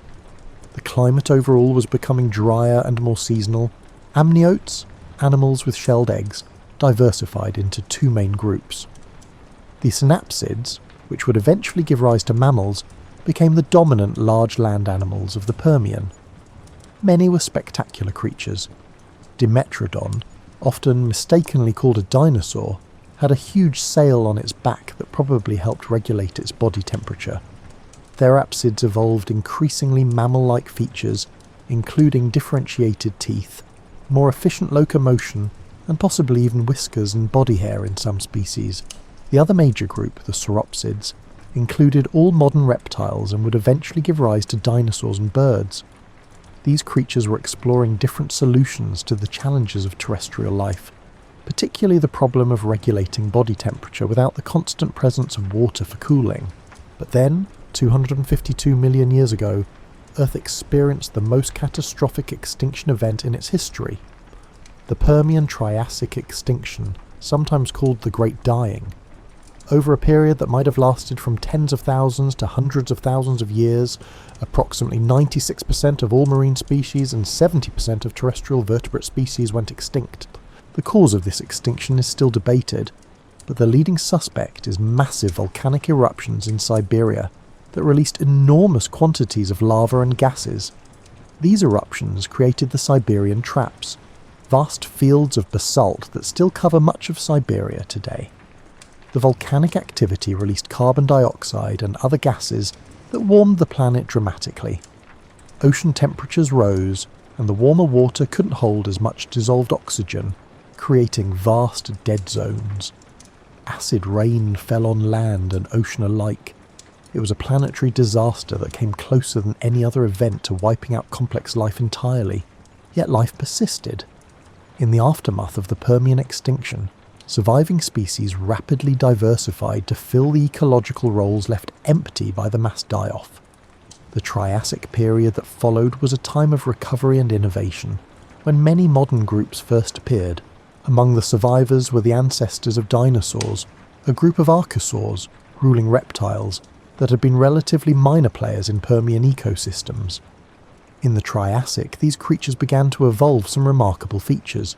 The climate overall was becoming drier and more seasonal. Amniotes, animals with shelled eggs, diversified into 2 main groups. The synapsids, which would eventually give rise to mammals, became the dominant large land animals of the Permian. Many were spectacular creatures. Dimetrodon, often mistakenly called a dinosaur, had a huge sail on its back that probably helped regulate its body temperature. Therapsids evolved increasingly mammal-like features, including differentiated teeth, more efficient locomotion, and possibly even whiskers and body hair in some species. The other major group, the sauropsids, included all modern reptiles and would eventually give rise to dinosaurs and birds. These creatures were exploring different solutions to the challenges of terrestrial life, particularly the problem of regulating body temperature without the constant presence of water for cooling. But then, 252 million years ago, Earth experienced the most catastrophic extinction event in its history. The Permian Triassic extinction, sometimes called the Great Dying. Over a period that might have lasted from tens of thousands to hundreds of thousands of years, approximately 96% of all marine species and 70% of terrestrial vertebrate species went extinct. The cause of this extinction is still debated, but the leading suspect is massive volcanic eruptions in Siberia that released enormous quantities of lava and gases. These eruptions created the Siberian Traps, vast fields of basalt that still cover much of Siberia today. The volcanic activity released carbon dioxide and other gases that warmed the planet dramatically. Ocean temperatures rose, and the warmer water couldn't hold as much dissolved oxygen, creating vast dead zones. Acid rain fell on land and ocean alike. It was a planetary disaster that came closer than any other event to wiping out complex life entirely, yet life persisted. In the aftermath of the Permian extinction, surviving species rapidly diversified to fill the ecological roles left empty by the mass die-off. The Triassic period that followed was a time of recovery and innovation, when many modern groups first appeared. Among the survivors were the ancestors of dinosaurs, a group of archosaurs, ruling reptiles, that had been relatively minor players in Permian ecosystems. In the Triassic, these creatures began to evolve some remarkable features.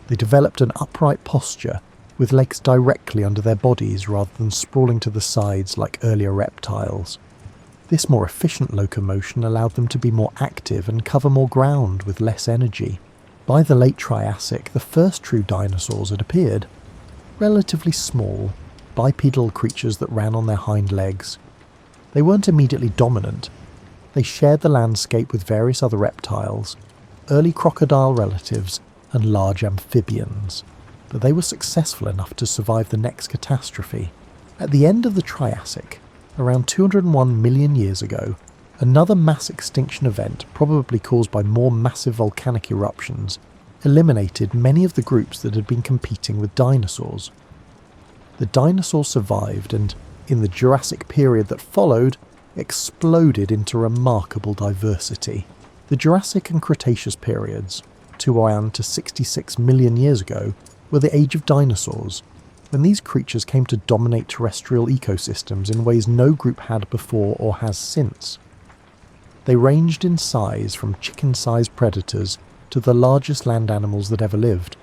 They developed an upright posture, with legs directly under their bodies rather than sprawling to the sides like earlier reptiles. This more efficient locomotion allowed them to be more active and cover more ground with less energy. By the late Triassic, the first true dinosaurs had appeared. Relatively small, bipedal creatures that ran on their hind legs. They weren't immediately dominant. They shared the landscape with various other reptiles, early crocodile relatives, and large amphibians. But they were successful enough to survive the next catastrophe. At the end of the Triassic, around 201 million years ago, another mass extinction event, probably caused by more massive volcanic eruptions, eliminated many of the groups that had been competing with dinosaurs. The dinosaurs survived and, in the Jurassic period that followed, exploded into remarkable diversity. The Jurassic and Cretaceous periods, 2 to 66 million years ago, were the age of dinosaurs, when these creatures came to dominate terrestrial ecosystems in ways no group had before or has since. They ranged in size from chicken-sized predators to the largest land animals that ever lived,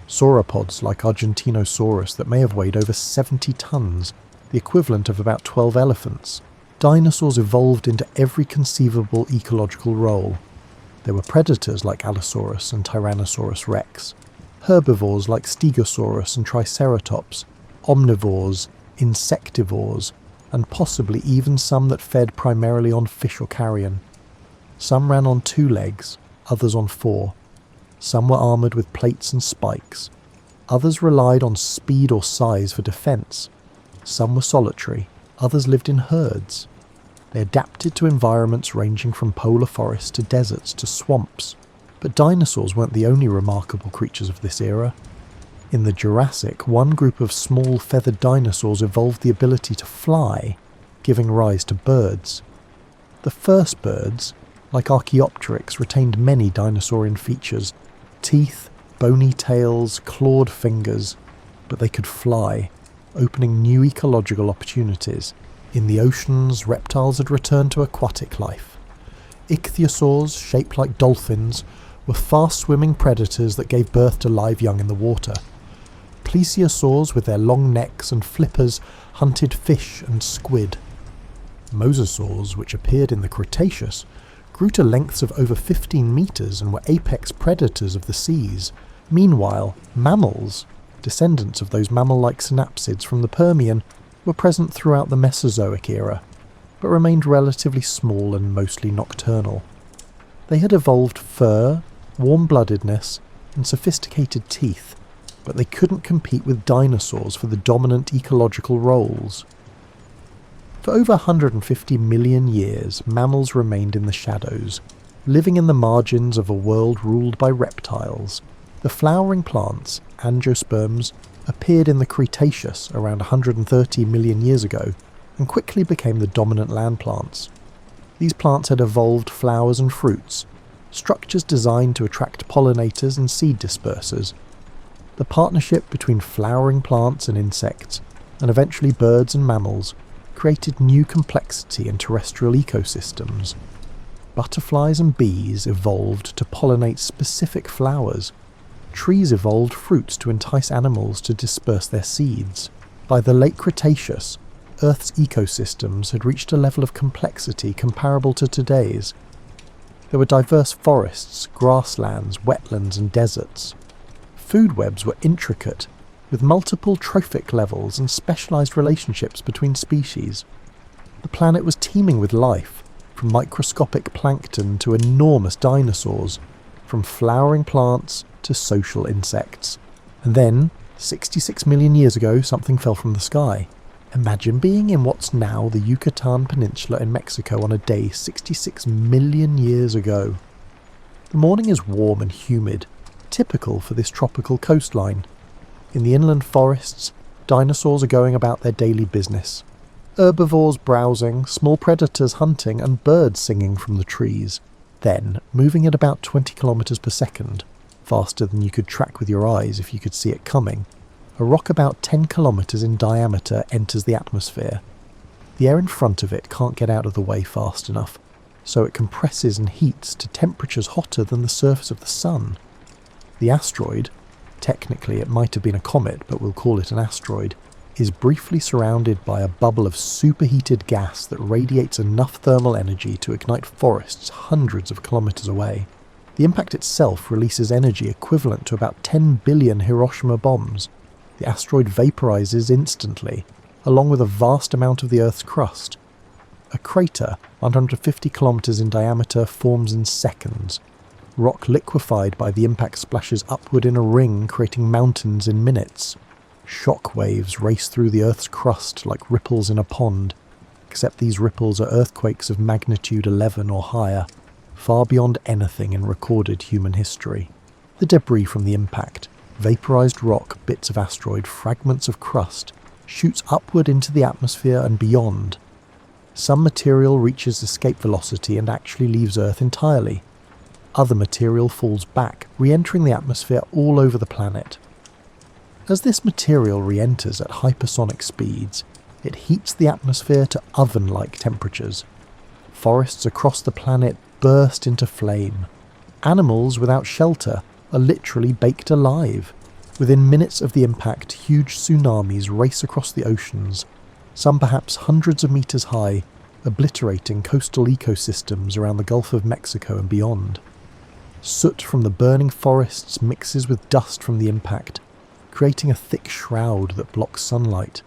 sauropods like Argentinosaurus that may have weighed over 70 tons, the equivalent of about 12 elephants. Dinosaurs evolved into every conceivable ecological role. There were predators like Allosaurus and Tyrannosaurus rex, herbivores like Stegosaurus and Triceratops, omnivores, insectivores, and possibly even some that fed primarily on fish or carrion. Some ran on 2 legs, others on 4. Some were armoured with plates and spikes. Others relied on speed or size for defence. Some were solitary, others lived in herds. They adapted to environments ranging from polar forests to deserts to swamps. But dinosaurs weren't the only remarkable creatures of this era. In the Jurassic, one group of small feathered dinosaurs evolved the ability to fly, giving rise to birds. The first birds, like Archaeopteryx, retained many dinosaurian features: teeth, bony tails, clawed fingers, but they could fly, opening new ecological opportunities. In the oceans, reptiles had returned to aquatic life. Ichthyosaurs, shaped like dolphins, were fast-swimming predators that gave birth to live young in the water. Plesiosaurs, with their long necks and flippers, hunted fish and squid. Mosasaurs, which appeared in the Cretaceous, grew to lengths of over 15 metres and were apex predators of the seas. Meanwhile, mammals, descendants of those mammal-like synapsids from the Permian, were present throughout the Mesozoic era, but remained relatively small and mostly nocturnal. They had evolved fur, warm-bloodedness, and sophisticated teeth, but they couldn't compete with dinosaurs for the dominant ecological roles. For over 150 million years, mammals remained in the shadows, living in the margins of a world ruled by reptiles. The flowering plants, angiosperms, appeared in the Cretaceous around 130 million years ago and quickly became the dominant land plants. These plants had evolved flowers and fruits, structures designed to attract pollinators and seed dispersers. The partnership between flowering plants and insects, and eventually birds and mammals, created new complexity in terrestrial ecosystems. Butterflies and bees evolved to pollinate specific flowers. Trees evolved fruits to entice animals to disperse their seeds. By the late Cretaceous, Earth's ecosystems had reached a level of complexity comparable to today's. There were diverse forests, grasslands, wetlands and deserts. Food webs were intricate, with multiple trophic levels and specialised relationships between species. The planet was teeming with life, from microscopic plankton to enormous dinosaurs, from flowering plants to social insects. And then, 66 million years ago, something fell from the sky. Imagine being in what's now the Yucatan Peninsula in Mexico on a day 66 million years ago. The morning is warm and humid, typical for this tropical coastline. In the inland forests, dinosaurs are going about their daily business. Herbivores browsing, small predators hunting, and birds singing from the trees. Then, moving at about 20 kilometers per second, faster than you could track with your eyes if you could see it coming, a rock about 10 kilometers in diameter enters the atmosphere. The air in front of it can't get out of the way fast enough, so it compresses and heats to temperatures hotter than the surface of the sun. The asteroid, technically it might have been a comet, but we'll call it an asteroid, is briefly surrounded by a bubble of superheated gas that radiates enough thermal energy to ignite forests hundreds of kilometers away. The impact itself releases energy equivalent to about 10 billion Hiroshima bombs. The asteroid vaporizes instantly, along with a vast amount of the Earth's crust. A crater, 150 kilometers in diameter, forms in seconds. Rock liquefied by the impact splashes upward in a ring, creating mountains in minutes. Shock waves race through the Earth's crust like ripples in a pond, except these ripples are earthquakes of magnitude 11 or higher, far beyond anything in recorded human history. The debris from the impact, vaporized rock, bits of asteroid, fragments of crust, shoots upward into the atmosphere and beyond. Some material reaches escape velocity and actually leaves Earth entirely. other material falls back, re-entering the atmosphere all over the planet. As this material re-enters at hypersonic speeds, it heats the atmosphere to oven-like temperatures. Forests across the planet burst into flame. Animals without shelter are literally baked alive. Within minutes of the impact, huge tsunamis race across the oceans, some perhaps hundreds of meters high, obliterating coastal ecosystems around the Gulf of Mexico and beyond. Soot from the burning forests mixes with dust from the impact, creating a thick shroud that blocks sunlight.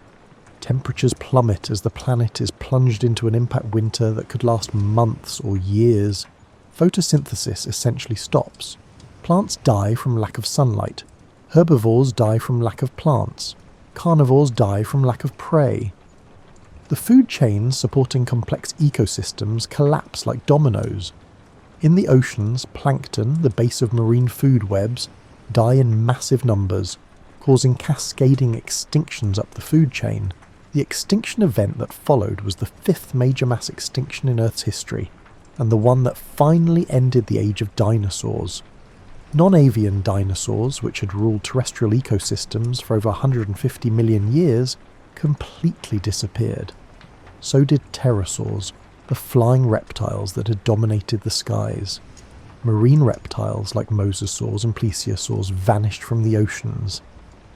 Temperatures plummet as the planet is plunged into an impact winter that could last months or years. Photosynthesis essentially stops. Plants die from lack of sunlight. Herbivores die from lack of plants. Carnivores die from lack of prey. The food chains supporting complex ecosystems collapse like dominoes. In the oceans, plankton, the base of marine food webs, die in massive numbers, causing cascading extinctions up the food chain. The extinction event that followed was the fifth major mass extinction in Earth's history, and the one that finally ended the age of dinosaurs. Non-avian dinosaurs, which had ruled terrestrial ecosystems for over 150 million years, completely disappeared. So did pterosaurs, the flying reptiles that had dominated the skies. Marine reptiles like mosasaurs and plesiosaurs vanished from the oceans.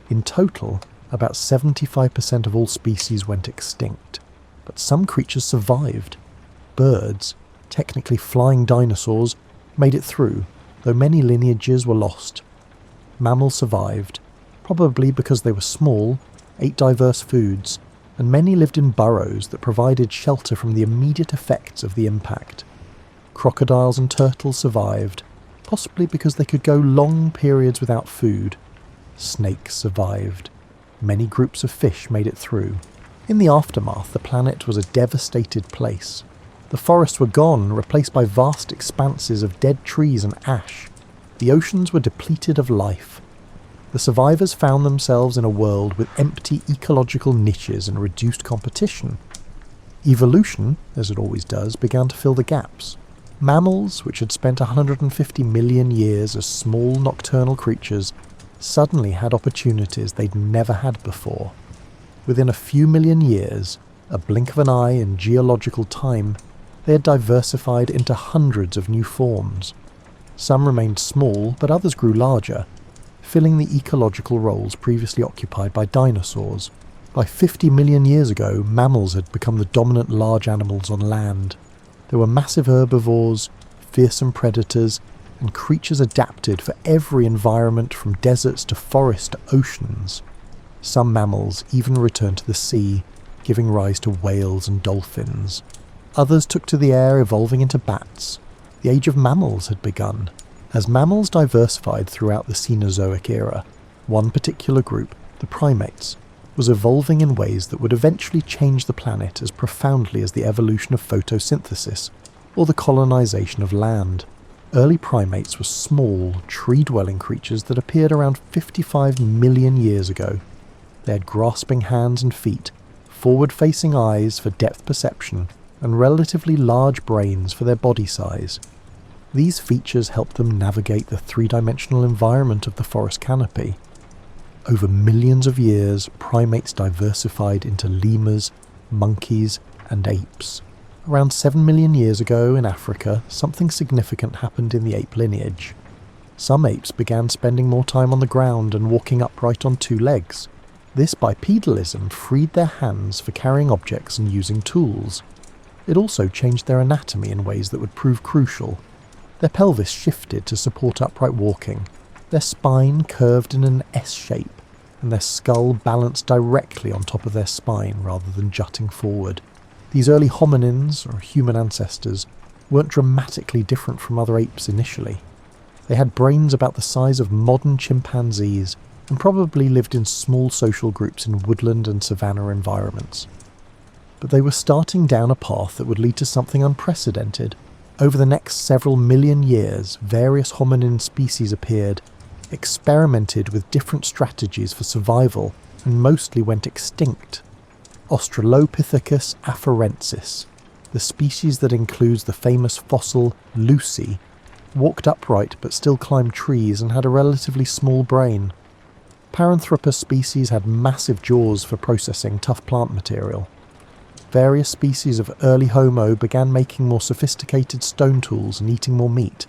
In total, about 75% of all species went extinct, but some creatures survived. Birds, technically flying dinosaurs, made it through, though many lineages were lost. Mammals survived, probably because they were small, ate diverse foods, and many lived in burrows that provided shelter from the immediate effects of the impact. Crocodiles and turtles survived, possibly because they could go long periods without food. Snakes survived. Many groups of fish made it through. In the aftermath, the planet was a devastated place. The forests were gone, replaced by vast expanses of dead trees and ash. The oceans were depleted of life. The survivors found themselves in a world with empty ecological niches and reduced competition. Evolution, as it always does, began to fill the gaps. Mammals, which had spent 150 million years as small nocturnal creatures, suddenly had opportunities they'd never had before. Within a few million years, a blink of an eye in geological time, they had diversified into hundreds of new forms. Some remained small, but others grew larger, filling the ecological roles previously occupied by dinosaurs. By 50 million years ago, mammals had become the dominant large animals on land. There were massive herbivores, fearsome predators, and creatures adapted for every environment from deserts to forests to oceans. Some mammals even returned to the sea, giving rise to whales and dolphins. Others took to the air, evolving into bats. The age of mammals had begun. As mammals diversified throughout the Cenozoic era, one particular group, the primates, was evolving in ways that would eventually change the planet as profoundly as the evolution of photosynthesis or the colonization of land. Early primates were small, tree-dwelling creatures that appeared around 55 million years ago. They had grasping hands and feet, forward-facing eyes for depth perception, and relatively large brains for their body size. These features helped them navigate the three-dimensional environment of the forest canopy. Over millions of years, primates diversified into lemurs, monkeys, and apes. Around 7 million years ago in Africa, something significant happened in the ape lineage. Some apes began spending more time on the ground and walking upright on two legs. This bipedalism freed their hands for carrying objects and using tools. It also changed their anatomy in ways that would prove crucial. Their pelvis shifted to support upright walking. Their spine curved in an S shape, and their skull balanced directly on top of their spine rather than jutting forward. These early hominins, or human ancestors, weren't dramatically different from other apes initially. They had brains about the size of modern chimpanzees and probably lived in small social groups in woodland and savanna environments. But they were starting down a path that would lead to something unprecedented. Over the next several million years, various hominin species appeared, experimented with different strategies for survival, and mostly went extinct. Australopithecus afarensis, the species that includes the famous fossil Lucy, walked upright but still climbed trees and had a relatively small brain. Paranthropus species had massive jaws for processing tough plant material. Various species of early Homo began making more sophisticated stone tools and eating more meat.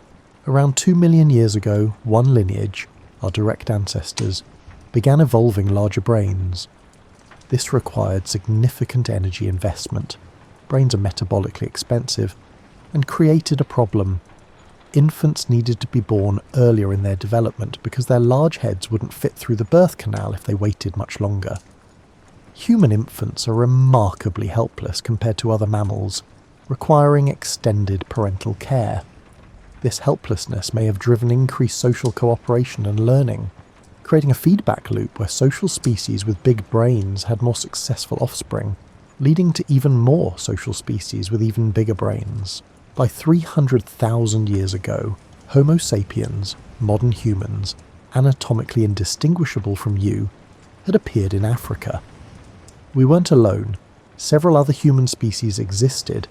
Around 2 million years ago, one lineage, our direct ancestors, began evolving larger brains. This required significant energy investment. Brains are metabolically expensive, and created a problem. Infants needed to be born earlier in their development because their large heads wouldn't fit through the birth canal if they waited much longer. Human infants are remarkably helpless compared to other mammals, requiring extended parental care. This helplessness may have driven increased social cooperation and learning, creating a feedback loop where social species with big brains had more successful offspring, leading to even more social species with even bigger brains. By 300,000 years ago, Homo sapiens, modern humans, anatomically indistinguishable from you, had appeared in Africa. We weren't alone. Several other human species existed,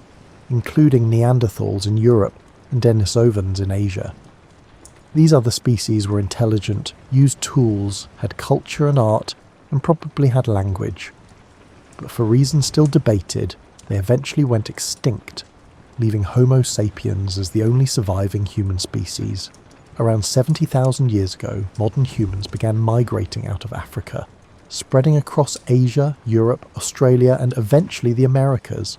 including Neanderthals in Europe and Denisovans in Asia. These other species were intelligent, used tools, had culture and art, and probably had language. But for reasons still debated, they eventually went extinct, leaving Homo sapiens as the only surviving human species. Around 70,000 years ago, modern humans began migrating out of Africa, spreading across Asia, Europe, Australia, and eventually the Americas.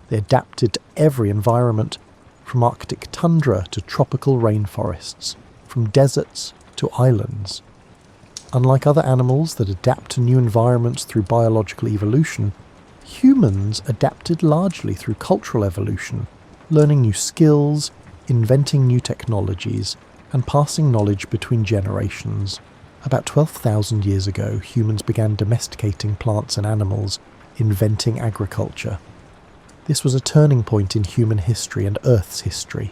They adapted to every environment, from Arctic tundra to tropical rainforests, from deserts to islands. Unlike other animals that adapt to new environments through biological evolution, humans adapted largely through cultural evolution, learning new skills, inventing new technologies, and passing knowledge between generations. About 12,000 years ago, humans began domesticating plants and animals, inventing agriculture. This was a turning point in human history and Earth's history.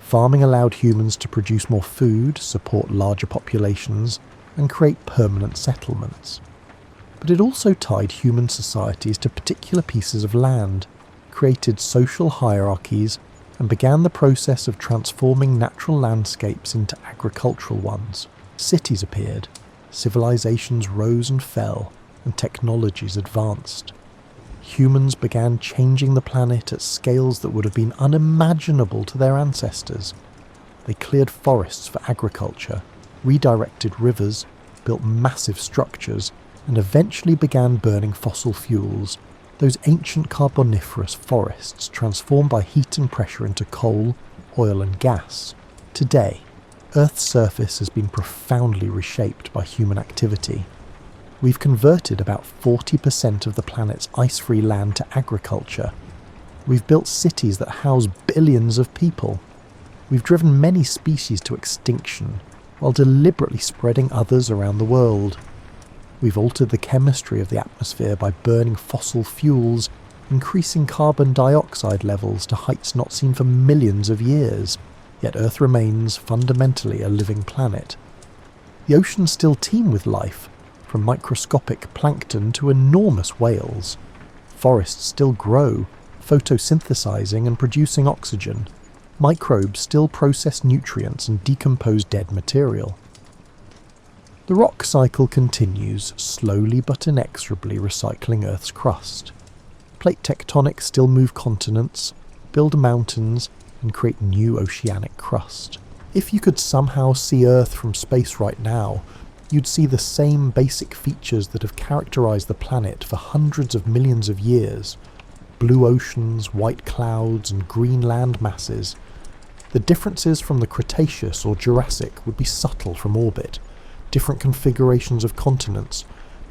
Farming allowed humans to produce more food, support larger populations, and create permanent settlements. But it also tied human societies to particular pieces of land, created social hierarchies, and began the process of transforming natural landscapes into agricultural ones. Cities appeared, civilizations rose and fell, and technologies advanced. Humans began changing the planet at scales that would have been unimaginable to their ancestors. They cleared forests for agriculture, redirected rivers, built massive structures, and eventually began burning fossil fuels, those ancient carboniferous forests transformed by heat and pressure into coal, oil and gas. Today, Earth's surface has been profoundly reshaped by human activity. We've converted about 40% of the planet's ice-free land to agriculture. We've built cities that house billions of people. We've driven many species to extinction, while deliberately spreading others around the world. We've altered the chemistry of the atmosphere by burning fossil fuels, increasing carbon dioxide levels to heights not seen for millions of years, yet Earth remains fundamentally a living planet. The oceans still teem with life, from microscopic plankton to enormous whales. Forests still grow, photosynthesizing and producing oxygen. Microbes still process nutrients and decompose dead material. The rock cycle continues, slowly but inexorably recycling Earth's crust. Plate tectonics still move continents, build mountains, and create new oceanic crust. If you could somehow see Earth from space right now, you'd see the same basic features that have characterized the planet for hundreds of millions of years. Blue oceans, white clouds, and green land masses. The differences from the Cretaceous or Jurassic would be subtle from orbit. Different configurations of continents,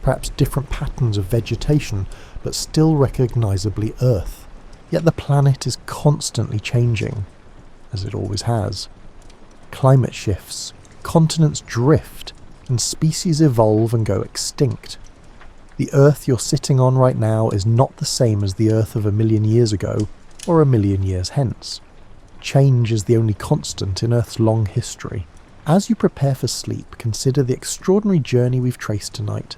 perhaps different patterns of vegetation, but still recognizably Earth. Yet the planet is constantly changing, as it always has. Climate shifts, continents drift, and species evolve and go extinct. The Earth you're sitting on right now is not the same as the Earth of 1 million years ago, or 1 million years hence. Change is the only constant in Earth's long history. As you prepare for sleep, consider the extraordinary journey we've traced tonight.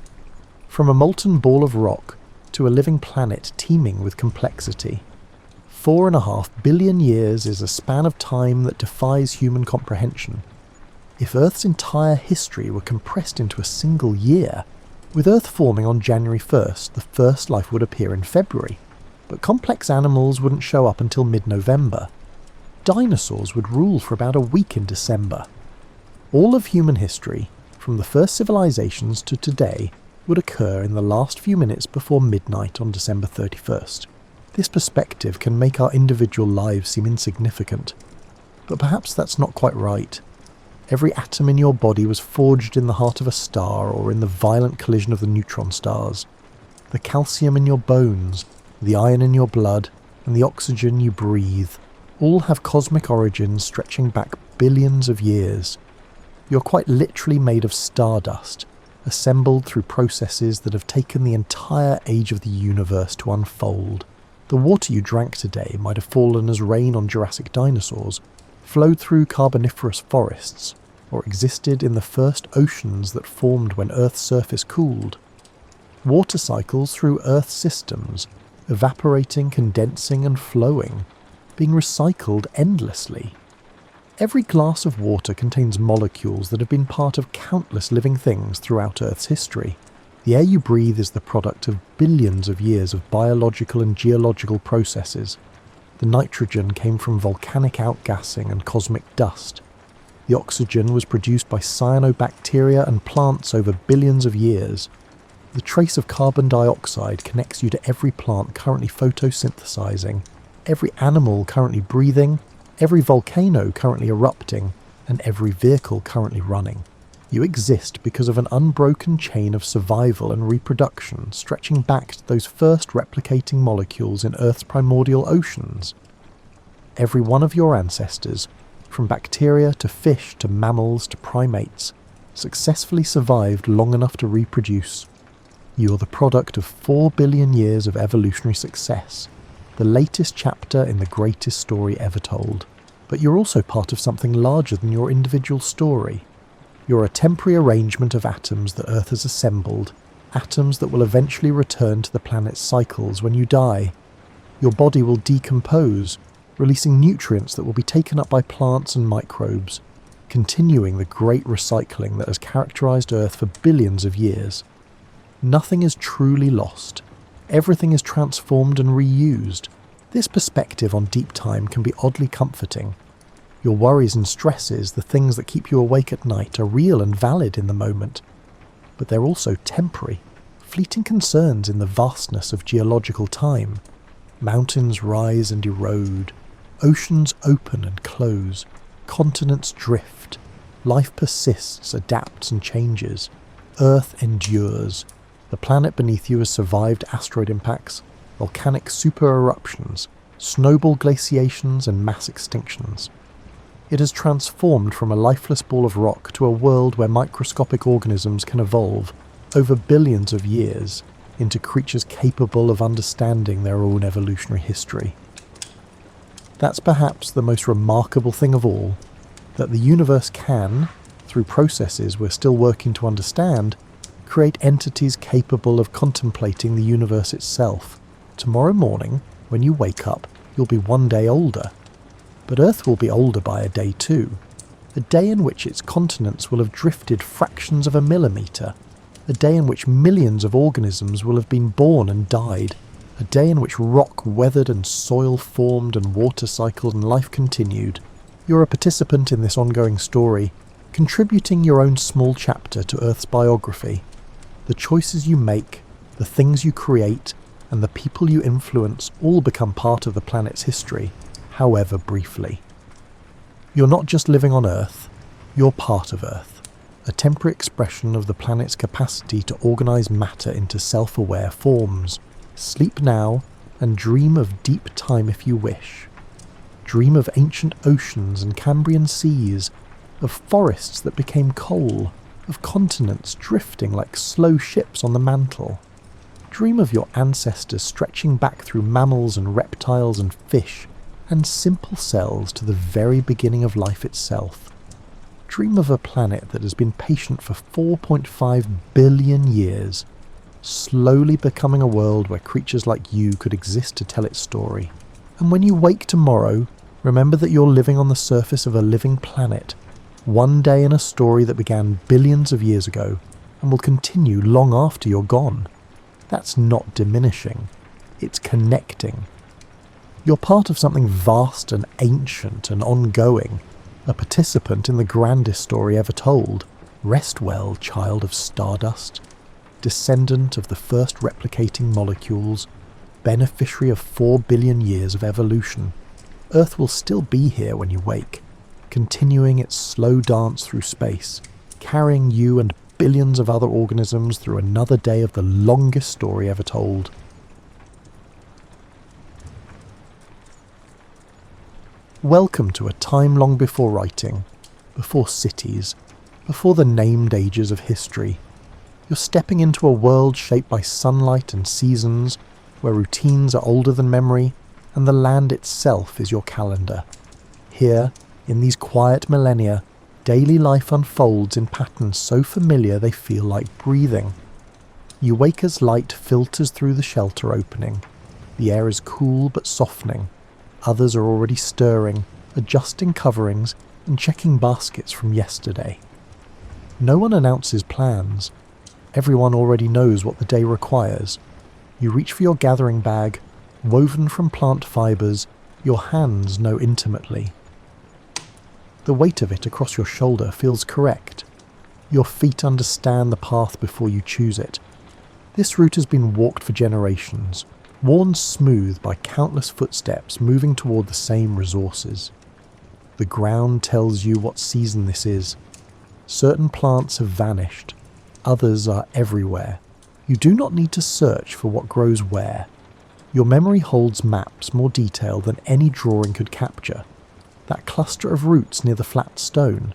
From a molten ball of rock to a living planet teeming with complexity. 4.5 billion years is a span of time that defies human comprehension. If Earth's entire history were compressed into a single year, with Earth forming on January 1st, the first life would appear in February, but complex animals wouldn't show up until mid-November. Dinosaurs would rule for about a week in December. All of human history, from the first civilizations to today, would occur in the last few minutes before midnight on December 31st. This perspective can make our individual lives seem insignificant, but perhaps that's not quite right. Every atom in your body was forged in the heart of a star or in the violent collision of the neutron stars. The calcium in your bones, the iron in your blood, and the oxygen you breathe all have cosmic origins stretching back billions of years. You're quite literally made of stardust, assembled through processes that have taken the entire age of the universe to unfold. The water you drank today might have fallen as rain on Jurassic dinosaurs, flowed through Carboniferous forests, or existed in the first oceans that formed when Earth's surface cooled. Water cycles through Earth's systems, evaporating, condensing and flowing, being recycled endlessly. Every glass of water contains molecules that have been part of countless living things throughout Earth's history. The air you breathe is the product of billions of years of biological and geological processes. The nitrogen came from volcanic outgassing and cosmic dust. The oxygen was produced by cyanobacteria and plants over billions of years. The trace of carbon dioxide connects you to every plant currently photosynthesizing, every animal currently breathing, every volcano currently erupting, and every vehicle currently running. You exist because of an unbroken chain of survival and reproduction stretching back to those first replicating molecules in Earth's primordial oceans. Every one of your ancestors, from bacteria to fish to mammals to primates, successfully survived long enough to reproduce. You are the product of 4 billion years of evolutionary success, the latest chapter in the greatest story ever told. But you're also part of something larger than your individual story. You're a temporary arrangement of atoms that Earth has assembled, atoms that will eventually return to the planet's cycles when you die. Your body will decompose, releasing nutrients that will be taken up by plants and microbes, continuing the great recycling that has characterized Earth for billions of years. Nothing is truly lost. Everything is transformed and reused. This perspective on deep time can be oddly comforting. Your worries and stresses, the things that keep you awake at night, are real and valid in the moment, but they're also temporary, fleeting concerns in the vastness of geological time. Mountains rise and erode, oceans open and close, continents drift, life persists, adapts and changes, Earth endures. The planet beneath you has survived asteroid impacts, volcanic super-eruptions, snowball glaciations and mass extinctions. It has transformed from a lifeless ball of rock to a world where microscopic organisms can evolve, over billions of years, into creatures capable of understanding their own evolutionary history. That's perhaps the most remarkable thing of all, that the universe can, through processes we're still working to understand, create entities capable of contemplating the universe itself. Tomorrow morning, when you wake up, you'll be one day older. But Earth will be older by a day too. A day in which its continents will have drifted fractions of a millimetre. A day in which millions of organisms will have been born and died. A day in which rock weathered and soil formed and water cycled and life continued. You're a participant in this ongoing story, contributing your own small chapter to Earth's biography. The choices you make, the things you create, and the people you influence all become part of the planet's history, however briefly. You're not just living on Earth, you're part of Earth, a temporary expression of the planet's capacity to organise matter into self-aware forms. Sleep now, and dream of deep time if you wish. Dream of ancient oceans and Cambrian seas, of forests that became coal, of continents drifting like slow ships on the mantle. Dream of your ancestors stretching back through mammals and reptiles and fish, and simple cells to the very beginning of life itself. Dream of a planet that has been patient for 4.5 billion years, slowly becoming a world where creatures like you could exist to tell its story. And when you wake tomorrow, remember that you're living on the surface of a living planet, one day in a story that began billions of years ago and will continue long after you're gone. That's not diminishing, it's connecting. You're part of something vast and ancient and ongoing, a participant in the grandest story ever told. Rest well, child of stardust, descendant of the first replicating molecules, beneficiary of 4 billion years of evolution. Earth will still be here when you wake, continuing its slow dance through space, carrying you and billions of other organisms through another day of the longest story ever told. Welcome to a time long before writing, before cities, before the named ages of history. You're stepping into a world shaped by sunlight and seasons, where routines are older than memory, and the land itself is your calendar. Here, in these quiet millennia, daily life unfolds in patterns so familiar they feel like breathing. You wake as light filters through the shelter opening. The air is cool but softening. Others are already stirring, adjusting coverings, and checking baskets from yesterday. No one announces plans. Everyone already knows what the day requires. You reach for your gathering bag, woven from plant fibres, your hands know intimately. The weight of it across your shoulder feels correct. Your feet understand the path before you choose it. This route has been walked for generations, worn smooth by countless footsteps moving toward the same resources. The ground tells you what season this is. Certain plants have vanished, others are everywhere. You do not need to search for what grows where. Your memory holds maps more detailed than any drawing could capture. That cluster of roots near the flat stone,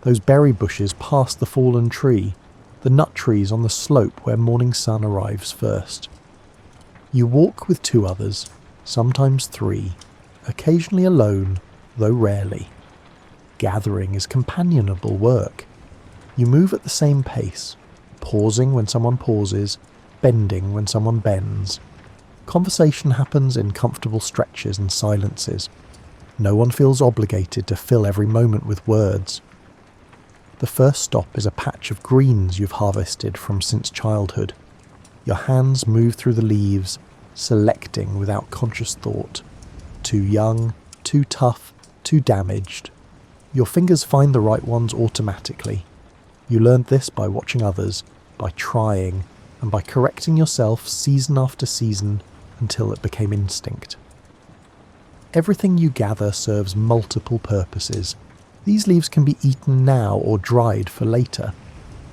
those berry bushes past the fallen tree, the nut trees on the slope where morning sun arrives first. You walk with 2 others, sometimes 3, occasionally alone, though rarely. Gathering is companionable work. You move at the same pace, pausing when someone pauses, bending when someone bends. Conversation happens in comfortable stretches and silences. No one feels obligated to fill every moment with words. The first stop is a patch of greens you've harvested from since childhood. Your hands move through the leaves, selecting without conscious thought. Too young, too tough, too damaged. Your fingers find the right ones automatically. You learned this by watching others, by trying, and by correcting yourself season after season until it became instinct. Everything you gather serves multiple purposes. These leaves can be eaten now or dried for later.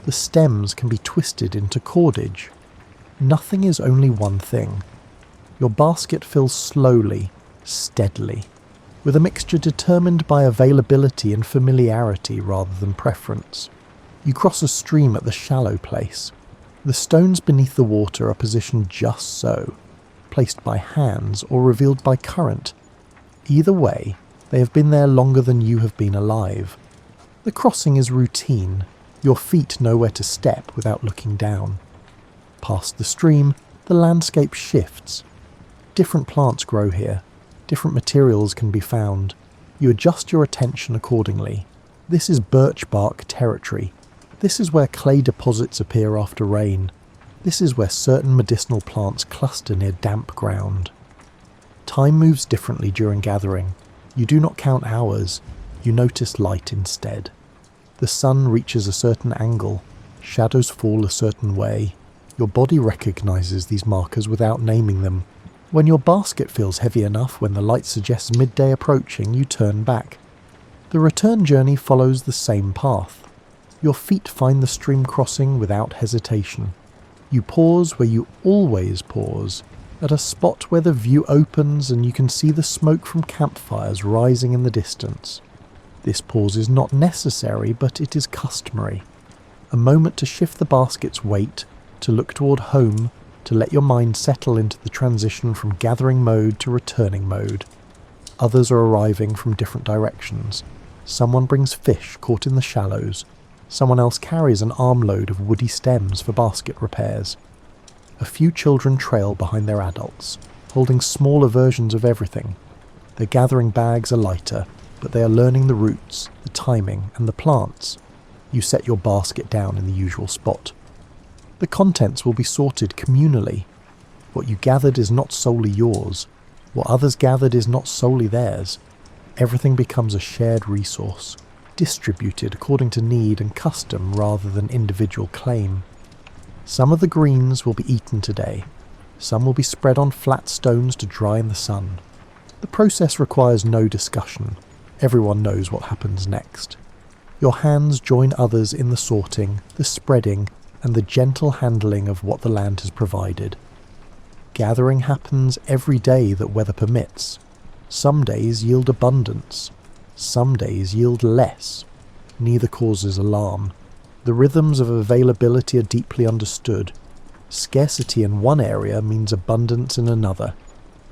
The stems can be twisted into cordage. Nothing is only one thing. Your basket fills slowly, steadily, with a mixture determined by availability and familiarity rather than preference. You cross a stream at the shallow place. The stones beneath the water are positioned just so, placed by hands or revealed by current. Either way, they have been there longer than you have been alive. The crossing is routine. Your feet know where to step without looking down. Past the stream, the landscape shifts. Different plants grow here. Different materials can be found. You adjust your attention accordingly. This is birch bark territory. This is where clay deposits appear after rain. This is where certain medicinal plants cluster near damp ground. Time moves differently during gathering. You do not count hours. You notice light instead. The sun reaches a certain angle. Shadows fall a certain way. Your body recognizes these markers without naming them. When your basket feels heavy enough when the light suggests midday approaching, you turn back. The return journey follows the same path. Your feet find the stream crossing without hesitation. You pause where you always pause, at a spot where the view opens and you can see the smoke from campfires rising in the distance. This pause is not necessary, but it is customary. A moment to shift the basket's weight, to look toward home, to let your mind settle into the transition from gathering mode to returning mode. Others are arriving from different directions. Someone brings fish caught in the shallows. Someone else carries an armload of woody stems for basket repairs. A few children trail behind their adults, holding smaller versions of everything. Their gathering bags are lighter, but they are learning the routes, the timing, and the plants. You set your basket down in the usual spot. The contents will be sorted communally. What you gathered is not solely yours. What others gathered is not solely theirs. Everything becomes a shared resource, distributed according to need and custom rather than individual claim. Some of the greens will be eaten today. Some will be spread on flat stones to dry in the sun. The process requires no discussion. Everyone knows what happens next. Your hands join others in the sorting, the spreading, and the gentle handling of what the land has provided. Gathering happens every day that weather permits. Some days yield abundance. Some days yield less. Neither causes alarm. The rhythms of availability are deeply understood. Scarcity in one area means abundance in another.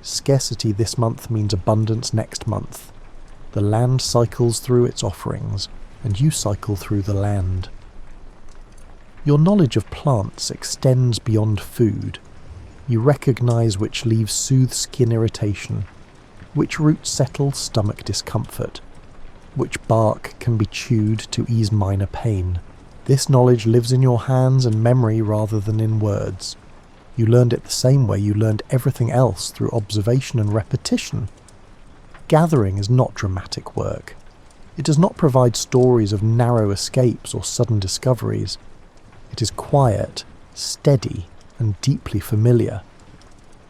Scarcity this month means abundance next month. The land cycles through its offerings, and you cycle through the land. Your knowledge of plants extends beyond food. You recognize which leaves soothe skin irritation, which roots settle stomach discomfort, which bark can be chewed to ease minor pain. This knowledge lives in your hands and memory rather than in words. You learned it the same way you learned everything else, through observation and repetition. Gathering is not dramatic work. It does not provide stories of narrow escapes or sudden discoveries. It is quiet, steady, and deeply familiar.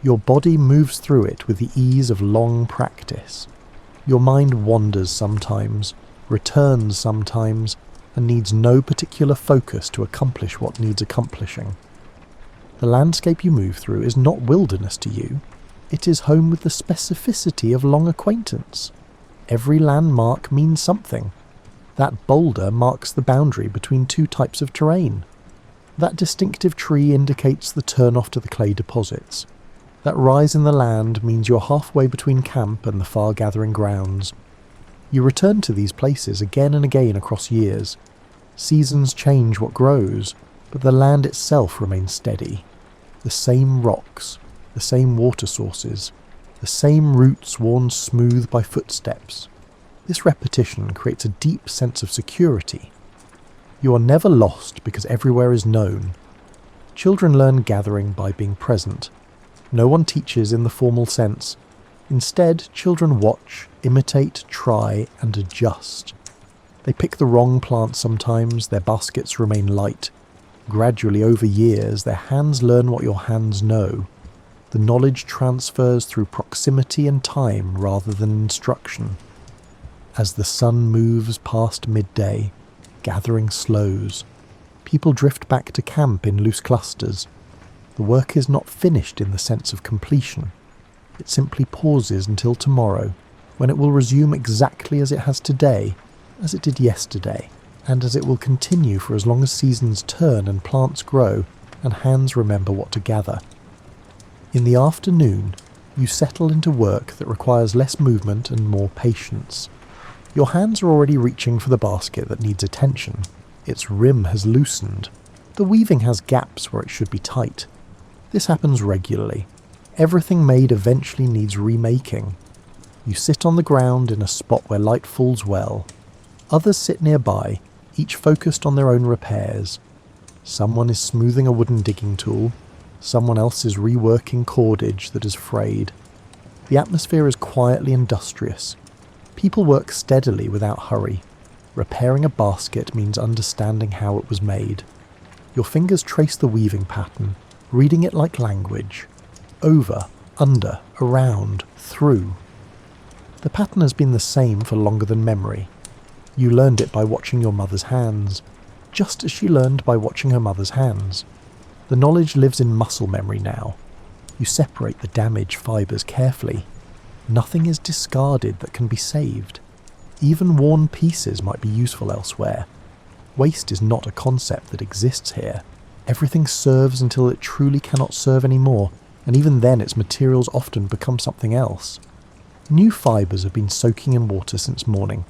Your body moves through it with the ease of long practice. Your mind wanders sometimes, returns sometimes, and needs no particular focus to accomplish what needs accomplishing. The landscape you move through is not wilderness to you. It is home with the specificity of long acquaintance. Every landmark means something. That boulder marks the boundary between two types of terrain. That distinctive tree indicates the turn-off to the clay deposits. That rise in the land means you're halfway between camp and the far-gathering grounds. You return to these places again and again across years. Seasons change what grows, but the land itself remains steady. The same rocks, the same water sources, the same roots worn smooth by footsteps. This repetition creates a deep sense of security. You are never lost because everywhere is known. Children learn gathering by being present. No one teaches in the formal sense. Instead, children watch, imitate, try, and adjust. They pick the wrong plant sometimes, their baskets remain light. Gradually, over years, their hands learn what your hands know. The knowledge transfers through proximity and time rather than instruction. As the sun moves past midday, gathering slows. People drift back to camp in loose clusters. The work is not finished in the sense of completion. It simply pauses until tomorrow, when it will resume exactly as it has today, as it did yesterday, and as it will continue for as long as seasons turn and plants grow and hands remember what to gather. In the afternoon, you settle into work that requires less movement and more patience. Your hands are already reaching for the basket that needs attention. Its rim has loosened. The weaving has gaps where it should be tight. This happens regularly. Everything made eventually needs remaking. You sit on the ground in a spot where light falls well. Others sit nearby, each focused on their own repairs. Someone is smoothing a wooden digging tool. Someone else is reworking cordage that is frayed. The atmosphere is quietly industrious. People work steadily without hurry. Repairing a basket means understanding how it was made. Your fingers trace the weaving pattern, reading it like language. Over, under, around, through. The pattern has been the same for longer than memory. You learned it by watching your mother's hands, just as she learned by watching her mother's hands. The knowledge lives in muscle memory now. You separate the damaged fibres carefully. Nothing is discarded that can be saved. Even worn pieces might be useful elsewhere. Waste is not a concept that exists here. Everything serves until it truly cannot serve anymore, and even then its materials often become something else. New fibres have been soaking in water since morning.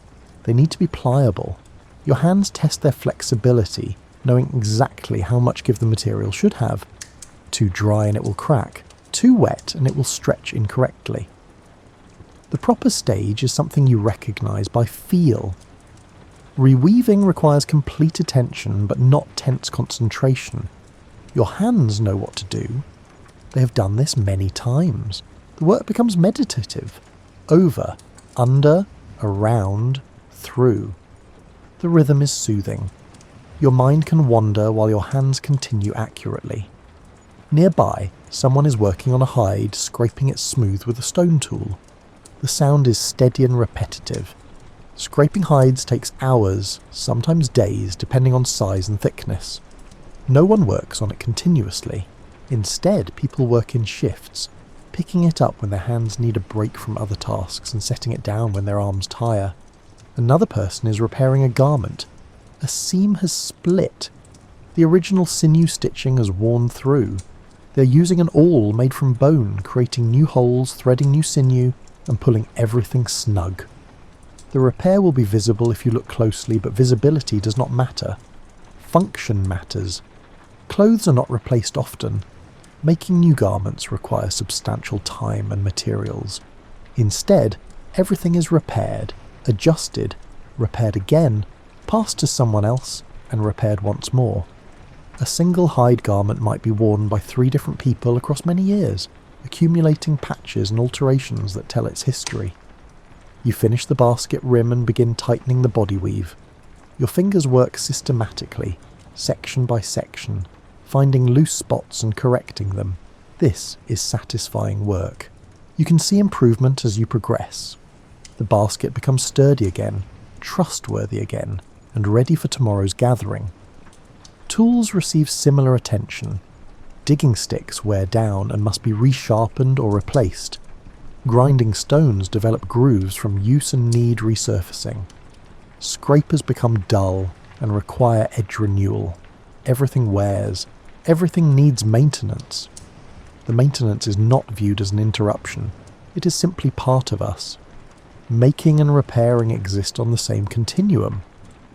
They need to be pliable. Your hands test their flexibility, knowing exactly how much give the material should have. Too dry and it will crack. Too wet and it will stretch incorrectly. The The proper stage is something you recognise by feel. Reweaving requires complete attention but not tense concentration. Your hands know what to do. They have done this many times. The work becomes meditative. Over, under, around, through. The rhythm is soothing. Your mind can wander while your hands continue accurately. Nearby, someone is working on a hide, scraping it smooth with a stone tool. The sound is steady and repetitive. Scraping hides takes hours, sometimes days, depending on size and thickness. No one works on it continuously. Instead, people work in shifts, picking it up when their hands need a break from other tasks and setting it down when their arms tire. Another person is repairing a garment. A seam has split. The original sinew stitching has worn through. They're using an awl made from bone, creating new holes, threading new sinew, and pulling everything snug. The repair will be visible if you look closely, but visibility does not matter. Function matters. Clothes are not replaced often. Making new garments requires substantial time and materials. Instead, everything is repaired, adjusted, repaired again, passed to someone else, and repaired once more. A single hide garment might be worn by 3 different people across many years, accumulating patches and alterations that tell its history. You finish the basket rim and begin tightening the body weave. Your fingers work systematically, section by section, finding loose spots and correcting them. This is satisfying work. You can see improvement as you progress. The basket becomes sturdy again, trustworthy again, and ready for tomorrow's gathering. Tools receive similar attention. Digging sticks wear down and must be resharpened or replaced. Grinding stones develop grooves from use and need resurfacing. Scrapers become dull and require edge renewal. Everything wears. Everything needs maintenance. The maintenance is not viewed as an interruption. It is simply part of us. Making and repairing exist on the same continuum.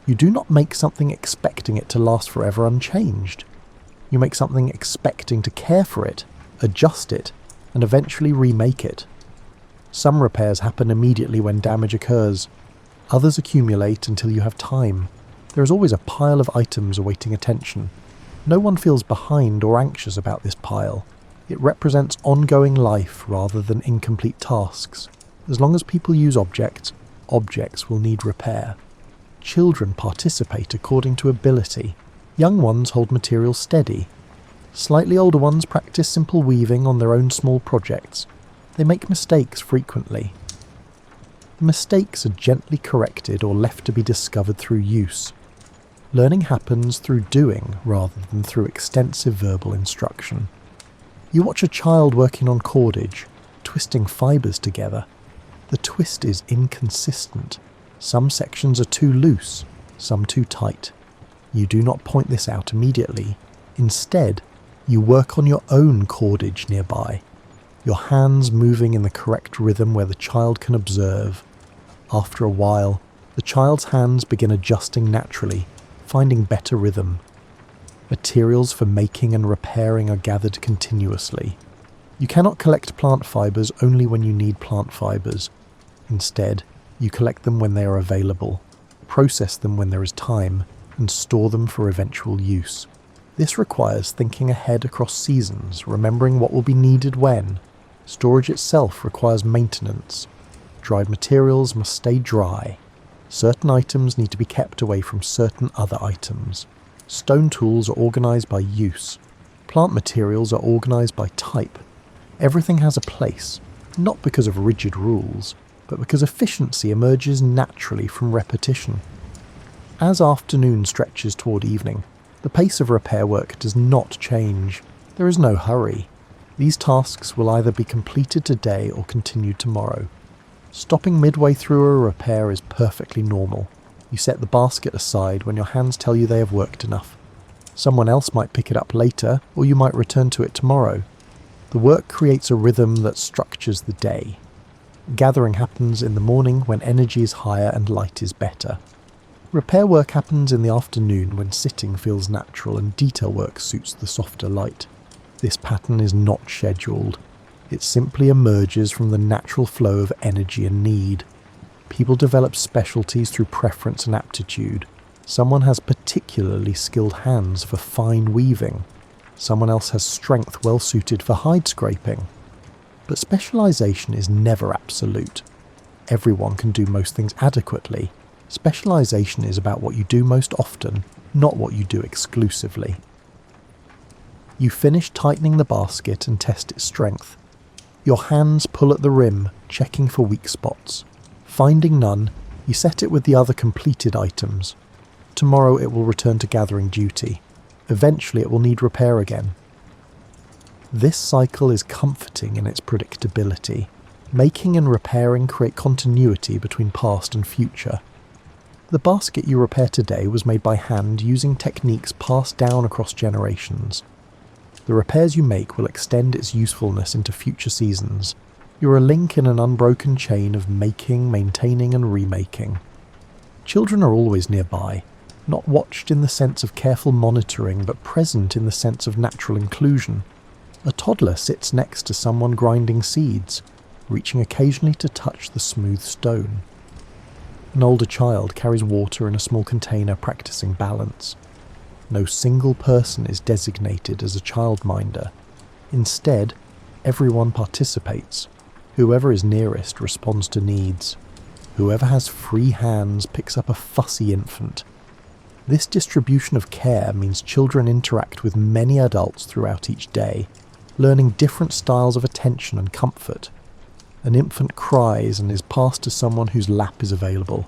You do not make something expecting it to last forever unchanged. You make something expecting to care for it, adjust it, and eventually remake it. Some repairs happen immediately when damage occurs. Others accumulate until you have time. There is always a pile of items awaiting attention. No one feels behind or anxious about this pile. It represents ongoing life rather than incomplete tasks. As long as people use objects, objects will need repair. Children participate according to ability. Young ones hold materials steady. Slightly older ones practice simple weaving on their own small projects. They make mistakes frequently. The mistakes are gently corrected or left to be discovered through use. Learning happens through doing rather than through extensive verbal instruction. You watch a child working on cordage, twisting fibres together. The twist is inconsistent. Some sections are too loose, some too tight. You do not point this out immediately. Instead, you work on your own cordage nearby, your hands moving in the correct rhythm where the child can observe. After a while, the child's hands begin adjusting naturally, finding better rhythm. Materials for making and repairing are gathered continuously. You cannot collect plant fibres only when you need plant fibres. Instead, you collect them when they are available, process them when there is time, and store them for eventual use. This requires thinking ahead across seasons, remembering what will be needed when. Storage itself requires maintenance. Dried materials must stay dry. Certain items need to be kept away from certain other items. Stone tools are organised by use. Plant materials are organised by type. Everything has a place, not because of rigid rules, but because efficiency emerges naturally from repetition. As afternoon stretches toward evening, the pace of repair work does not change. There is no hurry. These tasks will either be completed today or continued tomorrow. Stopping midway through a repair is perfectly normal. You set the basket aside when your hands tell you they have worked enough. Someone else might pick it up later, or you might return to it tomorrow. The work creates a rhythm that structures the day. Gathering happens in the morning when energy is higher and light is better. Repair work happens in the afternoon when sitting feels natural and detail work suits the softer light. This pattern is not scheduled. It simply emerges from the natural flow of energy and need. People develop specialties through preference and aptitude. Someone has particularly skilled hands for fine weaving. Someone else has strength well suited for hide scraping. But specialisation is never absolute. Everyone can do most things adequately. Specialisation is about what you do most often, not what you do exclusively. You finish tightening the basket and test its strength. Your hands pull at the rim, checking for weak spots. Finding none, you set it with the other completed items. Tomorrow it will return to gathering duty. Eventually it will need repair again. This cycle is comforting in its predictability. Making and repairing create continuity between past and future. The basket you repair today was made by hand using techniques passed down across generations. The repairs you make will extend its usefulness into future seasons. You're a link in an unbroken chain of making, maintaining and remaking. Children are always nearby, not watched in the sense of careful monitoring, but present in the sense of natural inclusion. A toddler sits next to someone grinding seeds, reaching occasionally to touch the smooth stone. An older child carries water in a small container, practicing balance. No single person is designated as a childminder. Instead, everyone participates. Whoever is nearest responds to needs. Whoever has free hands picks up a fussy infant. This distribution of care means children interact with many adults throughout each day, learning different styles of attention and comfort. An infant cries and is passed to someone whose lap is available.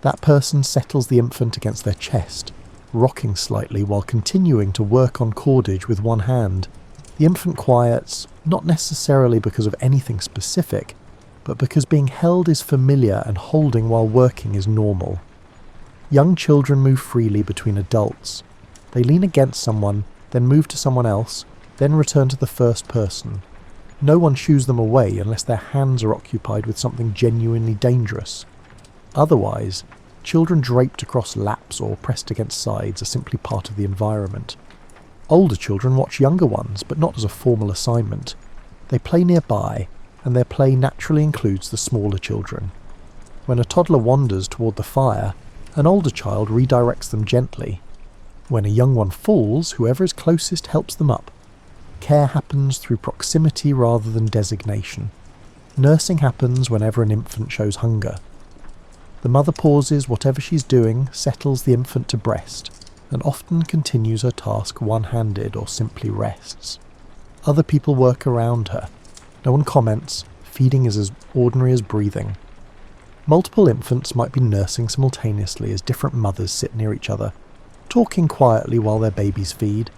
That person settles the infant against their chest, rocking slightly while continuing to work on cordage with one hand. The infant quiets, not necessarily because of anything specific, but because being held is familiar and holding while working is normal. Young children move freely between adults. They lean against someone, then move to someone else, then return to the first person. No one shoos them away unless their hands are occupied with something genuinely dangerous. Otherwise, children draped across laps or pressed against sides are simply part of the environment. Older children watch younger ones, but not as a formal assignment. They play nearby, and their play naturally includes the smaller children. When a toddler wanders toward the fire, an older child redirects them gently. When a young one falls, whoever is closest helps them up. Care happens through proximity rather than designation. Nursing happens whenever an infant shows hunger. The mother pauses whatever she's doing, settles the infant to breast, and often continues her task one-handed or simply rests. Other people work around her. No one comments. Feeding is as ordinary as breathing. Multiple infants might be nursing simultaneously as different mothers sit near each other, talking quietly while their babies feed.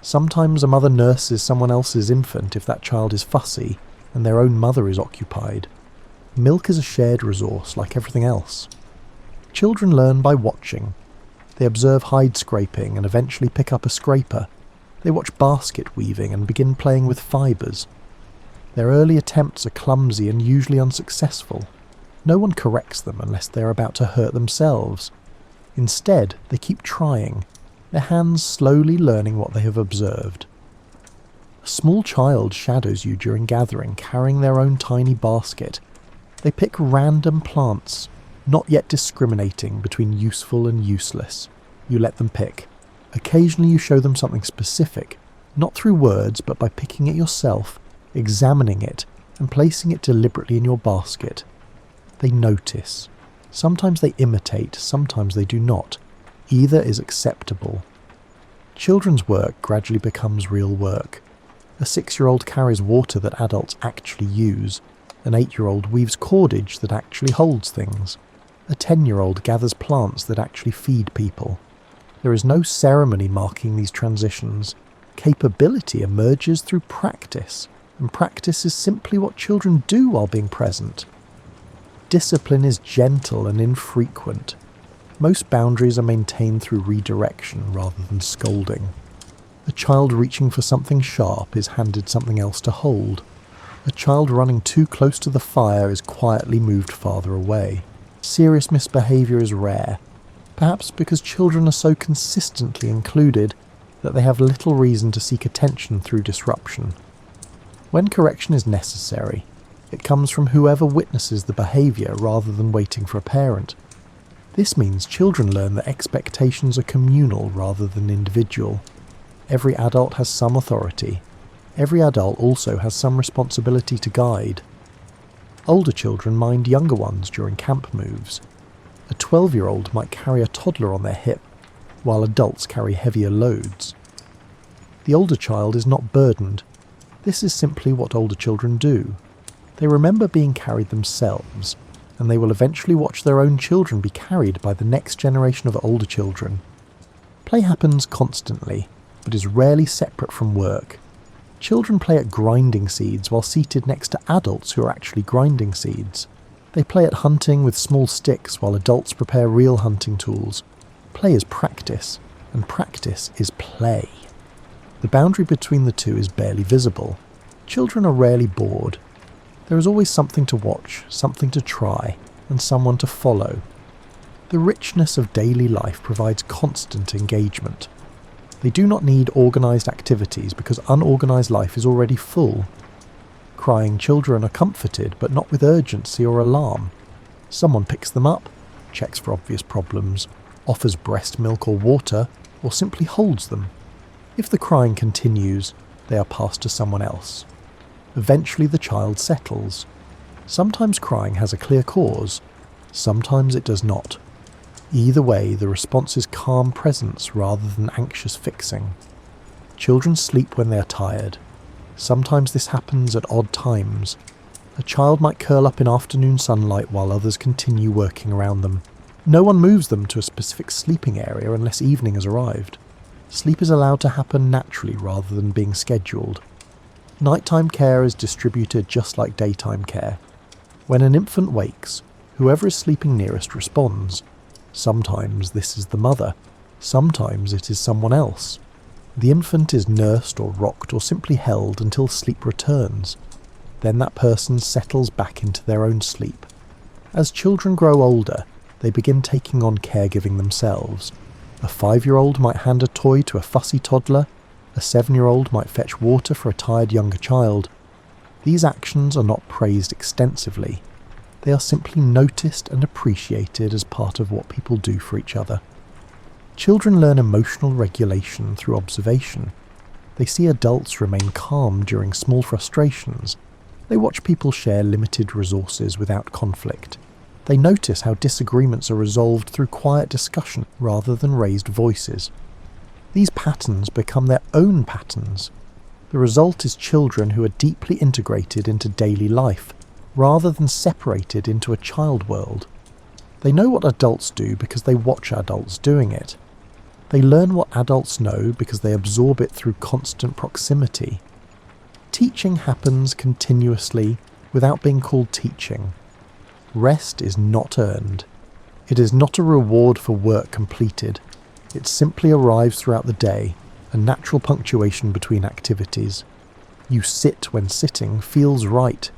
Sometimes a mother nurses someone else's infant if that child is fussy and their own mother is occupied. Milk is a shared resource like everything else. Children learn by watching. They observe hide scraping and eventually pick up a scraper. They watch basket weaving and begin playing with fibres. Their early attempts are clumsy and usually unsuccessful. No one corrects them unless they are about to hurt themselves. Instead, they keep trying, their hands slowly learning what they have observed. A small child shadows you during gathering, carrying their own tiny basket. They pick random plants, not yet discriminating between useful and useless. You let them pick. Occasionally you show them something specific, not through words but by picking it yourself, examining it, and placing it deliberately in your basket. They notice. Sometimes they imitate, sometimes they do not. Either is acceptable. Children's work gradually becomes real work. A 6-year-old carries water that adults actually use. An 8-year-old weaves cordage that actually holds things. A 10-year-old gathers plants that actually feed people. There is no ceremony marking these transitions. Capability emerges through practice, and practice is simply what children do while being present. Discipline is gentle and infrequent. Most boundaries are maintained through redirection rather than scolding. A child reaching for something sharp is handed something else to hold. A child running too close to the fire is quietly moved farther away. Serious misbehaviour is rare, perhaps because children are so consistently included that they have little reason to seek attention through disruption. When correction is necessary, it comes from whoever witnesses the behaviour rather than waiting for a parent. This means children learn that expectations are communal rather than individual. Every adult has some authority. Every adult also has some responsibility to guide. Older children mind younger ones during camp moves. A 12-year-old might carry a toddler on their hip, while adults carry heavier loads. The older child is not burdened. This is simply what older children do. They remember being carried themselves, and they will eventually watch their own children be carried by the next generation of older children. Play happens constantly, but is rarely separate from work. Children play at grinding seeds while seated next to adults who are actually grinding seeds. They play at hunting with small sticks while adults prepare real hunting tools. Play is practice, and practice is play. The boundary between the two is barely visible. Children are rarely bored. There is always something to watch, something to try, and someone to follow. The richness of daily life provides constant engagement. They do not need organised activities because unorganised life is already full. Crying children are comforted, but not with urgency or alarm. Someone picks them up, checks for obvious problems, offers breast milk or water, or simply holds them. If the crying continues, they are passed to someone else. Eventually the child settles. Sometimes crying has a clear cause, sometimes it does not. Either way, the response is calm presence rather than anxious fixing. Children sleep when they are tired. Sometimes this happens at odd times. A child might curl up in afternoon sunlight while others continue working around them. No one moves them to a specific sleeping area unless evening has arrived. Sleep is allowed to happen naturally rather than being scheduled. Nighttime care is distributed just like daytime care. When an infant wakes, whoever is sleeping nearest responds. Sometimes this is the mother, sometimes it is someone else. The infant is nursed or rocked or simply held until sleep returns. Then that person settles back into their own sleep. As children grow older, they begin taking on caregiving themselves. A 5-year-old might hand a toy to a fussy toddler. A 7-year-old might fetch water for a tired younger child. These actions are not praised extensively. They are simply noticed and appreciated as part of what people do for each other. Children learn emotional regulation through observation. They see adults remain calm during small frustrations. They watch people share limited resources without conflict. They notice how disagreements are resolved through quiet discussion rather than raised voices. These patterns become their own patterns. The result is children who are deeply integrated into daily life, rather than separated into a child world. They know what adults do because they watch adults doing it. They learn what adults know because they absorb it through constant proximity. Teaching happens continuously without being called teaching. Rest is not earned. It is not a reward for work completed. It simply arrives throughout the day, a natural punctuation between activities. You sit when sitting feels right.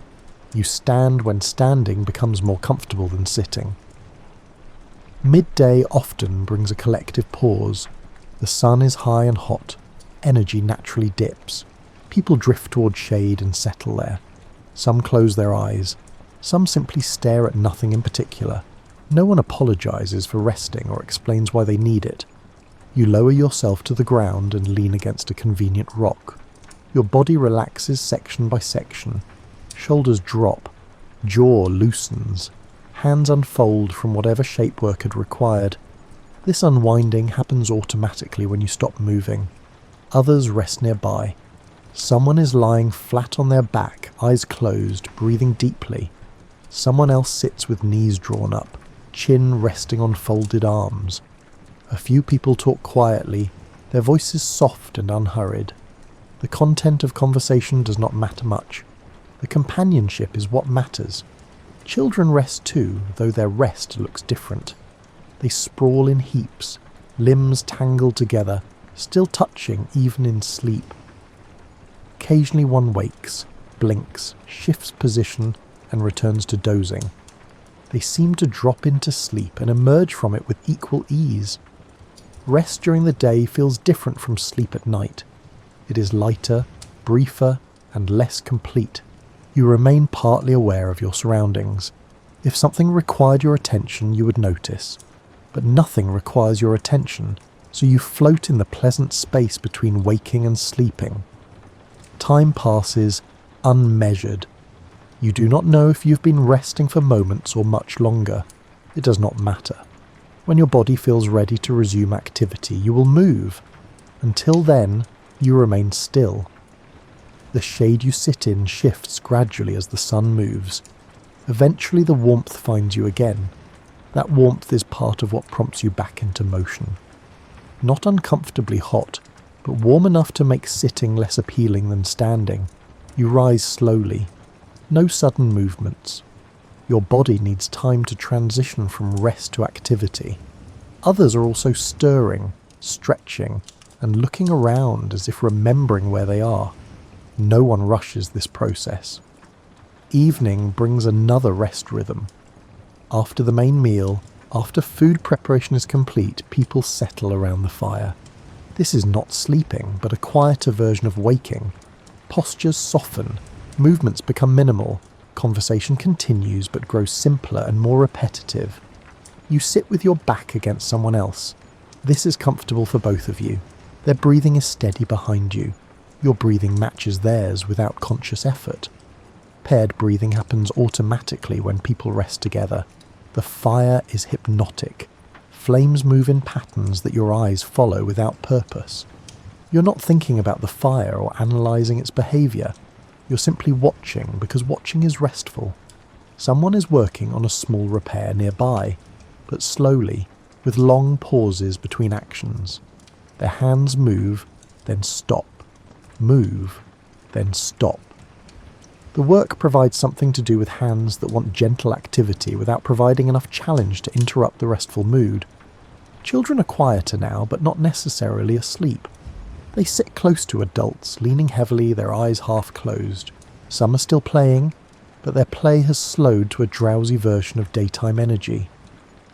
You stand when standing becomes more comfortable than sitting. Midday often brings a collective pause. The sun is high and hot. Energy naturally dips. People drift toward shade and settle there. Some close their eyes. Some simply stare at nothing in particular. No one apologizes for resting or explains why they need it. You lower yourself to the ground and lean against a convenient rock. Your body relaxes section by section. Shoulders drop. Jaw loosens. Hands unfold from whatever shape work had required. This unwinding happens automatically when you stop moving. Others rest nearby. Someone is lying flat on their back, eyes closed, breathing deeply. Someone else sits with knees drawn up, chin resting on folded arms. A few people talk quietly, their voices soft and unhurried. The content of conversation does not matter much. The companionship is what matters. Children rest too, though their rest looks different. They sprawl in heaps, limbs tangled together, still touching even in sleep. Occasionally one wakes, blinks, shifts position, and returns to dozing. They seem to drop into sleep and emerge from it with equal ease. Rest during the day feels different from sleep at night. It is lighter, briefer, and less complete. You remain partly aware of your surroundings. If something required your attention, you would notice, but nothing requires your attention, so you float in the pleasant space between waking and sleeping. Time passes unmeasured. You do not know if you've been resting for moments or much longer. It does not matter. When your body feels ready to resume activity, you will move. Until then, you remain still. The shade you sit in shifts gradually as the sun moves. Eventually the warmth finds you again. That warmth is part of what prompts you back into motion. Not uncomfortably hot, but warm enough to make sitting less appealing than standing. You rise slowly. No sudden movements. Your body needs time to transition from rest to activity. Others are also stirring, stretching, and looking around as if remembering where they are. No one rushes this process. Evening brings another rest rhythm. After the main meal, after food preparation is complete, people settle around the fire. This is not sleeping, but a quieter version of waking. Postures soften, movements become minimal, conversation continues but grows simpler and more repetitive. You sit with your back against someone else. This is comfortable for both of you. Their breathing is steady behind you. Your breathing matches theirs without conscious effort. Paired breathing happens automatically when people rest together. The fire is hypnotic. Flames move in patterns that your eyes follow without purpose. You're not thinking about the fire or analysing its behaviour. You're simply watching because watching is restful. Someone is working on a small repair nearby, but slowly, with long pauses between actions. Their hands move, then stop. Move, then stop. The work provides something to do with hands that want gentle activity without providing enough challenge to interrupt the restful mood. Children are quieter now, but not necessarily asleep. They sit close to adults, leaning heavily, their eyes half closed. Some are still playing, but their play has slowed to a drowsy version of daytime energy.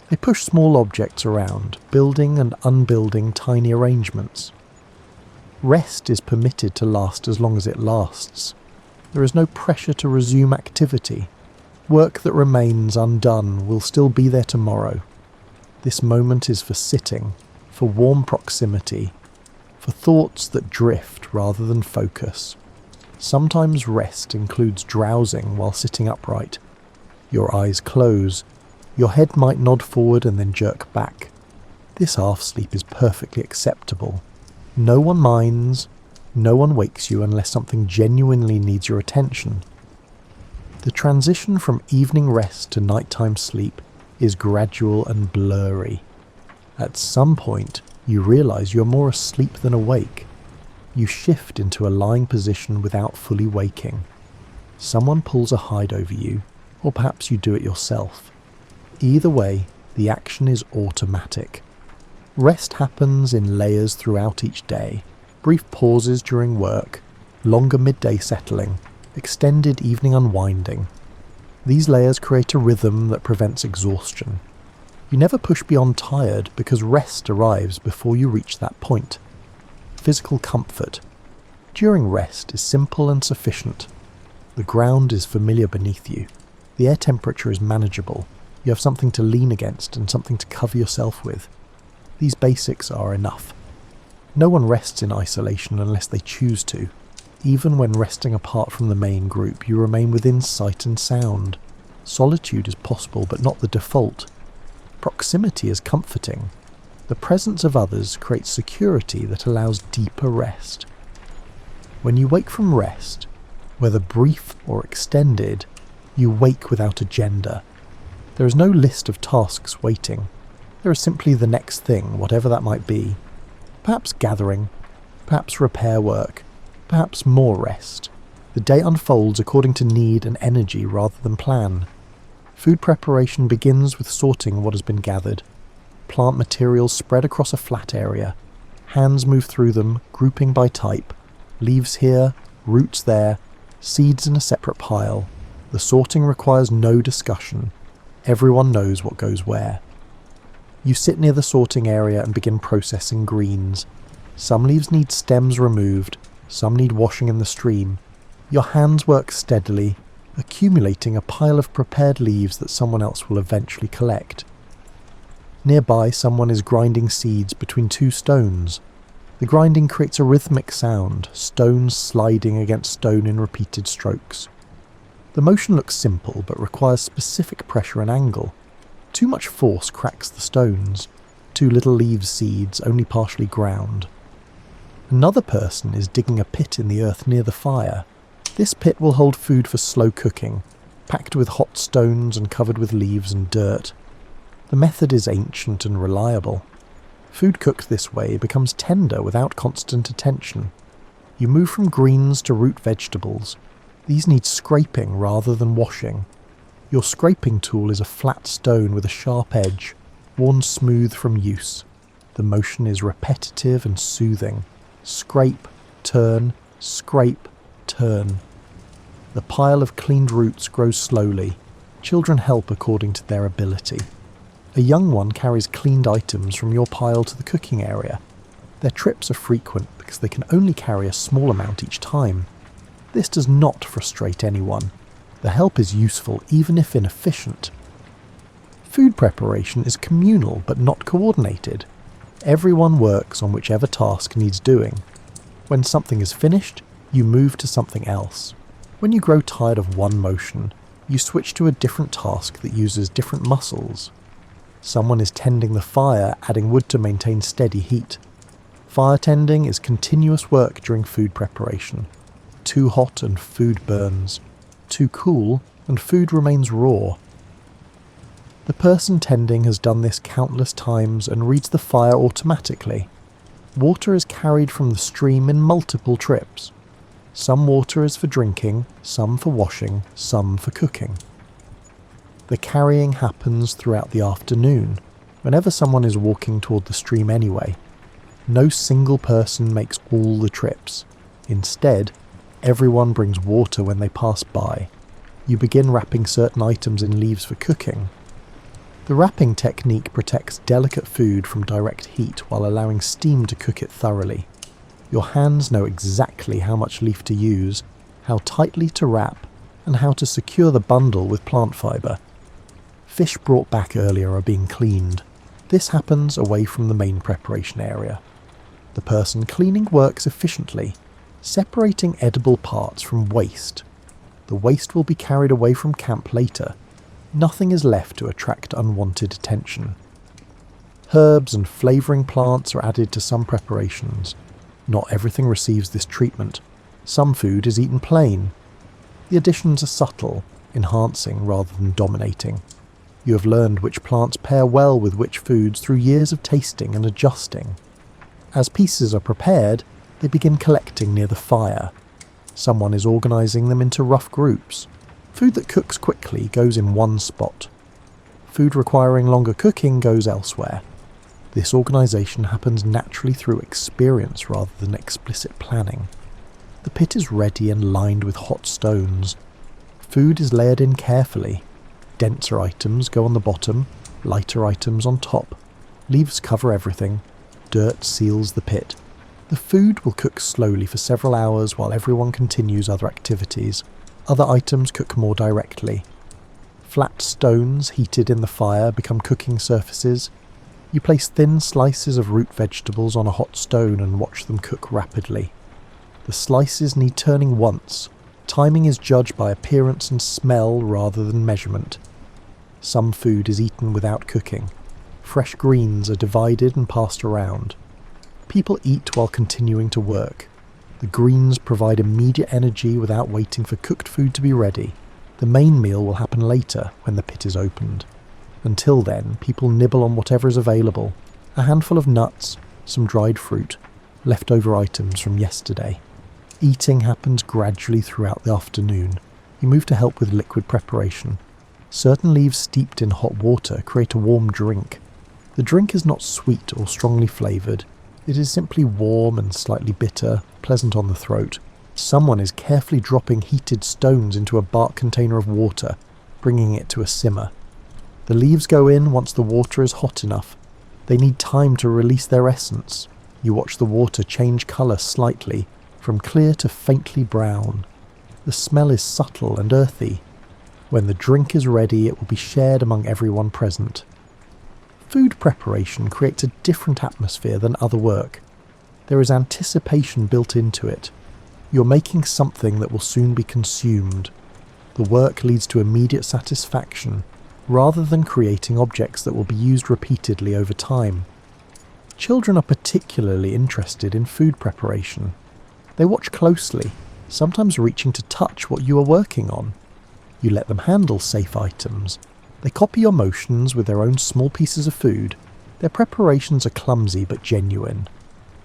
They push small objects around, building and unbuilding tiny arrangements. Rest is permitted to last as long as it lasts. There is no pressure to resume activity. Work that remains undone will still be there tomorrow. This moment is for sitting, for warm proximity, for thoughts that drift rather than focus. Sometimes rest includes drowsing while sitting upright. Your eyes close. Your head might nod forward and then jerk back. This half-sleep is perfectly acceptable. No one minds. No one wakes you unless something genuinely needs your attention. The transition from evening rest to nighttime sleep is gradual and blurry. At some point, you realise you're more asleep than awake. You shift into a lying position without fully waking. Someone pulls a hide over you, or perhaps you do it yourself. Either way, the action is automatic. Rest happens in layers throughout each day. Brief pauses during work, longer midday settling, extended evening unwinding. These layers create a rhythm that prevents exhaustion. You never push beyond tired because rest arrives before you reach that point. Physical comfort during rest is simple and sufficient. The ground is familiar beneath you. The air temperature is manageable. You have something to lean against and something to cover yourself with. These basics are enough. No one rests in isolation unless they choose to. Even when resting apart from the main group, you remain within sight and sound. Solitude is possible, but not the default. Proximity is comforting. The presence of others creates security that allows deeper rest. When you wake from rest, whether brief or extended, you wake without agenda. There is no list of tasks waiting. There is simply the next thing, whatever that might be. Perhaps gathering, perhaps repair work, perhaps more rest. The day unfolds according to need and energy rather than plan. Food preparation begins with sorting what has been gathered. Plant materials spread across a flat area. Hands move through them, grouping by type. Leaves here, roots there, seeds in a separate pile. The sorting requires no discussion. Everyone knows what goes where. You sit near the sorting area and begin processing greens. Some leaves need stems removed, some need washing in the stream. Your hands work steadily, accumulating a pile of prepared leaves that someone else will eventually collect. Nearby, someone is grinding seeds between two stones. The grinding creates a rhythmic sound, stones sliding against stone in repeated strokes. The motion looks simple, but requires specific pressure and angle. Too much force cracks the stones. Too little leaves seeds, only partially ground. Another person is digging a pit in the earth near the fire. This pit will hold food for slow cooking, packed with hot stones and covered with leaves and dirt. The method is ancient and reliable. Food cooked this way becomes tender without constant attention. You move from greens to root vegetables. These need scraping rather than washing. Your scraping tool is a flat stone with a sharp edge, worn smooth from use. The motion is repetitive and soothing. Scrape, turn, scrape, turn. The pile of cleaned roots grows slowly. Children help according to their ability. A young one carries cleaned items from your pile to the cooking area. Their trips are frequent because they can only carry a small amount each time. This does not frustrate anyone. The help is useful even if inefficient. Food preparation is communal but not coordinated. Everyone works on whichever task needs doing. When something is finished, you move to something else. When you grow tired of one motion, you switch to a different task that uses different muscles. Someone is tending the fire, adding wood to maintain steady heat. Fire tending is continuous work during food preparation. Too hot and food burns. Too cool and food remains raw. The person tending has done this countless times and reads the fire automatically. Water is carried from the stream in multiple trips. Some water is for drinking, some for washing, some for cooking. The carrying happens throughout the afternoon, whenever someone is walking toward the stream anyway. No single person makes all the trips. Instead, everyone brings water when they pass by. You begin wrapping certain items in leaves for cooking. The wrapping technique protects delicate food from direct heat while allowing steam to cook it thoroughly. Your hands know exactly how much leaf to use, how tightly to wrap, and how to secure the bundle with plant fibre. Fish brought back earlier are being cleaned. This happens away from the main preparation area. The person cleaning works efficiently, separating edible parts from waste. The waste will be carried away from camp later. Nothing is left to attract unwanted attention. Herbs and flavouring plants are added to some preparations. Not everything receives this treatment. Some food is eaten plain. The additions are subtle, enhancing rather than dominating. You have learned which plants pair well with which foods through years of tasting and adjusting. As pieces are prepared, they begin collecting near the fire. Someone is organising them into rough groups. Food that cooks quickly goes in one spot. Food requiring longer cooking goes elsewhere. This organisation happens naturally through experience rather than explicit planning. The pit is ready and lined with hot stones. Food is layered in carefully. Denser items go on the bottom, lighter items on top. Leaves cover everything. Dirt seals the pit. The food will cook slowly for several hours while everyone continues other activities. Other items cook more directly. Flat stones heated in the fire become cooking surfaces. You place thin slices of root vegetables on a hot stone and watch them cook rapidly. The slices need turning once. Timing is judged by appearance and smell rather than measurement. Some food is eaten without cooking. Fresh greens are divided and passed around. People eat while continuing to work. The greens provide immediate energy without waiting for cooked food to be ready. The main meal will happen later when the pit is opened. Until then, people nibble on whatever is available. A handful of nuts, some dried fruit, leftover items from yesterday. Eating happens gradually throughout the afternoon. You move to help with liquid preparation. Certain leaves steeped in hot water create a warm drink. The drink is not sweet or strongly flavoured. It is simply warm and slightly bitter, pleasant on the throat. Someone is carefully dropping heated stones into a bark container of water, bringing it to a simmer. The leaves go in once the water is hot enough. They need time to release their essence. You watch the water change colour slightly, from clear to faintly brown. The smell is subtle and earthy. When the drink is ready, it will be shared among everyone present. Food preparation creates a different atmosphere than other work. There is anticipation built into it. You're making something that will soon be consumed. The work leads to immediate satisfaction, rather than creating objects that will be used repeatedly over time. Children are particularly interested in food preparation. They watch closely, sometimes reaching to touch what you are working on. You let them handle safe items. They copy your motions with their own small pieces of food. Their preparations are clumsy but genuine.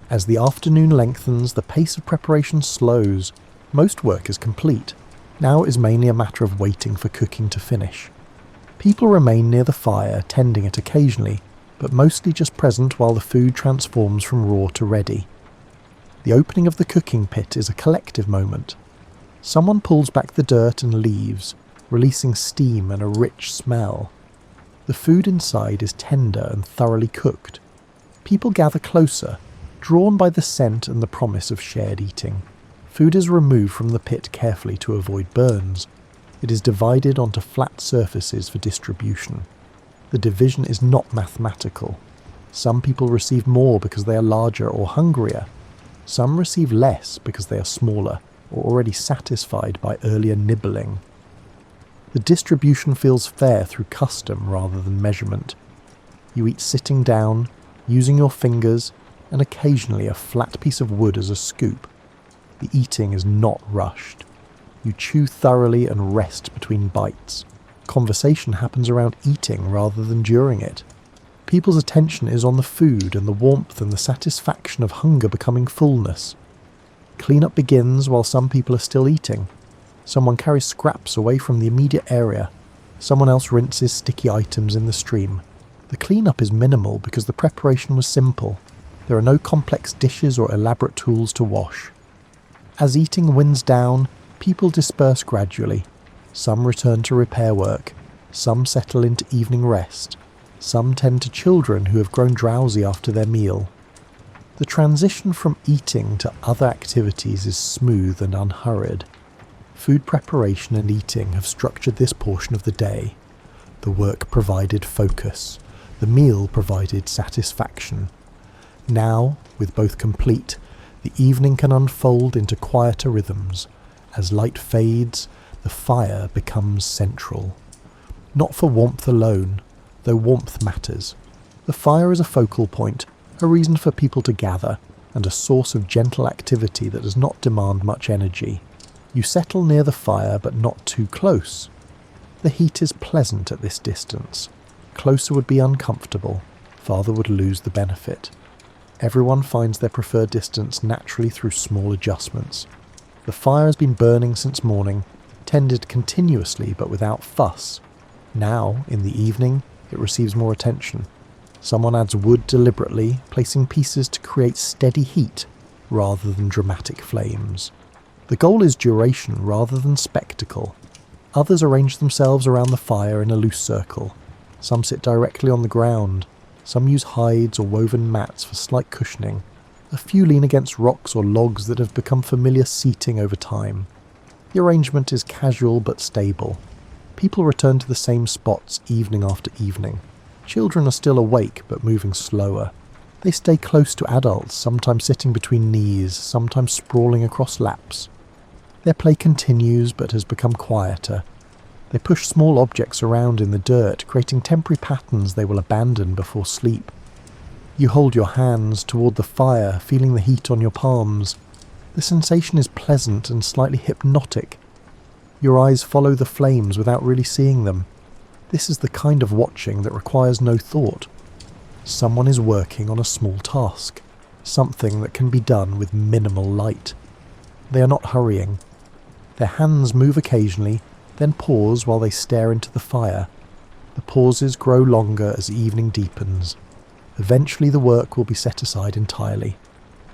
As the afternoon lengthens, the pace of preparation slows. Most work is complete. Now it is mainly a matter of waiting for cooking to finish. People remain near the fire, tending it occasionally, but mostly just present while the food transforms from raw to ready. The opening of the cooking pit is a collective moment. Someone pulls back the dirt and leaves, releasing steam and a rich smell. The food inside is tender and thoroughly cooked. People gather closer, drawn by the scent and the promise of shared eating. Food is removed from the pit carefully to avoid burns. It is divided onto flat surfaces for distribution. The division is not mathematical. Some people receive more because they are larger or hungrier. Some receive less because they are smaller or already satisfied by earlier nibbling. The distribution feels fair through custom rather than measurement. You eat sitting down, using your fingers, and occasionally a flat piece of wood as a scoop. The eating is not rushed. You chew thoroughly and rest between bites. Conversation happens around eating rather than during it. People's attention is on the food and the warmth and the satisfaction of hunger becoming fullness. Cleanup begins while some people are still eating. Someone carries scraps away from the immediate area. Someone else rinses sticky items in the stream. The cleanup is minimal because the preparation was simple. There are no complex dishes or elaborate tools to wash. As eating winds down, people disperse gradually. Some return to repair work. Some settle into evening rest. Some tend to children who have grown drowsy after their meal. The transition from eating to other activities is smooth and unhurried. Food preparation and eating have structured this portion of the day. The work provided focus. The meal provided satisfaction. Now, with both complete, the evening can unfold into quieter rhythms. As light fades, the fire becomes central. Not for warmth alone, though warmth matters. The fire is a focal point, a reason for people to gather, and a source of gentle activity that does not demand much energy. You settle near the fire, but not too close. The heat is pleasant at this distance. Closer would be uncomfortable, farther would lose the benefit. Everyone finds their preferred distance naturally through small adjustments. The fire has been burning since morning, tended continuously but without fuss. Now, in the evening, it receives more attention. Someone adds wood deliberately, placing pieces to create steady heat rather than dramatic flames. The goal is duration rather than spectacle. Others arrange themselves around the fire in a loose circle. Some sit directly on the ground. Some use hides or woven mats for slight cushioning. A few lean against rocks or logs that have become familiar seating over time. The arrangement is casual but stable. People return to the same spots evening after evening. Children are still awake but moving slower. They stay close to adults, sometimes sitting between knees, sometimes sprawling across laps. Their play continues but has become quieter. They push small objects around in the dirt, creating temporary patterns they will abandon before sleep. You hold your hands toward the fire, feeling the heat on your palms. The sensation is pleasant and slightly hypnotic. Your eyes follow the flames without really seeing them. This is the kind of watching that requires no thought. Someone is working on a small task, something that can be done with minimal light. They are not hurrying. Their hands move occasionally, then pause while they stare into the fire. The pauses grow longer as evening deepens. Eventually the work will be set aside entirely.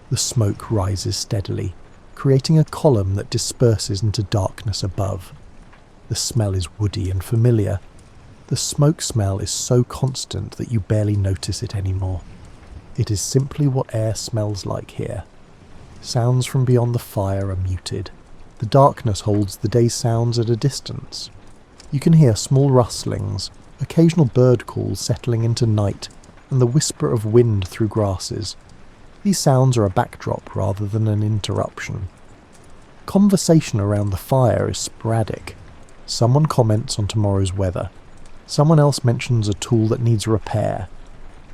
The smoke rises steadily, creating a column that disperses into darkness above. The smell is woody and familiar. The smoke smell is so constant that you barely notice it anymore. It is simply what air smells like here. Sounds from beyond the fire are muted. The darkness holds the day's sounds at a distance. You can hear small rustlings, occasional bird calls settling into night, and the whisper of wind through grasses. These sounds are a backdrop rather than an interruption. Conversation around the fire is sporadic. Someone comments on tomorrow's weather. Someone else mentions a tool that needs repair.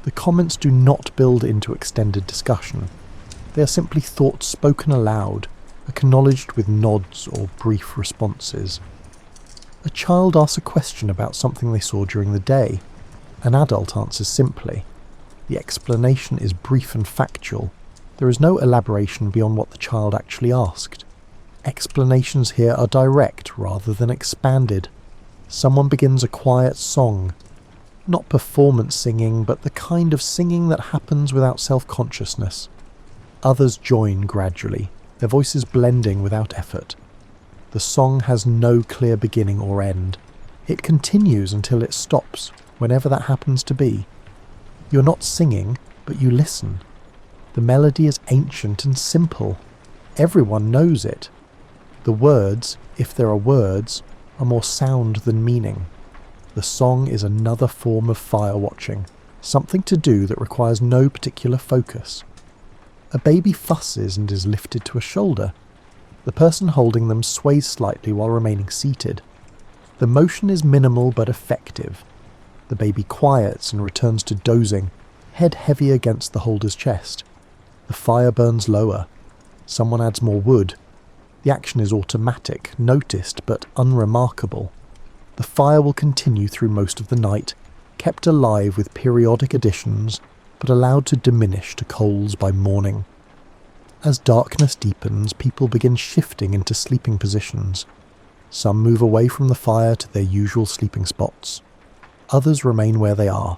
The comments do not build into extended discussion. They are simply thoughts spoken aloud, acknowledged with nods or brief responses. A child asks a question about something they saw during the day. An adult answers simply. The explanation is brief and factual. There is no elaboration beyond what the child actually asked. Explanations here are direct rather than expanded. Someone begins a quiet song. Not performance singing, but the kind of singing that happens without self-consciousness. Others join gradually, their voices blending without effort. The song has no clear beginning or end. It continues until it stops, whenever that happens to be. You're not singing, but you listen. The melody is ancient and simple. Everyone knows it. The words, if there are words, are more sound than meaning. The song is another form of fire watching, something to do that requires no particular focus. A baby fusses and is lifted to a shoulder. The person holding them sways slightly while remaining seated. The motion is minimal but effective. The baby quiets and returns to dozing, head heavy against the holder's chest. The fire burns lower. Someone adds more wood. The action is automatic, noticed but unremarkable. The fire will continue through most of the night, kept alive with periodic additions, but allowed to diminish to coals by morning. As darkness deepens, people begin shifting into sleeping positions. Some move away from the fire to their usual sleeping spots. Others remain where they are,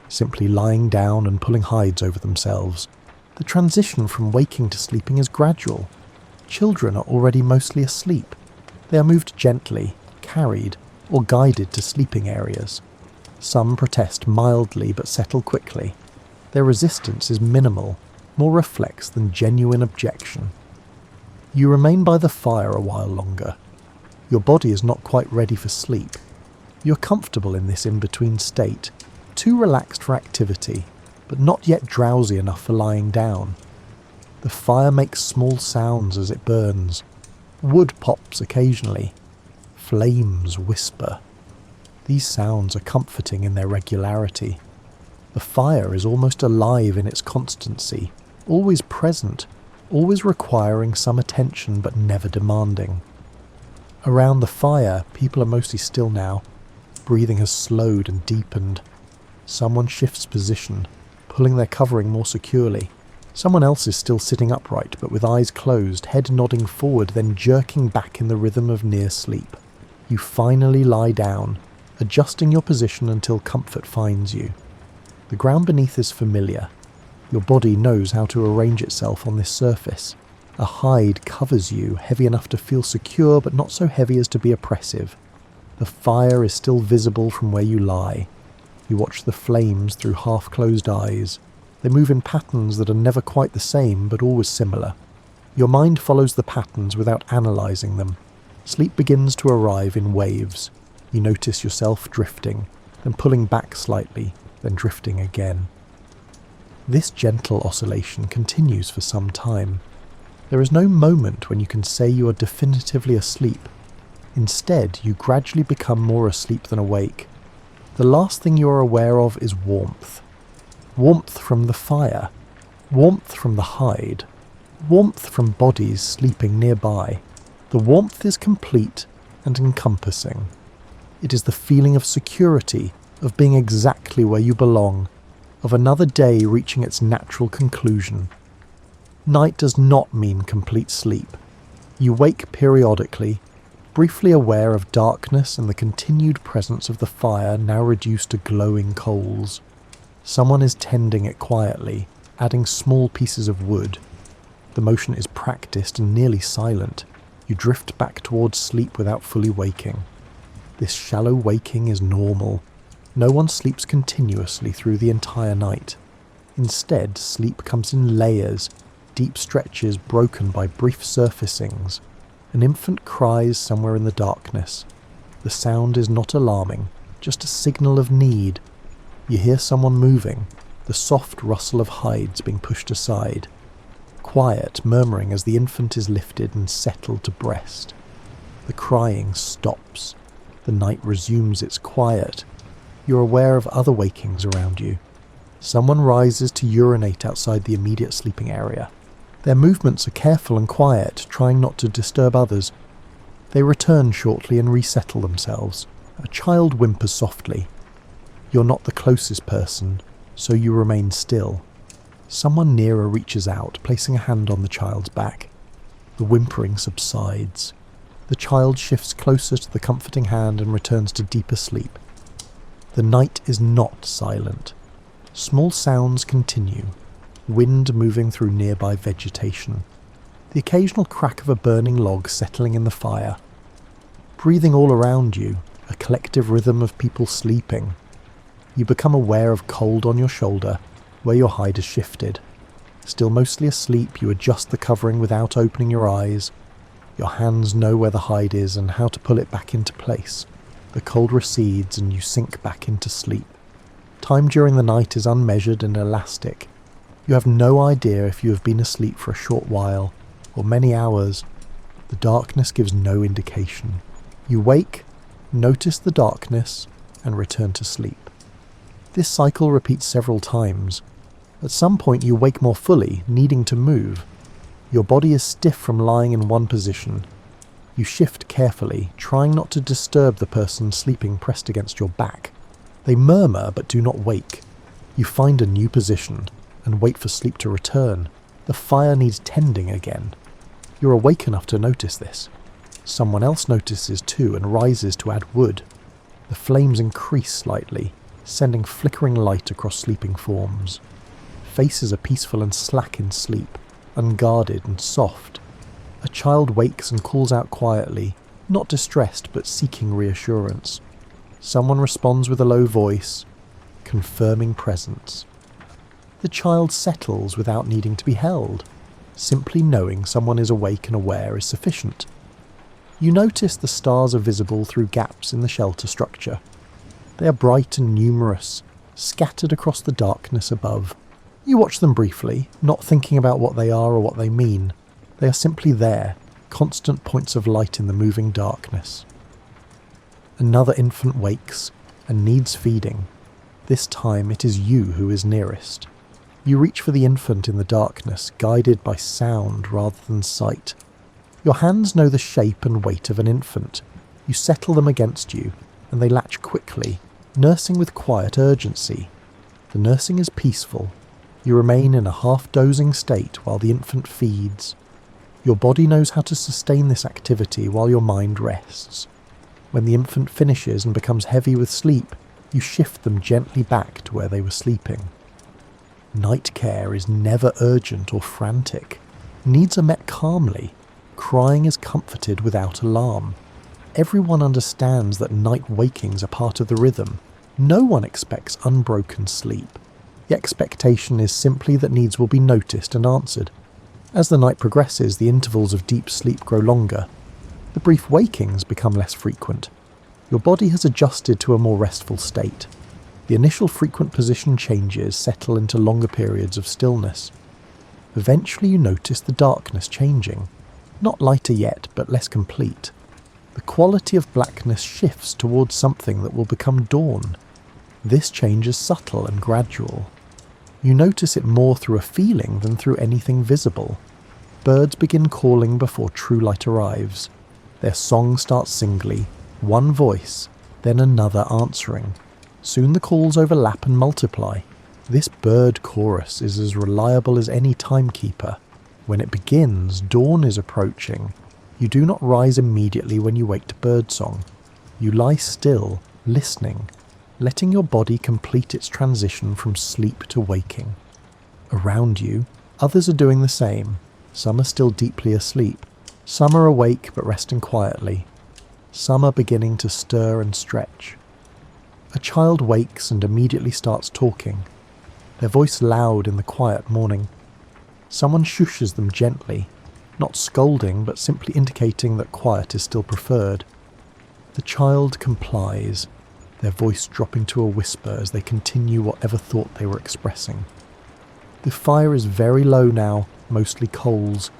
simply lying down and pulling hides over themselves. The transition from waking to sleeping is gradual. Children are already mostly asleep. They are moved gently, carried, or guided to sleeping areas. Some protest mildly but settle quickly. Their resistance is minimal, more reflex than genuine objection. You remain by the fire a while longer. Your body is not quite ready for sleep. You're comfortable in this in-between state, too relaxed for activity, but not yet drowsy enough for lying down. The fire makes small sounds as it burns. Wood pops occasionally. Flames whisper. These sounds are comforting in their regularity. The fire is almost alive in its constancy, always present, always requiring some attention but never demanding. Around the fire, people are mostly still now. Breathing has slowed and deepened. Someone shifts position, pulling their covering more securely. Someone else is still sitting upright, but with eyes closed, head nodding forward, then jerking back in the rhythm of near sleep. You finally lie down, adjusting your position until comfort finds you. The ground beneath is familiar. Your body knows how to arrange itself on this surface. A hide covers you, heavy enough to feel secure, but not so heavy as to be oppressive. The fire is still visible from where you lie. You watch the flames through half-closed eyes. They move in patterns that are never quite the same, but always similar. Your mind follows the patterns without analysing them. Sleep begins to arrive in waves. You notice yourself drifting, then pulling back slightly, then drifting again. This gentle oscillation continues for some time. There is no moment when you can say you are definitively asleep. Instead, you gradually become more asleep than awake. The last thing you are aware of is warmth. Warmth from the fire. Warmth from the hide. Warmth from bodies sleeping nearby. The warmth is complete and encompassing. It is the feeling of security, of being exactly where you belong, of another day reaching its natural conclusion. Night does not mean complete sleep. You wake periodically, briefly aware of darkness and the continued presence of the fire now reduced to glowing coals. Someone is tending it quietly, adding small pieces of wood. The motion is practiced and nearly silent. You drift back towards sleep without fully waking. This shallow waking is normal. No one sleeps continuously through the entire night. Instead, sleep comes in layers, deep stretches broken by brief surfacings. An infant cries somewhere in the darkness. The sound is not alarming, just a signal of need. You hear someone moving, the soft rustle of hides being pushed aside. Quiet murmuring as the infant is lifted and settled to breast. The crying stops. The night resumes its quiet. You're aware of other wakings around you. Someone rises to urinate outside the immediate sleeping area. Their movements are careful and quiet, trying not to disturb others. They return shortly and resettle themselves. A child whimpers softly. You're not the closest person, so you remain still. Someone nearer reaches out, placing a hand on the child's back. The whimpering subsides. The child shifts closer to the comforting hand and returns to deeper sleep. The night is not silent. Small sounds continue, wind moving through nearby vegetation, the occasional crack of a burning log settling in the fire. Breathing all around you, a collective rhythm of people sleeping. You become aware of cold on your shoulder, where your hide has shifted. Still mostly asleep, you adjust the covering without opening your eyes. Your hands know where the hide is and how to pull it back into place. The cold recedes and you sink back into sleep. Time during the night is unmeasured and elastic. You have no idea if you have been asleep for a short while or many hours. The darkness gives no indication. You wake, notice the darkness, and return to sleep. This cycle repeats several times. At some point you wake more fully, needing to move. Your body is stiff from lying in one position. You shift carefully, trying not to disturb the person sleeping pressed against your back. They murmur but do not wake. You find a new position and wait for sleep to return. The fire needs tending again. You're awake enough to notice this. Someone else notices too and rises to add wood. The flames increase slightly, sending flickering light across sleeping forms. Faces are peaceful and slack in sleep, unguarded and soft. A child wakes and calls out quietly, not distressed but seeking reassurance. Someone responds with a low voice, confirming presence. The child settles without needing to be held. Simply knowing someone is awake and aware is sufficient. You notice the stars are visible through gaps in the shelter structure. They are bright and numerous, scattered across the darkness above. You watch them briefly, not thinking about what they are or what they mean. They are simply there, constant points of light in the moving darkness. Another infant wakes and needs feeding. This time it is you who is nearest. You reach for the infant in the darkness, guided by sound rather than sight. Your hands know the shape and weight of an infant. You settle them against you, and they latch quickly, nursing with quiet urgency. The nursing is peaceful. You remain in a half-dozing state while the infant feeds. Your body knows how to sustain this activity while your mind rests. When the infant finishes and becomes heavy with sleep, you shift them gently back to where they were sleeping. Night care is never urgent or frantic. Needs are met calmly. Crying is comforted without alarm. Everyone understands that night wakings are part of the rhythm. No one expects unbroken sleep. The expectation is simply that needs will be noticed and answered. As the night progresses, the intervals of deep sleep grow longer. The brief wakings become less frequent. Your body has adjusted to a more restful state. The initial frequent position changes settle into longer periods of stillness. Eventually you notice the darkness changing. Not lighter yet, but less complete. The quality of blackness shifts towards something that will become dawn. This change is subtle and gradual. You notice it more through a feeling than through anything visible. Birds begin calling before true light arrives. Their song starts singly, one voice, then another answering. Soon the calls overlap and multiply. This bird chorus is as reliable as any timekeeper. When it begins, dawn is approaching. You do not rise immediately when you wake to birdsong. You lie still, listening, letting your body complete its transition from sleep to waking. Around you, others are doing the same. Some are still deeply asleep. Some are awake but resting quietly. Some are beginning to stir and stretch. A child wakes and immediately starts talking, their voice loud in the quiet morning. Someone shushes them gently. not scolding but simply indicating that quiet is still preferred. The child complies, their voice dropping to a whisper as they continue whatever thought they were expressing. The fire is very low now, mostly coals.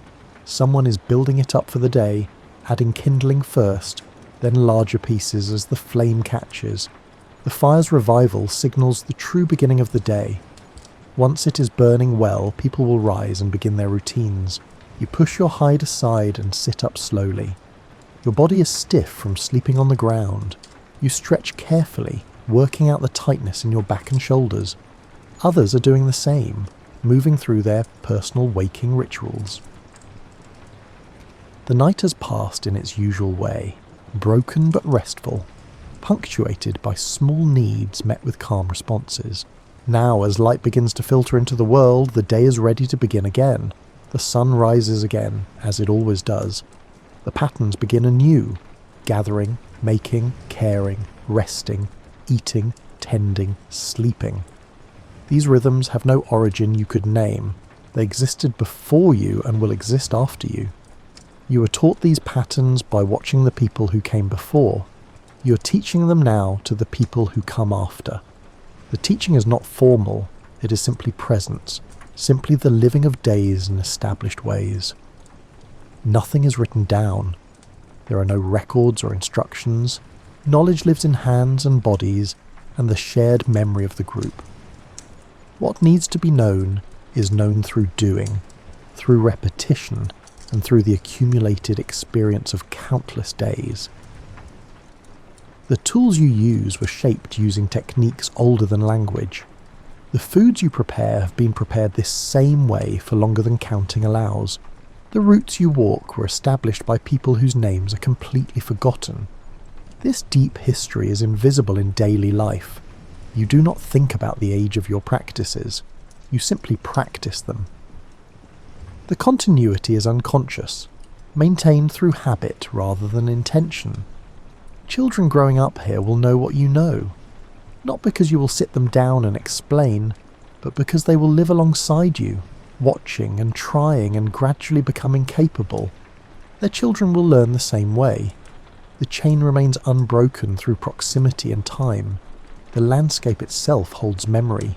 Someone is building it up for the day, adding kindling first, then larger pieces as the flame catches. The fire's revival signals the true beginning of the day. Once it is burning well, people will rise and begin their routines. You push your hide aside and sit up slowly. Your body is stiff from sleeping on the ground. You stretch carefully, working out the tightness in your back and shoulders. Others are doing the same, moving through their personal waking rituals. The night has passed in its usual way, broken but restful, punctuated by small needs met with calm responses. Now, as light begins to filter into the world, the day is ready to begin again. The sun rises again, as it always does. The patterns begin anew, gathering, making, caring, resting, eating, tending, sleeping. These rhythms have no origin you could name. They existed before you and will exist after you. You were taught these patterns by watching the people who came before. You are teaching them now to the people who come after. The teaching is not formal, it is simply presence, simply the living of days in established ways. Nothing is written down. There are no records or instructions. Knowledge lives in hands and bodies and the shared memory of the group. What needs to be known is known through doing, through repetition, and through the accumulated experience of countless days. The tools you use were shaped using techniques older than language. The foods you prepare have been prepared this same way for longer than counting allows. The routes you walk were established by people whose names are completely forgotten. This deep history is invisible in daily life. You do not think about the age of your practices. You simply practice them. The continuity is unconscious, maintained through habit rather than intention. Children growing up here will know what you know, not because you will sit them down and explain, but because they will live alongside you, watching and trying and gradually becoming capable. Their children will learn the same way. The chain remains unbroken through proximity and time. The landscape itself holds memory.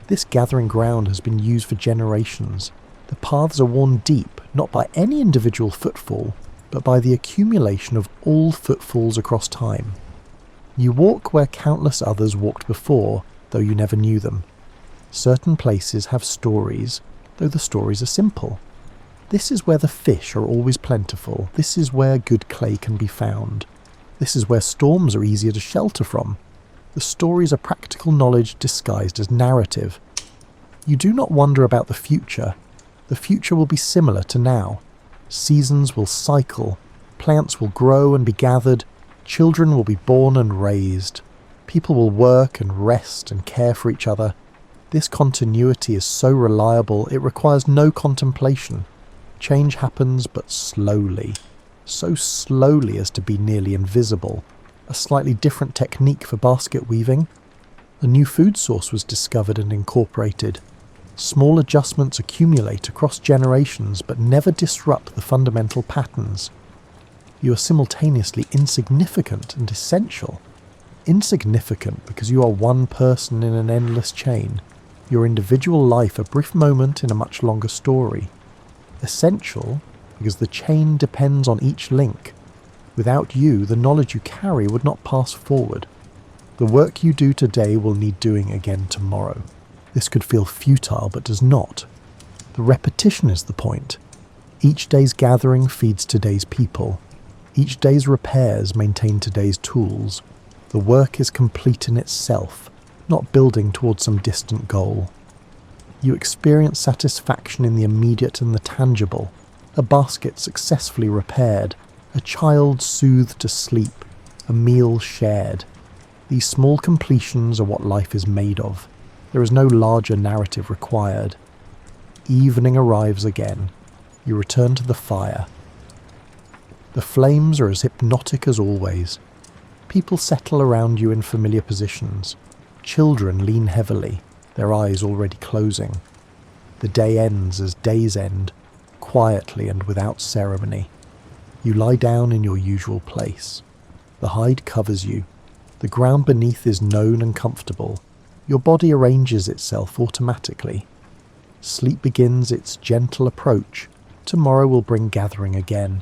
This gathering ground has been used for generations. The paths are worn deep, not by any individual footfall, but by the accumulation of all footfalls across time. You walk where countless others walked before, though you never knew them. Certain places have stories, though the stories are simple. This is where the fish are always plentiful. This is where good clay can be found. This is where storms are easier to shelter from. The stories are practical knowledge disguised as narrative. You do not wonder about the future. The future will be similar to now. Seasons will cycle, plants will grow and be gathered, children will be born and raised, people will work and rest and care for each other. This continuity is so reliable it requires no contemplation. Change happens but slowly, so slowly as to be nearly invisible. A slightly different technique for basket weaving. A new food source was discovered and incorporated. Small adjustments accumulate across generations but never disrupt the fundamental patterns. You are simultaneously insignificant and essential. Insignificant because you are one person in an endless chain, your individual life a brief moment in a much longer story. Essential because the chain depends on each link. Without you, the knowledge you carry would not pass forward. The work you do today will need doing again tomorrow. This could feel futile, but does not. The repetition is the point. Each day's gathering feeds today's people. Each day's repairs maintain today's tools. The work is complete in itself, not building towards some distant goal. You experience satisfaction in the immediate and the tangible. A basket successfully repaired, a child soothed to sleep, a meal shared. These small completions are what life is made of. There is no larger narrative required. Evening arrives again. You return to the fire. The flames are as hypnotic as always. People settle around you in familiar positions. Children lean heavily, their eyes already closing. The day ends as days end. quietly and without ceremony. You lie down in your usual place. The hide covers you. The ground beneath is known and comfortable. Your body arranges itself automatically. Sleep begins its gentle approach. Tomorrow will bring gathering again.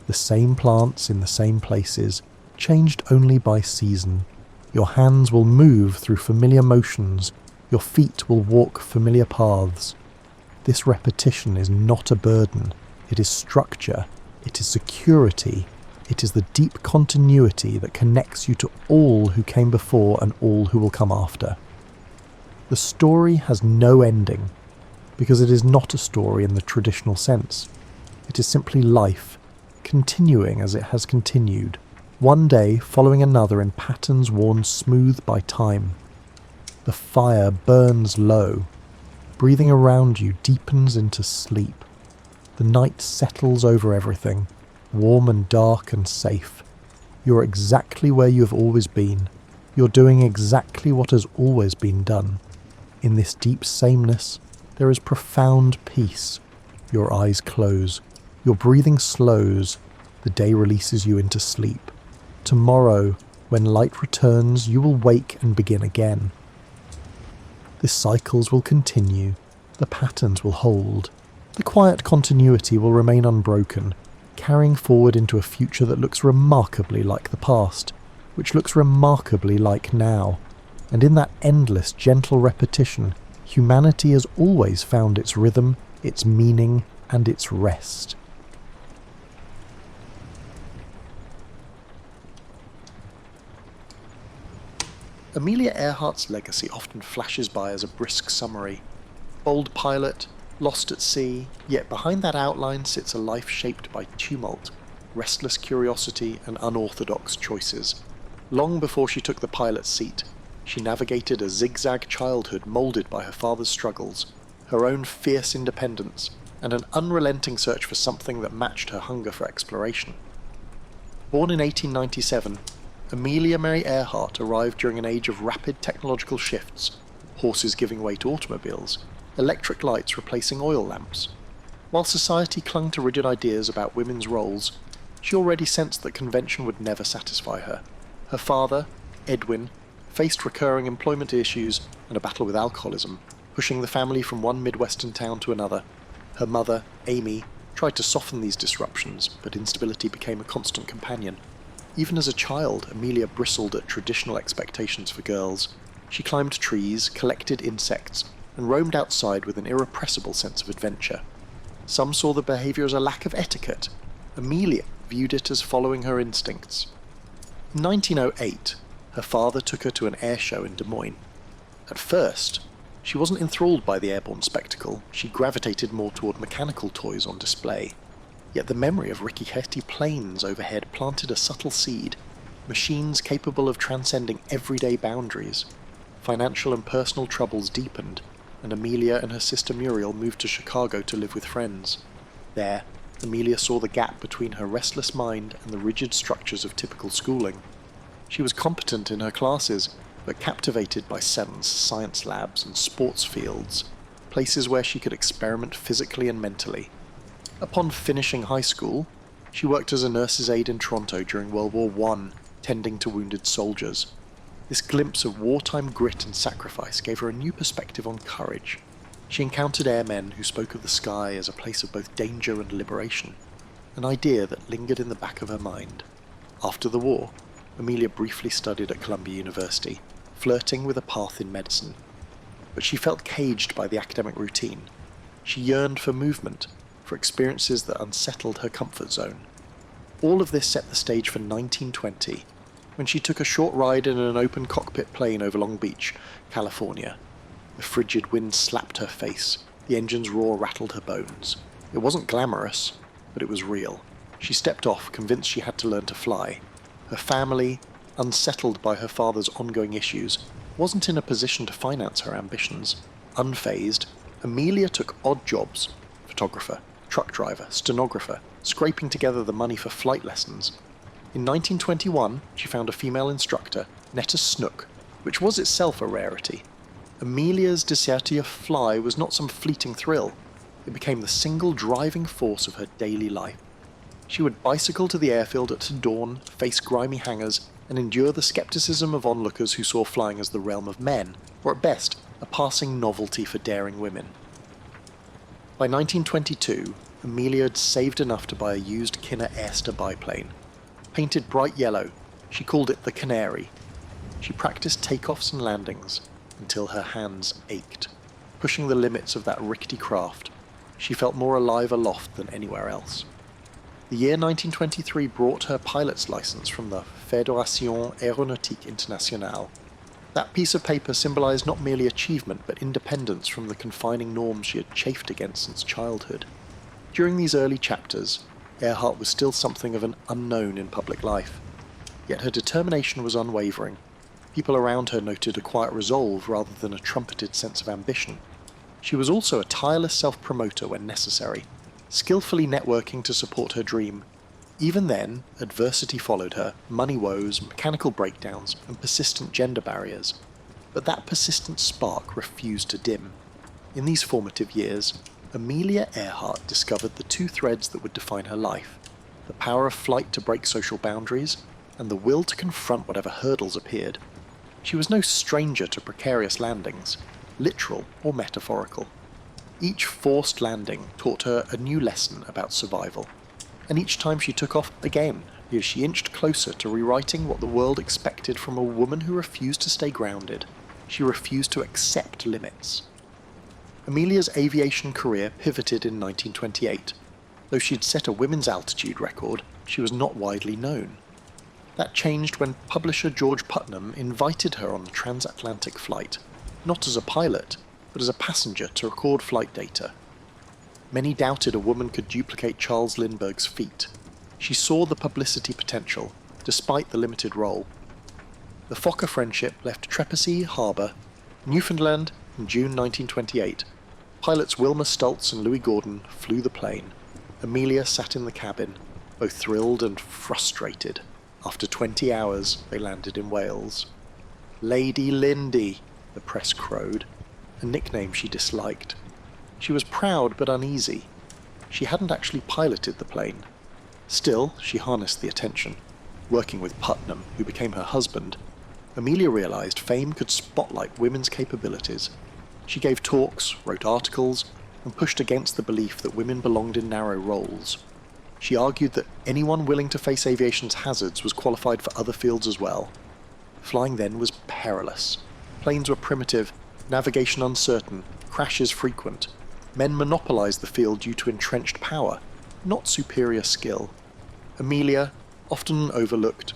The same plants in the same places, changed only by season. Your hands will move through familiar motions. Your feet will walk familiar paths. This repetition is not a burden. It is structure. It is security. It is the deep continuity that connects you to all who came before and all who will come after. The story has no ending, because it is not a story in the traditional sense. It is simply life, continuing as it has continued, one day following another in patterns worn smooth by time. The fire burns low. Breathing around you deepens into sleep. The night settles over everything, warm and dark and safe. You're exactly where you have always been. You're doing exactly what has always been done. In this deep sameness, there is profound peace. Your eyes close. Your breathing slows. The day releases you into sleep. Tomorrow, when light returns, you will wake and begin again. The cycles will continue. The patterns will hold. The quiet continuity will remain unbroken, carrying forward into a future that looks remarkably like the past, which looks remarkably like now. And in that endless, gentle repetition, humanity has always found its rhythm, its meaning, and its rest. Amelia Earhart's legacy often flashes by as a brisk summary. Bold pilot, lost at sea, yet behind that outline sits a life shaped by tumult, restless curiosity, and unorthodox choices. Long before she took the pilot's seat, she navigated a zigzag childhood moulded by her father's struggles, her own fierce independence, and an unrelenting search for something that matched her hunger for exploration. Born in 1897, Amelia Mary Earhart arrived during an age of rapid technological shifts, horses giving way to automobiles, electric lights replacing oil lamps. While society clung to rigid ideas about women's roles, she already sensed that convention would never satisfy her. Her father, Edwin, faced recurring employment issues and a battle with alcoholism, pushing the family from one Midwestern town to another. Her mother, Amy, tried to soften these disruptions, but instability became a constant companion. Even as a child, Amelia bristled at traditional expectations for girls. She climbed trees, collected insects, and roamed outside with an irrepressible sense of adventure. Some saw the behaviour as a lack of etiquette. Amelia viewed it as following her instincts. In 1908, her father took her to an air show in Des Moines. At first, she wasn't enthralled by the airborne spectacle. She gravitated more toward mechanical toys on display. Yet the memory of rickety planes overhead planted a subtle seed, machines capable of transcending everyday boundaries. Financial and personal troubles deepened, and Amelia and her sister Muriel moved to Chicago to live with friends. There, Amelia saw the gap between her restless mind and the rigid structures of typical schooling. She was competent in her classes, but captivated by SEV's science labs and sports fields, places where she could experiment physically and mentally. Upon finishing high school, she worked as a nurse's aide in Toronto during World War I, tending to wounded soldiers. This glimpse of wartime grit and sacrifice gave her a new perspective on courage. She encountered airmen who spoke of the sky as a place of both danger and liberation, an idea that lingered in the back of her mind. After the war, Amelia briefly studied at Columbia University, flirting with a path in medicine. But she felt caged by the academic routine. She yearned for movement, for experiences that unsettled her comfort zone. All of this set the stage for 1920, when she took a short ride in an open cockpit plane over Long Beach, California. The frigid wind slapped her face. The engine's roar rattled her bones. It wasn't glamorous, but it was real. She stepped off, convinced she had to learn to fly. Her family, unsettled by her father's ongoing issues, wasn't in a position to finance her ambitions. Unfazed, Amelia took odd jobs: photographer, truck driver, stenographer, scraping together the money for flight lessons. In 1921, she found a female instructor, Netta Snook, which was itself a rarity. Amelia's desire to fly was not some fleeting thrill. It became the single driving force of her daily life. She would bicycle to the airfield at dawn, face grimy hangars, and endure the skepticism of onlookers who saw flying as the realm of men, or at best, a passing novelty for daring women. By 1922, Amelia had saved enough to buy a used Kinner Airster biplane. Painted bright yellow, she called it the Canary. She practiced takeoffs and landings until her hands ached. Pushing the limits of that rickety craft, she felt more alive aloft than anywhere else. The year 1923 brought her pilot's license from the Fédération Aéronautique Internationale. That piece of paper symbolised not merely achievement but independence from the confining norms she had chafed against since childhood. During these early chapters, Earhart was still something of an unknown in public life. Yet her determination was unwavering. People around her noted a quiet resolve rather than a trumpeted sense of ambition. She was also a tireless self-promoter when necessary, skillfully networking to support her dream. Even then, adversity followed her, money woes, mechanical breakdowns, and persistent gender barriers. But that persistent spark refused to dim. In these formative years, Amelia Earhart discovered the two threads that would define her life: the power of flight to break social boundaries, and the will to confront whatever hurdles appeared. She was no stranger to precarious landings, literal or metaphorical. Each forced landing taught her a new lesson about survival, and each time she took off again, as she inched closer to rewriting what the world expected from a woman who refused to stay grounded. She refused to accept limits. Amelia's aviation career pivoted in 1928. Though she'd set a women's altitude record, she was not widely known. That changed when publisher George Putnam invited her on a transatlantic flight, not as a pilot, but as a passenger to record flight data. Many doubted a woman could duplicate Charles Lindbergh's feat. She saw the publicity potential, despite the limited role. The Fokker friendship left Trepassey Harbour, Newfoundland, in June 1928. Pilots Wilma Stultz and Louis Gordon flew the plane. Amelia sat in the cabin, both thrilled and frustrated. After 20 hours, they landed in Wales. Lady Lindy, the press crowed, a nickname she disliked. She was proud but uneasy. She hadn't actually piloted the plane. Still, she harnessed the attention. Working with Putnam, who became her husband, Amelia realised fame could spotlight women's capabilities. She gave talks, wrote articles, and pushed against the belief that women belonged in narrow roles. She argued that anyone willing to face aviation's hazards was qualified for other fields as well. Flying then was perilous. Planes were primitive, navigation uncertain, crashes frequent. Men monopolised the field due to entrenched power, not superior skill. Amelia, often overlooked,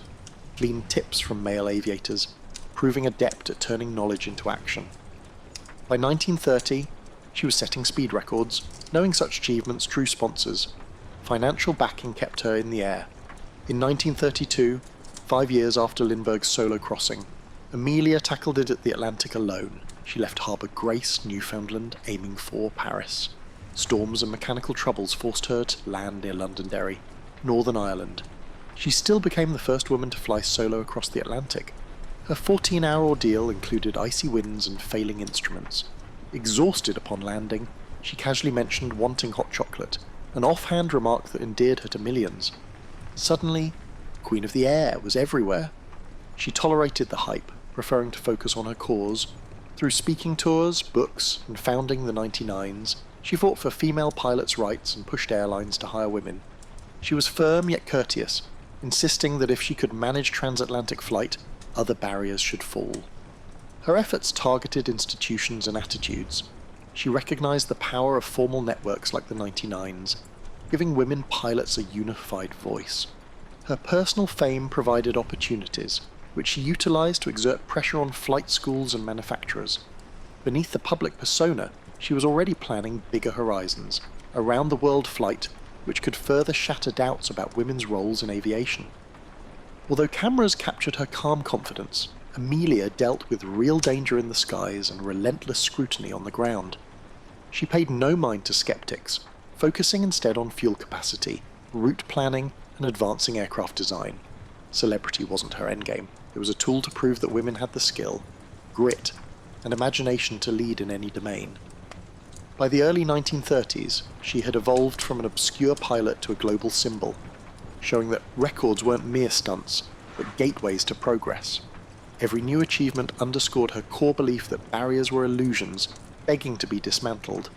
gleaned tips from male aviators, proving adept at turning knowledge into action. By 1930, she was setting speed records. Knowing such achievements drew sponsors. Financial backing kept her in the air. In 1932, 5 years after Lindbergh's solo crossing, Amelia tackled it at the Atlantic alone. She left Harbour Grace, Newfoundland, aiming for Paris. Storms and mechanical troubles forced her to land near Londonderry, Northern Ireland. She still became the first woman to fly solo across the Atlantic. Her 14-hour ordeal included icy winds and failing instruments. Exhausted upon landing, she casually mentioned wanting hot chocolate, an offhand remark that endeared her to millions. Suddenly, Queen of the Air was everywhere. She tolerated the hype, preferring to focus on her cause. Through speaking tours, books, and founding the 99s, she fought for female pilots' rights and pushed airlines to hire women. She was firm yet courteous, insisting that if she could manage transatlantic flight, other barriers should fall. Her efforts targeted institutions and attitudes. She recognised the power of formal networks like the 99s, giving women pilots a unified voice. Her personal fame provided opportunities, which she utilised to exert pressure on flight schools and manufacturers. Beneath the public persona, she was already planning bigger horizons, a round-the-world flight which could further shatter doubts about women's roles in aviation. Although cameras captured her calm confidence, Amelia dealt with real danger in the skies and relentless scrutiny on the ground. She paid no mind to skeptics, focusing instead on fuel capacity, route planning, and advancing aircraft design. Celebrity wasn't her endgame. It was a tool to prove that women had the skill, grit, and imagination to lead in any domain. By the early 1930s, she had evolved from an obscure pilot to a global symbol, showing that records weren't mere stunts, but gateways to progress. Every new achievement underscored her core belief that barriers were illusions, begging to be dismantled.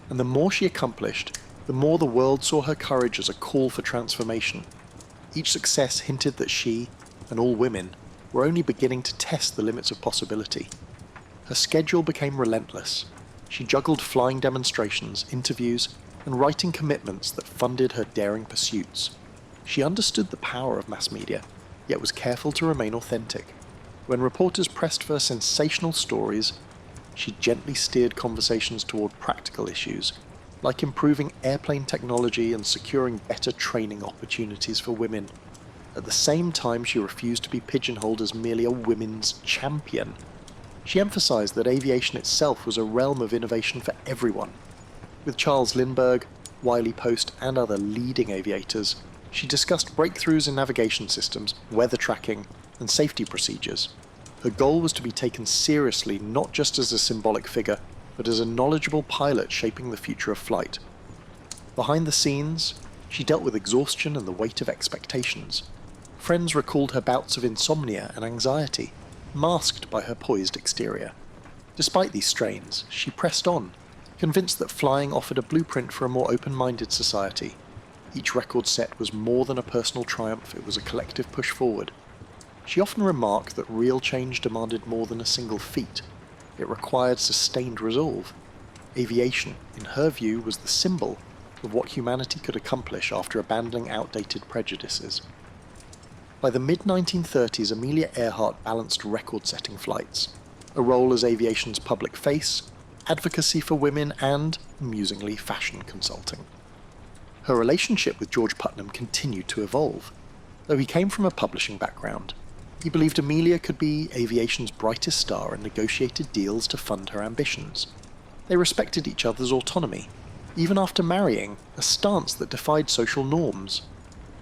And the more she accomplished, the more the world saw her courage as a call for transformation. Each success hinted that she, and all women, were only beginning to test the limits of possibility. Her schedule became relentless. She juggled flying demonstrations, interviews, and writing commitments that funded her daring pursuits. She understood the power of mass media, yet was careful to remain authentic. When reporters pressed for sensational stories, she gently steered conversations toward practical issues, like improving airplane technology and securing better training opportunities for women. At the same time, she refused to be pigeonholed as merely a women's champion. She emphasized that aviation itself was a realm of innovation for everyone. With Charles Lindbergh, Wiley Post, and other leading aviators, she discussed breakthroughs in navigation systems, weather tracking, and safety procedures. Her goal was to be taken seriously not just as a symbolic figure, but as a knowledgeable pilot shaping the future of flight. Behind the scenes, she dealt with exhaustion and the weight of expectations. Friends recalled her bouts of insomnia and anxiety, masked by her poised exterior. Despite these strains, she pressed on, convinced that flying offered a blueprint for a more open-minded society. Each record set was more than a personal triumph, it was a collective push forward. She often remarked that real change demanded more than a single feat. It required sustained resolve. Aviation, in her view, was the symbol of what humanity could accomplish after abandoning outdated prejudices. By the mid-1930s, Amelia Earhart balanced record-setting flights, a role as aviation's public face, advocacy for women, and, amusingly, fashion consulting. Her relationship with George Putnam continued to evolve. Though he came from a publishing background, he believed Amelia could be aviation's brightest star and negotiated deals to fund her ambitions. They respected each other's autonomy, even after marrying, a stance that defied social norms.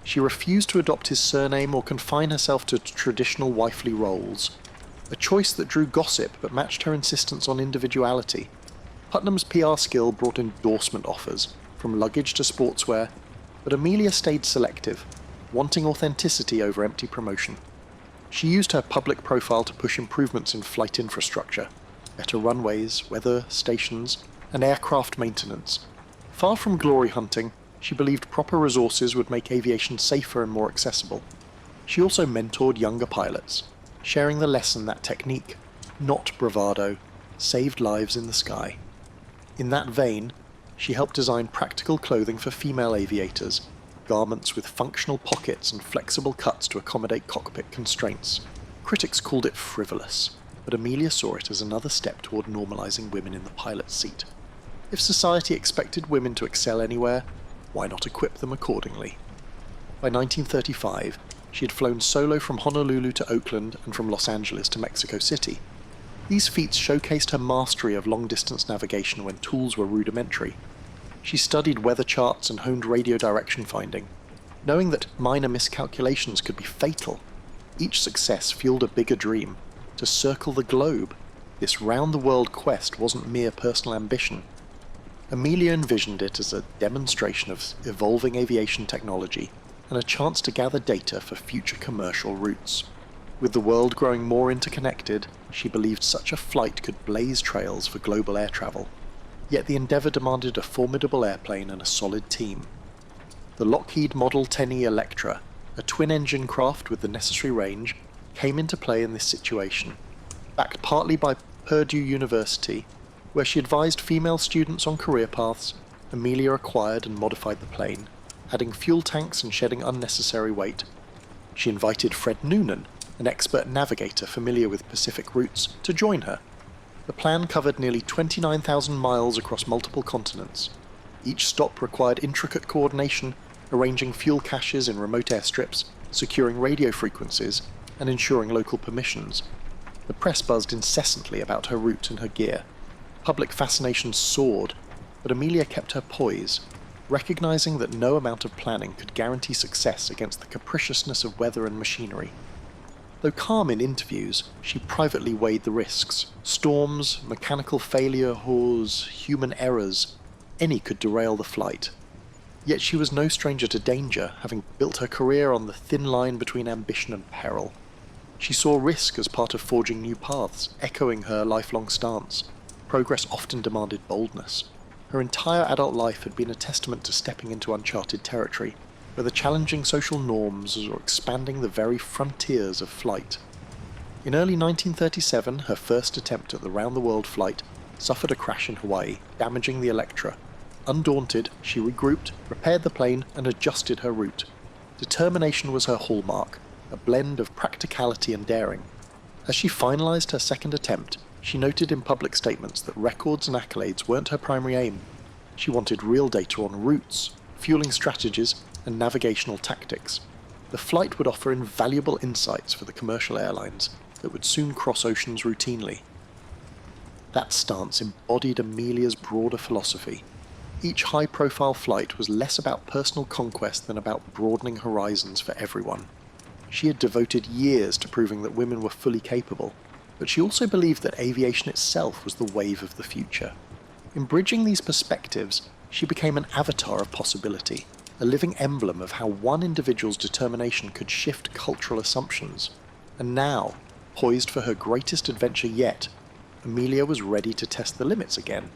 She refused to adopt his surname or confine herself to traditional wifely roles, a choice that drew gossip but matched her insistence on individuality. Putnam's PR skill brought endorsement offers, from luggage to sportswear, but Amelia stayed selective, wanting authenticity over empty promotion. She used her public profile to push improvements in flight infrastructure, better runways, weather stations, and aircraft maintenance. Far from glory hunting, she believed proper resources would make aviation safer and more accessible. She also mentored younger pilots, sharing the lesson that technique, not bravado, saved lives in the sky. In that vein, she helped design practical clothing for female aviators, garments with functional pockets and flexible cuts to accommodate cockpit constraints. Critics called it frivolous, but Amelia saw it as another step toward normalizing women in the pilot's seat. If society expected women to excel anywhere, why not equip them accordingly? By 1935, she had flown solo from Honolulu to Oakland and from Los Angeles to Mexico City. These feats showcased her mastery of long-distance navigation when tools were rudimentary. She studied weather charts and honed radio direction finding, knowing that minor miscalculations could be fatal. Each success fueled a bigger dream, to circle the globe. This round-the-world quest wasn't mere personal ambition. Amelia envisioned it as a demonstration of evolving aviation technology and a chance to gather data for future commercial routes. With the world growing more interconnected, she believed such a flight could blaze trails for global air travel. Yet the endeavour demanded a formidable airplane and a solid team. The Lockheed Model 10E Electra, a twin-engine craft with the necessary range, came into play in this situation. Backed partly by Purdue University, where she advised female students on career paths, Amelia acquired and modified the plane, adding fuel tanks and shedding unnecessary weight. She invited Fred Noonan, an expert navigator familiar with Pacific routes, to join her. The plan covered nearly 29,000 miles across multiple continents. Each stop required intricate coordination, arranging fuel caches in remote airstrips, securing radio frequencies, and ensuring local permissions. The press buzzed incessantly about her route and her gear. Public fascination soared, but Amelia kept her poise, recognizing that no amount of planning could guarantee success against the capriciousness of weather and machinery. Though calm in interviews, she privately weighed the risks. Storms, mechanical failure, human errors, any could derail the flight. Yet she was no stranger to danger, having built her career on the thin line between ambition and peril. She saw risk as part of forging new paths, echoing her lifelong stance. Progress often demanded boldness. Her entire adult life had been a testament to stepping into uncharted territory, whether challenging social norms or expanding the very frontiers of flight. In early 1937, her first attempt at the round-the-world flight suffered a crash in Hawaii, damaging the Electra. Undaunted, she regrouped, repaired the plane, and adjusted her route. Determination was her hallmark, a blend of practicality and daring. As she finalised her second attempt, she noted in public statements that records and accolades weren't her primary aim. She wanted real data on routes, fueling strategies, and navigational tactics. The flight would offer invaluable insights for the commercial airlines that would soon cross oceans routinely. That stance embodied Amelia's broader philosophy. Each high-profile flight was less about personal conquest than about broadening horizons for everyone. She had devoted years to proving that women were fully capable, but she also believed that aviation itself was the wave of the future. In bridging these perspectives, she became an avatar of possibility, a living emblem of how one individual's determination could shift cultural assumptions. And now, poised for her greatest adventure yet, Amelia was ready to test the limits again.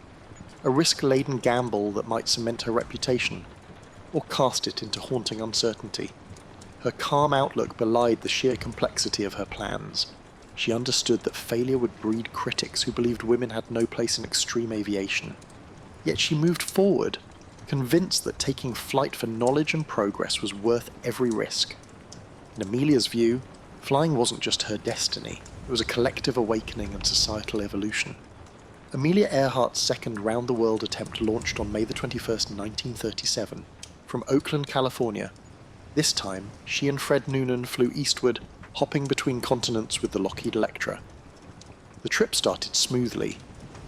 A risk-laden gamble that might cement her reputation, or cast it into haunting uncertainty. Her calm outlook belied the sheer complexity of her plans. She understood that failure would breed critics who believed women had no place in extreme aviation. Yet she moved forward, convinced that taking flight for knowledge and progress was worth every risk. In Amelia's view, flying wasn't just her destiny, it was a collective awakening and societal evolution. Amelia Earhart's second round-the-world attempt launched on May 21, 1937, from Oakland, California. This time, she and Fred Noonan flew eastward, hopping between continents with the Lockheed Electra. The trip started smoothly,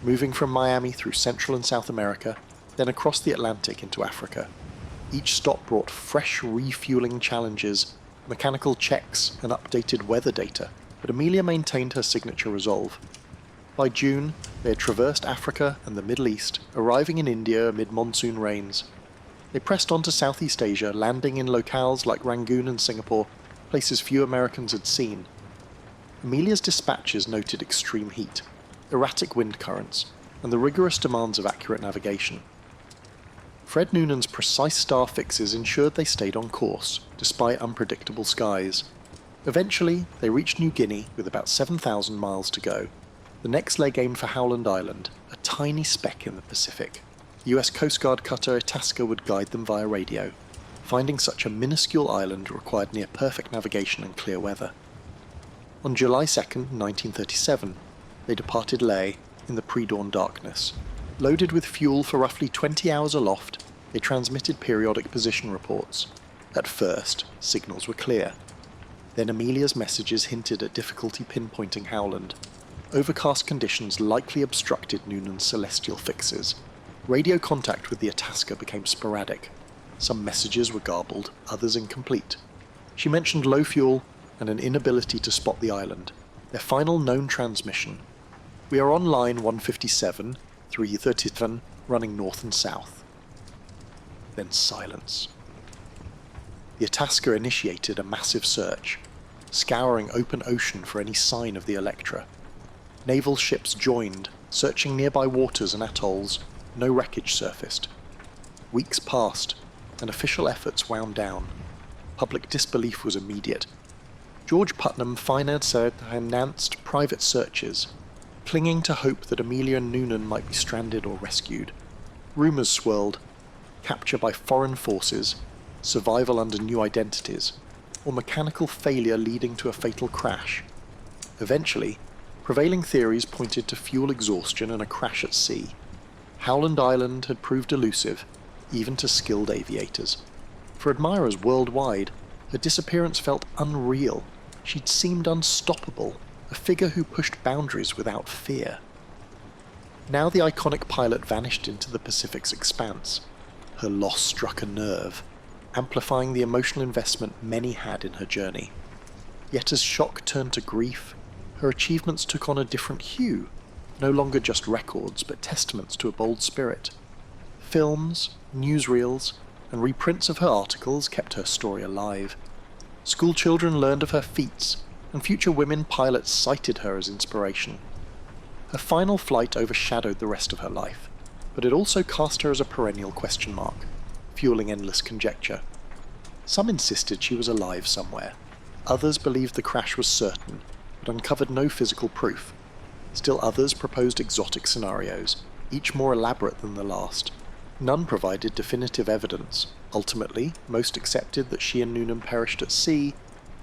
moving from Miami through Central and South America, then across the Atlantic into Africa. Each stop brought fresh refueling challenges, mechanical checks, and updated weather data, but Amelia maintained her signature resolve. By June, they had traversed Africa and the Middle East, arriving in India amid monsoon rains. They pressed on to Southeast Asia, landing in locales like Rangoon and Singapore, places few Americans had seen. Amelia's dispatches noted extreme heat, erratic wind currents, and the rigorous demands of accurate navigation. Fred Noonan's precise star fixes ensured they stayed on course, despite unpredictable skies. Eventually, they reached New Guinea with about 7,000 miles to go. The next leg aimed for Howland Island, a tiny speck in the Pacific. The US Coast Guard cutter Itasca would guide them via radio. Finding such a minuscule island required near-perfect navigation and clear weather. On July 2, 1937, they departed Lae in the pre-dawn darkness. Loaded with fuel for roughly 20 hours aloft, they transmitted periodic position reports. At first, signals were clear. Then Amelia's messages hinted at difficulty pinpointing Howland. Overcast conditions likely obstructed Noonan's celestial fixes. Radio contact with the Itasca became sporadic. Some messages were garbled, others incomplete. She mentioned low fuel and an inability to spot the island. Their final known transmission: "We are on line 157, 337, running north and south." Then silence. The Itasca initiated a massive search, scouring open ocean for any sign of the Electra. Naval ships joined, searching nearby waters and atolls. No wreckage surfaced. Weeks passed, and official efforts wound down. Public disbelief was immediate. George Putnam financed private searches, clinging to hope that Amelia and Noonan might be stranded or rescued. Rumours swirled: capture by foreign forces, survival under new identities, or mechanical failure leading to a fatal crash. Eventually, prevailing theories pointed to fuel exhaustion and a crash at sea. Howland Island had proved elusive, even to skilled aviators. For admirers worldwide, her disappearance felt unreal. She'd seemed unstoppable, a figure who pushed boundaries without fear. Now the iconic pilot vanished into the Pacific's expanse. Her loss struck a nerve, amplifying the emotional investment many had in her journey. Yet as shock turned to grief, her achievements took on a different hue, no longer just records but testaments to a bold spirit. Films, newsreels, and reprints of her articles kept her story alive. School children learned of her feats, and future women pilots cited her as inspiration. Her final flight overshadowed the rest of her life, but it also cast her as a perennial question mark, fueling endless conjecture. Some insisted she was alive somewhere. Others believed the crash was certain, but uncovered no physical proof. Still others proposed exotic scenarios, each more elaborate than the last. None provided definitive evidence. Ultimately, most accepted that she and Noonan perished at sea,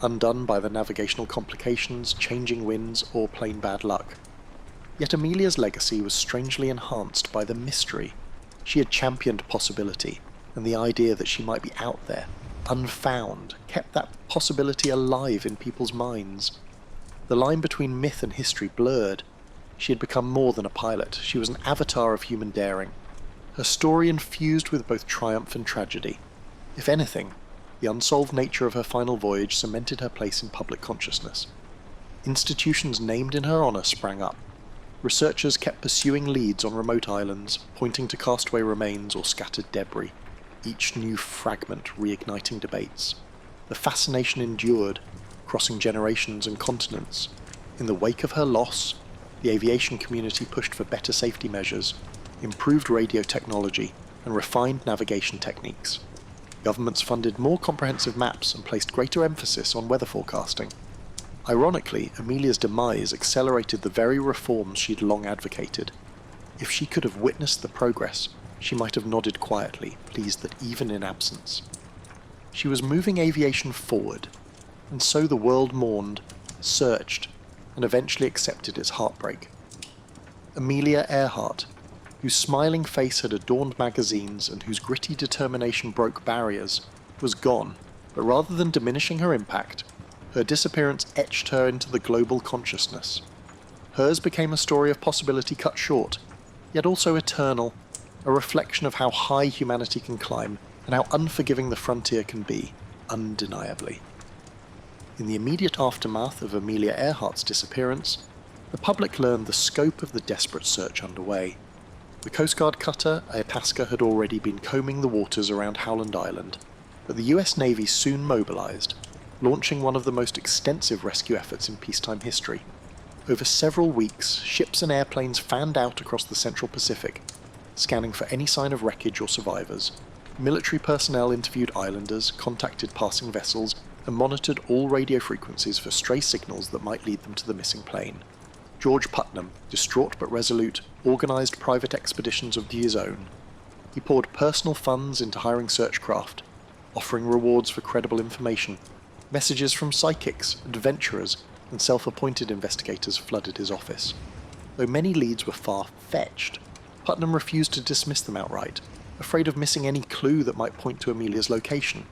undone by the navigational complications, changing winds, or plain bad luck. Yet Amelia's legacy was strangely enhanced by the mystery. She had championed possibility, and the idea that she might be out there, unfound, kept that possibility alive in people's minds. The line between myth and history blurred. She had become more than a pilot. She was an avatar of human daring. Her story infused with both triumph and tragedy. If anything, the unsolved nature of her final voyage cemented her place in public consciousness. Institutions named in her honour sprang up. Researchers kept pursuing leads on remote islands, pointing to castaway remains or scattered debris, each new fragment reigniting debates. The fascination endured, crossing generations and continents. In the wake of her loss, the aviation community pushed for better safety measures, improved radio technology, and refined navigation techniques. Governments funded more comprehensive maps and placed greater emphasis on weather forecasting. Ironically, Amelia's demise accelerated the very reforms she'd long advocated. If she could have witnessed the progress, she might have nodded quietly, pleased that even in absence. She was moving aviation forward, and so the world mourned, searched, and eventually accepted its heartbreak. Amelia Earhart, whose smiling face had adorned magazines and whose gritty determination broke barriers, was gone, but rather than diminishing her impact, her disappearance etched her into the global consciousness. Hers became a story of possibility cut short, yet also eternal, a reflection of how high humanity can climb and how unforgiving the frontier can be, undeniably. In the immediate aftermath of Amelia Earhart's disappearance, the public learned the scope of the desperate search underway. The Coast Guard cutter Itasca had already been combing the waters around Howland Island, but the US Navy soon mobilized, launching one of the most extensive rescue efforts in peacetime history. Over several weeks, ships and airplanes fanned out across the Central Pacific, scanning for any sign of wreckage or survivors. Military personnel interviewed islanders, contacted passing vessels, and monitored all radio frequencies for stray signals that might lead them to the missing plane. George Putnam, distraught but resolute, organised private expeditions of his own. He poured personal funds into hiring search craft, offering rewards for credible information. Messages from psychics, adventurers, and self-appointed investigators flooded his office. Though many leads were far-fetched, Putnam refused to dismiss them outright, afraid of missing any clue that might point to Amelia's location.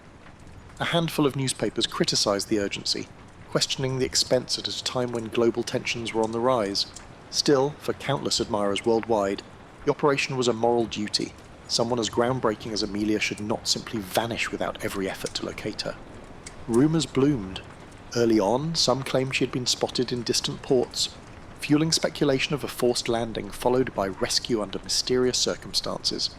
A handful of newspapers criticised the urgency, questioning the expense at a time when global tensions were on the rise. Still, for countless admirers worldwide, the operation was a moral duty. Someone as groundbreaking as Amelia should not simply vanish without every effort to locate her. Rumours bloomed. Early on, some claimed she had been spotted in distant ports, fueling speculation of a forced landing followed by rescue under mysterious circumstances.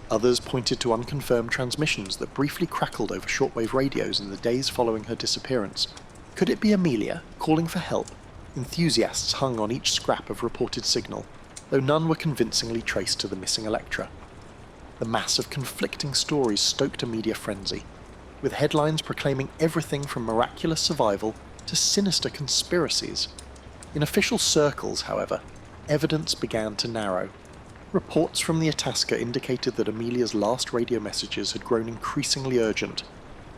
Others pointed to unconfirmed transmissions that briefly crackled over shortwave radios in the days following her disappearance. Could it be Amelia, calling for help? Enthusiasts hung on each scrap of reported signal, though none were convincingly traced to the missing Electra. The mass of conflicting stories stoked a media frenzy, with headlines proclaiming everything from miraculous survival to sinister conspiracies. In official circles, however, evidence began to narrow. Reports from the Itasca indicated that Amelia's last radio messages had grown increasingly urgent.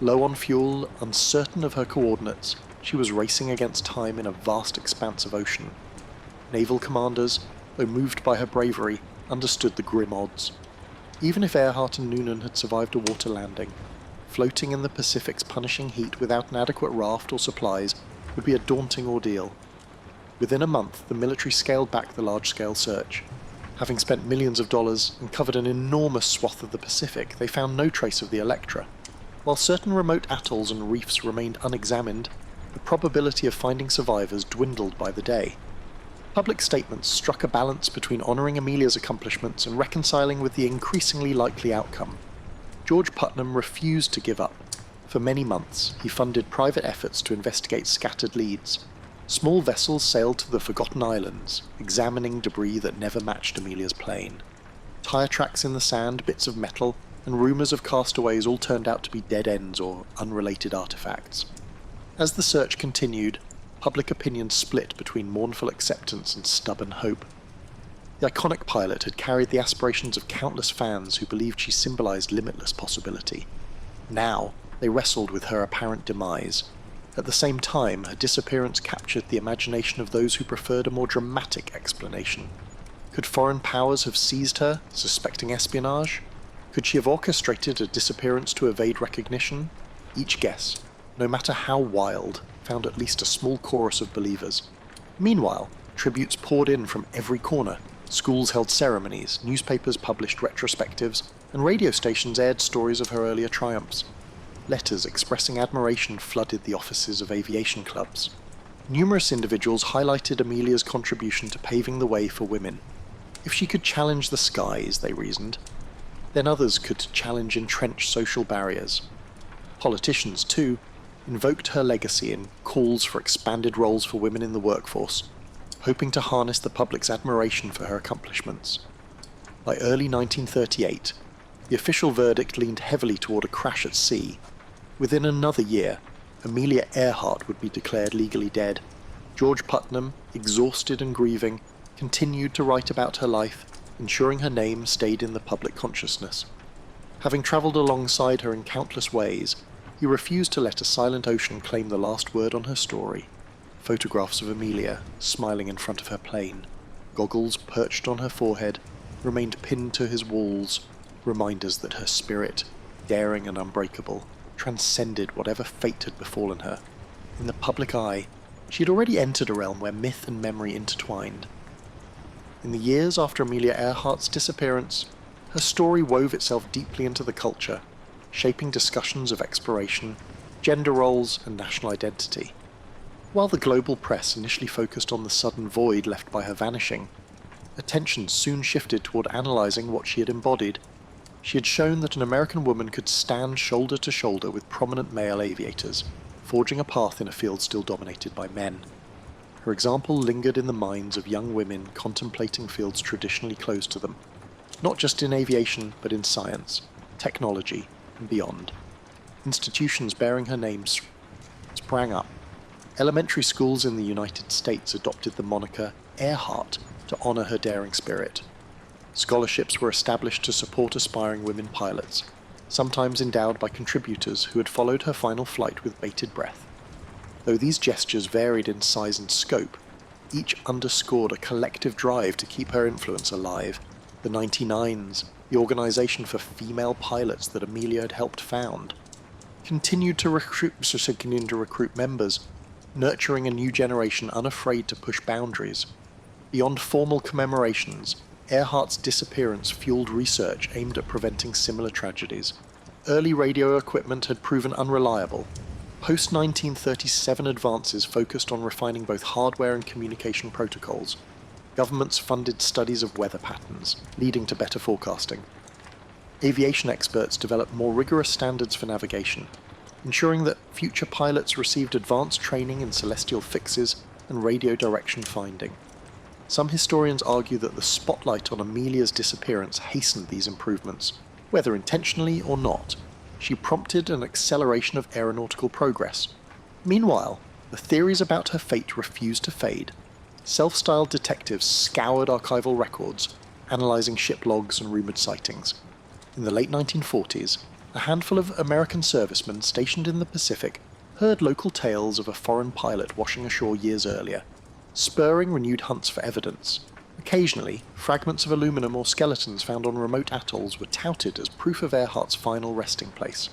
Low on fuel, uncertain of her coordinates, she was racing against time in a vast expanse of ocean. Naval commanders, though moved by her bravery, understood the grim odds. Even if Earhart and Noonan had survived a water landing, floating in the Pacific's punishing heat without an adequate raft or supplies would be a daunting ordeal. Within a month, the military scaled back the large-scale search. Having spent millions of dollars and covered an enormous swath of the Pacific, they found no trace of the Electra. While certain remote atolls and reefs remained unexamined, the probability of finding survivors dwindled by the day. Public statements struck a balance between honouring Amelia's accomplishments and reconciling with the increasingly likely outcome. George Putnam refused to give up. For many months, he funded private efforts to investigate scattered leads. Small vessels sailed to the Forgotten Islands, examining debris that never matched Amelia's plane. Tire tracks in the sand, bits of metal, and rumours of castaways all turned out to be dead ends or unrelated artefacts. As the search continued, public opinion split between mournful acceptance and stubborn hope. The iconic pilot had carried the aspirations of countless fans who believed she symbolised limitless possibility. Now, they wrestled with her apparent demise. At the same time, her disappearance captured the imagination of those who preferred a more dramatic explanation. Could foreign powers have seized her, suspecting espionage? Could she have orchestrated a disappearance to evade recognition? Each guess, no matter how wild, found at least a small chorus of believers. Meanwhile, tributes poured in from every corner. Schools held ceremonies, newspapers published retrospectives, and radio stations aired stories of her earlier triumphs. Letters expressing admiration flooded the offices of aviation clubs. Numerous individuals highlighted Amelia's contribution to paving the way for women. If she could challenge the skies, they reasoned, then others could challenge entrenched social barriers. Politicians, too, invoked her legacy in calls for expanded roles for women in the workforce, hoping to harness the public's admiration for her accomplishments. By early 1938, the official verdict leaned heavily toward a crash at sea. Within another year, Amelia Earhart would be declared legally dead. George Putnam, exhausted and grieving, continued to write about her life, ensuring her name stayed in the public consciousness. Having travelled alongside her in countless ways, he refused to let a silent ocean claim the last word on her story. Photographs of Amelia, smiling in front of her plane, goggles perched on her forehead, remained pinned to his walls, reminders that her spirit, daring and unbreakable, transcended whatever fate had befallen her. In the public eye, she had already entered a realm where myth and memory intertwined. In the years after Amelia Earhart's disappearance, her story wove itself deeply into the culture, shaping discussions of exploration, gender roles, and national identity. While the global press initially focused on the sudden void left by her vanishing, attention soon shifted toward analysing what she had embodied. She had shown that an American woman could stand shoulder to shoulder with prominent male aviators, forging a path in a field still dominated by men. Her example lingered in the minds of young women contemplating fields traditionally closed to them, not just in aviation but in science, technology, and beyond. Institutions bearing her name sprang up. Elementary schools in the United States adopted the moniker Earhart to honour her daring spirit. Scholarships were established to support aspiring women pilots, sometimes endowed by contributors who had followed her final flight with bated breath. Though these gestures varied in size and scope, each underscored a collective drive to keep her influence alive. The 99s, the organisation for female pilots that Amelia had helped found, continued to recruit members, nurturing a new generation unafraid to push boundaries. Beyond formal commemorations, Earhart's disappearance fueled research aimed at preventing similar tragedies. Early radio equipment had proven unreliable. Post-1937 advances focused on refining both hardware and communication protocols. Governments funded studies of weather patterns, leading to better forecasting. Aviation experts developed more rigorous standards for navigation, ensuring that future pilots received advanced training in celestial fixes and radio direction finding. Some historians argue that the spotlight on Amelia's disappearance hastened these improvements, whether intentionally or not. She prompted an acceleration of aeronautical progress. Meanwhile, the theories about her fate refused to fade. Self-styled detectives scoured archival records, analysing ship logs and rumoured sightings. In the late 1940s, a handful of American servicemen stationed in the Pacific heard local tales of a foreign pilot washing ashore years earlier, spurring renewed hunts for evidence. Occasionally, fragments of aluminum or skeletons found on remote atolls were touted as proof of Earhart's final resting place.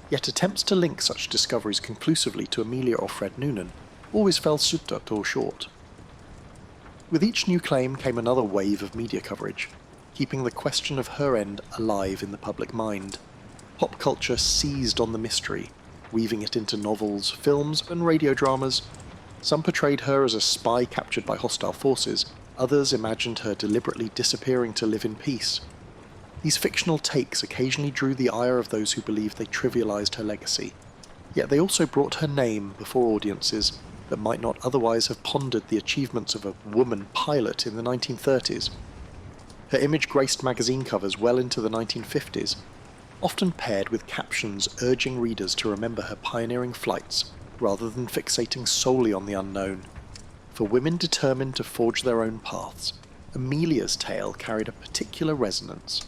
Yet attempts to link such discoveries conclusively to Amelia or Fred Noonan always fell short. With each new claim came another wave of media coverage, keeping the question of her end alive in the public mind. Pop culture seized on the mystery, weaving it into novels, films, and radio dramas. Some portrayed her as a spy captured by hostile forces, others imagined her deliberately disappearing to live in peace. These fictional takes occasionally drew the ire of those who believed they trivialized her legacy, yet they also brought her name before audiences that might not otherwise have pondered the achievements of a woman pilot in the 1930s. Her image graced magazine covers well into the 1950s, often paired with captions urging readers to remember her pioneering flights rather than fixating solely on the unknown. For women determined to forge their own paths, Amelia's tale carried a particular resonance.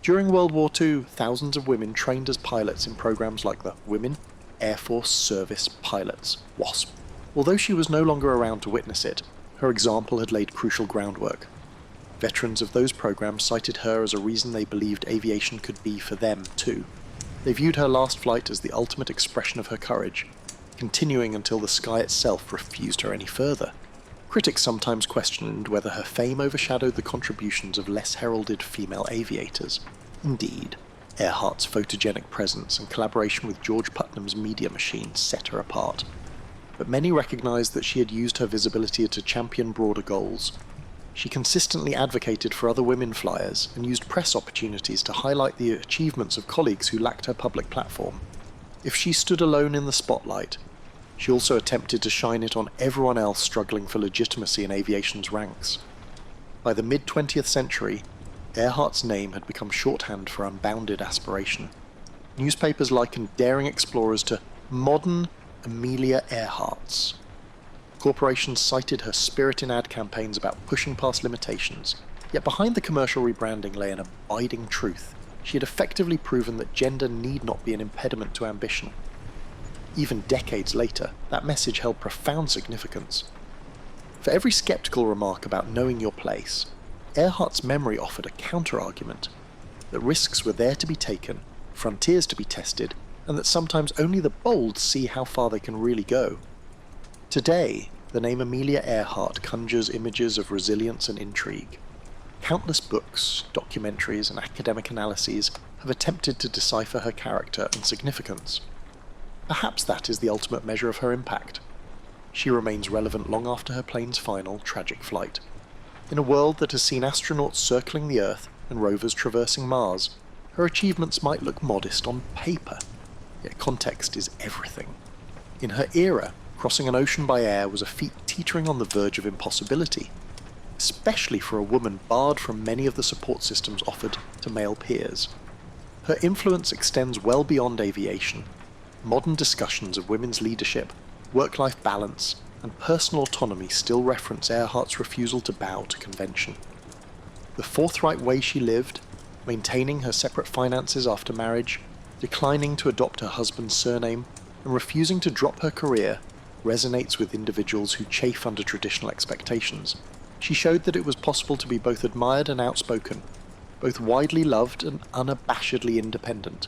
During World War II, thousands of women trained as pilots in programs like the Women Air Force Service Pilots, WASP. Although she was no longer around to witness it, her example had laid crucial groundwork. Veterans of those programs cited her as a reason they believed aviation could be for them too. They viewed her last flight as the ultimate expression of her courage, continuing until the sky itself refused her any further. Critics sometimes questioned whether her fame overshadowed the contributions of less heralded female aviators. Indeed, Earhart's photogenic presence and collaboration with George Putnam's Media Machine set her apart. But many recognized that she had used her visibility to champion broader goals. She consistently advocated for other women flyers and used press opportunities to highlight the achievements of colleagues who lacked her public platform. If she stood alone in the spotlight, she also attempted to shine it on everyone else struggling for legitimacy in aviation's ranks. By the mid-20th century, Earhart's name had become shorthand for unbounded aspiration. Newspapers likened daring explorers to modern Amelia Earharts. Corporations cited her spirit in ad campaigns about pushing past limitations, yet behind the commercial rebranding lay an abiding truth. She had effectively proven that gender need not be an impediment to ambition. Even decades later, that message held profound significance. For every skeptical remark about knowing your place, Earhart's memory offered a counter-argument, that risks were there to be taken, frontiers to be tested, and that sometimes only the bold see how far they can really go. Today, the name Amelia Earhart conjures images of resilience and intrigue. Countless books, documentaries, and academic analyses have attempted to decipher her character and significance. Perhaps that is the ultimate measure of her impact. She remains relevant long after her plane's final, tragic flight. In a world that has seen astronauts circling the Earth and rovers traversing Mars, her achievements might look modest on paper, yet context is everything. In her era, crossing an ocean by air was a feat teetering on the verge of impossibility, especially for a woman barred from many of the support systems offered to male peers. Her influence extends well beyond aviation. Modern discussions of women's leadership, work-life balance, and personal autonomy still reference Earhart's refusal to bow to convention. The forthright way she lived, maintaining her separate finances after marriage, declining to adopt her husband's surname, and refusing to drop her career, resonates with individuals who chafe under traditional expectations. She showed that it was possible to be both admired and outspoken, both widely loved and unabashedly independent.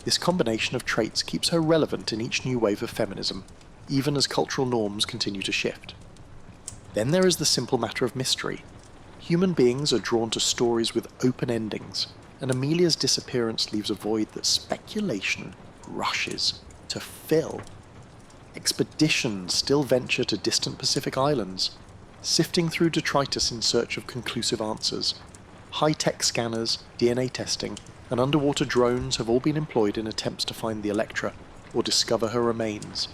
This combination of traits keeps her relevant in each new wave of feminism, even as cultural norms continue to shift. Then there is the simple matter of mystery. Human beings are drawn to stories with open endings, and Amelia's disappearance leaves a void that speculation rushes to fill. Expeditions still venture to distant Pacific islands, sifting through detritus in search of conclusive answers. High-tech scanners, DNA testing, and underwater drones have all been employed in attempts to find the Electra or discover her remains.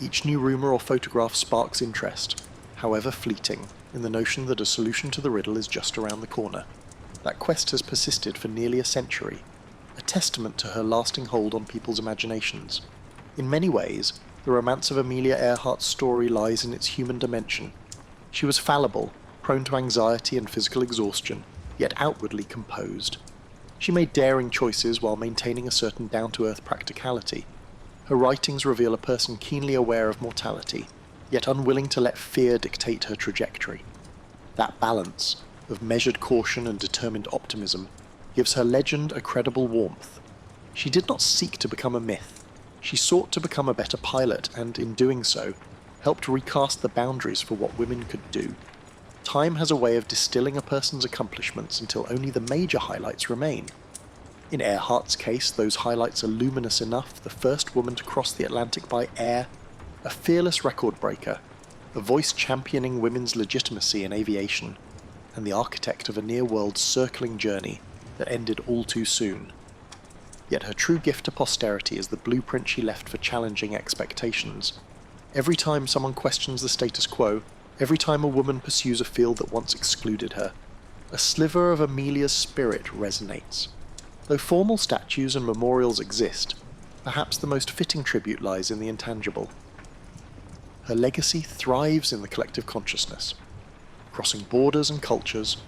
Each new rumour or photograph sparks interest, however fleeting, in the notion that a solution to the riddle is just around the corner. That quest has persisted for nearly a century, a testament to her lasting hold on people's imaginations. In many ways, the romance of Amelia Earhart's story lies in its human dimension. She was fallible, prone to anxiety and physical exhaustion, yet outwardly composed. She made daring choices while maintaining a certain down-to-earth practicality. Her writings reveal a person keenly aware of mortality, yet unwilling to let fear dictate her trajectory. That balance, of measured caution and determined optimism, gives her legend a credible warmth. She did not seek to become a myth. She sought to become a better pilot and, in doing so, helped recast the boundaries for what women could do. Time has a way of distilling a person's accomplishments until only the major highlights remain. In Earhart's case, those highlights are luminous enough: the first woman to cross the Atlantic by air, a fearless record breaker, a voice championing women's legitimacy in aviation, and the architect of a near-world circling journey that ended all too soon. Yet her true gift to posterity is the blueprint she left for challenging expectations. Every time someone questions the status quo, every time a woman pursues a field that once excluded her, a sliver of Amelia's spirit resonates. Though formal statues and memorials exist, perhaps the most fitting tribute lies in the intangible. Her legacy thrives in the collective consciousness. Crossing borders and cultures,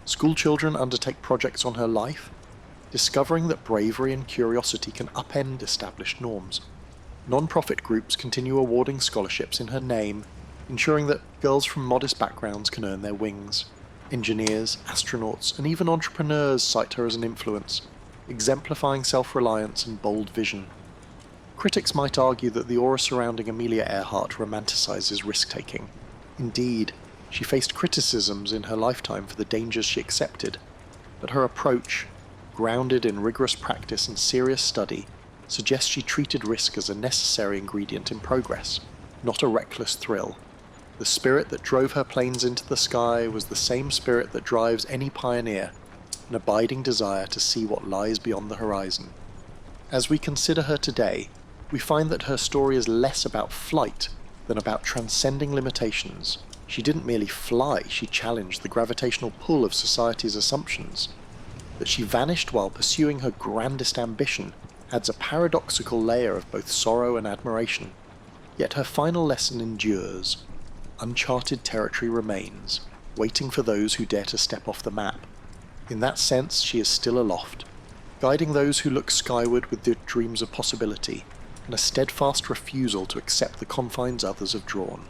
schoolchildren undertake projects on her life, discovering that bravery and curiosity can upend established norms. Non-profit groups continue awarding scholarships in her name, ensuring that girls from modest backgrounds can earn their wings. Engineers, astronauts, and even entrepreneurs cite her as an influence, exemplifying self-reliance and bold vision. Critics might argue that the aura surrounding Amelia Earhart romanticizes risk-taking. Indeed, she faced criticisms in her lifetime for the dangers she accepted, but her approach, grounded in rigorous practice and serious study, suggests she treated risk as a necessary ingredient in progress, not a reckless thrill. The spirit that drove her planes into the sky was the same spirit that drives any pioneer, an abiding desire to see what lies beyond the horizon. As we consider her today, we find that her story is less about flight than about transcending limitations. She didn't merely fly, she challenged the gravitational pull of society's assumptions. That she vanished while pursuing her grandest ambition adds a paradoxical layer of both sorrow and admiration. Yet her final lesson endures. Uncharted territory remains, waiting for those who dare to step off the map. In that sense, she is still aloft, guiding those who look skyward with their dreams of possibility, and a steadfast refusal to accept the confines others have drawn.